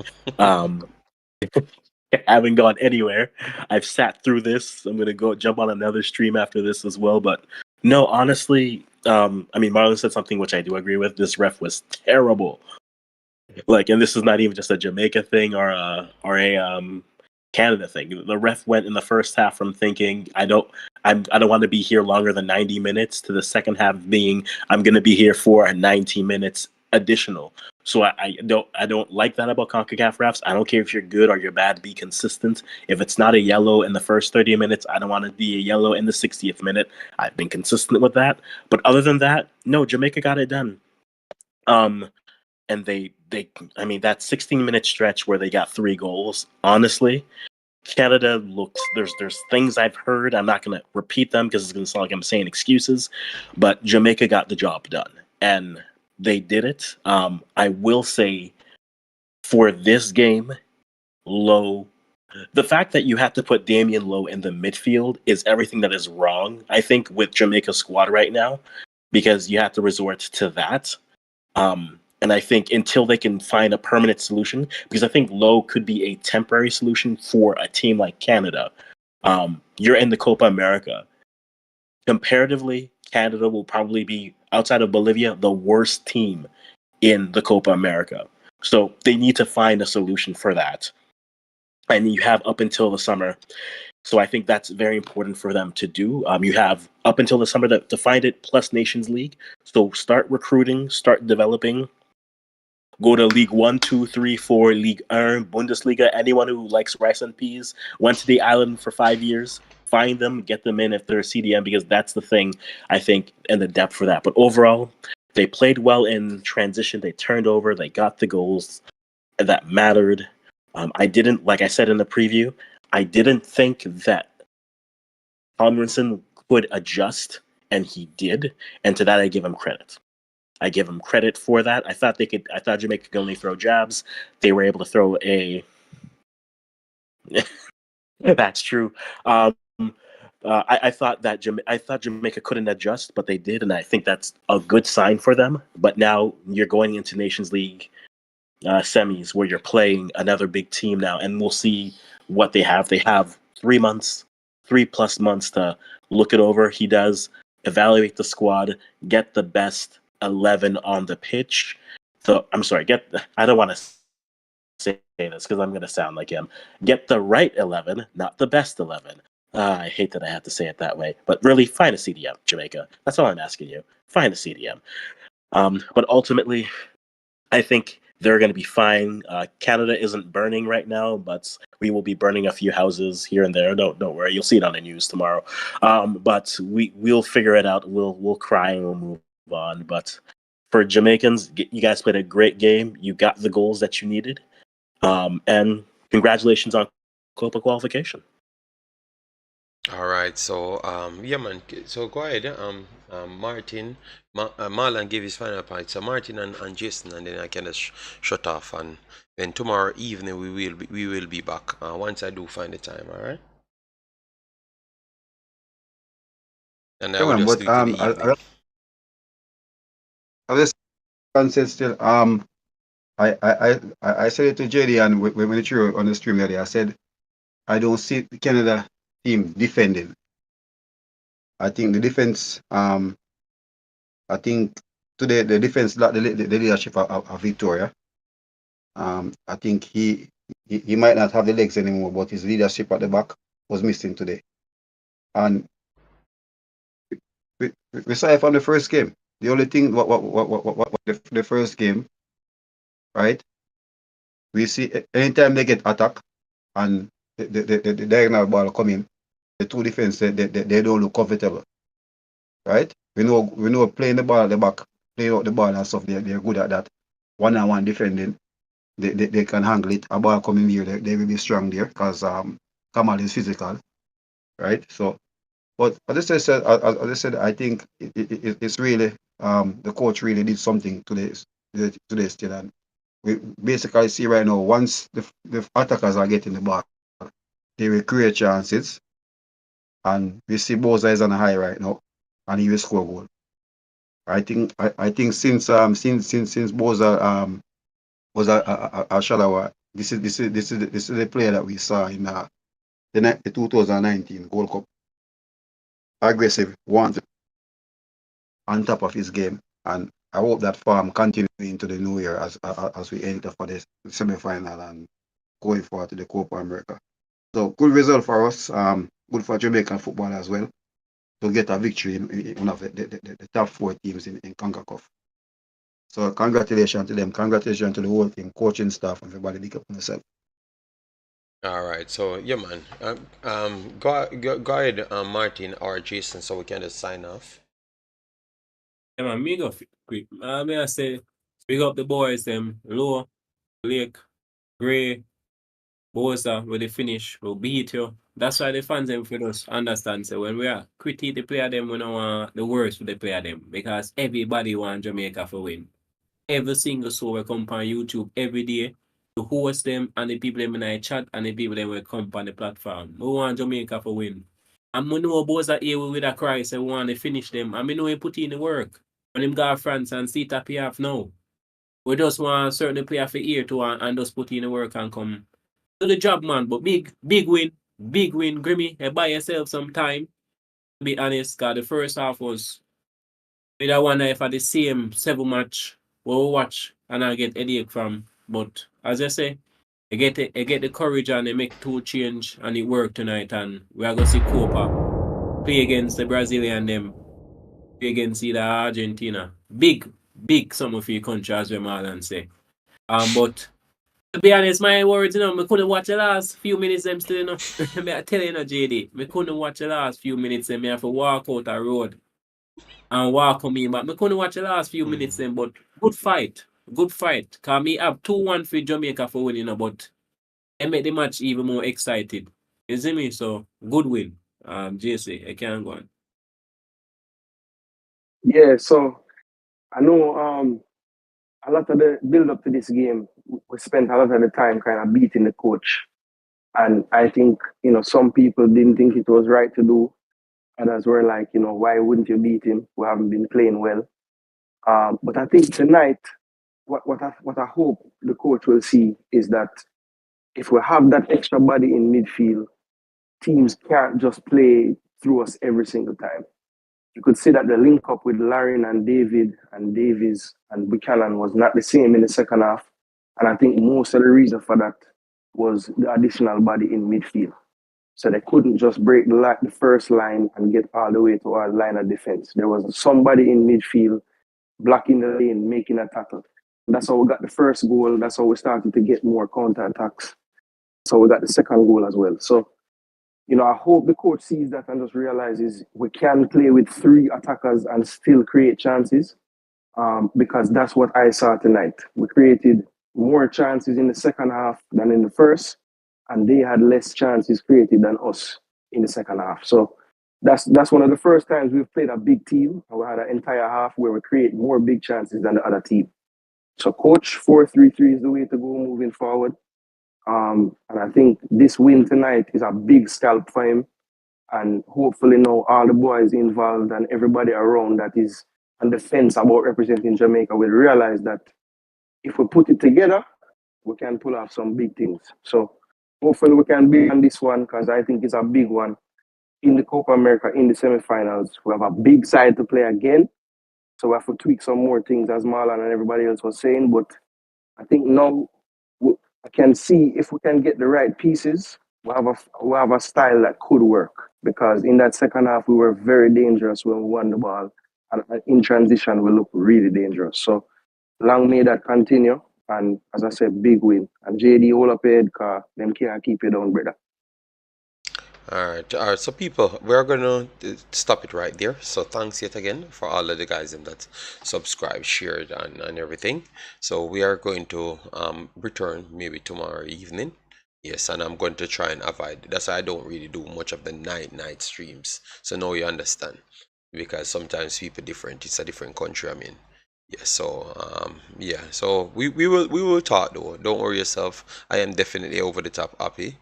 Haven't gone anywhere. I've sat through this. I'm gonna go jump on another stream after this as well. But no, honestly, I mean, Marlon said something which I do agree with. This ref was terrible. Like, and this is not even just a Jamaica thing or a Canada thing. The ref went in the first half from thinking I don't want to be here longer than 90 minutes to the second half being I'm going to be here for 90 minutes additional. So I don't like that about CONCACAF refs. I don't care if you're good or you're bad. Be consistent. If it's not a yellow in the first 30 minutes, I don't want to be a yellow in the 60th minute. I've been consistent with that. But other than that, no, Jamaica got it done. And they I mean, that 16-minute stretch where they got 3 goals, honestly, Canada looks, there's things I've heard, I'm not going to repeat them because it's going to sound like I'm saying excuses, but Jamaica got the job done and they did it. I will say for this game, Lowe, the fact that you have to put Damian Lowe in the midfield is everything that is wrong, I think, with Jamaica's squad right now, because you have to resort to that. And I think until they can find a permanent solution, because I think Lowe could be a temporary solution for a team like Canada. You're in the Copa America. Comparatively, Canada will probably be, outside of Bolivia, the worst team in the Copa America. So they need to find a solution for that. And you have up until the summer. So I think that's very important for them to do. You have up until the summer to find it, plus Nations League. So start recruiting, start developing. Go to League 1, 2, 3, 4, League 1, Bundesliga. Anyone who likes rice and peas went to the island for 5 years. Find them, get them in if they're a CDM, because that's the thing, I think, and the depth for that. But overall, they played well in transition. They turned over. They got the goals that mattered. I didn't, like I said in the preview, I didn't think that Tomlinson could adjust, and he did. And to that, I give him credit. I give them credit for that. I thought Jamaica could only throw jabs. They were able to throw a. That's true. I thought Jamaica couldn't adjust, but they did, and I think that's a good sign for them. But now you're going into Nations League semis where you're playing another big team now, and we'll see what they have. They have 3 months, 3+ months to look it over. He does evaluate the squad, get the best 11 on the pitch. So I'm sorry, I don't want to say this because I'm going to sound like him. Get the right 11, not the best 11. I hate that I have to say it that way, but really find a CDM, Jamaica. That's all I'm asking you. Find a CDM. But ultimately, I think they're going to be fine. Canada isn't burning right now, but we will be burning a few houses here and there. Don't worry, you'll see it on the news tomorrow. But we'll figure it out. We'll cry and we'll move on. But for Jamaicans, you guys played a great game. You got the goals that you needed, and congratulations on Copa qualification. All right, so yeah, man. So go ahead. Martin, Marlon gave his final point. So Martin and Jason, and then I can just shut off. And then tomorrow evening we will be back. Once I do find the time. All right. And I Yeah, will man, just but do it in the evening. I just said still. I said it to JD and when we threw on the stream the other day, I said I don't see the Canada team defending. I think the defense. I think today the defense lacked the leadership of Victoria. I think he might not have the legs anymore, but his leadership at the back was missing today. And we saw it from the first game. The only thing, what the first game, right? We see anytime they get attacked and the diagonal ball come in, the two defense they don't look comfortable, right? We know playing the ball at the back, playing out the ball and stuff. They're good at that. One-on-one defending. They can handle it. A ball coming here, they will be strong there because Kamal is physical, right? So, but as I said, I think it's really the coach really did something today still, and we basically see right now once the attackers are getting the ball, they will create chances, and we see Boza is on a high right now, and he will score goal. I think since Boza was a Shalawa. This is the player that we saw in the 2019 Gold Cup. Aggressive, wanted, on top of his game, and I hope that form continues into the new year as we enter for the semi-final and going forward to the Copa America. So good result for us. Good for Jamaican football as well to get a victory in one of the top 4 teams in Concacaf. So congratulations to them. Congratulations to the whole team, coaching staff, and everybody. Big up on yourself. All right, so yeah, man. Go ahead, Martin or Jason, so we can just sign off. Yeah, man, me go quick. I say, big up the boys, them, Low, Blake, Gray, Bosa, where they finish, will beat you. That's why the fans them for us understand. So when we are critique the player them, we don't want the worst for the player them. Because everybody want Jamaica for win. Every single soul will come on YouTube every day to host them and the people them in the chat and the people them will come on the platform. We want Jamaica for win. And we know Bosa here with a cry, so we want to finish them. And we know he put in the work. When him go to France and see that he have now. We just want certain player for here to and just put in the work and come do the job, man. But big win. Big win, Grimmy. Buy yourself some time. To be honest, because the first half was with I wonder if I the same 7 match we'll watch and I get headache from. But as I say, I get the courage and they make 2 change and it work tonight and we are gonna see Copa play against the Brazilian them, play against the Argentina. Big some of your country as we Marlon say. But to be honest, my words, I couldn't watch the last few minutes them still, I tell you, JD, I couldn't watch the last few minutes them. I have to walk out the road and walk on me, but I couldn't watch the last few minutes then. But good fight. Cause me have 2-1 for Jamaica for winning, but it made the match even more excited. You see me? So good win. JC, I can't go on. Yeah, so I know a lot of the build up to this game, we spent a lot of the time kind of beating the coach. And I think, some people didn't think it was right to do. Others were like, why wouldn't you beat him? We haven't been playing well. But I think tonight, what I hope the coach will see is that if we have that extra body in midfield, teams can't just play through us every single time. You could see that the link up with Larin and David and Davies and Buchanan was not the same in the second half. And I think most of the reason for that was the additional body in midfield. So they couldn't just break the first line and get all the way to our line of defense. There was somebody in midfield blocking the lane, making a tackle. That's how we got the first goal. That's how we started to get more counter attacks. So we got the second goal as well. So, I hope the coach sees that and just realizes we can play with 3 attackers and still create chances. Because that's what I saw tonight. We created more chances in the second half than in the first, and they had less chances created than us in the second half. So that's one of the first times we've played a big team, and we had an entire half where we create more big chances than the other team. So coach, 4-3-3 is the way to go moving forward. And I think this win tonight is a big scalp for him. And hopefully now all the boys involved and everybody around that is on the fence about representing Jamaica will realize that if we put it together, we can pull off some big things. So hopefully we can be on this one because I think it's a big one. In the Copa America, in the semifinals, we have a big side to play again. So we have to tweak some more things as Marlon and everybody else was saying. But I think now I can see if we can get the right pieces, we have a style that could work. Because in that second half, we were very dangerous when we won the ball. And in transition, we look really dangerous. So long may that continue. And as I said, big win. And JD, hold up your head, because them can't keep you down, brother. All right. So people, we're gonna stop it right there. So thanks yet again for all of the guys that subscribed, shared, and everything. So we are going to return maybe tomorrow evening. Yes, and I'm going to try and avoid. That's why I don't really do much of the night streams. So now you understand, because sometimes people different. It's a different country I'm in. Yeah. So yeah. So we will talk though. Don't worry yourself. I am definitely over the top happy.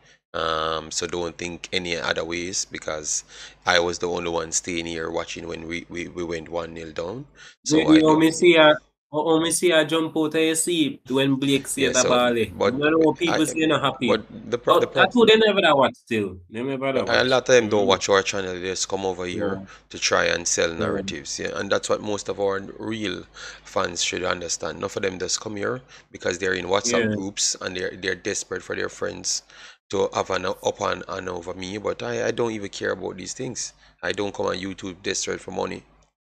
So don't think any other ways, because I was the only one staying here watching when we went 1-0 down. So I JD, don't. me see Oh, me see a jump out you see when Blake say Yeah, that so ball. You but know I people say not happy. but the Oh, I problem, told they never that watch still. They never that a watch. lot of them don't watch our channel. They just come over here Yeah. to try and sell Yeah. narratives. Yeah, and that's what most of our real fans should understand. Enough of them just come here because they're in WhatsApp Yeah. groups and they're desperate for their friends to have an up and over me. But I don't even care about these things. I don't come on YouTube desperate for money.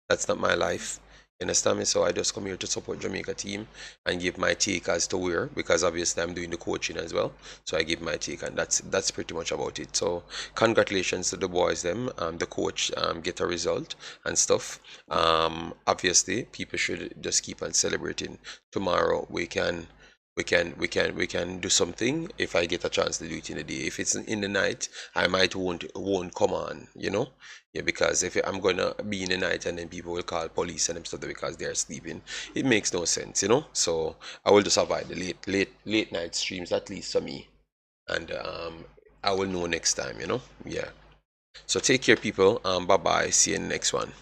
That's not my life. You understand me? So I just come here to support Jamaica team and give my take as to where, because obviously I'm doing the coaching as well. So I give my take, and that's pretty much about it. So congratulations to the boys, them, the coach, get a result and stuff. Obviously people should just keep on celebrating. Tomorrow we can do something. If I get a chance to do it in the day, if it's in the night, I might won't come on, yeah, because if I'm gonna be in the night and then people will call police and them stuff because they're sleeping, it makes no sense. So I will just avoid the late night streams, at least for me, and I will know next time. Yeah. So take care, people. Bye bye. See you in the next one.